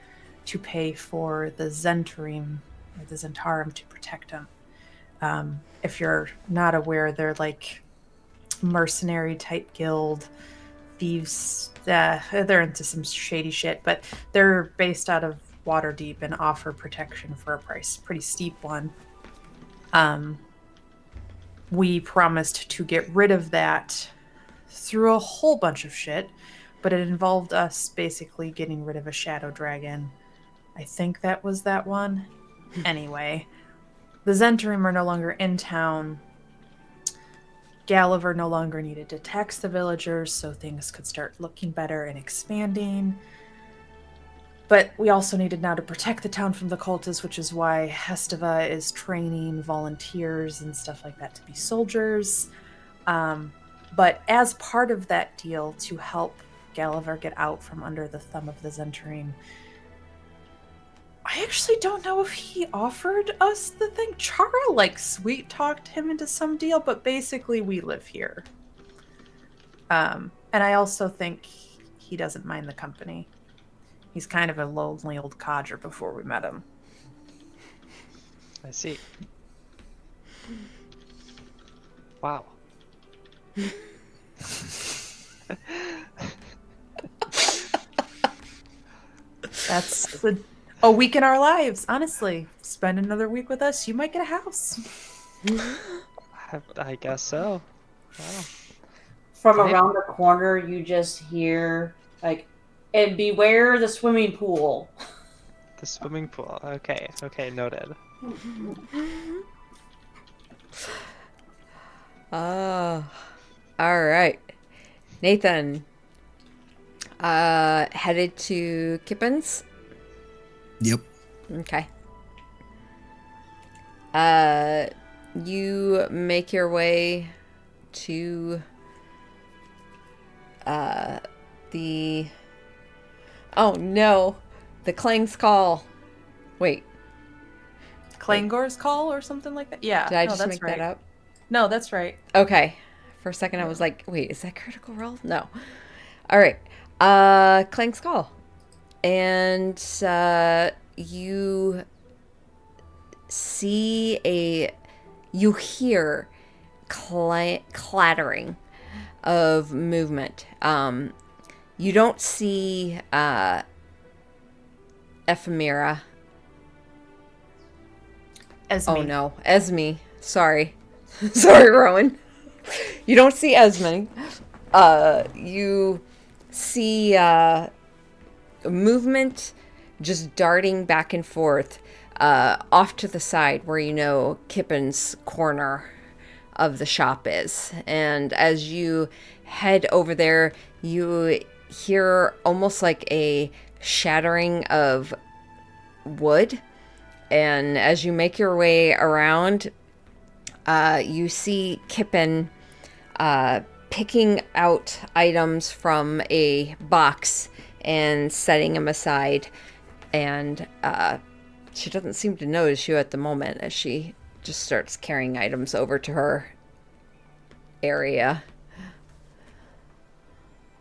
to pay for the Zentarim, or the Zentarum, to protect him. If you're not aware, they're like mercenary type guild, thieves. They're into some shady shit, but they're based out of Waterdeep and offer protection for a price, pretty steep one. We promised to get rid of that through a whole bunch of shit, but it involved us basically getting rid of a shadow dragon. I think that was that one. Anyway, the Zentarim are no longer in town. Gulliver no longer needed to tax the villagers, so things could start looking better and expanding. But we also needed now to protect the town from the cultists, which is why Hestava is training volunteers and stuff like that to be soldiers. But as part of that deal, to help Gulliver get out from under the thumb of the Zentarim, I actually don't know if he offered us the thing. Chara, like, sweet-talked him into some deal, but basically we live here. And I also think he doesn't mind the company. He's kind of a lonely old codger before we met him. I see. Wow. That's a week in our lives, honestly. Spend another week with us, you might get a house. I guess so. Wow. From Right. around the corner, you just hear, like, and beware the swimming pool. The swimming pool. Okay, noted. Oh, all right. Nathan, headed to Kippens. Yep. Okay. You make your way to the the Clang's Call. Wait, Clangor's Call or something like that? Yeah. did I no, just that's make right. that up? No, that's right. Okay. For a second I was like, wait, is that Critical Role? No. All right. Clang's Call. And you hear clattering of movement. You don't see Ephemera. Esme. Oh no, Esme. Sorry. Sorry, Rowan. You don't see Esme. You see movement just darting back and forth off to the side where you know Kippen's corner of the shop is. And as you head over there, you hear almost like a shattering of wood. And as you make your way around, you see Kippen picking out items from a box and setting them aside. And she doesn't seem to notice you at the moment as she just starts carrying items over to her area.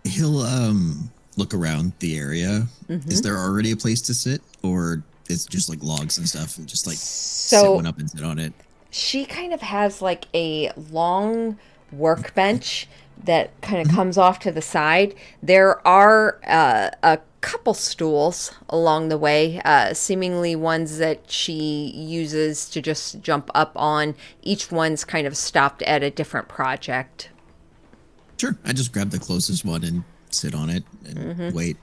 He'll look around the area. Is there already a place to sit, or it's just like logs and stuff, and just like sit So one up and sit on it? she kind of has like a long workbench that kind of comes off to the side. There are a couple stools along the way, seemingly ones that she uses to just jump up on. Each one's kind of stopped at a different project. Sure. I just grab the closest one and sit on it and wait.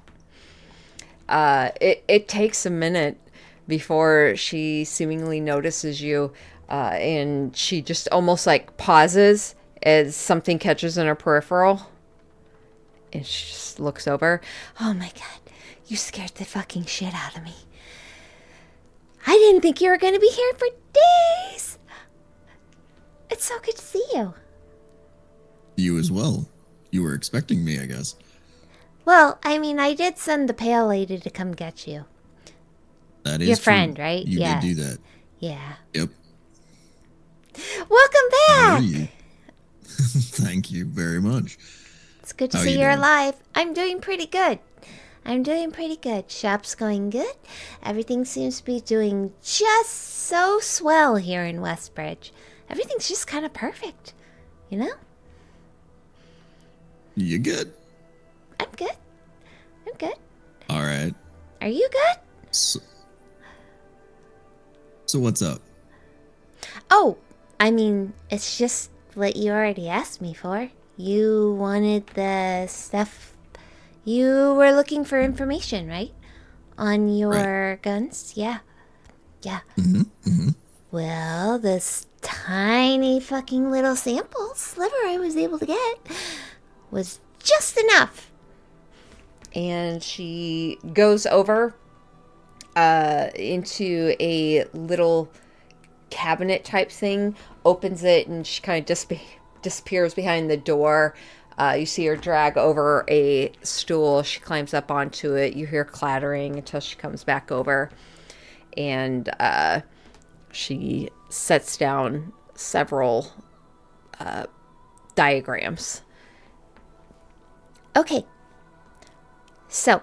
It takes a minute before she seemingly notices you, and she just almost like pauses as something catches in her peripheral. And she just looks over. Oh my god, you scared the fucking shit out of me. I didn't think you were going to be here for days. It's so good to see you. You as well. You were expecting me, I guess. Well, I mean, I did send the pale lady to come get you. That is Your true. friend, right? You Yeah. did do that. Yeah. Yep. Welcome How are back. you? Thank you very much. It's good to How see you you're doing? alive. I'm doing pretty good. Shop's going good. Everything seems to be doing just so swell here in Westbridge. Everything's just kind of perfect, you know? You good? I'm good. All right. Are you good? So what's up? Oh, I mean, it's just what you already asked me for. You wanted the stuff. You were looking for information, right? On your guns? Yeah. Well, this tiny fucking little sample sliver I was able to get was just enough. And she goes over into a little cabinet type thing, opens it, and she kind of disappears behind the door. You see her drag over a stool. She climbs up onto it. You hear clattering until she comes back over. And she sets down several diagrams. Okay. So,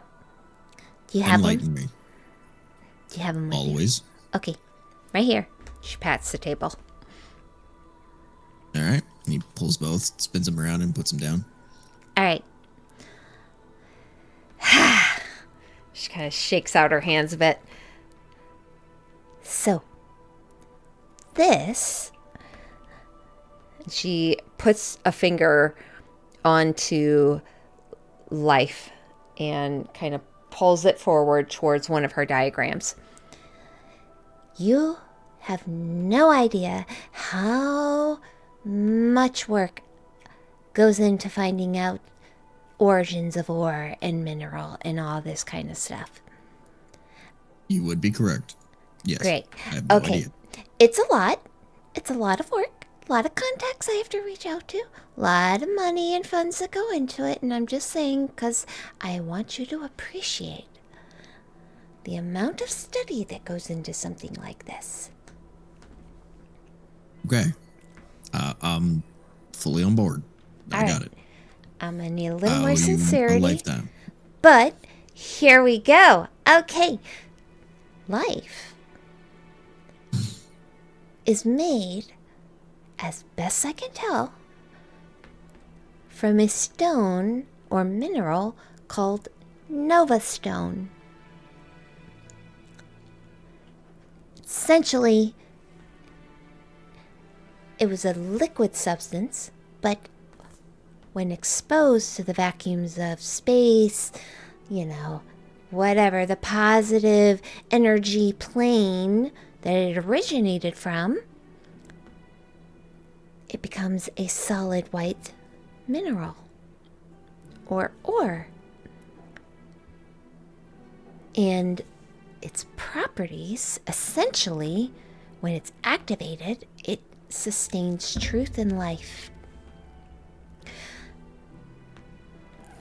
do you have them? Enlighten me. Do you have them with you? Always. Okay. Right here. She pats the table. All right. And he pulls both, spins them around, and puts them down. All right. She kind of shakes out her hands a bit. So, this. She puts a finger onto life and kind of pulls it forward towards one of her diagrams. You have no idea how much work goes into finding out origins of ore and mineral and all this kind of stuff. You would be correct. Yes. Great. I have no Okay. idea. It's a lot. It's a lot of work. A lot of contacts I have to reach out to. A lot of money and funds that go into it. And I'm just saying because I want you to appreciate the amount of study that goes into something like this. Okay. I'm fully on board. I All got right. it. I'm going to need a little I owe more you sincerity. a lifetime. But here we go. Okay. Life is made, as best I can tell, from a stone or mineral called Nova Stone. Essentially, it was a liquid substance, but when exposed to the vacuums of space, whatever, the positive energy plane that it originated from, it becomes a solid white mineral. or. And its properties, essentially, when it's activated, it sustains truth and life.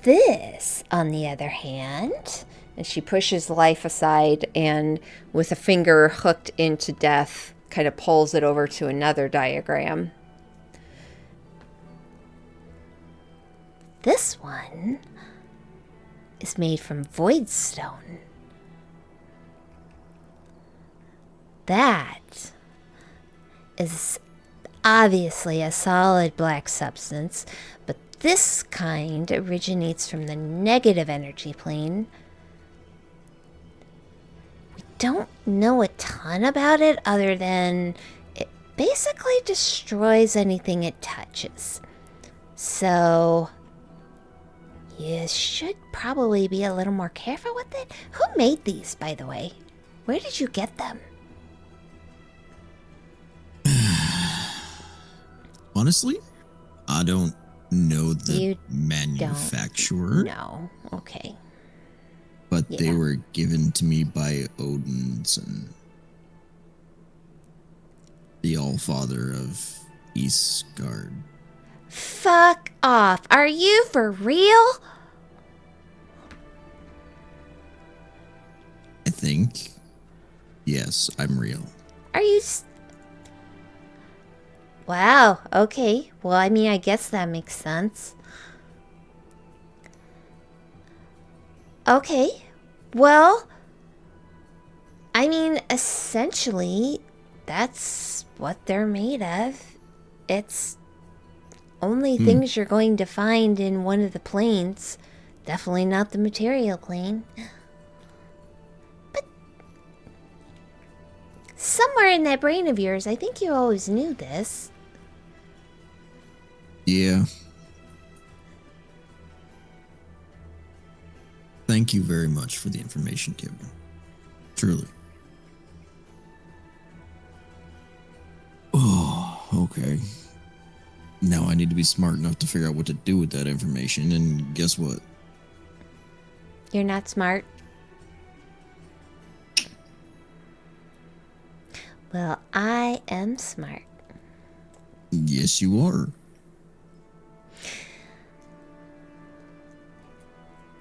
This, on the other hand, And she pushes life aside and, with a finger hooked into death, kind of pulls it over to another diagram. this one is made from void stone. That is obviously a solid black substance, but this kind originates from the negative energy plane. We don't know a ton about it other than it basically destroys anything it touches. So you should probably be a little more careful with it. Who made these, by the way? Where did you get them? Honestly, I don't know the You manufacturer, No. Okay. but they Yeah. were given to me by Odinson, the Allfather of Eastgard. Fuck off. Are you for real? I think. Yes, I'm real. Are you... Wow, okay. Well, I mean, I guess that makes sense. Okay. Well, I mean, essentially, that's what they're made of. It's only things you're going to find in one of the planes. Definitely not the material plane. But somewhere in that brain of yours, I think you always knew this. Yeah. Thank you very much for the information, Kevin. Truly. Oh, okay. Now I need to be smart enough to figure out what to do with that information, and guess what? You're not smart. Well, I am smart. Yes, you are.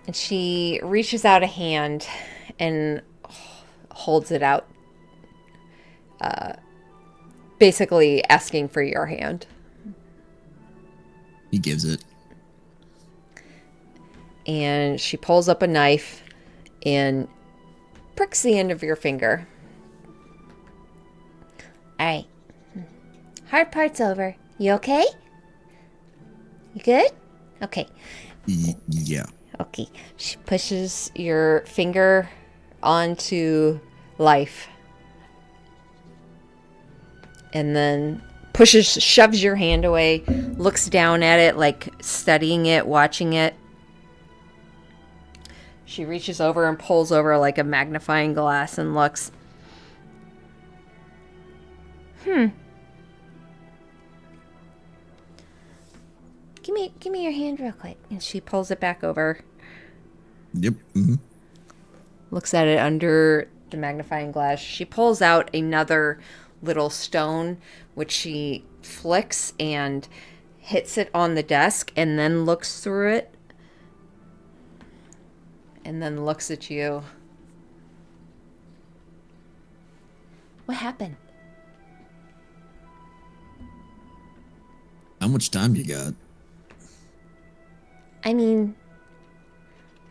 And she reaches out a hand and holds it out, basically asking for your hand. He gives it. And she pulls up a knife and pricks the end of your finger. Alright. Hard part's over. You okay? You good? Okay. Yeah. Okay. She pushes your finger onto life. And then shoves your hand away, looks down at it, like studying it, watching it. She reaches over and pulls over like a magnifying glass and looks. Give me your hand real quick. And she pulls it back over, Yep. Mm-hmm. looks at it under the magnifying glass. She pulls out another little stone, which she flicks and hits it on the desk, and then looks through it, and then looks at you. What happened? How much time you got? I mean,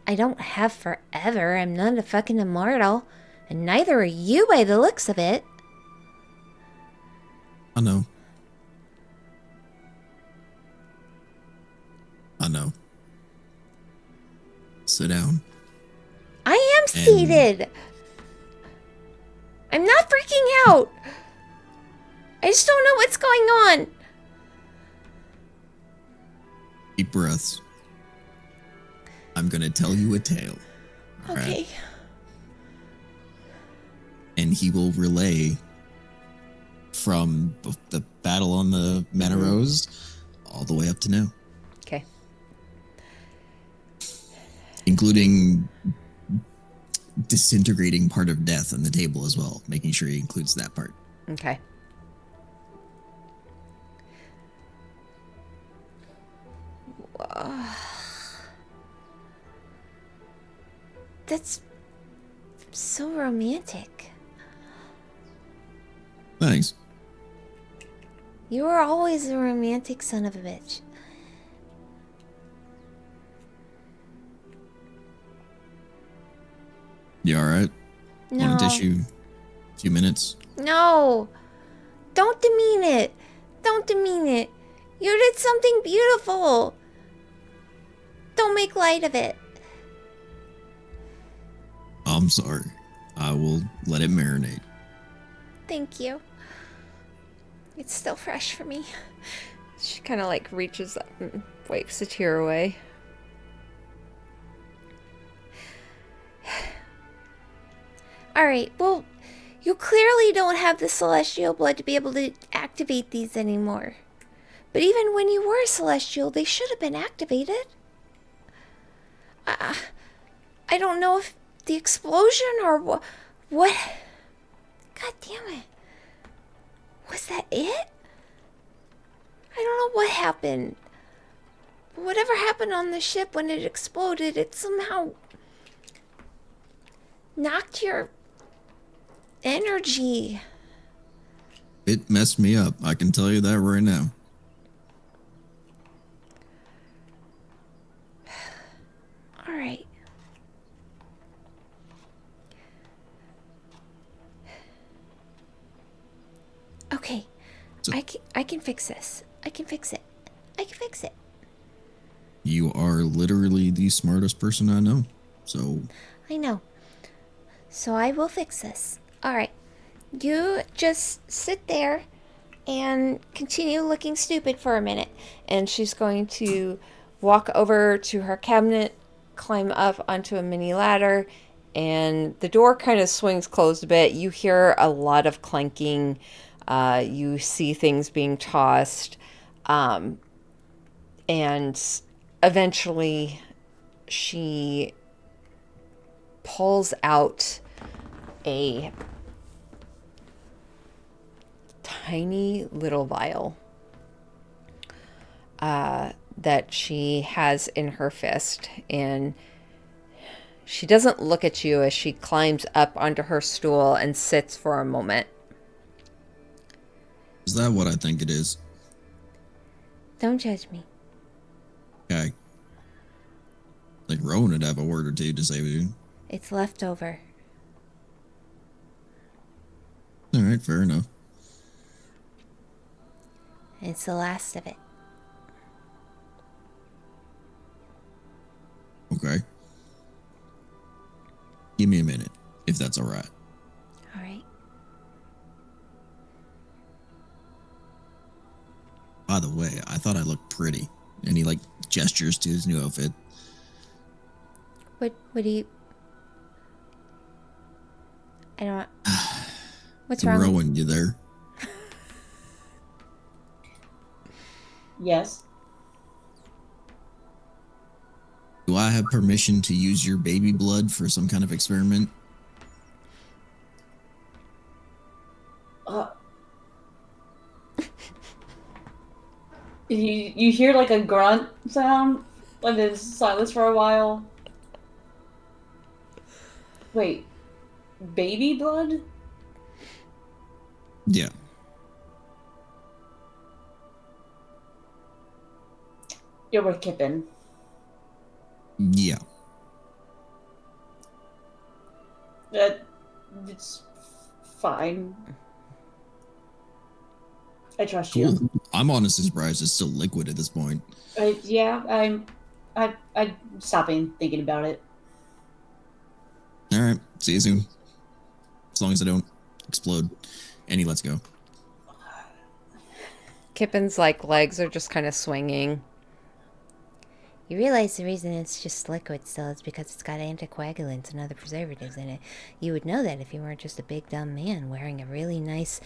I don't have forever. I'm not a fucking immortal. And neither are you by the looks of it. I know. I know. Sit down. I am seated. I'm not freaking out. I just don't know what's going on. Deep breaths. I'm gonna tell you a tale. all right? Okay. And he will relay from the battle on the Manor Rose all the way up to now. Okay. including disintegrating part of death on the table as well, making sure he includes that part. Okay. That's so romantic. Thanks. You were always a romantic son of a bitch. You all right? No. Want a tissue? A few minutes? No. Don't demean it. Don't demean it. You did something beautiful. Don't make light of it. I'm sorry. I will let it marinate. Thank you. It's still fresh for me. She kind of like reaches up and wipes a tear away. Alright, well, you clearly don't have the celestial blood to be able to activate these anymore. But even when you were celestial, they should have been activated. I don't know if the explosion or what. God damn it. Was that it? I don't know what happened. But whatever happened on the ship when it exploded, it somehow knocked your energy. It messed me up. I can tell you that right now. All right. Okay. So- I can fix this. I can fix it. I can fix it. You are literally the smartest person I know. So, I know. So I will fix this. All right. You just sit there and continue looking stupid for a minute. And she's going to walk over to her cabinet, climb up onto a mini ladder, and the door kind of swings closed a bit. You hear a lot of clanking. You see things being tossed. And eventually she pulls out a tiny little vial that she has in her fist, and she doesn't look at you as she climbs up onto her stool and sits for a moment. is that what I think it is? Don't judge me. Okay. Like Rowan would have a word or two to say with you. It's leftover. All right, fair enough. It's the last of it. Okay. Give me a minute, if that's all right. All right. By the way, I thought I looked pretty. And he like gestures to his new outfit. What do you... I don't... What's So wrong? Rowan, you there? Yes. Do I have permission to use your baby blood for some kind of experiment? You hear like a grunt sound, and then silence for a while. Wait, baby blood? Yeah. You're with Kippen. Yeah. It's fine. I trust Cool. you. I'm honestly surprised it's still liquid at this point. I'm stopping thinking about it. All right. See you soon. As long as I don't explode. And he lets go. Kippen's like legs are just kind of swinging. You realize the reason it's just liquid still is because it's got anticoagulants and other preservatives in it. You would know that if you weren't just a big dumb man wearing a really nice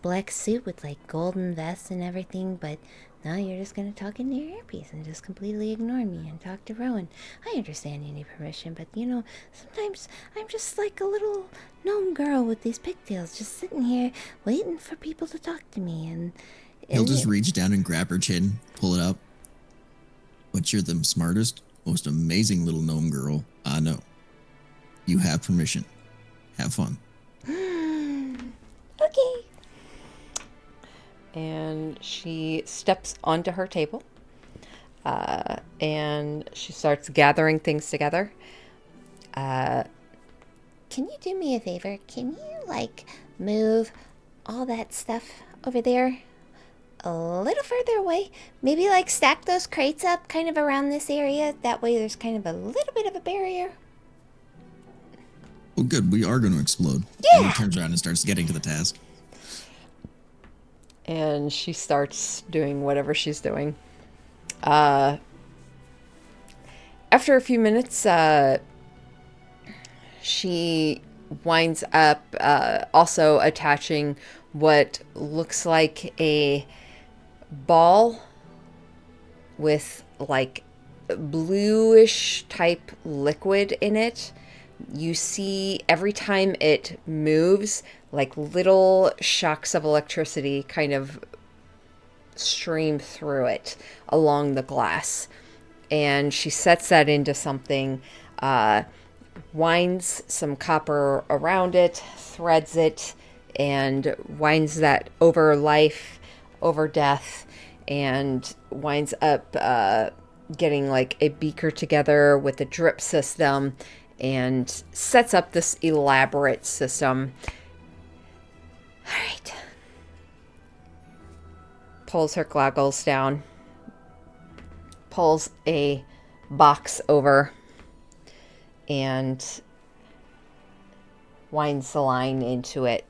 black suit with like golden vests and everything, but Now you're just gonna talk into your earpiece and just completely ignore me and talk to Rowan. I understand you need permission, but sometimes I'm just like a little gnome girl with these pigtails, just sitting here waiting for people to talk to me. And He'll just reach down and grab her chin, pull it up. But you're the smartest, most amazing little gnome girl I know. You have permission. Have fun. Okay. And she steps onto her table. And she starts gathering things together. Can you do me a favor? Can you, move all that stuff over there a little further away? Maybe, stack those crates up kind of around this area. That way there's kind of a little bit of a barrier. Well, good. We are going to explode. Yeah. And he turns around and starts getting to the task. And she starts doing whatever she's doing. After a few minutes, she winds up also attaching what looks like a ball with bluish type liquid in it. You see every time it moves, little shocks of electricity kind of stream through it along the glass. And she sets that into something, winds some copper around it, threads it, and winds that over life, over death, and winds up getting a beaker together with a drip system, and sets up this elaborate system. All right. Pulls her goggles down. Pulls a box over. And winds the line into it.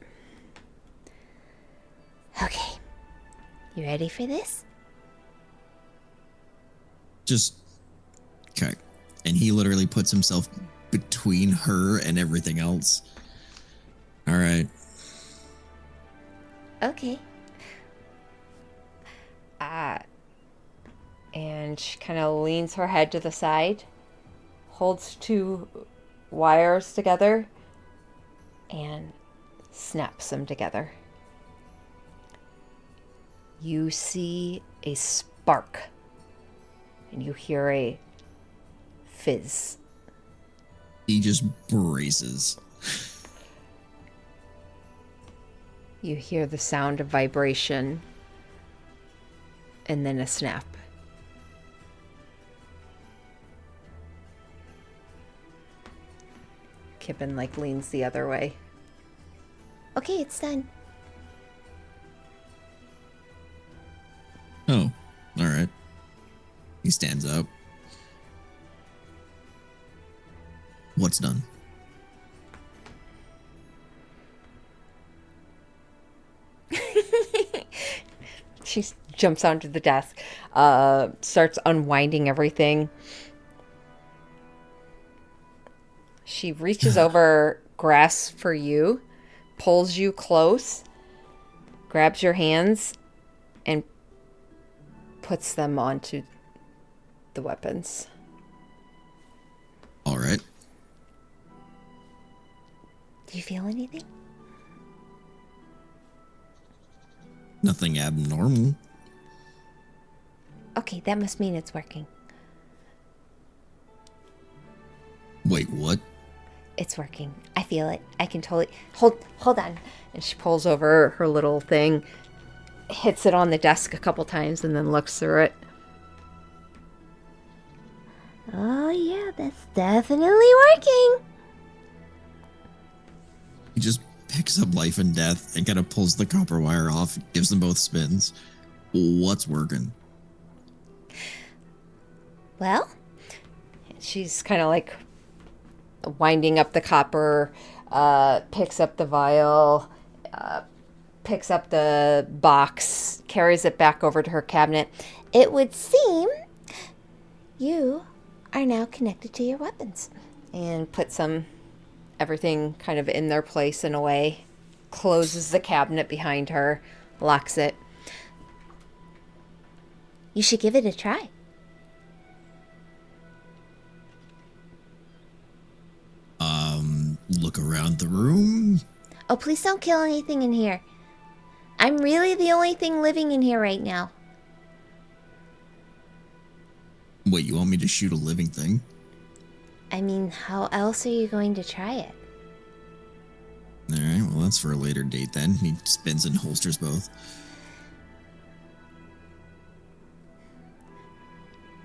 Okay. You ready for this? Just, okay. And he literally puts himself between her and everything else. All right. Okay. And she kind of leans her head to the side, holds two wires together, and snaps them together. You see a spark, and you hear a fizz. He just braces. You hear the sound of vibration, and then a snap. Kippen leans the other way. Okay, it's done. Oh, all right. He stands up. What's done? She jumps onto the desk, starts unwinding everything. She reaches over, grasps for you, pulls you close, grabs your hands, and puts them onto the weapons. All right. Do you feel anything? Nothing abnormal. Okay, that must mean it's working. Wait, what? It's working. I feel it. I can totally... Hold on. And she pulls over her little thing, hits it on the desk a couple times, and then looks through it. Oh, yeah, that's definitely working. He just picks up Life and Death and kind of pulls the copper wire off, gives them both spins. What's working? Well, She's kind of winding up the copper, picks up the vial, picks up the box, carries it back over to her cabinet. it would seem you are now connected to your weapons. And puts everything kind of in their place in a way. Closes the cabinet behind her, locks it. You should give it a try. Look around the room. Oh, please don't kill anything in here. I'm really the only thing living in here right now. Wait, you want me to shoot a living thing? I mean, how else are you going to try it? Alright, well, that's for a later date then. He spins and holsters both.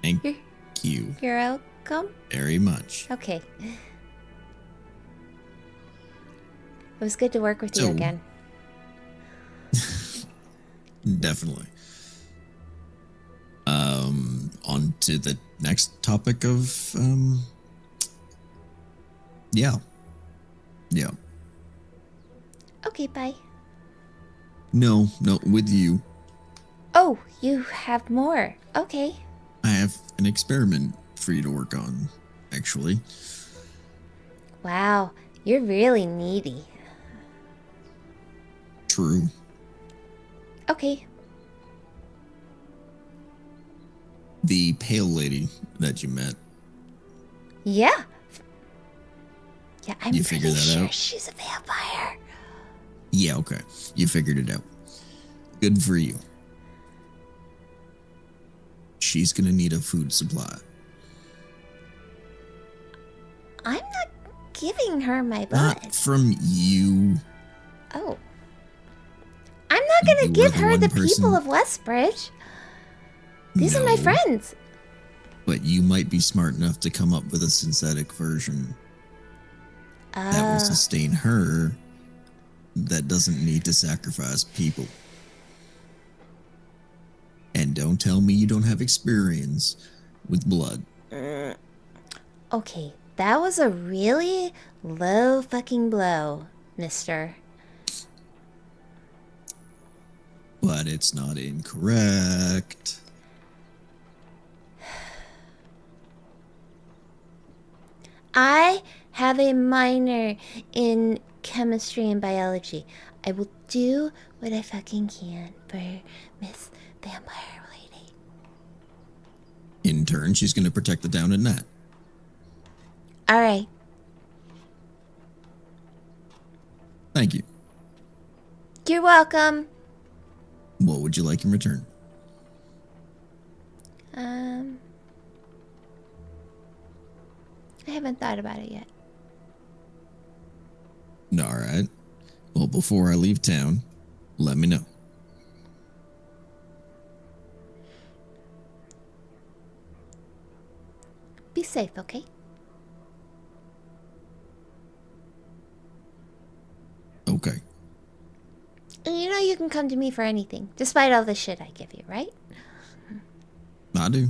Thank you You're welcome? very much. Okay. It was good to work with you So- again. Definitely. On to the next topic of, yeah. Yeah. Okay, bye. No, with you. Oh, you have more. Okay. I have an experiment for you to work on, actually. Wow, you're really needy. True. Okay. The pale lady that you met. Yeah. Yeah, I'm You pretty figured that sure out? she's a vampire. Yeah, okay. You figured it out. Good for you. She's gonna need a food supply. I'm not giving her my blood. Not from you. Oh. I'm not gonna You were give the her one the person- people of Westbridge. These are my No, friends. But you might be smart enough to come up with a synthetic version that will Oh. sustain her, that doesn't need to sacrifice people. And don't tell me you don't have experience with blood. Okay, that was a really low fucking blow, mister. But it's not incorrect. I have a minor in chemistry and biology. I will do what I fucking can for Miss Vampire Lady. In turn, she's going to protect the town and Nat. Alright. Thank you. You're welcome. What would you like in return? I haven't thought about it yet. All right. Well, before I leave town, let me know. Be safe, okay? Okay. And you know you can come to me for anything, despite all the shit I give you, right? I do.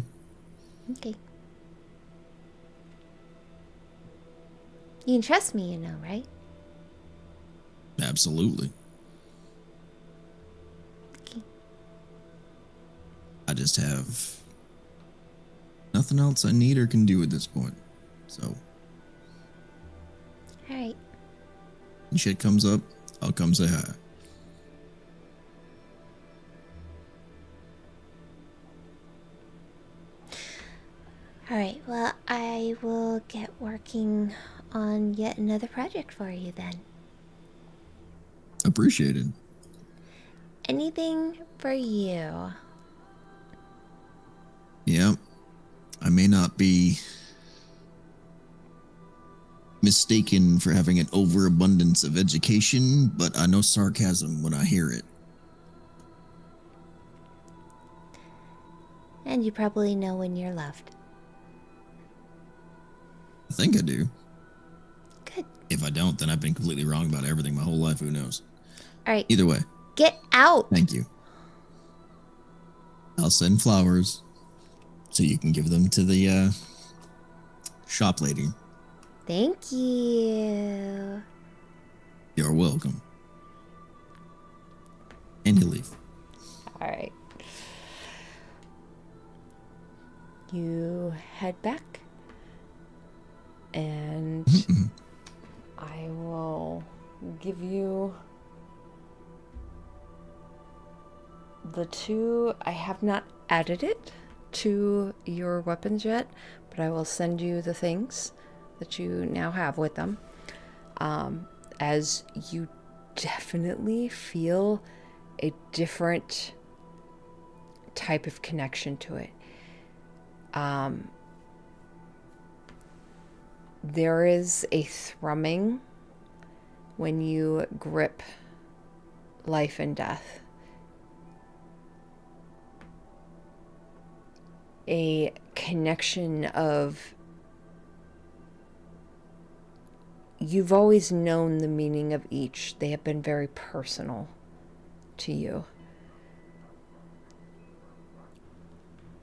Okay. You can trust me, you know, right? Absolutely. Okay. I just have nothing else I need or can do at this point. So, Alright. when shit comes up, I'll come say hi. Alright, well, I will get working on yet another project for you then. Appreciated. Anything for you. Yeah. I may not be mistaken for having an overabundance of education, but I know sarcasm when I hear it. And you probably know when you're loved. I think I do. Good. If I don't, then I've been completely wrong about everything my whole life. Who knows? Alright, Either way, get out! thank you. I'll send flowers so you can give them to the shop lady. Thank you. You're welcome. And you leave. Alright. You head back. And I will give you the two, I have not added it to your weapons yet, but I will send you the things that you now have with them. As you definitely feel a different type of connection to it. There is a thrumming when you grip life and death. A connection of, you've always known the meaning of each. They have been very personal to you.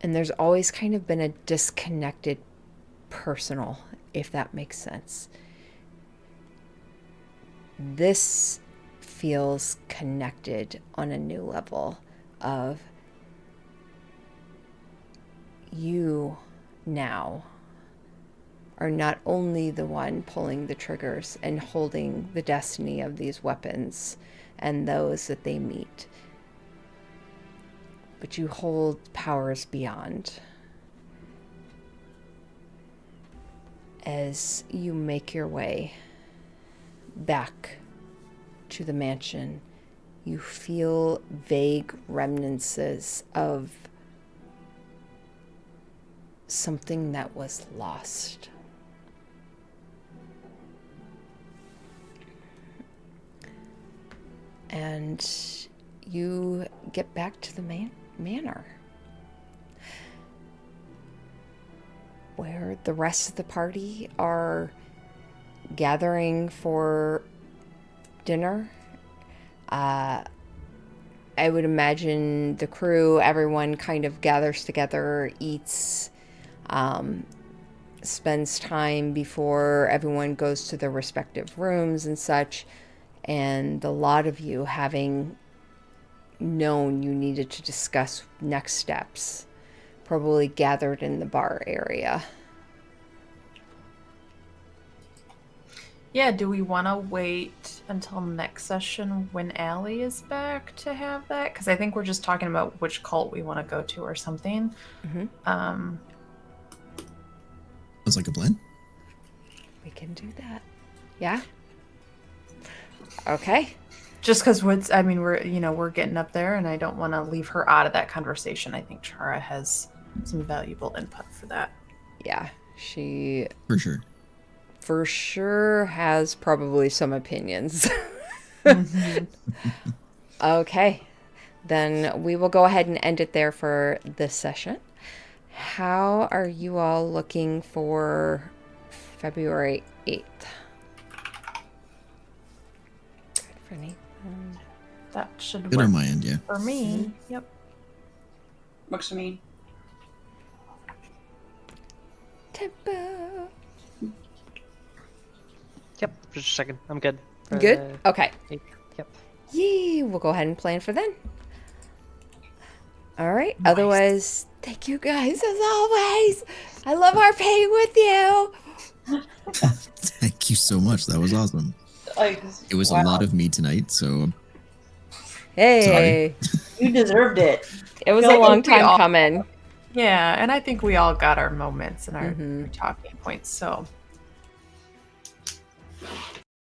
And there's always kind of been a disconnected personal, if that makes sense. This feels connected on a new level of you now are not only the one pulling the triggers and holding the destiny of these weapons and those that they meet, but you hold powers beyond. As you make your way back to the mansion, you feel vague remnants of something that was lost. And you get back to the manor, where the rest of the party are gathering for dinner. I would imagine the crew, everyone kind of gathers together, eats, spends time before everyone goes to their respective rooms and such. And a lot of you, having known you needed to discuss next steps, probably gathered in the bar area. Yeah, do we want to wait until next session when Allie is back to have that? Because I think we're just talking about which cult we want to go to or something. Sounds like a plan. We can do that. Yeah? Okay. Just because we're getting up there, and I don't want to leave her out of that conversation. I think Chara has some valuable input for that. Yeah, she For sure. for sure has probably some opinions. Okay, then we will go ahead and end it there for this session. How are you all looking for February 8th? Good for Nathan. That should Good work on my end, yeah. for me. Yep. Works for me. Tempo. Yep, just a second. I'm good. for Good? the Okay. 8th. Yep. Yee, we'll go ahead and plan for then. All right. Nice. Otherwise, thank you guys as always. I love RPing with you. Thank you so much. That was awesome. It was a lot of me tonight, so Hey, You deserved it. it was I a think long we time all- coming. Yeah, and I think we all got our moments and our Mhm. talking points. So